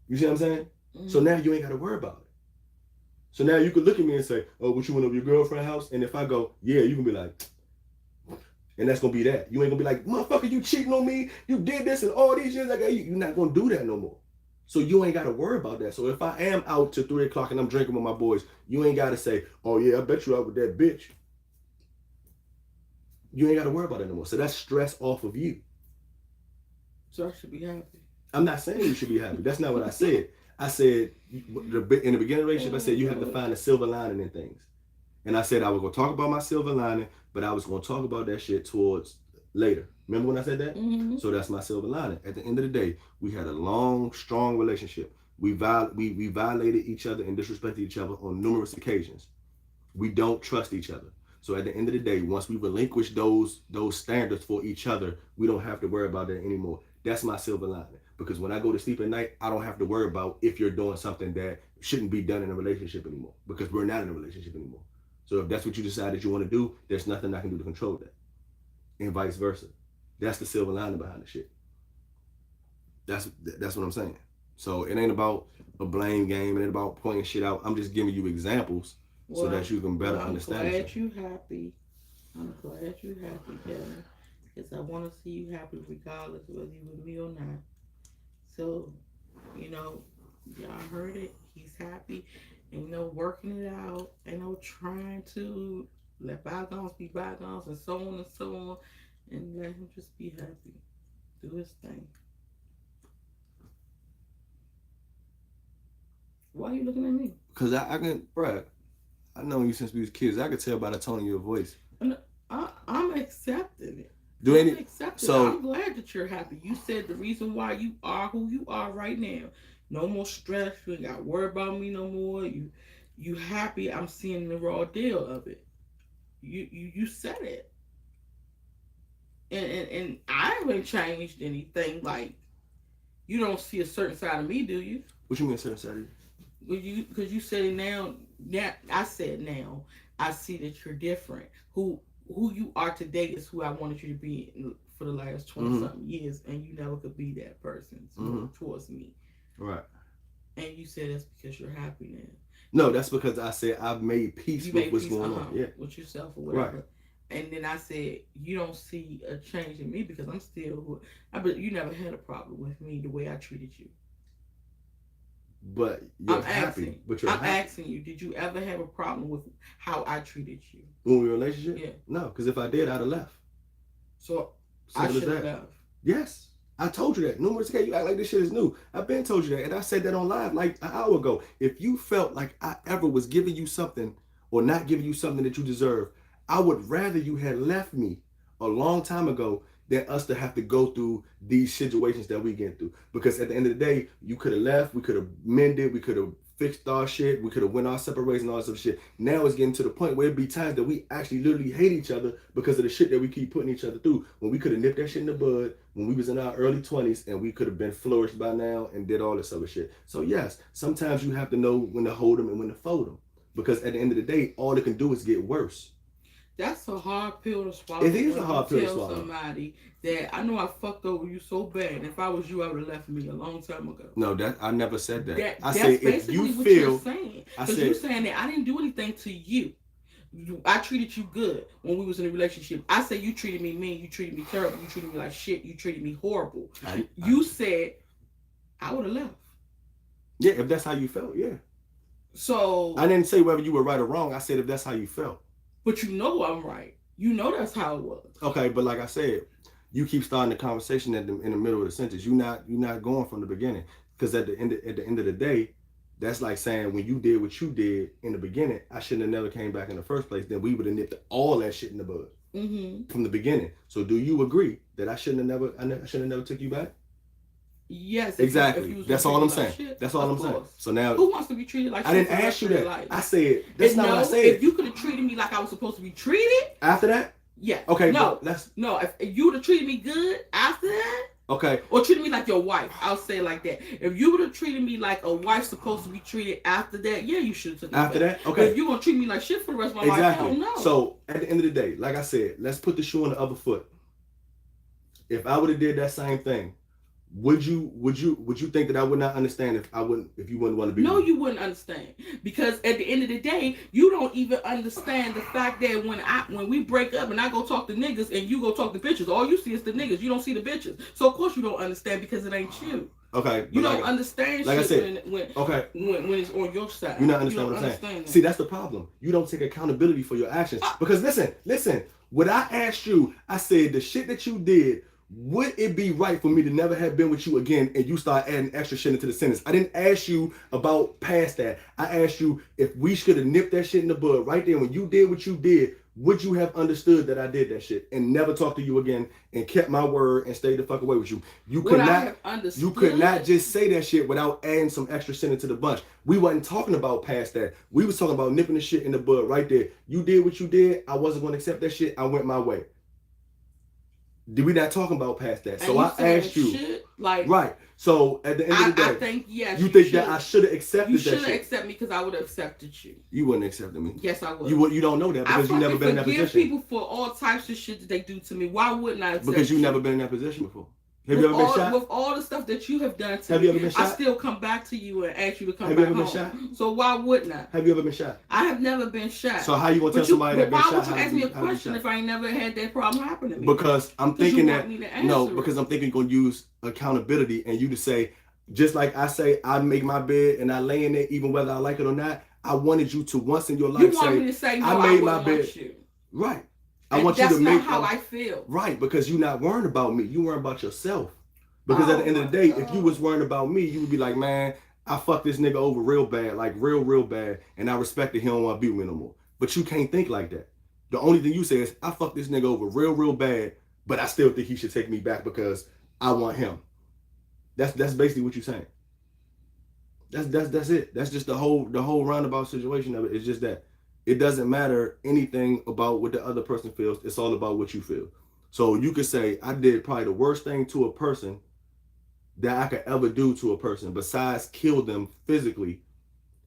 You see what I'm saying? So now you ain't got to worry about it. So now you could look at me and say, "Oh, what you went over your girlfriend's house?" And if I go, "Yeah," you can be like, and that's going to be that. You ain't going to be like, "Motherfucker, you cheating on me. You did this and all these years." You're not going to do that no more. So you ain't got to worry about that. So if I am out till 3 o'clock and I'm drinking with my boys, you ain't got to say, "Oh yeah, I bet you out with that bitch." You ain't got to worry about it no more. So that's stress off of you. So I should be happy. I'm not saying you should be happy. That's not what I said. I said, in the beginning of the relationship, I said you have to find a silver lining in things. And I said I was going to talk about my silver lining, but I was going to talk about that shit towards later. Remember when I said that? So that's my silver lining. At the end of the day, we had a long, strong relationship. We violated each other and disrespected each other on numerous occasions. We don't trust each other. So at the end of the day, once we relinquish those standards for each other, we don't have to worry about that anymore. That's my silver lining. Because when I go to sleep at night, I don't have to worry about if you're doing something that shouldn't be done in a relationship anymore. Because we're not in a relationship anymore. So if that's what you decide that you want to do, there's nothing I can do to control that. And vice versa. That's the silver lining behind the shit. That's what I'm saying. So it ain't about a blame game. It ain't about pointing shit out. I'm just giving you examples so that you can better understand. I'm glad you happy. I'm glad you happy, Devin. Because I want to see you happy regardless whether you with me or not. So, y'all heard it. He's happy. And, working it out. And, trying to let bygones be bygones and so on and so on. And let him just be happy. Do his thing. Why are you looking at me? Because I can, bruh, I know you since we was kids. I could tell by the tone of your voice. I'm accepting it. So I'm glad that you're happy. You said the reason why you are who you are right now. No more stress. You ain't got to worry about me no more. You happy. I'm seeing the raw deal of it. You said it. And I haven't changed anything. Like, you don't see a certain side of me, do you? What you mean a certain side of you? Because you said it now. I said now. I see that you're different. Who you are today is who I wanted you to be for the last 20-something years, and you never could be that person towards me. Right. And you said that's because you're happy now. No, that's because I said I've made peace with what's going on. Yeah. With yourself or whatever. Right. And then I said, you don't see a change in me because I'm still but you never had a problem with me the way I treated you. But you're happy. I'm asking you, did you ever have a problem with how I treated you? When we were in a relationship? Yeah. No, because if I did, I'd have left. So I should have left. Yes. I told you that. Numerous occasions. You act like this shit is new. I've been told you that. And I said that on live like an hour ago. If you felt like I ever was giving you something or not giving you something that you deserve, I would rather you had left me a long time ago than us to have to go through these situations that we get through. Because at the end of the day, you could have left, we could have mended, we could have fixed our shit, we could have went our separate ways and all this other shit. Now it's getting to the point where it'd be times that we actually literally hate each other because of the shit that we keep putting each other through. When we could have nipped that shit in the bud when we was in our early 20s and we could have been flourished by now and did all this other shit. So yes, sometimes you have to know when to hold them and when to fold them. Because at the end of the day, all it can do is get worse. That's a hard pill to swallow. It is a hard pill to swallow. Tell somebody that I know I fucked over you so bad. If I was you, I would have left me a long time ago. No, I never said that. I that's said if you what feel, you're saying. Because you're saying that I didn't do anything to you. I treated you good when we was in a relationship. I said you treated me mean. You treated me terrible. You treated me like shit. You treated me horrible. You said I would have left. Yeah, if that's how you felt, yeah. So I didn't say whether you were right or wrong. I said if that's how you felt. But you know I'm right. You know that's how it was. Okay, but like I said, you keep starting the conversation in the middle of the sentence. You're not going from the beginning. Because at the end of the day, that's like saying when you did what you did in the beginning, I shouldn't have never came back in the first place. Then we would have nipped all that shit in the bud from the beginning. So do you agree that I shouldn't have never took you back? Yes, exactly. That's all I'm saying. Shit, that's all I'm saying. So now, who wants to be treated like? I didn't ask you that. Life? I said that's not what I said. If you could have treated me like I was supposed to be treated after that, yeah. Okay, no. If you would have treated me good after that, okay, or treated me like your wife, I'll say it like that. If you would have treated me like a wife's supposed to be treated after that, yeah, you should have took me after back. that. Okay, but if you're gonna treat me like shit for the rest of my life, I don't know. So at the end of the day, like I said, let's put the shoe on the other foot. If I would have did that same thing, would you think that I would not understand if you wouldn't want to be? No, you wouldn't understand, because at the end of the day, you don't even understand the fact that when we break up and I go talk to niggas and you go talk to bitches, all you see is the niggas. You don't see the bitches. So of course you don't understand because it ain't you. Okay. You don't understand like shit when it's on your side. You not understand what I'm saying. See, that's the problem. You don't take accountability for your actions. Because listen, what I asked you, I said the shit that you did, would it be right for me to never have been with you again and you start adding extra shit into the sentence? I didn't ask you about past that. I asked you if we should have nipped that shit in the bud right there when you did what you did, would you have understood that I did that shit and never talked to you again and kept my word and stayed the fuck away with you? You could not just say that shit without adding some extra shit into the bunch. We wasn't talking about past that. We was talking about nipping the shit in the bud right there. You did what you did. I wasn't going to accept that shit. I went my way. Did we not talking about past that? So I asked you. Shit, like, right. So at the end of the day, I think yes. You think that I should have accepted that shit? You should have accepted me because I would have accepted you. You wouldn't accept me. Yes, I would. You don't know that because you never been in that position. I forgive people for all types of shit that they do to me. Why wouldn't I accept because you never been in that position before. Have you ever been shot? With all the stuff that you have done to me, have you ever been shot? I still come back to you and ask you to come back home. Have you ever been shot? So why wouldn't I? Have you ever been shot? I have never been shot. So how you gonna tell somebody that been shot? Why would you ask me a question if I ain't never had that problem happen to me? Because I'm thinking that because I'm thinking you're gonna use accountability and you to say, just like I say, I make my bed and I lay in it even whether I like it or not. I wanted you to once in your life say, no, I made my bed. Right. I want you to make. That's not how I feel. Right, because you're not worrying about me. You worrying about yourself. Because at the end of the day, if you was worrying about me, you would be like, man, I fucked this nigga over real bad, like real bad, and I respected him, don't want to be with me no more. But you can't think like that. The only thing you say is, I fucked this nigga over real bad, but I still think he should take me back because I want him. That's basically what you're saying. That's it. That's just the whole roundabout situation of it. It's just that it doesn't matter anything about what the other person feels. It's all about what you feel. So you could say, I did probably the worst thing to a person that I could ever do to a person besides kill them physically.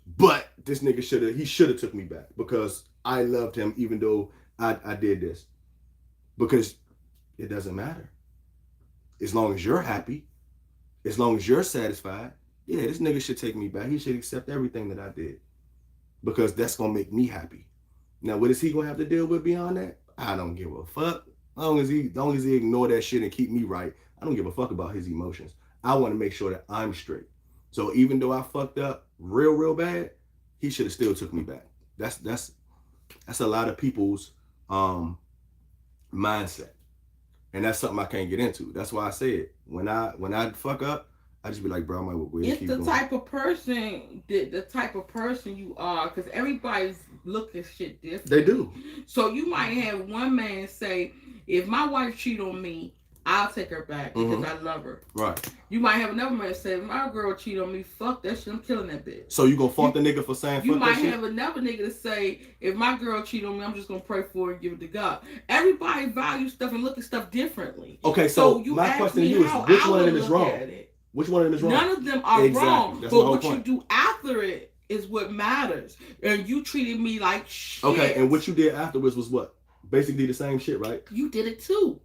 But this nigga should have took me back because I loved him even though I did this. Because it doesn't matter. As long as you're happy, as long as you're satisfied, yeah, this nigga should take me back. He should accept everything that I did. Because that's gonna make me happy. Now, what is he gonna have to deal with beyond that? I don't give a fuck. As long as he ignore that shit and keep me right, I don't give a fuck about his emotions. I want to make sure that I'm straight. So even though I fucked up real bad, he should have still took me back. That's a lot of people's mindset. And that's something I can't get into. That's why I said when I fuck up, I just be like, bro, I might well it's the type of person the type of person you are, because everybody's look at shit different. They do. So you might have one man say, if my wife cheat on me, I'll take her back because I love her. Right. You might have another man say, if my girl cheat on me, fuck that shit, I'm killing that bitch. So you gonna fault the nigga for saying fuck that shit? You might have another nigga to say, if my girl cheat on me, I'm just gonna pray for her and give it to God. Everybody values stuff and look at stuff differently. Okay, so my question to you is, which one of them is wrong? Which one of them is wrong? None of them are wrong. That's but what you do after it is what matters. And you treated me like shit. Okay, and what you did afterwards was what? Basically the same shit, right? You did it too.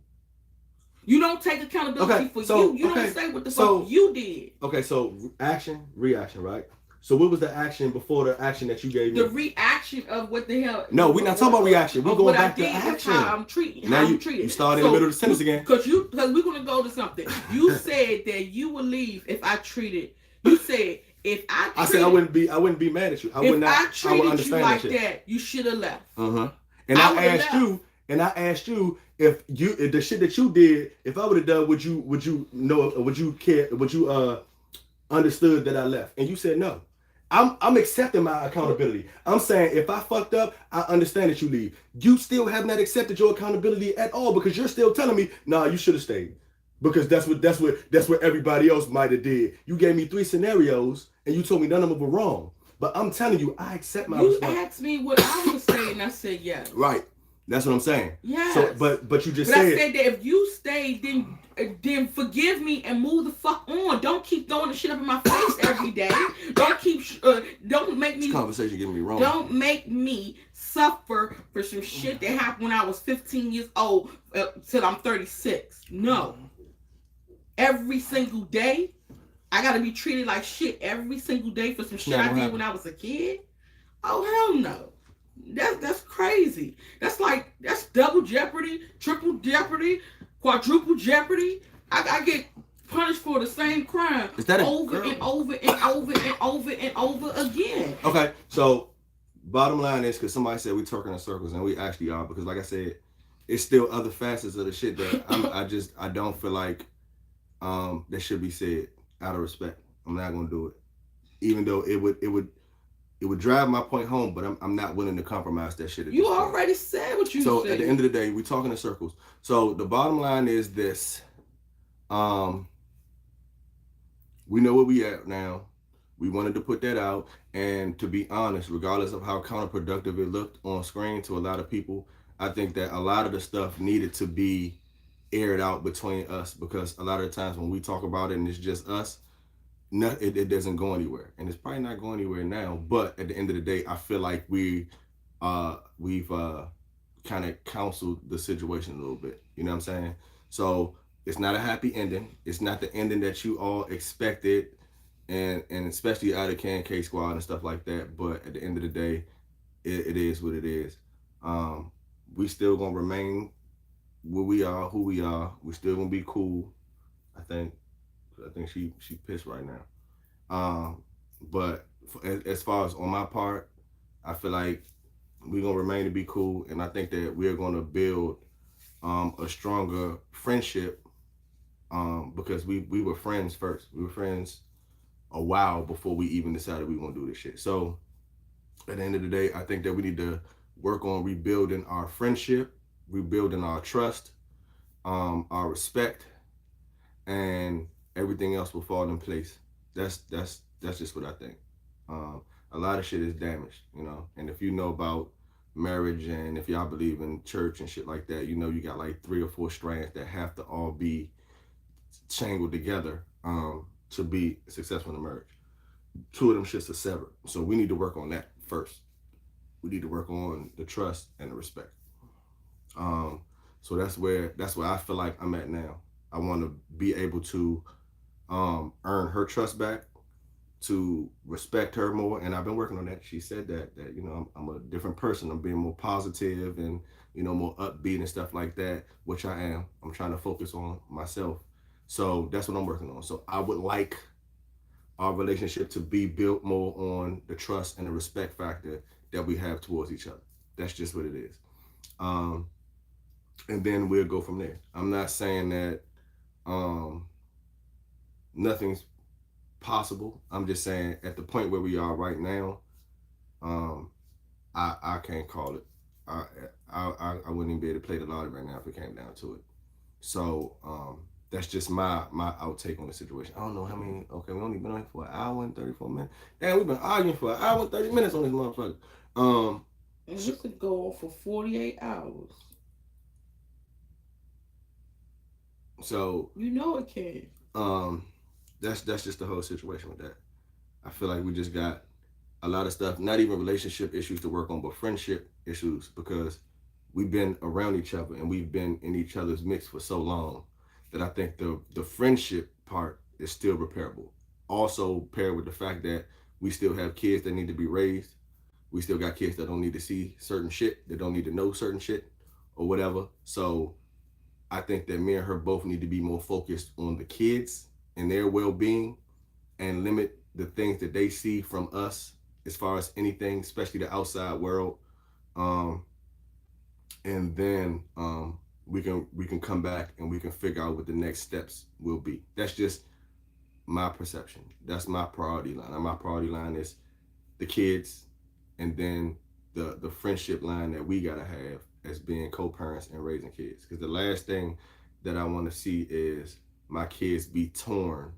You don't take accountability for you. You don't say what the fuck you did. Okay, so action, reaction, right? So what was the action before the action that you gave me? The reaction of what the hell? No, we're not talking about reaction. We're going back to action. How I'm treated. Now you start in the middle of the sentence again. Because we're gonna go to something. You said that you would leave if I treated. You said if I said I wouldn't be mad at you. I would understand you like that, you should have left. And I asked you if the shit that you did, if I would have done, would you know, would you care, would you understood that I left? And you said no. I'm accepting my accountability. I'm saying if I fucked up, I understand that you leave. You still have not accepted your accountability at all because you're still telling me, nah, you should have stayed. Because that's what everybody else might have did. You gave me 3 scenarios and you told me none of them were wrong. But I'm telling you, I accept my responsibility. You asked me what I was saying, and I said yes. Right. That's what I'm saying. Yes. So, but you just said. I said that if you stayed, then forgive me and move the fuck on. Don't keep throwing the shit up in my face every day. Don't make me. This conversation getting me wrong. Don't make me suffer for some shit that happened when I was 15 years old till I'm 36. No. Every single day, I gotta be treated like shit every single day for some shit I did when I was a kid. Oh hell no. That's crazy. That's double jeopardy, triple jeopardy, quadruple jeopardy. I get punished for the same crime over and over and over and over and over again. Okay, so bottom line is, because somebody said we talking in circles, and we actually are, because like I said, it's still other facets of the shit that I don't feel like that should be said out of respect. I'm not gonna do it, even though it it would drive my point home, but I'm not willing to compromise that shit at You this point. already said what you So said. at the end of the day, we're talking in circles. So the bottom line is this. We know where we at now. We wanted to put that out. And to be honest, regardless of how counterproductive it looked on screen to a lot of people, I think that a lot of the stuff needed to be aired out between us, because a lot of the times when we talk about it and it's just us, it doesn't go anywhere. And it's probably not going anywhere now. But at the end of the day, I feel like we've kind of counseled the situation a little bit. You know what I'm saying? So it's not a happy ending. It's not the ending that you all expected, and especially out of K Squad and stuff like that. But at the end of the day, it is what it is. We still gonna remain where we are, who we are. We still gonna be cool. I think she pissed right now. But as far as on my part, I feel like we're gonna remain to be cool, and I think that we're gonna build a stronger friendship, because we were friends first. We were friends a while before we even decided we were gonna do this shit. So at the end of the day, I think that we need to work on rebuilding our friendship, rebuilding our trust, our respect, and everything else will fall in place. That's just what I think. A lot of shit is damaged, you know. And if you know about marriage, and if y'all believe in church and shit like that, you know you got like 3 or 4 strands that have to all be tangled together to be successful in a marriage. 2 of them shits are severed. So we need to work on that first. We need to work on the trust and the respect. So that's where I feel like I'm at now. I want to be able to earn her trust back, to respect her more, and I've been working on that. She said that you know I'm a different person. I'm being more positive and, you know, more upbeat and stuff like that, which I am. I'm trying to focus on myself. So that's what I'm working on. So I would like our relationship to be built more on the trust and the respect factor that we have towards each other. That's just what it is. And then we'll go from there. I'm not saying that nothing's possible. I'm just saying at the point where we are right now, I can't call it. I wouldn't even be able to play the lottery right now if it came down to it. So that's just my outtake on the situation. I don't know how many. Okay, we only been on here for 1 hour and 34 minutes. Damn, we've been arguing for 1 hour and 30 minutes on this motherfucker. And we could go on for 48 hours. So you know it can. That's just the whole situation with that. I feel like we just got a lot of stuff, not even relationship issues to work on, but friendship issues, because we've been around each other and we've been in each other's mix for so long that I think the friendship part is still repairable. Also paired with the fact that we still have kids that need to be raised. We still got kids that don't need to see certain shit, that don't need to know certain shit or whatever. So I think that me and her both need to be more focused on the kids and their well-being, and limit the things that they see from us as far as anything, especially the outside world. And then we can come back and we can figure out what the next steps will be. That's just my perception. That's my priority line. And my priority line is the kids, and then the friendship line that we gotta have as being co-parents and raising kids. Because the last thing that I want to see is my kids be torn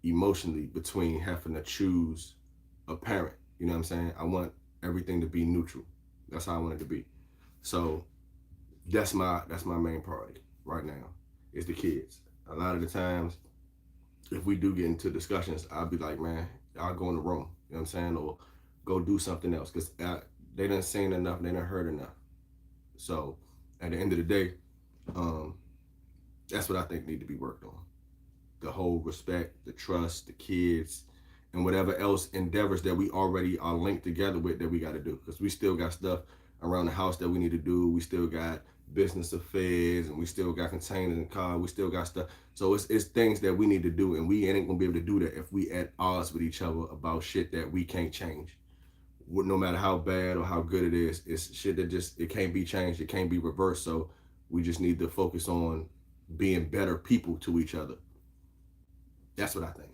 emotionally between having to choose a parent. You know what I'm saying? I want everything to be neutral. That's how I want it to be. So that's my main priority right now, is the kids. A lot of the times, if we do get into discussions, I'll be like, man, I'll go in the room. You know what I'm saying? Or go do something else, because they done seen enough, they done heard enough. So at the end of the day, that's what I think need to be worked on. The whole respect, the trust, the kids, and whatever else endeavors that we already are linked together with that we got to do. Because we still got stuff around the house that we need to do. We still got business affairs, and we still got containers and cars. We still got stuff. So it's things that we need to do, and we ain't going to be able to do that if we at odds with each other about shit that we can't change. No matter how bad or how good it is, it's shit that just, it can't be changed. It can't be reversed. So we just need to focus on being better people to each other. That's what I think.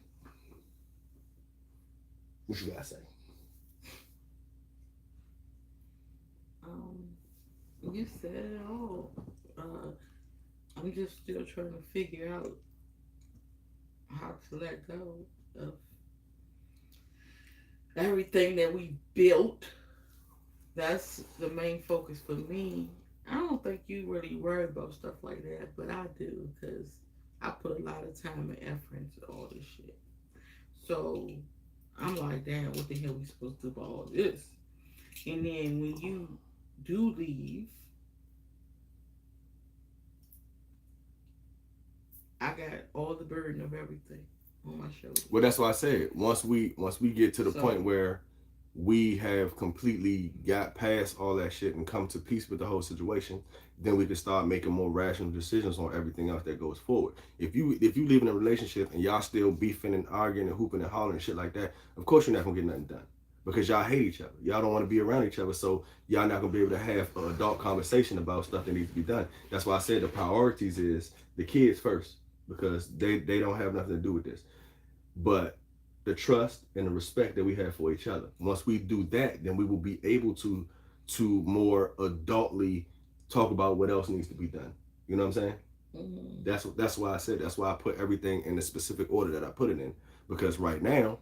What you gotta say? You said it all. Uh, I'm just still trying to figure out how to let go of everything that we built. That's the main focus for me. I don't think you really worry about stuff like that, but I do because I put a lot of time and effort into all this shit. So I'm like, damn, what the hell we supposed to do about all this? And then when you do leave, I got all the burden of everything on my shoulders. Well, that's why I said once we get to the So- point where we have completely got past all that shit and come to peace with the whole situation, then we can start making more rational decisions on everything else that goes forward. If you live in a relationship and y'all still beefing and arguing and hooping and hollering and shit like that, of course you're not gonna get nothing done because y'all hate each other. Y'all don't want to be around each other, so y'all not gonna be able to have an adult conversation about stuff that needs to be done. That's why I said the priorities is the kids first because they don't have nothing to do with this. But the trust and the respect that we have for each other. Once we do that, then we will be able to more adultly talk about what else needs to be done. You know what I'm saying? Mm-hmm. That's why I said that's why I put everything in the specific order that I put it in. Because right now,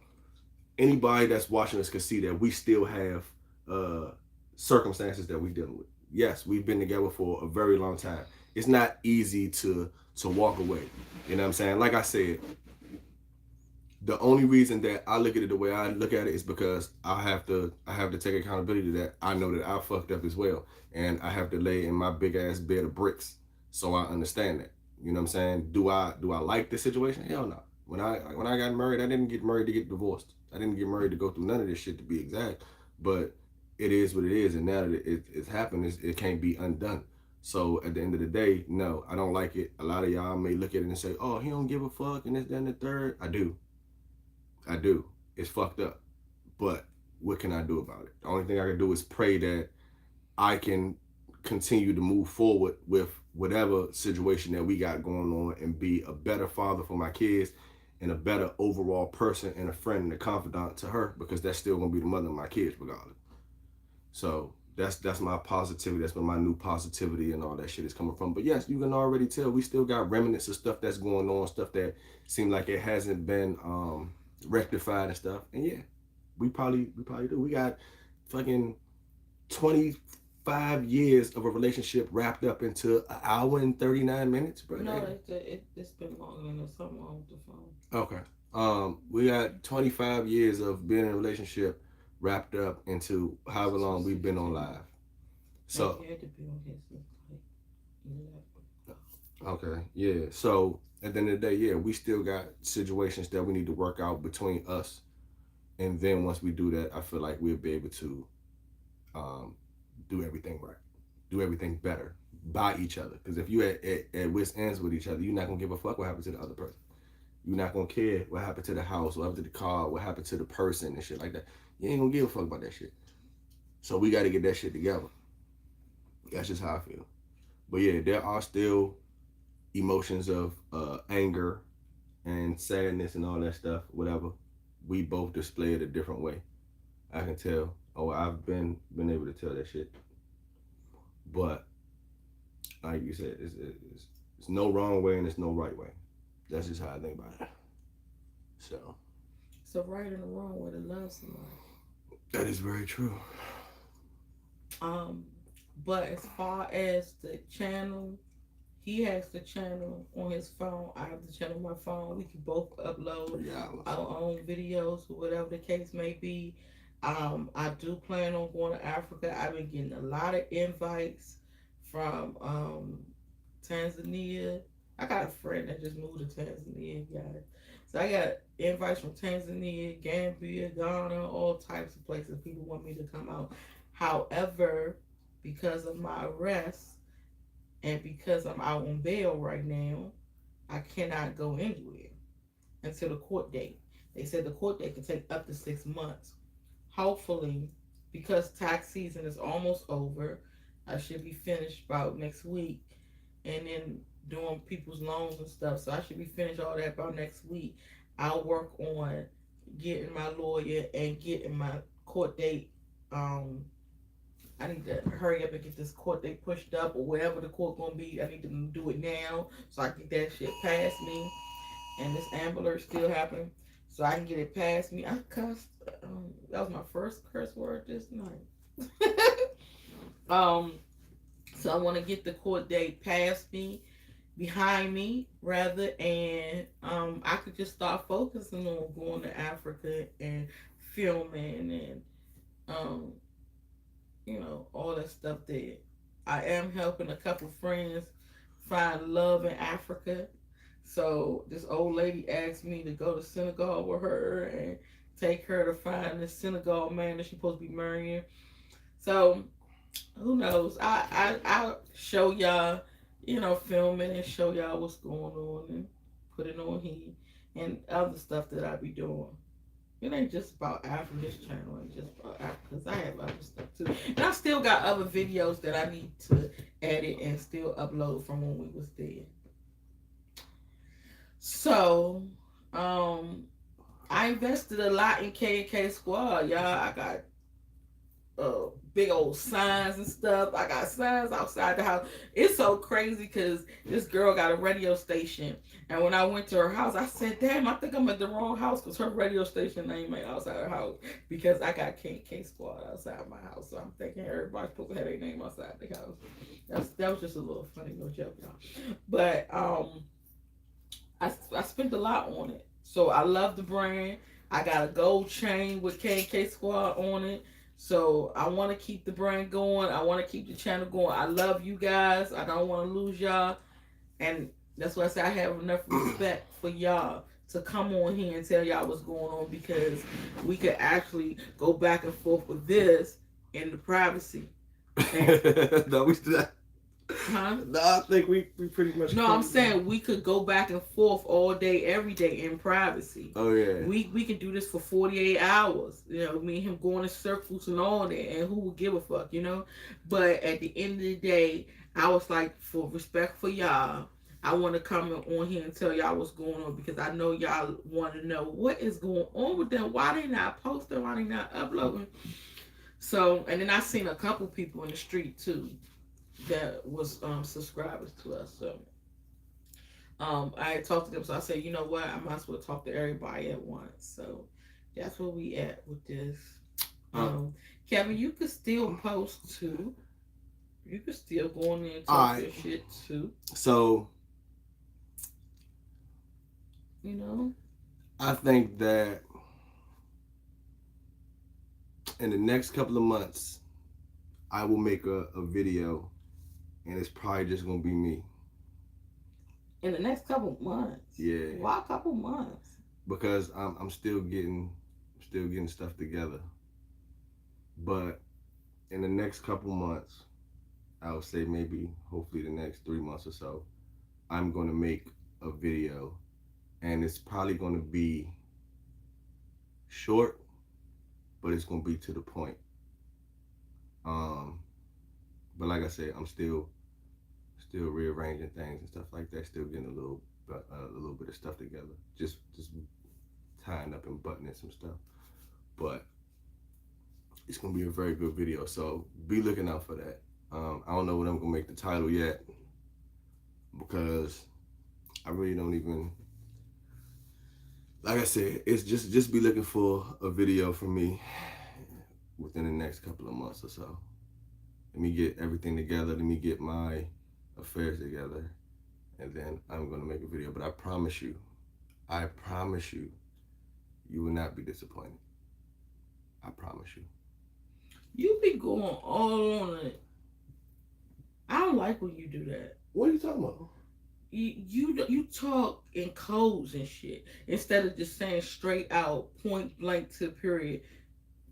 anybody that's watching us can see that we still have circumstances that we're dealing with. Yes, we've been together for a very long time. It's not easy to walk away. You know what I'm saying? Like I said, the only reason that I look at it the way I look at it is because I have to take accountability that I know that I fucked up as well, and I have to lay in my big ass bed of bricks, so I understand that. You know what I'm saying? Do I like this situation? Hell no. When I got married, I didn't get married to get divorced. I didn't get married to go through none of this shit, to be exact. But it is what it is, and now that it's happened, it can't be undone. So at the end of the day, no, I don't like it. A lot of y'all may look at it and say, "Oh, he don't give a fuck," and this, that, and the third. I do. I do. It's fucked up. But what can I do about it? The only thing I can do is pray that I can continue to move forward with whatever situation that we got going on and be a better father for my kids and a better overall person and a friend and a confidant to her, because that's still gonna be the mother of my kids regardless. So that's my positivity. That's where my new positivity and all that shit is coming from. But yes, you can already tell we still got remnants of stuff that's going on, stuff that seemed like it hasn't been rectified and stuff. And yeah, we probably do. We got fucking 25 years of a relationship wrapped up into an hour and 39 minutes, bro. No, it's been longer than there's something wrong with the phone. Okay. We got 25 years of being in a relationship wrapped up into however long we've been on live. So it had to be on his like 11. okay, yeah. So at the end of the day, yeah, we still got situations that we need to work out between us, and then once we do that, I feel like we'll be able to do everything right, do everything better by each other. Because if you at wit's ends with each other, you're not gonna give a fuck what happened to the other person. You're not gonna care what happened to the house, what happened to the car, what happened to the person and shit like that. You ain't gonna give a fuck about that shit. So we got to get that shit together. That's just how I feel. But yeah, there are still emotions of anger and sadness and all that stuff. Whatever. We both display it a different way. I can tell. Oh, I've been able to tell that shit. But like you said, it's no wrong way and it's no right way. That's just how I think about it. So. It's a right and a wrong way to love somebody. That is very true. But as far as the channel, he has the channel on his phone. I have the channel on my phone. We can both upload our own videos or whatever the case may be. I do plan on going to Africa. I've been getting a lot of invites from Tanzania. I got a friend that just moved to Tanzania, guys. So I got invites from Tanzania, Gambia, Ghana, all types of places. People want me to come out. However, because of my arrest and because I'm out on bail right now, I cannot go anywhere until the court date. They said the court date can take up to 6 months. Hopefully, because tax season is almost over, I should be finished about next week. And then doing people's loans and stuff. So I should be finished all that by next week. I'll work on getting my lawyer and getting my court date I need to hurry up and get this court date pushed up or whatever the court gonna be. I need to do it now so I can get that shit past me. And this Amber Alert still happening, so I can get it past me. I cussed. That was my first curse word this night. So I want to get the court date past me, behind me rather, and I could just start focusing on going to Africa and filming and all that stuff there. I am helping a couple friends find love in Africa. So this old lady asked me to go to Senegal with her and take her to find this Senegal man that she's supposed to be marrying. So who knows? I'll show y'all, filming and show y'all what's going on and put it on here and other stuff that I be doing. It ain't just about Africa. This channel ain't just about Africa because I have other stuff too. And I still got other videos that I need to edit and still upload from when we was there. So, I invested a lot in K Squad, y'all. I got big old signs and stuff. I got signs outside the house. It's so crazy because this girl got a radio station, and when I went to her house, I said, "Damn, I think I'm at the wrong house because her radio station name ain't outside her house because I got K Squad outside my house." So I'm thinking everybody's supposed to have their name outside the house. That was just a little funny little joke, y'all. But I spent a lot on it, so I love the brand. I got a gold chain with K Squad on it. So I want to keep the brand going. I want to keep the channel going. I love you guys. I don't want to lose y'all. And that's why I say I have enough respect for y'all to come on here and tell y'all what's going on because we could actually go back and forth with this in the privacy. No, we did. Huh? No, I think we pretty much. No, I'm saying we could go back and forth all day, every day in privacy. Oh yeah. We can do this for 48 hours. Me and him going in circles and all that, and who would give a fuck, But at the end of the day, I was like, for respect for y'all, I want to come on here and tell y'all what's going on because I know y'all want to know what is going on with them. Why they not posting? Why they not uploading? So, and then I seen a couple people in the street too that was subscribers to us. So I had talked to them, so I said, you know what, I might as well talk to everybody at once. So that's where we at with this. Kevin, you could still post too. You could still go in there and talk your shit too. So I think that in the next couple of months I will make a video and it's probably just gonna be me. In the next couple months? Yeah. Why a couple months? Because I'm still getting stuff together. But in the next couple months, I would say maybe hopefully the next 3 months or so, I'm gonna make a video and it's probably gonna be short, but it's gonna be to the point. But like I said, I'm still rearranging things and stuff like that. Still getting a little bit of stuff together. Just tying up and buttoning some stuff. But it's gonna be a very good video. So be looking out for that. I don't know what I'm gonna make the title yet because I really don't even. Like I said, it's just be looking for a video from me within the next couple of months or so. Let me get everything together. Let me get my affairs together, and then I'm gonna make a video. But I promise you, you will not be disappointed. I promise you. You be going all on it. I don't like when you do that. What are you talking about? You talk in codes and shit instead of just saying straight out, point blank to period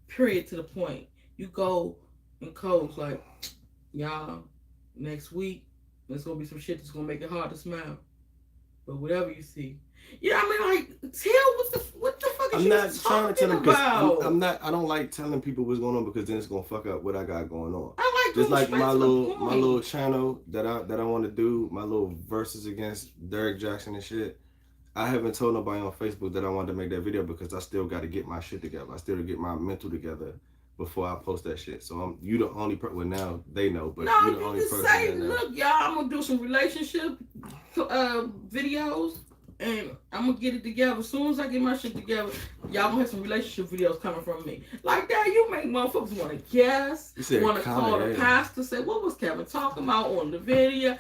to the point. You go in codes like, y'all, next week there's gonna be some shit that's gonna make it hard to smile. But whatever you see, like tell what the fuck is I'm not trying to tell them about? because I don't like telling people what's going on because then it's gonna fuck up what I got going on. I like just like my little channel that I want to do, my little verses against Derek Jackson and shit. I haven't told nobody on Facebook that I wanted to make that video because I still got to get my shit together. I still got to get my mental together before I post that shit. So you the only person. Well, now they know, but No, you the you only just person say, that know. look, y'all, I'm gonna do some relationship videos, and I'm gonna get it together. As soon as I get my shit together, y'all gonna have some relationship videos coming from me. Like that, you make motherfuckers want to guess, want to call the pastor, say, what was Kevin talking about on the video?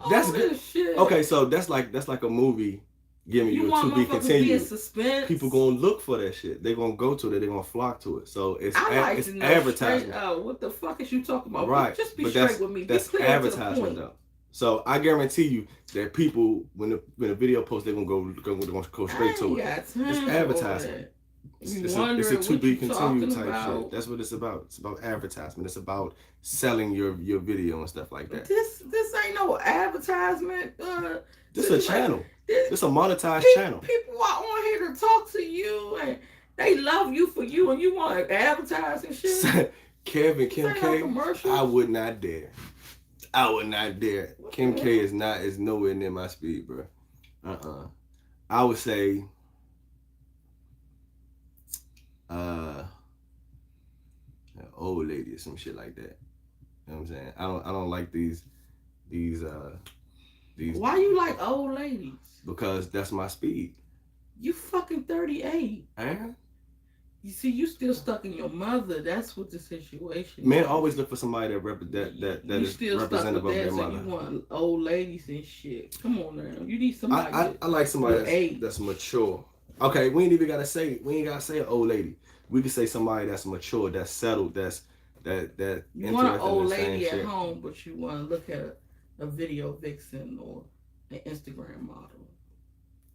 That's all good. This shit. Okay, so that's like a movie giving you a to be continued. Suspense. People gonna look for that shit. They gonna go to it. They gonna flock to it. So it's advertisement. What the fuck is you talking about? Right. Just be straight with me. That's advertisement though. So I guarantee you that people, when the video posts, they're gonna go straight to it. It's advertisement. It's a to be continued type shit. That's what it's about. It's about advertisement. It's about selling your video and stuff like that. This ain't no advertisement. This is a channel. It's a monetized channel. People are on here to talk to you and they love you for you, and you want to advertise and shit. Kevin, Kim K, I would not dare. Kim K is nowhere near my speed, bro. I would say an old lady or some shit like that. You know what I'm saying? I don't like these Why you like old ladies? Because that's my speed. You fucking 38. And you see, you still stuck in your mother. That's what the situation. Men always look for somebody that is representative of their mother. So you want old ladies and shit. Come on now, you need somebody. I like somebody that's mature. Okay, we ain't gotta say an old lady. We can say somebody that's mature, that's settled, that. You want an old lady at home, but you want to look at a video vixen or an Instagram model.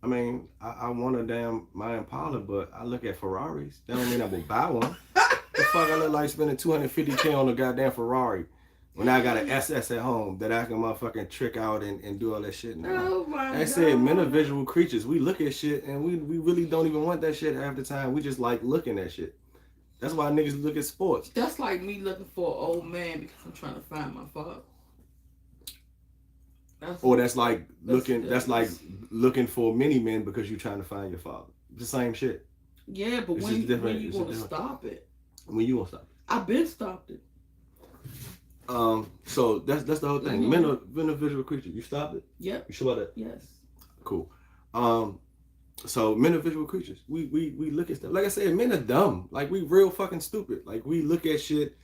I mean, I want a damn my Impala, but I look at Ferraris. That don't mean I will buy one. The fuck I look like spending $250K on a goddamn Ferrari when I got an SS at home that I can motherfucking trick out and do all that shit now. Oh my God. I said men are visual creatures. We look at shit and we really don't even want that shit half the time. We just like looking at shit. That's why niggas look at sports. That's like me looking for an old man because I'm trying to find my father. That's like looking for many men because you're trying to find your father. It's the same shit. Yeah, but when you want to stop it? When you want to stop it? I've been stopped it. So that's the whole thing. Mm-hmm. Men are visual creatures. You stopped it? Yep. You sure about that? Yes. Cool. So men are visual creatures. We look at stuff. Like I said, men are dumb. Like we real fucking stupid. Like we look at shit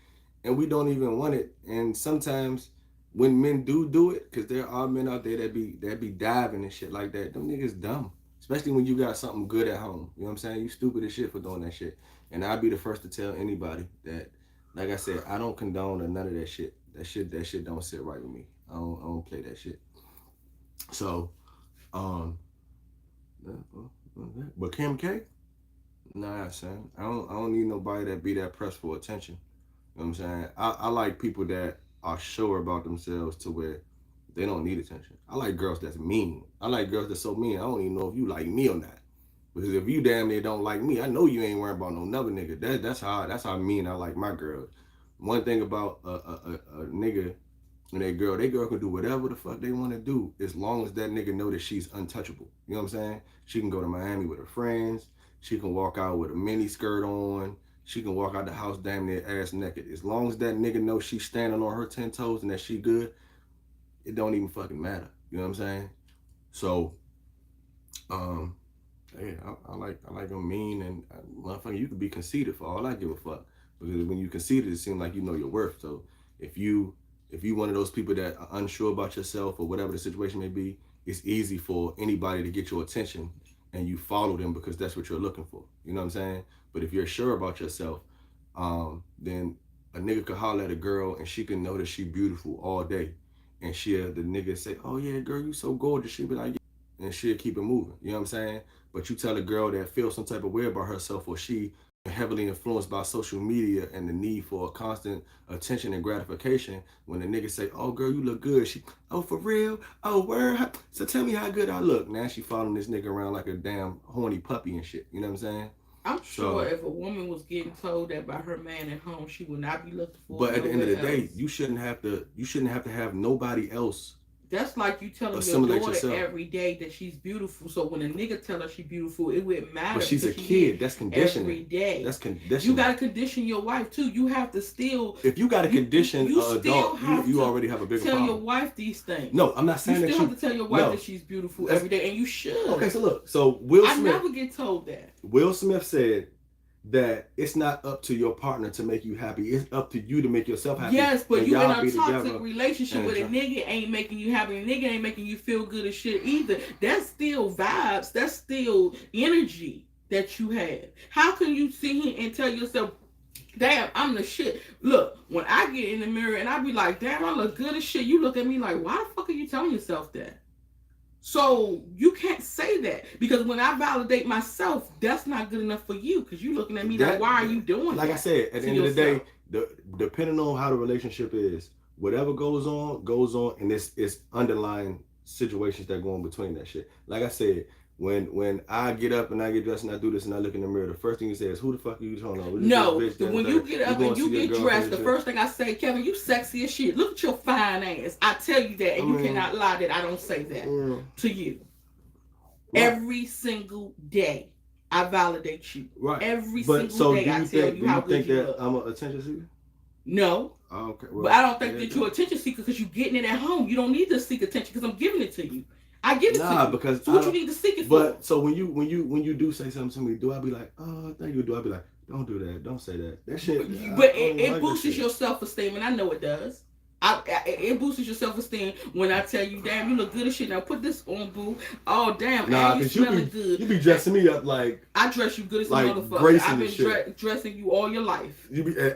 and we don't even want it. And sometimes when men do it, because there are men out there that be diving and shit like that, them niggas dumb. Especially when you got something good at home. You know what I'm saying? You stupid as shit for doing that shit. And I'll be the first to tell anybody that, like I said, I don't condone none of that shit. That shit don't sit right with me. I don't play that shit. So, but Kim K? Nah, son. I don't need nobody that be that pressed for attention. You know what I'm saying? I like people that are sure about themselves to where they don't need attention. I like girls that's mean. I like girls that's so mean I don't even know if you like me or not. Because if you damn near don't like me, I know you ain't worrying about no another nigga. That's how mean I like my girls. One thing about a nigga and that girl can do whatever the fuck they want to do as long as that nigga know that she's untouchable. You know what I'm saying? She can go to Miami with her friends. She can walk out with a mini skirt on. She can walk out the house damn near ass naked. As long as that nigga knows she's standing on her 10 toes and that she good, it don't even fucking matter. You know what I'm saying? So, yeah, I like them mean and motherfucker. You could be conceited for all I give a fuck, because when you conceited, it seems like you know your worth. So if you one of those people that are unsure about yourself or whatever the situation may be, it's easy for anybody to get your attention and you follow them because that's what you're looking for. You know what I'm saying? But if you're sure about yourself, then a nigga could holler at a girl and she can know that she beautiful all day. And the nigga say, oh yeah, girl, you so gorgeous. She'll be like, yeah. And she'll keep it moving. You know what I'm saying? But you tell a girl that feels some type of way about herself, or she heavily influenced by social media and the need for constant attention and gratification, when the nigga say, oh girl, you look good, she, oh for real? Oh word? So tell me how good I look. Now she following this nigga around like a damn horny puppy and shit. You know what I'm saying? I'm sure if a woman was getting told that by her man at home, she would not be looking for. But at the end of the day, you shouldn't have to have nobody else That's like you telling your Assimilate daughter yourself. every day that she's beautiful. So when a nigga tell her she's beautiful, it wouldn't matter. But she's a because she kid. did That's every conditioning. day. That's conditioning. You gotta condition your wife too. You have to still. If you gotta condition you an still adult, have you to already have a bigger tell problem. your wife these things. No, I'm not saying You that still you have to tell your wife no. that she's beautiful That's- every day, and you should. Okay, so look. So Will I Smith. never get told that. Will Smith said that it's not up to your partner to make you happy. It's up to you to make yourself happy. Yes, but and you in y'all a be toxic together relationship and with a enjoy. nigga ain't making you happy. A nigga ain't making you feel good as shit either. That's still vibes. That's still energy that you have. How can you sit here and tell yourself, damn, I'm the shit? Look, when I get in the mirror and I be like, damn, I look good as shit, you look at me like, why the fuck are you telling yourself that? So you can't say that, because when I validate myself, that's not good enough for you, because you looking at me like, why are you doing Like that I said, at the to end of the day, yourself? depending on how the relationship is, whatever goes on, and it's underlying situations that go on between that shit. Like I said, when I get up and I get dressed and I do this and I look in the mirror, the first thing you say is, "Who the fuck are you talking about?" No, when you get up and you get dressed, the first thing I say, Kevin, you sexy as shit. Look at your fine ass. I tell you that, and you cannot lie that I don't say that to you. Right. Every single day, I validate you. Right. Every single day, I tell you how good you look. I'm an attention seeker? No. Oh, okay. Well, but I don't think that you're an attention seeker because you're getting it at home. You don't need to seek attention because I'm giving it to you. I give it to you. Because so what you need to seek it for? But so when you do say something to me, do I be like, oh, thank you? Do I be like, don't do that, don't say that? That shit. But it boosts your self-esteem, and I know it does. It boosts your self-esteem when I tell you, damn, you look good as shit. Now put this on, boo. Oh, damn, you smelling good. You be dressing me up like I dress you good as like a motherfucker. I've been dressing you all your life. You be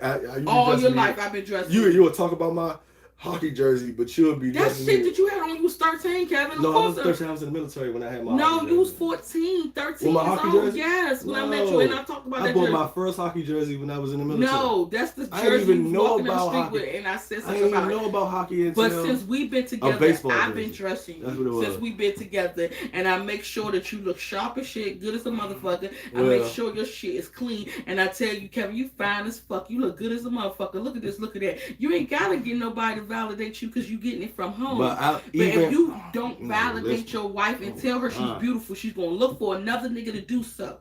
all your life. I've been dressing you. will talk about my hockey jersey, but you'll be that shit that you had on. You was 13, Kevin. No, I was 13. I was in the military when I had my. No, you was 14, 13 my hockey jersey? Yes, when I met you, and I talked about that. I bought my first hockey jersey when I was in the military. No, that's the jersey I didn't even know walking about down the street hockey. with, and I said I something didn't about even know about hockey But until since we've been together, I've been dressing you. Since we've been together, and I make sure that you look sharp as shit, good as a motherfucker. I make sure your shit is clean, and I tell you, Kevin, you fine as fuck. You look good as a motherfucker. Look at this, look at that. You ain't gotta get nobody to validate you because you getting it from home. But if you don't validate your wife and tell her she's beautiful, she's gonna look for another nigga to do so.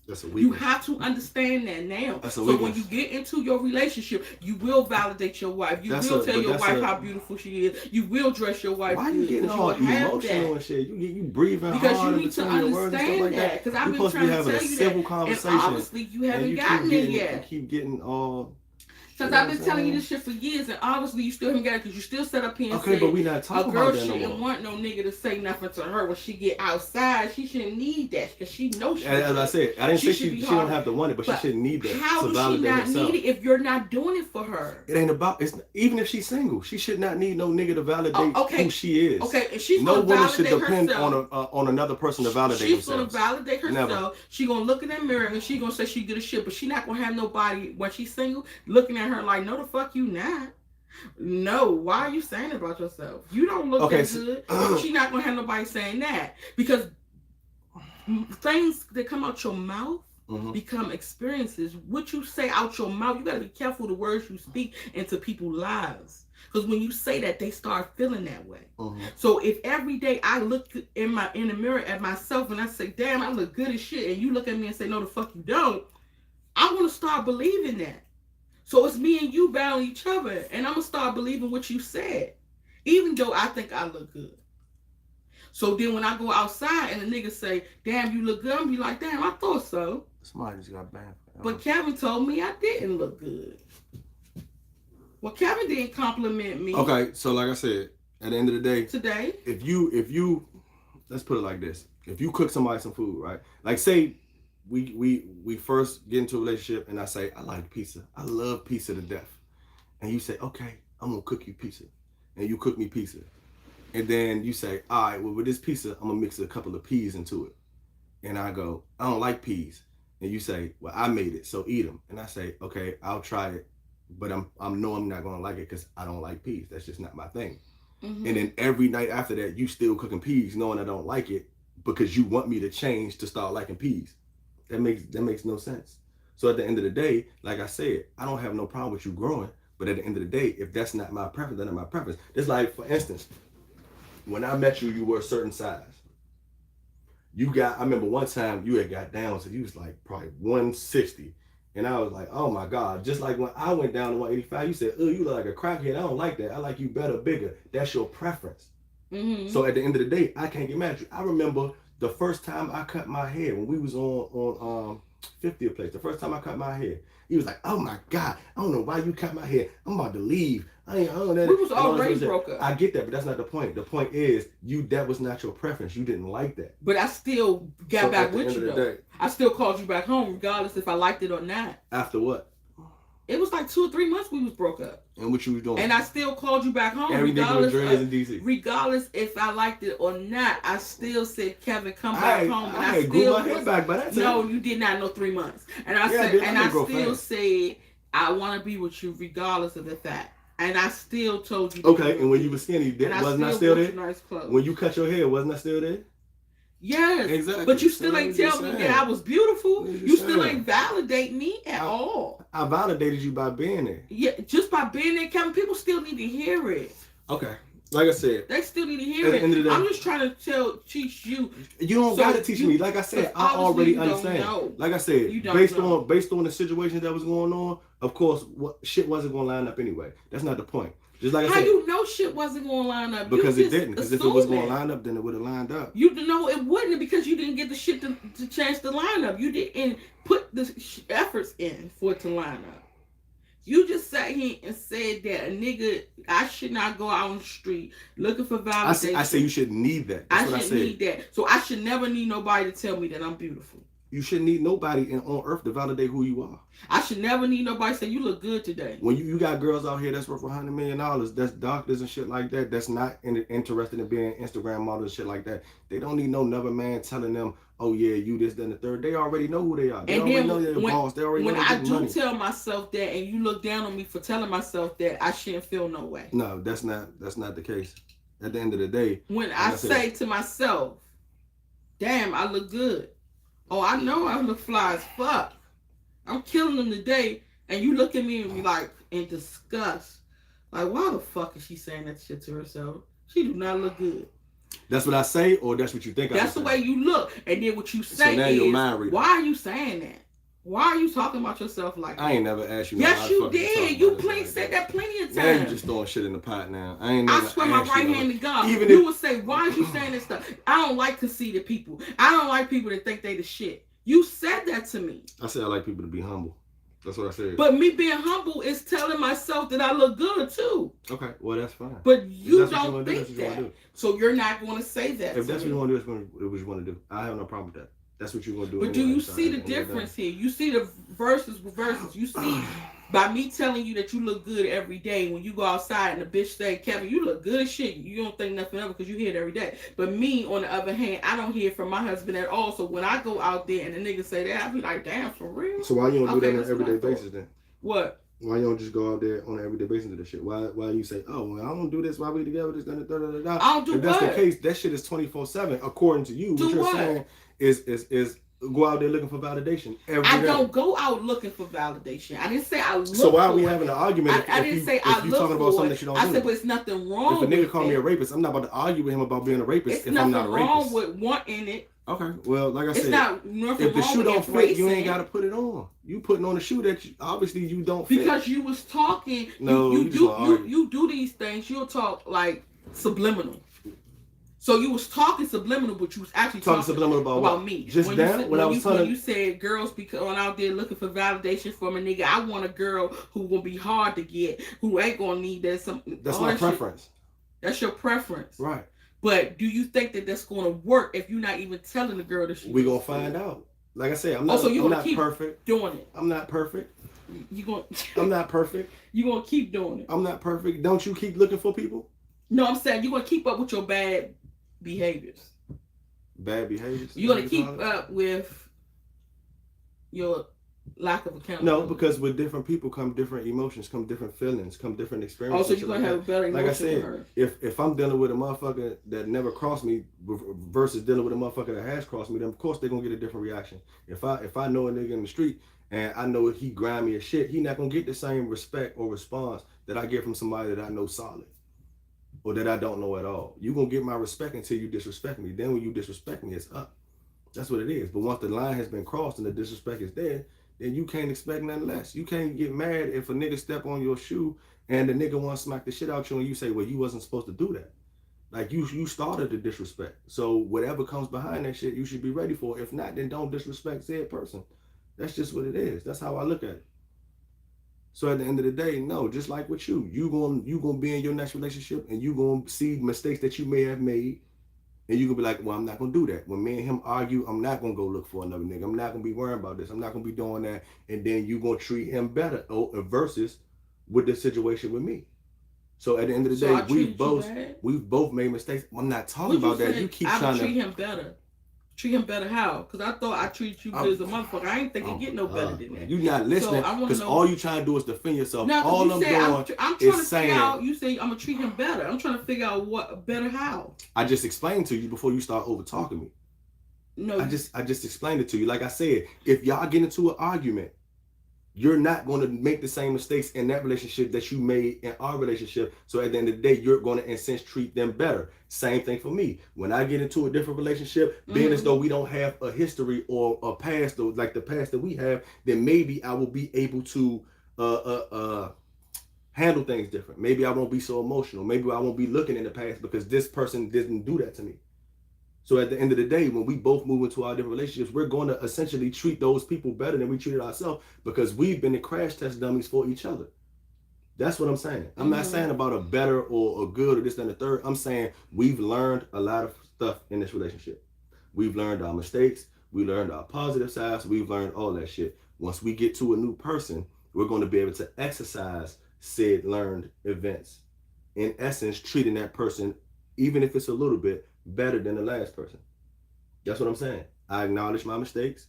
That's a weakness. You have to understand that now. So when you get into your relationship, you will validate your wife. You will tell your wife how beautiful she is. You will dress your wife. Why are you getting all emotional and shit? You breathing because hard you need to understand that. Because I've been trying to tell you civil that. conversation. And obviously you haven't gotten it yet. You keep getting all. Because I've been telling you this shit for years, and obviously you still haven't got it because you still set up here and say, but we not talking about that no more. A girl shouldn't want no nigga to say nothing to her when she get outside. She shouldn't need that because she knows she. As I said, I didn't say she don't have to want it, but she shouldn't need that. How does she not herself. need it if you're not doing it for her? It ain't about. Even if she's single, she should not need no nigga to validate who she is. Okay, and she's no gonna woman should validate depend herself. on another person to validate She's themselves. gonna validate herself. Never. She gonna look in that mirror and she gonna say she good as shit, but she not gonna have nobody when she's single looking at her like, no, the fuck you not. No, why are you saying it about yourself? You don't look that good. She's not gonna have nobody saying that because things that come out your mouth become experiences. What you say out your mouth, you gotta be careful the words you speak into people's lives. Because when you say that, they start feeling that way. So if every day I look in the mirror at myself and I say, damn, I look good as shit, and you look at me and say, no, the fuck you don't, I want to start believing that. So it's me and you battling each other, and I'm going to start believing what you said, even though I think I look good. So then when I go outside and the nigga say, damn, you look good, I'm be like, damn, I thought so. Somebody just got banned. But Kevin told me I didn't look good. Well, Kevin didn't compliment me. Okay, so like I said, at the end of the day, today, if you, let's put it like this: if you cook somebody some food, right? Like say we first get into a relationship, and I say I like pizza, I love pizza to death, and you say, okay, I'm gonna cook you pizza, and you cook me pizza, and then you say, all right, well with this pizza, I'm gonna mix a couple of peas into it, and I go, I don't like peas, and you say, well I made it, so eat them, and I say, okay, I'll try it. But I'm not gonna like it because I don't like peas. That's just not my thing. And then every night after that, you still cooking peas, knowing I don't like it because you want me to change to start liking peas. That makes no sense. So at the end of the day, like I said, I don't have no problem with you growing. But at the end of the day, if that's not my preference, then not my preference. It's like, for instance, when I met you, you were a certain size. I remember one time you had got down, so you was like probably 160. And I was like, oh my God. Just like when I went down to 185, you said, oh, you look like a crackhead. I don't like that. I like you better, bigger. That's your preference. Mm-hmm. So at the end of the day, I can't get mad at you. I remember the first time I cut my hair when we was on 50th place. The first time I cut my hair, he was like, oh my God, I don't know why you cut my hair. I'm about to leave. I don't know. We was already broke up. I get that, but that's not the point. The point is, that was not your preference. You didn't like that. But I still got back with you, though. I still called you back home, regardless if I liked it or not. After what? It was like 2 or 3 months we was broke up. And what you was doing? And I still called you back home. Every nigga with dreads in DC. Regardless if I liked it or not, I still said, Kevin, come back home. And I grew my hair back by that time. No, you did not know 3 months. And I still said, I want to be with you regardless of the fact. And I still told you. Okay, and when you were skinny, wasn't I still there? Nice clothes. When you cut your hair, wasn't I still there? Yes, exactly. But you still ain't tell me that I was beautiful. You still ain't validate me at all. I validated you by being there. Yeah, just by being there, Kevin. People still need to hear it. Okay, like I said, they still need to hear it. I'm just trying to teach you. You don't gotta teach me. Like I said, I already understand. Like I said, based on the situation that was going on, of course, shit wasn't gonna line up anyway. That's not the point. Just like I said, how you know shit wasn't gonna line up? Because it didn't. Because if it was gonna line up, then it would have lined up. You know it wouldn't, because you didn't get the shit to chance to line up. You didn't put the efforts in for it to line up. You just sat here and said that a nigga, I should not go out on the street looking for validation. I say you shouldn't need that. That's what I shouldn't need that. So I should never need nobody to tell me that I'm beautiful. You shouldn't need nobody on earth to validate who you are. I should never need nobody to say you look good today. When you got girls out here that's worth $100 million, that's doctors and shit like that, that's not interested in being Instagram models and shit like that. They don't need no another man telling them, oh yeah, you this, then the third. They already know who they are. They already know they're boss. They already know when I do money. Tell myself that, and you look down on me for telling myself that, I shouldn't feel no way. No, that's not the case. At the end of the day, when I say to myself, damn, I look good. Oh, I know I look fly as fuck. I'm killing them today, and you look at me and be like in disgust. Like, why the fuck is she saying that shit to herself? She do not look good. That's what I say, or that's what you think I say? That's the way you look. And then what you say so now is, you're mind reading. Why are you saying that? Why are you talking about yourself like that? I ain't never asked you. Yes, you did. You said that plenty of times. Now you just throwing shit in the pot now. I swear my right hand to God. Even you would say, why is you saying this stuff? I don't like conceited people. I don't like people that think they the shit. You said that to me. I said I like people to be humble. That's what I said. But me being humble is telling myself that I look good too. Okay, well that's fine. But you don't think that. So you're not going to say that. If that's what you want to do, that's what you want to do. I have no problem with that. That's what you're going to do. But do you see the difference here? You see the verses with verses. You see by me telling you that you look good every day, when you go outside and the bitch say, Kevin, you look good as shit. You don't think nothing of it because you hear it every day. But me, on the other hand, I don't hear it from my husband at all. So when I go out there and the nigga say that, I be like, damn, for real? So why you don't do that on an everyday basis then? What? Why you don't just go out there on an everyday basis to the shit? Why you say, oh, well, I don't do this, why we together, this, then the I don't do If that's the case, that shit is 24/7, according to you. What you're saying is go out there looking for validation every day. I don't go out looking for validation. I didn't say I look for it. So why are we having an argument I didn't say I look for it. If you talking about something that you don't do. I said, but it's nothing wrong with it. If a nigga call me a rapist, I'm not about to argue with him about being a rapist if I'm not a rapist. It's nothing wrong with wanting it. Okay, well, like I said, it's not nothing if the wrong shoe don't with fit, you ain't got to put it on. You putting on a shoe that obviously you don't fit. Because you was talking. No, you do these things. You'll talk like subliminal. So you was talking subliminal, but you was actually talking subliminal about me. Just when now, when you said girls be going out there looking for validation from a nigga, I want a girl who gonna be hard to get, who ain't gonna need that. That's my preference. That's your preference, right? But do you think that that's gonna work if you're not even telling the girl that she? We gonna find out. Like I said, I'm not perfect. Doing it. I'm not perfect. You gonna? I'm not perfect. You gonna keep doing it. I'm not perfect. Don't you keep looking for people? No, I'm saying you gonna keep up with your bad behaviors. Bad behaviors? You're going to keep up with your lack of accountability. No, because with different people come different emotions, come different feelings, come different experiences. Also, you're going to have a better emotion. Like I said, if I'm dealing with a motherfucker that never crossed me versus dealing with a motherfucker that has crossed me, then of course they're going to get a different reaction. If I know a nigga in the street and I know he grimy as shit, he not going to get the same respect or response that I get from somebody that I know solid. or that I don't know at all. You're going to get my respect until you disrespect me. Then when you disrespect me, it's up. That's what it is. But once the line has been crossed and the disrespect is there, then you can't expect nothing less. You can't get mad if a nigga step on your shoe and the nigga want to smack the shit out you and you say, well, you wasn't supposed to do that. Like, you started the disrespect. So whatever comes behind that shit, you should be ready for. If not, then don't disrespect said person. That's just what it is. That's how I look at it. So at the end of the day, no, just like with you, you gonna be in your next relationship and you gonna see mistakes that you may have made, and you gonna be like, well, I'm not gonna do that. When me and him argue, I'm not gonna go look for another nigga. I'm not gonna be worrying about this. I'm not gonna be doing that. And then you gonna treat him better versus with the situation with me. So at the end of the day, we've both made mistakes. I'm not talking about that. You keep trying to treat him better. Treat him better how? Because I thought I treat you good as a motherfucker. I ain't think it get no better than that. You're not listening because all you trying to do is defend yourself. No, all I'm doing I'm trying to figure out. You say I'm gonna treat him better. I'm trying to figure out what better how. I just explained to you before you start over talking me. No, I just explained it to you. Like I said, if y'all get into an argument, you're not going to make the same mistakes in that relationship that you made in our relationship. So at the end of the day, you're going to, in a sense, treat them better. Same thing for me. When I get into a different relationship, being as though we don't have a history or a past, or like the past that we have, then maybe I will be able to handle things different. Maybe I won't be so emotional. Maybe I won't be looking in the past because this person didn't do that to me. So at the end of the day, when we both move into our different relationships, we're going to essentially treat those people better than we treated ourselves because we've been the crash test dummies for each other. That's what I'm saying. I'm not saying about a better or a good or this and the third. I'm saying we've learned a lot of stuff in this relationship. We've learned our mistakes. We learned our positive sides. We've learned all that shit. Once we get to a new person, we're going to be able to exercise said learned events. In essence, treating that person, even if it's a little bit, better than the last person. That's what I'm saying. I acknowledge my mistakes.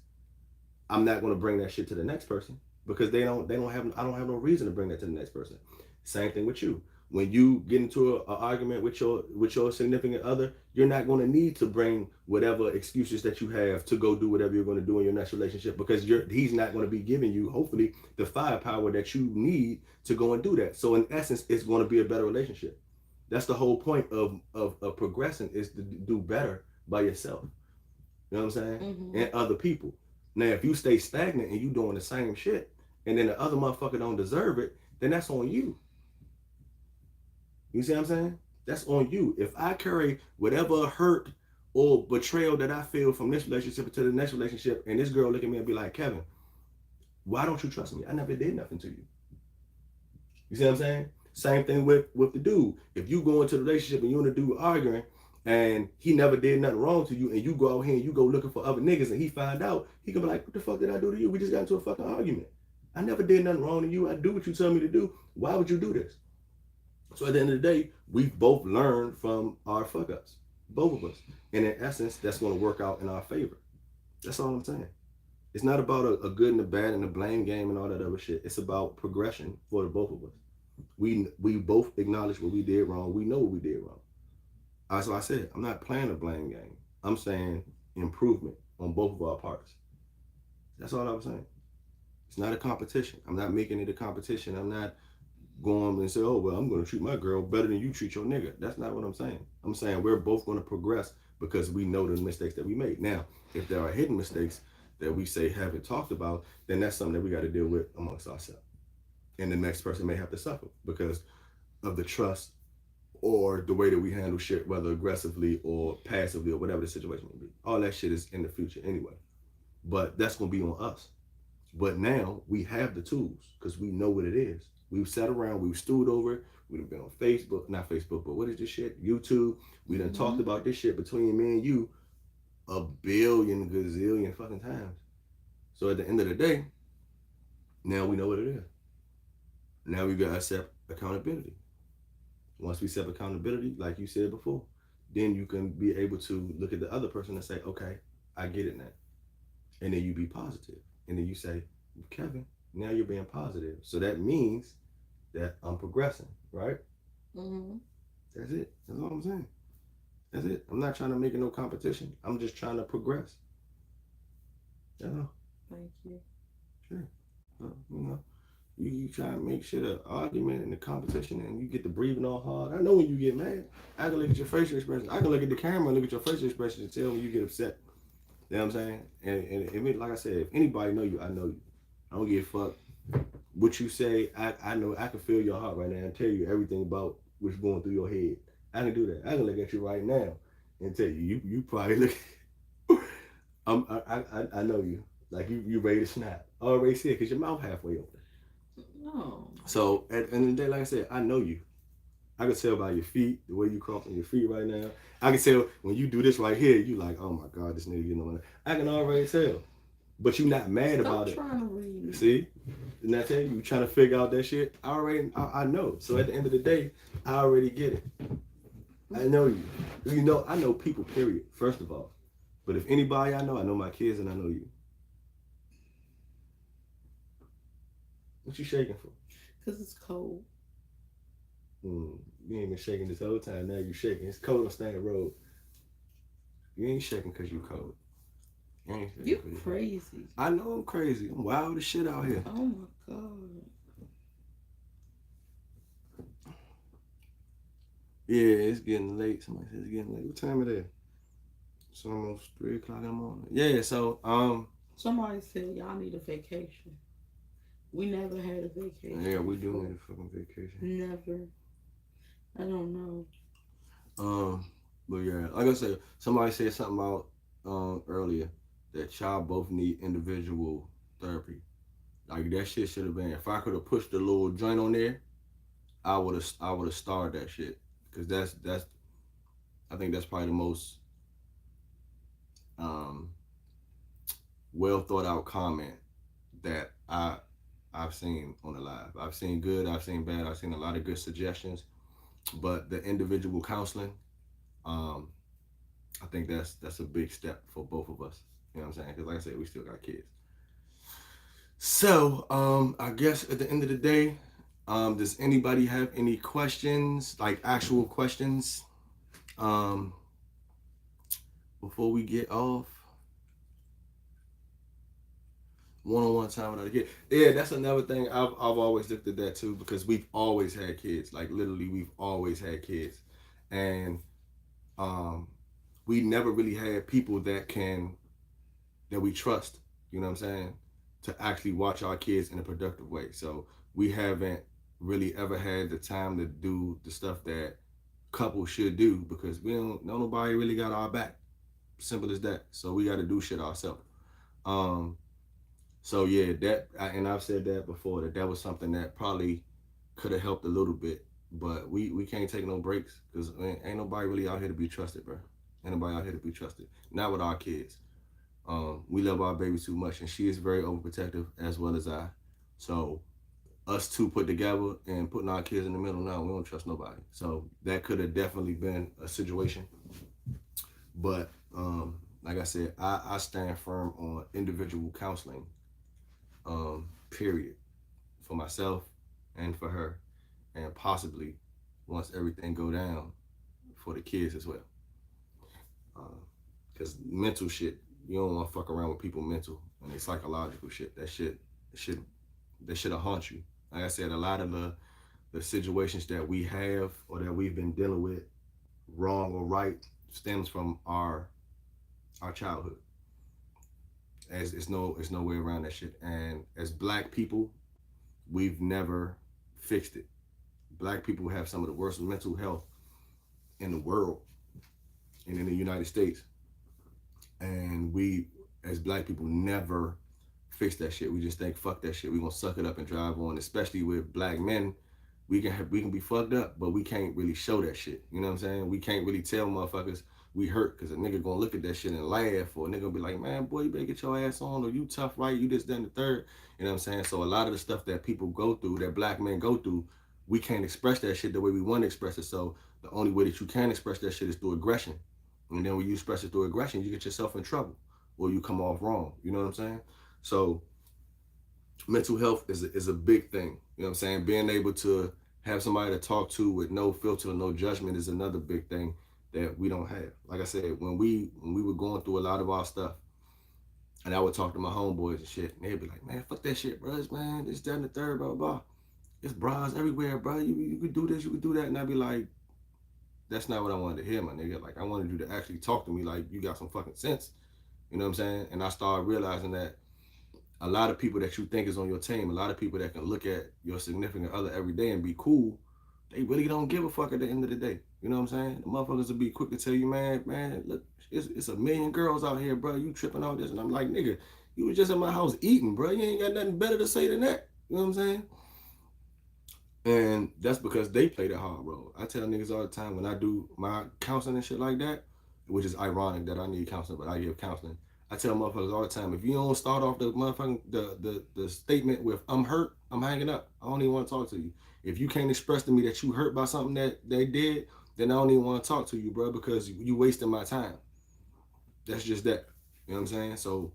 I'm not going to bring that shit to the next person because I don't have no reason to bring that to the next person. Same thing with you. When you get into an argument with your significant other, you're not going to need to bring whatever excuses that you have to go do whatever you're going to do in your next relationship because he's not going to be giving you, hopefully, the firepower that you need to go and do that. So in essence, it's going to be a better relationship. That's the whole point of progressing is to do better by yourself. You know what I'm saying? And other people. Now, if you stay stagnant and you doing the same shit and then the other motherfucker don't deserve it, then that's on you. You see what I'm saying? That's on you. If I carry whatever hurt or betrayal that I feel from this relationship to the next relationship and this girl look at me and be like, Kevin, why don't you trust me? I never did nothing to you. You see what I'm saying? Same thing with the dude. If you go into the relationship and you and the dude arguing and he never did nothing wrong to you and you go out here and you go looking for other niggas and he find out, he can be like, what the fuck did I do to you? We just got into a fucking argument. I never did nothing wrong to you. I do what you tell me to do. Why would you do this? So at the end of the day, we've both learned from our fuck ups. Both of us. And in essence, that's going to work out in our favor. That's all I'm saying. It's not about a good and a bad and a blame game and all that other shit. It's about progression for the both of us. We both acknowledge what we did wrong. We know what we did wrong. As I said, I'm not playing a blame game. I'm saying improvement on both of our parts. That's all I'm saying. It's not a competition. I'm not making it a competition. I'm not going and say, oh, well, I'm going to treat my girl better than you treat your nigga. That's not what I'm saying. I'm saying we're both going to progress because we know the mistakes that we made. Now, if there are hidden mistakes that we say haven't talked about, then that's something that we got to deal with amongst ourselves. And the next person may have to suffer because of the trust or the way that we handle shit, whether aggressively or passively or whatever the situation may be. All that shit is in the future anyway. But that's going to be on us. But now we have the tools because we know what it is. We've sat around, we've stewed over it. We've been on Facebook, not Facebook, but what is this shit? YouTube. We done talked about this shit between me and you a billion, gazillion fucking times. So at the end of the day, now we know what it is. Now we got to accept accountability. Once we accept accountability, like you said before, then you can be able to look at the other person and say, okay, I get it now. And then you be positive. And then you say, Kevin, now you're being positive. So that means that I'm progressing, right? That's it. That's all I'm saying. That's it. I'm not trying to make it no competition. I'm just trying to progress. That's all. Thank you. Sure. You try to make shit an argument in the competition and you get the breathing all hard. I know when you get mad. I can look at your facial expression. I can look at the camera and look at your facial expression and tell when you get upset. You know what I'm saying? And like I said, if anybody know you, I know you. I don't give a fuck what you say. I know I can feel your heart right now and tell you everything about what's going through your head. I can do that. I can look at you right now and tell you probably look. I know you. Like you ready to snap. I already see it because your mouth halfway open. No. So at the end of the day, like I said, I know you. I can tell by your feet, the way you crossing your feet right now. I can tell when you do this right here, you like, oh my God, this nigga, you know. I can already tell. But you not mad about it. Trying to read me. See? Didn't I tell you? You trying to figure out that shit? I know. So at the end of the day, I already get it. I know you. You know, I know people, period, first of all. But if anybody I know my kids and I know you. What you shaking for? Because it's cold. You ain't been shaking this whole time. Now you shaking. It's cold on Stanton Road. You ain't shaking because you cold. You crazy. I know I'm crazy. I'm wild as shit out here. Oh my God. Yeah, it's getting late. Somebody says it's getting late. What time it is? It's almost 3 o'clock in the morning. Yeah, so somebody said y'all need a vacation. We never had a vacation. Yeah, we do need a fucking vacation. Never. I don't know. But yeah, like I said, somebody said something about earlier that y'all both need individual therapy. Like that shit should have been. If I could have pushed the little joint on there, I would have started that shit. Cause that's I think that's probably the most well thought out comment that I've seen on the live. I've seen good, I've seen bad, I've seen a lot of good suggestions, but the individual counseling, I think that's a big step for both of us. You know what I'm saying? Because like I said, we still got kids. So I guess at the end of the day, does anybody have any questions, like actual questions, before we get off? One-on-one time without a kid. Yeah, that's another thing. I've always looked at that too, because we've always had kids. Like literally, we've always had kids, and we never really had people that we trust. You know what I'm saying? To actually watch our kids in a productive way. So we haven't really ever had the time to do the stuff that couples should do, because we don't know nobody really got our back. Simple as that. So we got to do shit ourselves. So yeah, and I've said that before, that was something that probably could have helped a little bit, but we can't take no breaks, because ain't nobody really out here to be trusted, bro. Ain't nobody out here to be trusted. Not with our kids. We love our baby too much, and she is very overprotective, as well as I. So us two put together and putting our kids in the middle, now we don't trust nobody. So that could have definitely been a situation. But like I said, I stand firm on individual counseling, period, for myself and for her, and possibly once everything go down, for the kids as well. Because mental shit, you don't want to fuck around with people mental and their psychological shit. That shit'll haunt you. Like I said, a lot of the situations that we have or that we've been dealing with, wrong or right, stems from our childhood. As it's no way around that shit. And as black people, we've never fixed it. Black people have some of the worst mental health in the world and in the United States. And we, as black people, never fix that shit. We just think, fuck that shit. We gonna suck it up and drive on. Especially with black men, we can be fucked up, but we can't really show that shit. You know what I'm saying? We can't really tell motherfuckers we hurt, because a nigga gonna look at that shit and laugh, or a nigga gonna be like, man, boy, you better get your ass on, or you tough, right? You this, that, and the third. You know what I'm saying? So a lot of the stuff that people go through, that black men go through, we can't express that shit the way we want to express it. So the only way that you can express that shit is through aggression. And then when you express it through aggression, you get yourself in trouble, or you come off wrong. You know what I'm saying? So mental health is a big thing. You know what I'm saying? Being able to have somebody to talk to with no filter, no judgment is another big thing that we don't have. Like I said, when we were going through a lot of our stuff, And I would talk to my homeboys and shit, and they'd be like, man, fuck that shit, bro. Man, this, that, and the third, blah, blah, blah. It's bras everywhere, bro. You could do this, you could do that. And I'd be like, that's not what I wanted to hear, my nigga. Like, I wanted you to actually talk to me like you got some fucking sense. You know what I'm saying? And I started realizing that a lot of people that you think is on your team, a lot of people that can look at your significant other every day and be cool, they really don't give a fuck at the end of the day. You know what I'm saying? The motherfuckers will be quick to tell you, man, look, it's a million girls out here, bro. You tripping all this. And I'm like, nigga, you was just in my house eating, bro. You ain't got nothing better to say than that. You know what I'm saying? And that's because they play the hard role. I tell niggas all the time when I do my counseling and shit like that, which is ironic that I need counseling, but I give counseling. I tell motherfuckers all the time, if you don't start off the motherfucking the statement with "I'm hurt," I'm hanging up. I don't even want to talk to you. If you can't express to me that you hurt by something that they did, then I don't even want to talk to you, bro, because you wasting my time. That's just that. You know what I'm saying? So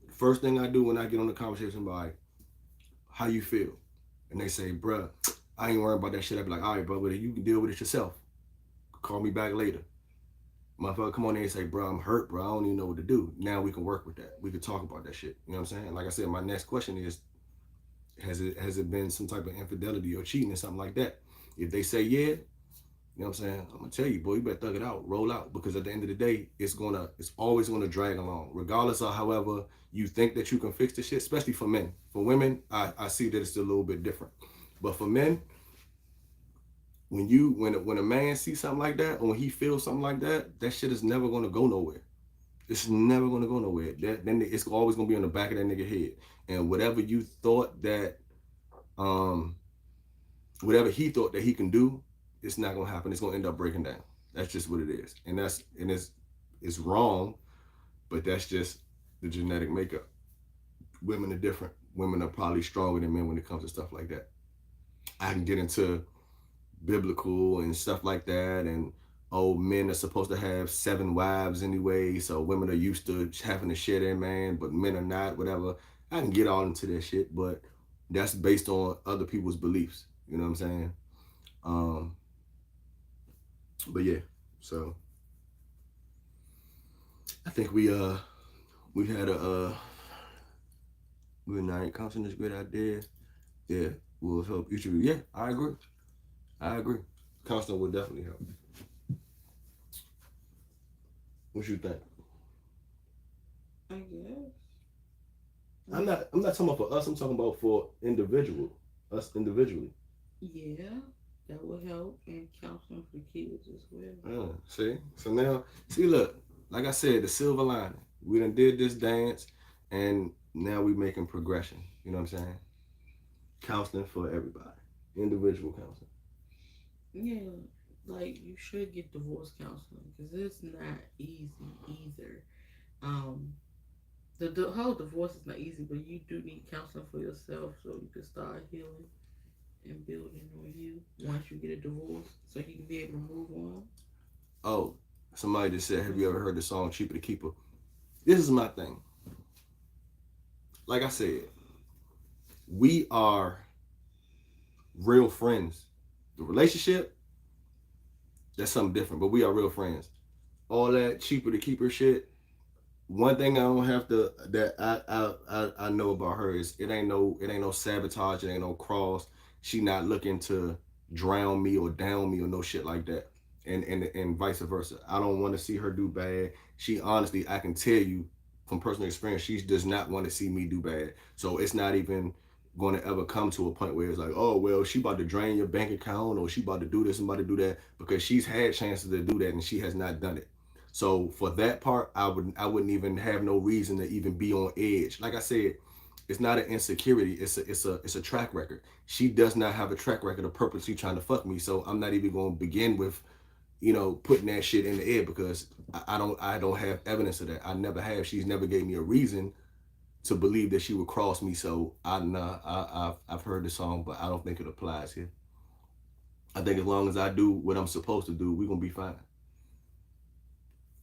first thing I do when I get on the conversation by how you feel, and they say, bruh, I ain't worrying about that shit. I be like, all right, bro, but you can deal with it yourself. Call me back later. Motherfucker, come on there and say, bro, I'm hurt, bro. I don't even know what to do. Now we can work with that. We can talk about that shit. You know what I'm saying? Like I said, my next question is, has it been some type of infidelity or cheating or something like that? If they say yeah, you know what I'm saying? I'm gonna tell you, boy, you better thug it out, roll out, because at the end of the day, it's always gonna drag along, regardless of however you think that you can fix the shit. Especially for men. For women, I see that it's a little bit different. But for men, when a man sees something like that, or when he feels something like that, that shit is never gonna go nowhere. It's never gonna go nowhere. Then it's always gonna be on the back of that nigga head. And whatever you thought that, whatever he thought that he can do, it's not gonna happen. It's gonna end up breaking down. That's just what it is. And it's wrong, but that's just the genetic makeup. Women are different. Women are probably stronger than men when it comes to stuff like that. I can get into biblical and stuff like that, and men are supposed to have 7 wives anyway, so women are used to having to share their man, but men are not, whatever. I can get all into that shit, but that's based on other people's beliefs. You know what I'm saying? But yeah, so I think we had a good night. Counseling is a great idea. Yeah, will help each of you. Yeah, I agree. Counseling will definitely help. What you think? I guess. I'm not talking about for us. I'm talking about for us individually. Yeah, that will help, and counseling for kids as well. See, so now, look, like I said, the silver lining. We done did this dance, and now we making progression. You know what I'm saying? Counseling for everybody, individual counseling. Yeah, like you should get divorce counseling because it's not easy either. Um, the whole divorce is not easy, but you do need counseling for yourself so you can start healing and building on you once you get a divorce, so you can be able to move on. Oh, somebody just said, have you ever heard the song Cheaper to Keep Her? This is my thing. Like I said, we are real friends. The relationship, that's something different, but we are real friends. All that cheaper to keep her shit. One thing I don't have to that I know about her is it ain't no sabotage, it ain't no cross. She not looking to drown me or down me or no shit like that. And vice versa. I don't want to see her do bad. She honestly, I can tell you from personal experience, she does not want to see me do bad. So it's not even going to ever come to a point where it's like, oh well, she about to drain your bank account or she about to do this and about to do that, because she's had chances to do that and she has not done it. So for that part, I wouldn't even have no reason to even be on edge. Like I said, it's not an insecurity. It's a track record. She does not have a track record of purposely trying to fuck me. So I'm not even going to begin with, putting that shit in the air, because I don't have evidence of that. I never have. She's never gave me a reason to believe that she would cross me. So I've heard the song, but I don't think it applies here. I think as long as I do what I'm supposed to do, we're gonna be fine.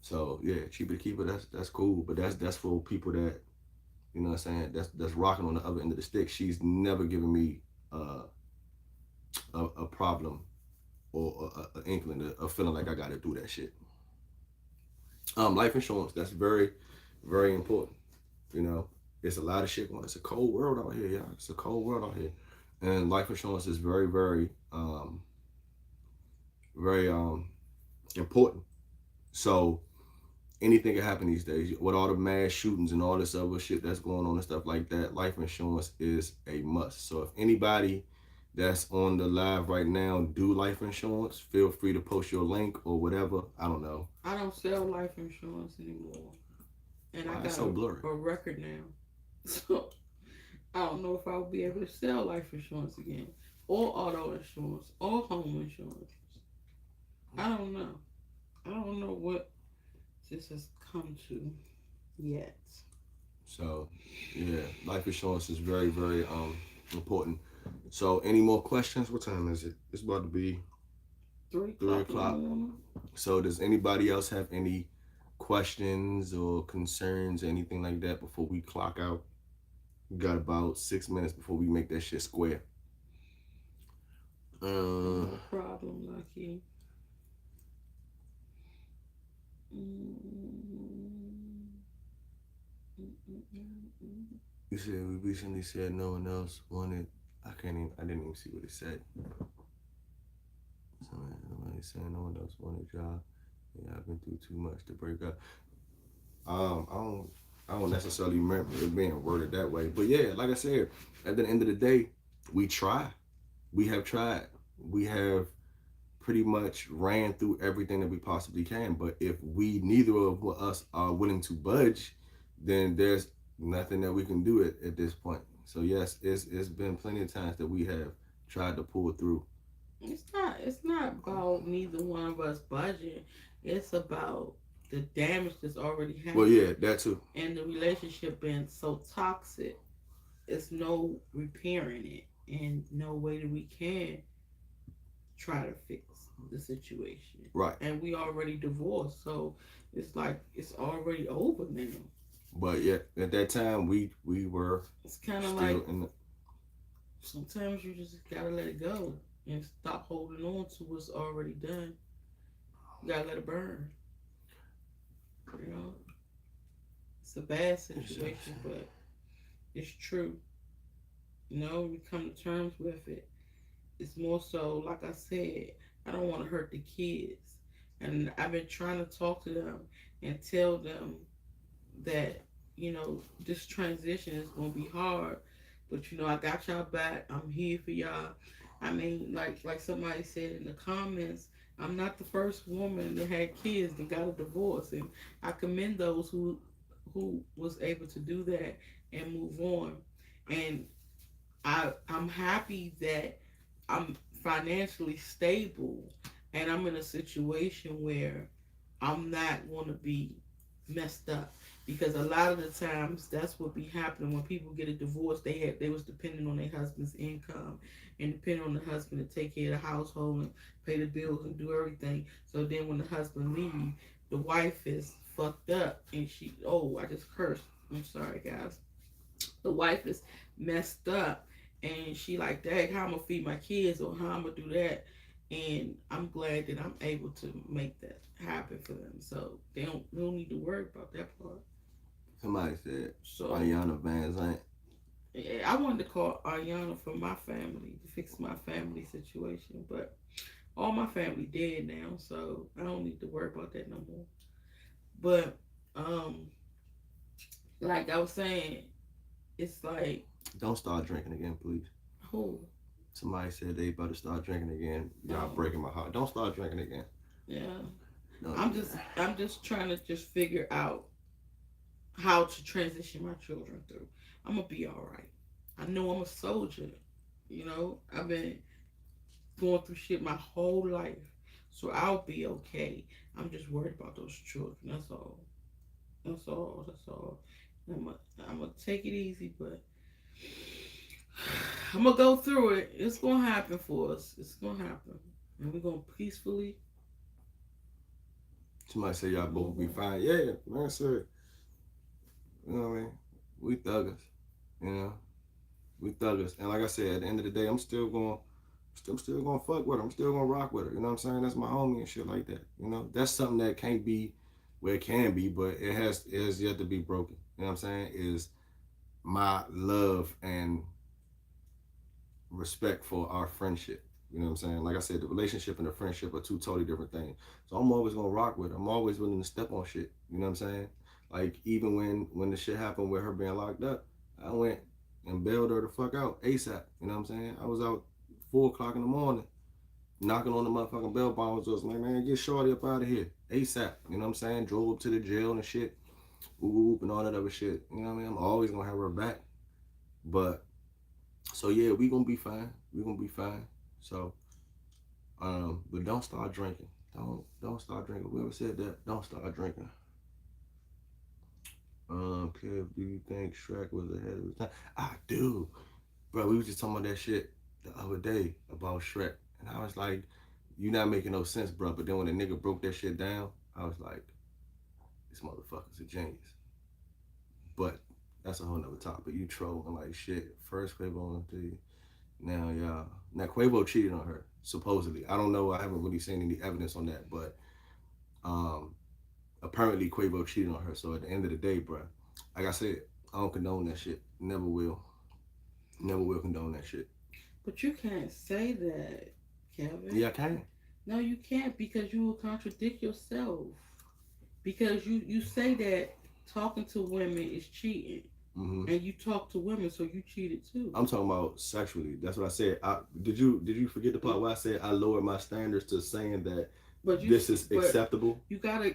So yeah, cheaper to keep it. That's cool, but that's for people that, you know what I'm saying, that's rocking on the other end of the stick. She's never given me a problem or an inkling, a feeling like I got to do that shit. Life insurance, that's very, very important. You know, it's a lot of shit going. It's a cold world out here, y'all. It's a cold world out here, and life insurance is very, very, very important. So anything can happen these days with all the mass shootings and all this other shit that's going on and stuff like that. Life insurance is a must. So if anybody that's on the live right now do life insurance, feel free to post your link or whatever. I don't know. I don't sell life insurance anymore, and I got so blurry. a record now, so I don't know if I'll be able to sell life insurance again, or auto insurance, or home insurance. I don't know. I don't know what this has come to yet. So yeah, life insurance is very, very important. So any more questions? What time is it? It's about to be 3 o'clock. So does anybody else have any questions or concerns or anything like that before we clock out? We got about 6 minutes before we make that shit square. No problem, Lucky. You said we recently said no one else wanted. I didn't even see what it said. Somebody saying no one else wanted a job. Yeah, I've been through too much to break up. I don't necessarily remember it being worded that way, but yeah, like I said, at the end of the day, we try. We have tried. We have pretty much ran through everything that we possibly can. But if neither of us are willing to budge, then there's nothing that we can do at this point. So yes, it's been plenty of times that we have tried to pull through. It's not about neither one of us budgeting. It's about the damage that's already happened. Well, yeah, that too. And the relationship being so toxic, it's no repairing it, and no way that we can try to fix the situation. Right. And we already divorced, so it's like it's already over now. But yeah, at that time we were. It's kind of like sometimes you just gotta let it go and stop holding on to what's already done. You gotta let it burn. You know, it's a bad situation, but it's true. You know, we come to terms with it. It's more so, like I said, I don't want to hurt the kids, and I've been trying to talk to them and tell them that, you know, this transition is gonna be hard, but you know, I got y'all back. I'm here for y'all. I mean, like somebody said in the comments, I'm not the first woman that had kids that got a divorce, and I commend those who was able to do that and move on. And I'm happy that I'm financially stable, and I'm in a situation where I'm not going to be messed up, because a lot of the times that's what be happening when people get a divorce. They was depending on their husband's income and depending on the husband to take care of the household and pay the bills and do everything. So then when the husband leaves, the wife is fucked up, and I just cursed. I'm sorry, guys. The wife is messed up, and she like, dang, how I'm gonna feed my kids, or how I'm gonna do that. And I'm glad that I'm able to make that happen for them, so they don't need to worry about that part. Somebody said Ariana Van Zant. Yeah, I wanted to call Ariana for my family, to fix my family situation, but all my family dead now, so I don't need to worry about that no more. But like I was saying, it's like, don't start drinking again, please. Who? Somebody said they about to start drinking again. Y'all breaking my heart. Don't start drinking again. Yeah. No, I'm just trying to just figure out how to transition my children through. I'm gonna be all right. I know I'm a soldier. You know, I've been going through shit my whole life, so I'll be okay. I'm just worried about those children. That's all. That's all. I'm gonna take it easy, but I'm gonna go through it. It's gonna happen for us. It's gonna happen, and we're gonna peacefully. Somebody say y'all both be fine. Yeah, man, sir. You know what I mean? We thuggers. You know, we thuggers. And like I said, at the end of the day, I'm still gonna fuck with her. I'm still gonna rock with her. You know what I'm saying? That's my homie and shit like that. You know, that's something that can't be where it can be, but it has yet to be broken. you know what I'm saying, is my love and respect for our friendship. You know what I'm saying? Like I said, the relationship and the friendship are two totally different things. So I'm always gonna rock with her. I'm always willing to step on shit. You know what I'm saying? Like even when the shit happened with her being locked up, I went and bailed her the fuck out ASAP. You know what I'm saying? I was out 4 o'clock in the morning, knocking on the motherfucking bell bottom. Was like, man, get Shorty up out of here ASAP. You know what I'm saying? Drove up to the jail and shit, whoop and all that other shit. You know what I mean? I'm always gonna have her back. But so yeah, we gonna be fine. We gonna be fine. So, but don't start drinking. Don't start drinking. Whoever said that, don't start drinking. Kev, do you think Shrek was ahead of his time? I do, bro. We was just talking about that shit the other day about Shrek, and I was like, "You not making no sense, bro." But then when the nigga broke that shit down, I was like, "This motherfucker's a genius." But that's a whole nother topic. You trolling like shit. First Quavo on the now, y'all. Now Quavo cheated on her supposedly. I don't know. I haven't really seen any evidence on that, but apparently Quavo cheated on her. So at the end of the day, bro, like I said, I don't condone that shit. Never will. Never will condone that shit. But you can't say that, Kevin. Yeah, I can. No, you can't because you will contradict yourself. Because you say that talking to women is cheating. Mm-hmm. And you talk to women, so you cheated too. I'm talking about sexually. That's what I said. Did you forget the part where I said I lowered my standards to saying that this is acceptable? You gotta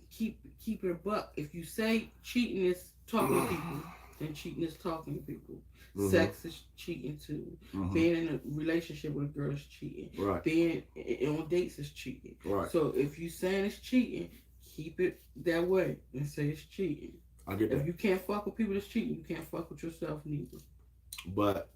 keep it a buck. If you say cheating is talking to people, then cheating is talking to people. Mm-hmm. Sex is cheating too. Mm-hmm. Being in a relationship with a girl is cheating. Right. Being on dates is cheating. Right. So if you saying it's cheating, keep it that way and say it's cheating. I get that. If you can't fuck with people that's cheating, you can't fuck with yourself neither. But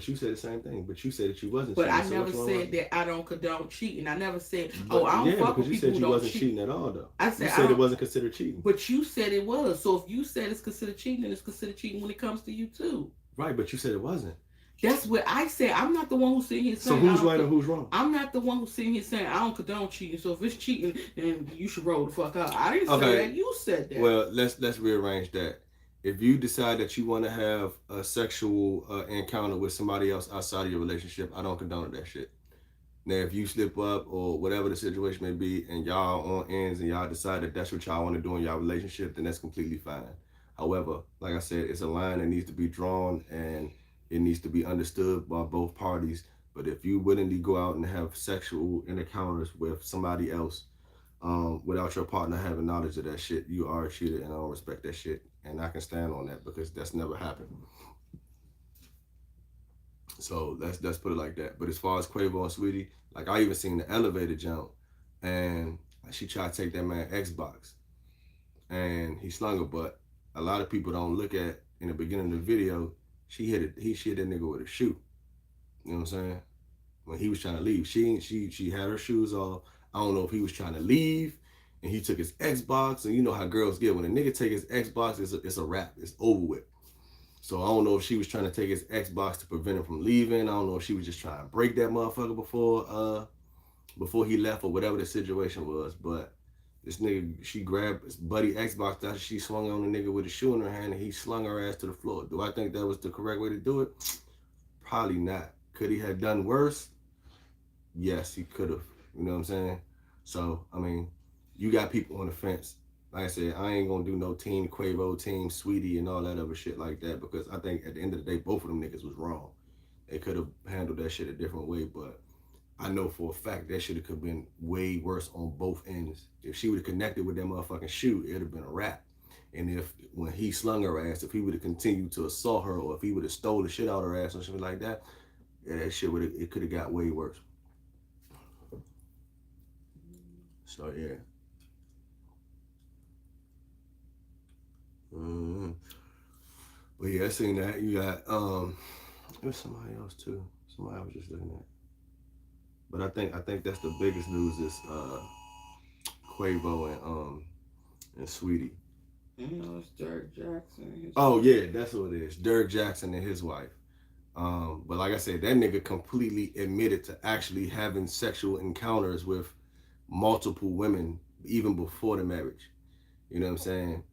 you said the same thing. But you said that you wasn't. But cheating, I never said that I don't condone cheating. I never said, I don't fuck with people who don't cheat. You said you wasn't cheating at all, though. I said you said it wasn't considered cheating. But you said it was. So if you said it's considered cheating, then it's considered cheating when it comes to you too. Right, but you said it wasn't. That's what I said. I'm not the one who's sitting here saying. So who's right or who's wrong? I'm not the one who's sitting here saying I don't condone cheating. So if it's cheating, then you should roll the fuck out. I didn't say that. You said that. Well, let's rearrange that. If you decide that you want to have a sexual encounter with somebody else outside of your relationship, I don't condone that shit. Now, if you slip up or whatever the situation may be, and y'all on ends and y'all decide that that's what y'all want to do in y'all relationship, then that's completely fine. However, like I said, it's a line that needs to be drawn and it needs to be understood by both parties. But if you willingly go out and have sexual encounters with somebody else without your partner having knowledge of that shit, you are a cheater, and I don't respect that shit. And I can stand on that because that's never happened. So let's put it like that. But as far as Quavo and Sweetie, like I even seen the elevator jump, and she tried to take that man Xbox, and he slung her. But a lot of people don't look at in the beginning of the video. He hit that nigga with a shoe. You know what I'm saying? When he was trying to leave, she had her shoes off. I don't know if he was trying to leave, and he took his Xbox. And you know how girls get when a nigga take his Xbox, it's a wrap. It's over with. So I don't know if she was trying to take his Xbox to prevent him from leaving. I don't know if she was just trying to break that motherfucker before he left or whatever the situation was. But this nigga, she grabbed his buddy Xbox after she swung on the nigga with a shoe in her hand, and he slung her ass to the floor. Do I think that was the correct way to do it? Probably not. Could he have done worse? Yes, he could have. You know what I'm saying? So, I mean, you got people on the fence. Like I said, I ain't gonna do no team Quavo, team Sweetie, and all that other shit like that, because I think at the end of the day, both of them niggas was wrong. They could have handled that shit a different way, but I know for a fact that shit could have been way worse on both ends. If she would have connected with that motherfucking shoe, it would have been a wrap. And if when he slung her ass, if he would have continued to assault her, or if he would have stole the shit out of her ass or something like that, yeah, that shit it could have got way worse. So yeah. Mm-hmm. But yeah, I seen that. You got there was somebody else too. Somebody I was just looking at. But I think that's the biggest news is Quavo and Sweetie. You know, it's Derek Jackson. Oh yeah, that's what it is. Derek Jackson and his wife. But like I said, that nigga completely admitted to actually having sexual encounters with multiple women even before the marriage. You know what I'm saying?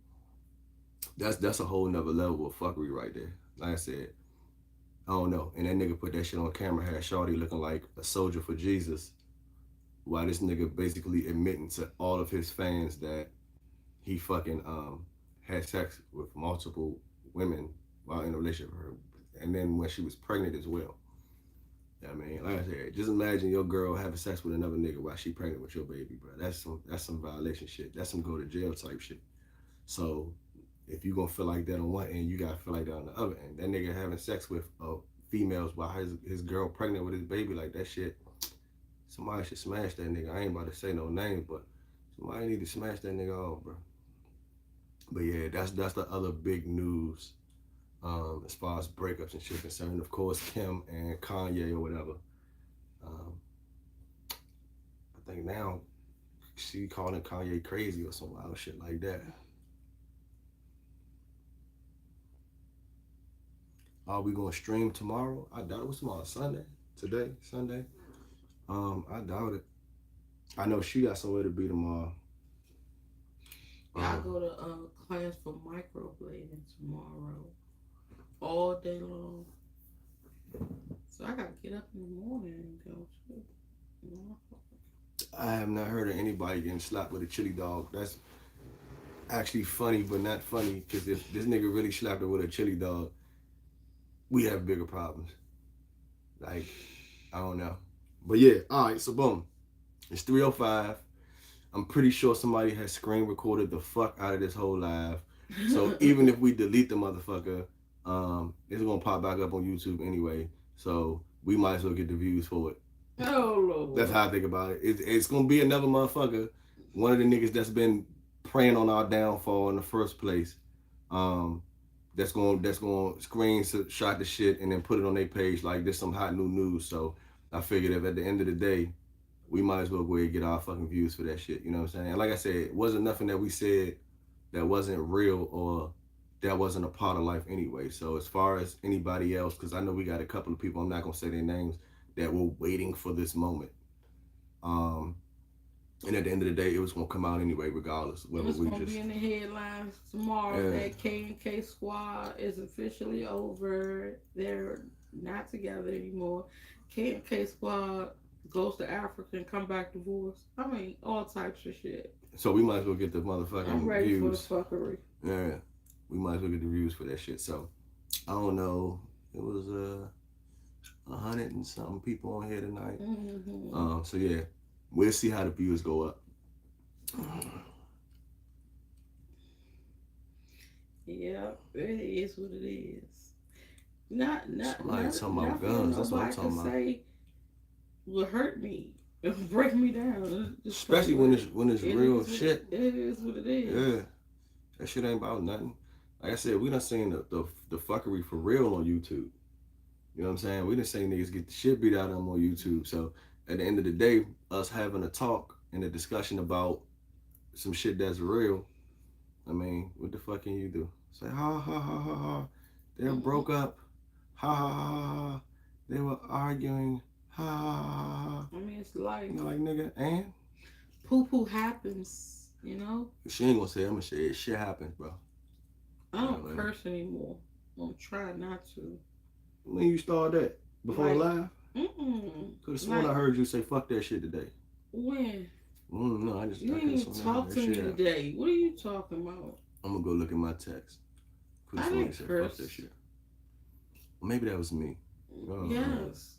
that's a whole nother level of fuckery right there. Like I said, I don't know. And that nigga put that shit on camera, had Shawty looking like a soldier for Jesus, while this nigga basically admitting to all of his fans that he fucking had sex with multiple women while in a relationship with her, and then when she was pregnant as well. I mean, like I said, just imagine your girl having sex with another nigga while she pregnant with your baby, bro. That's some violation shit. That's some go to jail type shit. So if you gonna feel like that on one end, you gotta feel like that on the other end. That nigga having sex with females while his girl pregnant with his baby, like that shit. Somebody should smash that nigga. I ain't about to say no names, but somebody need to smash that nigga off, bro. But yeah, that's the other big news. As far as breakups and shit concerned, of course, Kim and Kanye or whatever. I think now she calling Kanye crazy or some wild shit like that. Are we gonna stream tomorrow? I doubt it. Was tomorrow? Sunday? Today? Sunday? I doubt it. I know she got somewhere to be tomorrow. I go to class for microblading tomorrow, all day long. So I gotta get up in the morning and go to. I have not heard of anybody getting slapped with a chili dog. That's actually funny, but not funny, because if this nigga really slapped her with a chili dog, we have bigger problems. Like, I don't know. But yeah, all right, so boom. It's 3:05. I'm pretty sure somebody has screen recorded the fuck out of this whole live. So even if we delete the motherfucker, it's gonna pop back up on YouTube anyway. So we might as well get the views for it. Oh Lord. That's how I think about it. It's gonna be another motherfucker, one of the niggas that's been preying on our downfall in the first place. That's gonna screenshot the shit and then put it on their page like this some hot new news. So I figured if at the end of the day, we might as well go ahead and get our fucking views for that shit. You know what I'm saying? And like I said, it wasn't nothing that we said that wasn't real or that wasn't a part of life anyway. So as far as anybody else, because I know we got a couple of people, I'm not gonna say their names, that were waiting for this moment. And at the end of the day, it was gonna come out anyway, regardless. Whether it's we gonna be in the headlines tomorrow that K&K Squad is officially over. They're not together anymore. K&K Squad goes to Africa and come back divorced. I mean, all types of shit. So we might as well get the motherfucking I'm ready views. for the fuckery. Yeah, we might as well get the views for that shit. So I don't know. It was 100 and something people on here tonight. Mm-hmm. So yeah, we'll see how the views go up. Yeah, it is what it is. Not Somebody talking about guns. That's what I'm talking about. Say will hurt me, break me down. Especially when it's real shit. It is what it is. Yeah, that shit ain't about nothing. Like I said, we done seen the fuckery for real on YouTube. You know what I'm saying? We done seen niggas get the shit beat out of them on YouTube. So at the end of the day, us having a talk and a discussion about some shit that's real, I mean, what the fuck can you do? Say, ha, ha, ha, ha, ha. They broke up. Ha, ha, ha, ha. They were arguing. Ha, ha, ha, ha. I mean, it's like, you know, like, nigga, and? Poo-poo happens, you know? She ain't gonna say, I'm gonna say it. Shit happens, bro. I don't curse anymore. I'm trying not to. When you start that? Before the live? Could have sworn I heard you say fuck that shit today. When? No, I just... You didn't even talk to me today. What are you talking about? I'm gonna go look at my text. Could have sworn you said fuck that shit. Well, maybe that was me. Yes.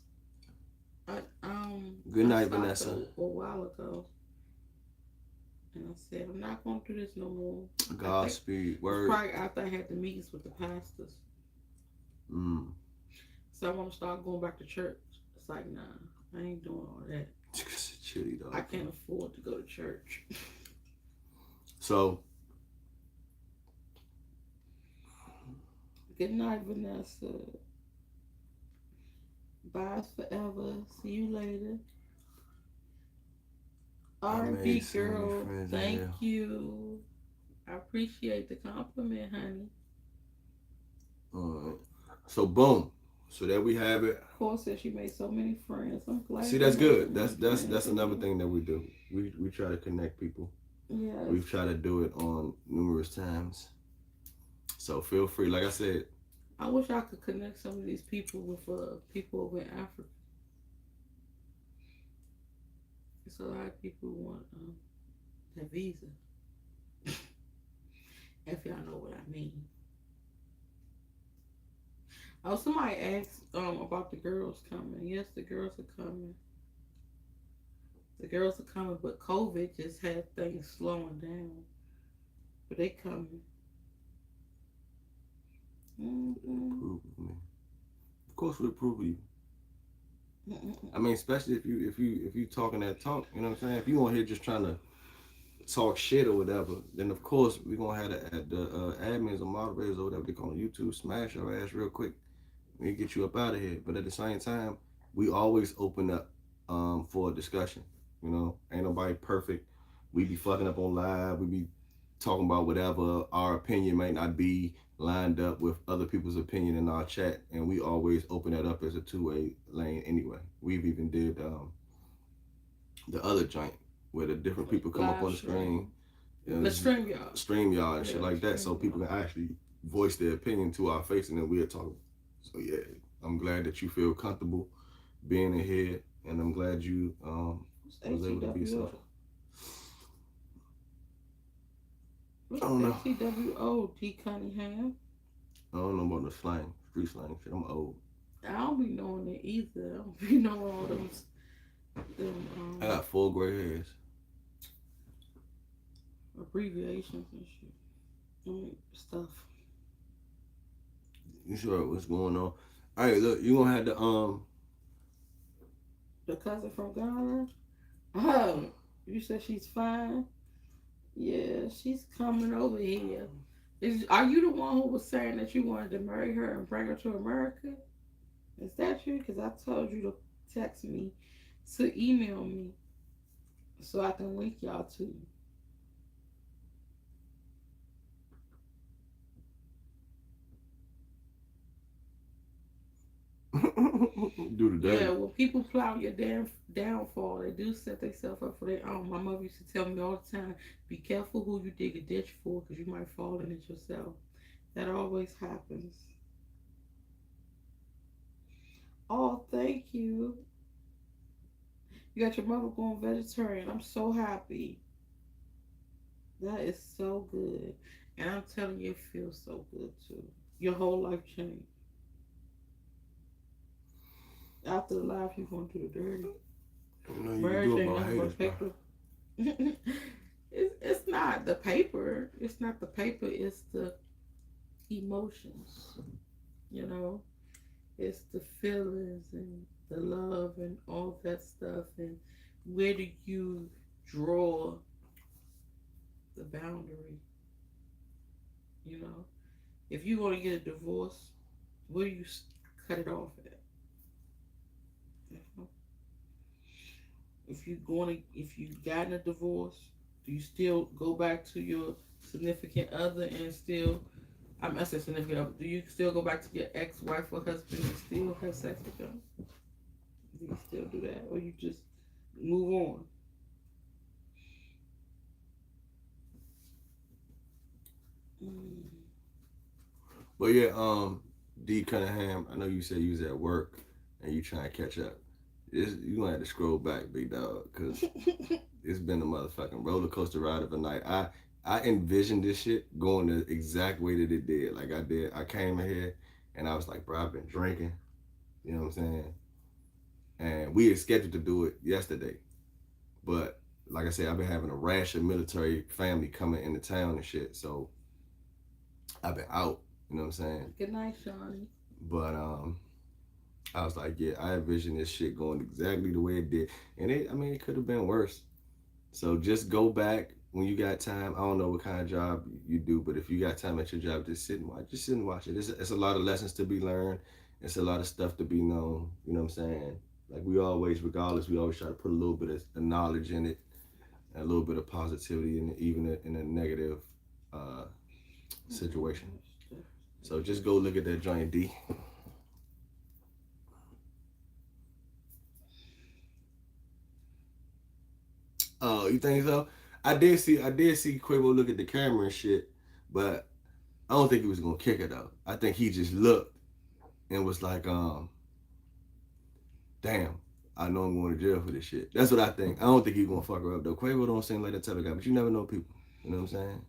Good night, Vanessa. A while ago. And I said, I'm not going to do this no more. Godspeed. Word. Probably after I had the meetings with the pastors. So I want to start going back to church. It's like, nah, I ain't doing all that. Chilly, dog. I can't afford to go to church. So. Good night, Vanessa. Bye forever. See you later. R&B girl, thank you. I appreciate the compliment, honey. Alright. So boom. So there we have it. Of course, said she made so many friends. I'm glad. See, that's good. That's another thing that we do. We try to connect people. Yeah. We've tried to do it on numerous times. So feel free. Like I said, I wish I could connect some of these people with people over in Africa. It's a lot of people who want a visa. If y'all know what I mean. Oh, somebody asked about the girls coming. Yes, the girls are coming. The girls are coming, but COVID just had things slowing down. But they coming. approve of me. Of course, we approve of you. Mm-mm. I mean, especially if you talking that talk, you know what I'm saying? If you on here just trying to talk shit or whatever, then of course we're gonna have the admins or moderators or whatever they call on YouTube smash your ass real quick and get you up out of here. But at the same time, we always open up for a discussion. You know, ain't nobody perfect. We be fucking up on live. We be talking about whatever our opinion might not be lined up with other people's opinion in our chat, and we always open that up as a two-way lane anyway. We've even did the other joint where the different people come up on the screen. The StreamYard. StreamYard and shit like that, so people can actually voice their opinion to our face, and then we'll talk. So yeah, I'm glad that you feel comfortable being in here, and I'm glad you was able to be so. What's I don't know. ATWO, D. Cunningham? I don't know about the slang, street slang shit. I'm old. I don't be knowing it either. I don't be knowing all them I got 4 gray hairs. abbreviations and shit. I mean, stuff. You sure what's going on? All right, look, you gonna have to The cousin from Ghana? Oh, you said she's fine? Yeah, she's coming over here. Are you the one who was saying that you wanted to marry her and bring her to America? Is that you? Because I told you to text me, to email me, so I can link y'all to. do the dirty. Yeah, when people plow your damn downfall, they do set themselves up for their own. My mother used to tell me all the time, be careful who you dig a ditch for, because you might fall in it yourself. That always happens. Oh, thank you. You got your mother going vegetarian. I'm so happy. That is so good. And I'm telling you, it feels so good too. Your whole life changed. After the life, you're going to do the dirty. You know, you Marriage do ain't about nothing haters, but paper. It's not the paper. It's not the paper. It's the emotions. You know, it's the feelings and the love and all that stuff. And where do you draw the boundary? You know, if you're going to get a divorce, where do you cut it off at? You know? If you've gotten a divorce, do you still go back to your significant other and still, I said significant other, do you still go back to your ex-wife or husband and still have sex with them? Do you still do that, or you just move on? But yeah, D Cunningham, I know you said you was at work and you trying to catch up. You gonna have to scroll back, big dog, because it's been a motherfucking roller coaster ride of a night. I envisioned this shit going the exact way that it did. Like I did. I came in here and I was like, bro, I've been drinking. You know what I'm saying? And we had scheduled to do it yesterday. But like I said, I've been having a rash of military family coming into town and shit. So I've been out. You know what I'm saying? Good night, Shawnee. But I was like, yeah, I envisioned this shit going exactly the way it did. And it could have been worse. So just go back when you got time. I don't know what kind of job you do, but if you got time at your job, just sit and watch. Just sit and watch it. It's a lot of lessons to be learned. It's a lot of stuff to be known. You know what I'm saying? Like we always, regardless, we always try to put a little bit of knowledge in it, and a little bit of positivity, in even in a negative situation. So just go look at that joint, D. Oh, you think so? I did see Quavo look at the camera and shit, but I don't think he was gonna kick her though. I think he just looked and was like, damn, I know I'm going to jail for this shit. That's what I think. I don't think he's gonna fuck her up though. Quavo don't seem like that type of guy, but you never know people. You know what I'm saying?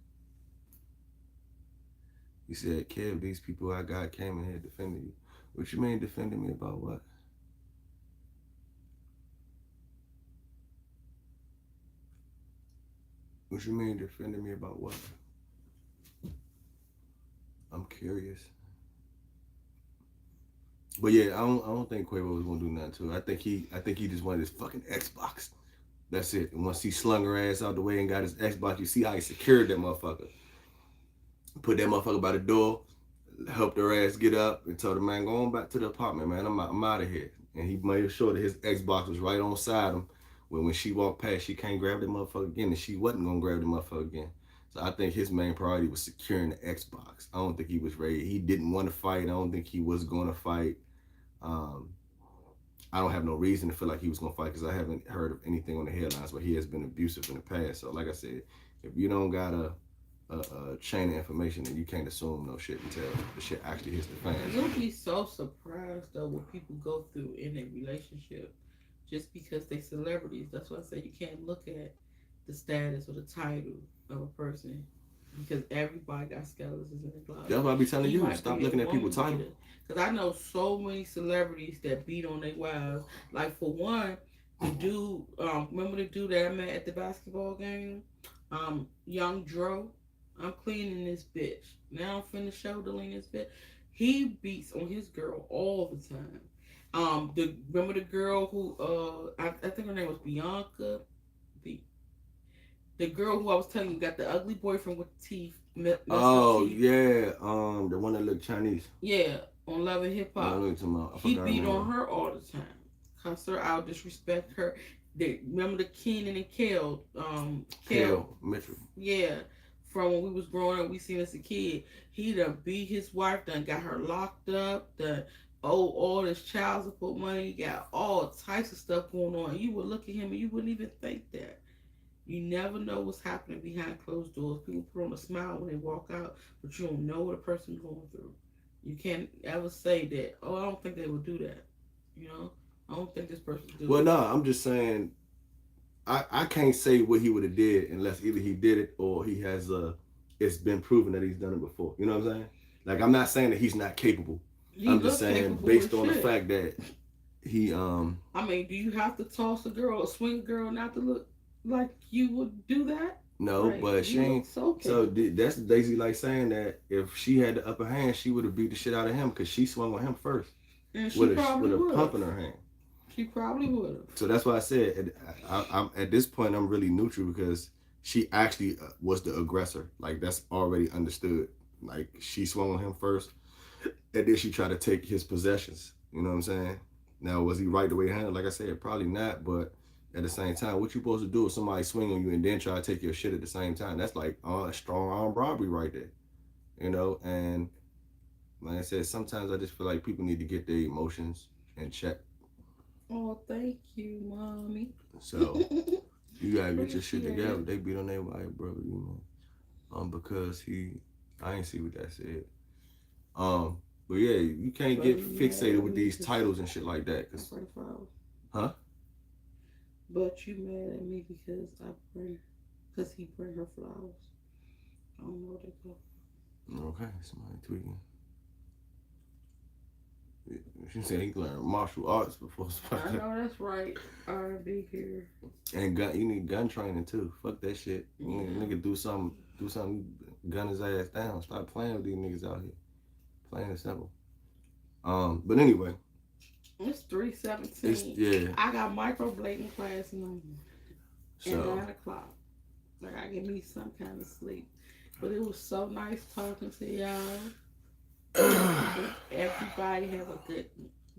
He said, Kev, these people I got came in here defending you. What you mean defending me about what? What you mean defending me about what? I'm curious. But yeah, I don't think Quavo was gonna do nothing to her. I think he just wanted his fucking Xbox. That's it. And once he slung her ass out the way and got his Xbox, you see how he secured that motherfucker. Put that motherfucker by the door, helped her ass get up, and told her, man, go on back to the apartment, man. I'm out of here. And he made sure that his Xbox was right on side him. When she walked past, she can't grab the motherfucker again, and she wasn't gonna grab the motherfucker again. So I think his main priority was securing the Xbox. I don't think he was ready. He didn't want to fight. I don't think he was going to fight. I don't have no reason to feel like he was gonna fight because I haven't heard of anything on the headlines where he has been abusive in the past. So like I said, if you don't got a chain of information, then you can't assume no shit until the shit actually hits the fans. You'll be so surprised though what people go through in a relationship just because they celebrities. That's why I say you can't look at the status or the title of a person because everybody got skeletons in the closet. That's why I be telling you, stop looking at people's title. Because I know so many celebrities that beat on their wives. Like for one, the dude, remember the dude that I met at the basketball game? Young Dro. I'm cleaning this bitch. Now I'm finna shoulder-lean this bitch. He beats on his girl all the time. Remember the girl who I think her name was Bianca. The girl who I was telling you got the ugly boyfriend with teeth. Oh teeth. yeah, the one that looked Chinese. Yeah, on Love and Hip Hop. He beat on her all the time. Cuss her out, disrespect her. Remember the Kenan and Kel? Kel Mitchell. Yeah. From when we was growing up, we seen as a kid. He done beat his wife, done got her locked up, done owed all this child support money, got all types of stuff going on. You would look at him and you wouldn't even think that. You never know what's happening behind closed doors. People put on a smile when they walk out, but you don't know what a person's going through. You can't ever say that, oh, I don't think they would do that. You know? I don't think this person would do Well, it. no, I'm just saying, I can't say what he would have did unless either he did it or he has it's been proven that he's done it before. You know what I'm saying? Like, I'm not saying that he's not capable. I'm just saying based on the fact that he I mean, do you have to toss a girl, a swing girl, not to look like you would do that? no, Like, but she ain't. So that's basically like saying that if she had the upper hand, she would have beat the shit out of him because she swung on him first and she with probably a would pump in her hand. She probably would have. So that's why I said I'm at this point I'm really neutral because she actually was the aggressor. Like that's already understood. Like she swung on him first, and then she tried to take his possessions. You know what I'm saying? Now was he right the way he handled? Like I said, probably not. But at the same time, what you supposed to do if somebody swing on you and then try to take your shit at the same time? That's like a strong arm robbery right there. You know, and like I said, sometimes I just feel like people need to get their emotions in check. Oh, thank you, mommy. So you gotta get your shit together. They beat on their white brother, you know, because I ain't see what that said. But yeah, you can't get fixated with these titles and shit like that. Huh? But you mad at me because he bring her flowers. I don't know what they go. Okay, somebody tweaking. She said he learned martial arts before. I know that's right. R&B here. And you need gun training too. Fuck that shit. Nigga do something, gun his ass down. Stop playing with these niggas out here. Plain and simple. But anyway. It's 3:17. Yeah. I got microblading class in the morning. So, at 9 o'clock. Like I get me some kind of sleep. But it was so nice talking to y'all. Everybody have a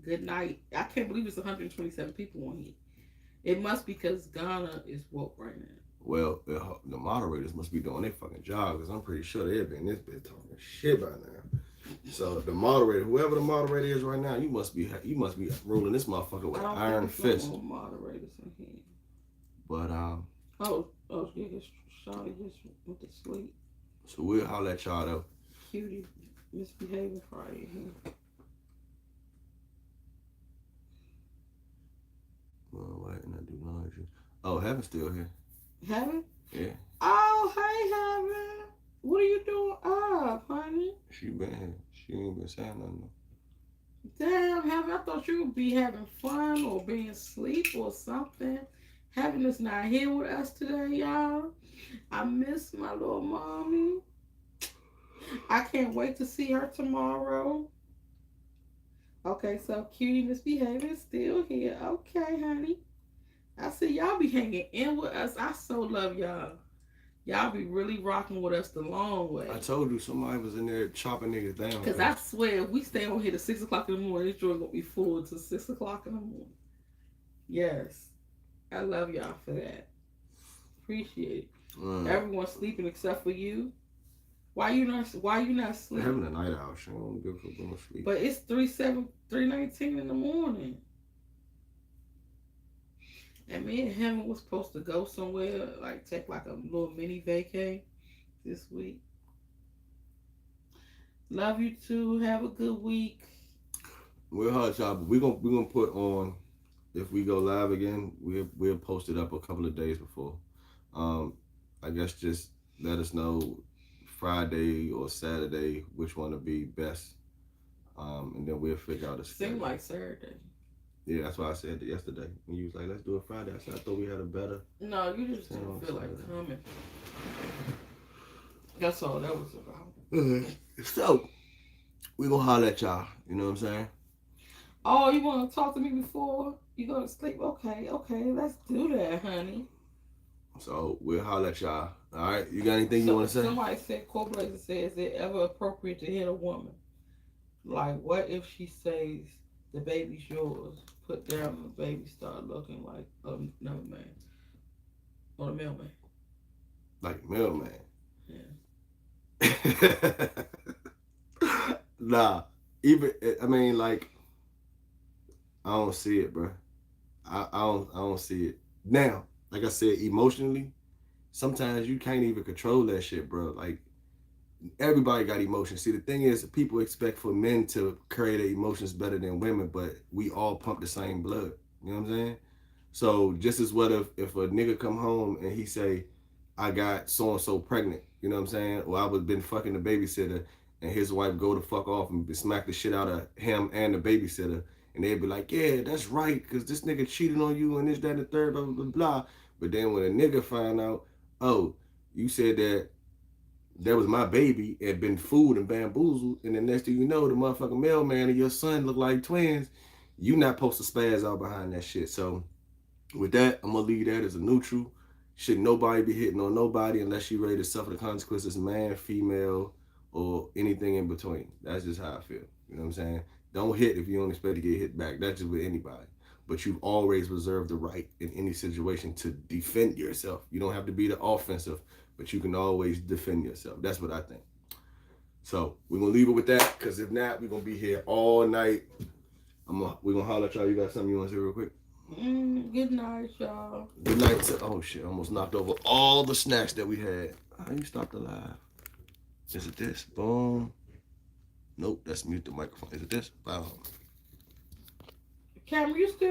good night. I can't believe it's 127 people on here. It must be because Ghana is woke right now. Well, the moderators must be doing their fucking job because I'm pretty sure they've been in this bitch talking shit by now. So the moderator, whoever the moderator is right now, you must be ruling this motherfucker with an iron fist. Moderators in here. But yeah, his shawty just went to sleep. So we'll holler at y'all though. Cutie misbehaving Friday. Well, why didn't I do laundry? Oh, Heaven's still here. Heaven? Yeah. Oh, hey, Heaven. What are you doing up, honey? She been here. She ain't been saying nothing. Damn, Heaven, I thought you would be having fun or being asleep or something. Heaven is not here with us today, y'all. I miss my little mommy. I can't wait to see her tomorrow. Okay, so Cutie Misbehaving is still here. Okay, honey. I see y'all be hanging in with us. I so love y'all. Y'all be really rocking with us the long way. I told you somebody was in there chopping niggas down. Because I swear, if we stay on here to 6 o'clock in the morning, this joint gonna be full until 6 o'clock in the morning. Yes. I love y'all for that. Appreciate it. Everyone's sleeping except for you. Why you not sleeping? Having a night out. She don't give a fuck about sleep. But it's 3:19 in the morning. And me and Heaven was supposed to go somewhere, like take like a little mini vacay this week. Love you too. Have a good week. We're hard y'all, but we're gonna put on, if we go live again, we'll post it up a couple of days before. I guess just let us know Friday or Saturday which one would be best. And then we'll figure out a schedule. Seemed like Saturday. Yeah, that's why I said it yesterday. And you was like, let's do it Friday. I said, I thought we had a better. No, you just didn't feel like coming. That's all that was about. So, we gonna holler at y'all. You know what I'm saying? Oh, you want to talk to me before you go to sleep? Okay, let's do that, honey. So, we'll holler at y'all. All right? You got anything you want to say? Somebody said, Corblazer says, is it ever appropriate to hit a woman? Like, what if she says, the baby's yours? Put down the baby, start looking like another man. Or a mailman. Like a mailman? Yeah. Nah. Even, I mean, like, I don't see it, bro. I don't see it. Now, like I said, emotionally, sometimes you can't even control that shit, bro. Like, everybody got emotions. See, the thing is, people expect for men to carry their emotions better than women, but we all pump the same blood. You know what I'm saying? So just as what if a nigga come home and he say, I got so-and-so pregnant, you know what I'm saying? Or I was been fucking the babysitter, and his wife go to fuck off and smack the shit out of him and the babysitter. And they'd be like, yeah, that's right, because this nigga cheated on you and this, that, and the third, blah, blah, blah, blah. But then when a nigga find out, oh, you said that was my baby and been fooled and bamboozled, and the next thing you know, the motherfucking mailman and your son look like twins, you not supposed to spaz out behind that shit. So with that, I'm going to leave that as a neutral. Should nobody be hitting on nobody unless you ready to suffer the consequences, man, female, or anything in between. That's just how I feel. You know what I'm saying? Don't hit if you don't expect to get hit back. That's just with anybody. But you've always reserved the right in any situation to defend yourself. You don't have to be the offensive, but you can always defend yourself. That's what I think. So we're going to leave it with that, because if not, we're going to be here all night. We're going to holler at y'all. You got something you want to say real quick? Good night, y'all. Good night. Oh, shit. I almost knocked over all the snacks that we had. How you stop the live? Is it this? Boom. Nope, that's mute the microphone. Is it this? Boom. Cameron, you still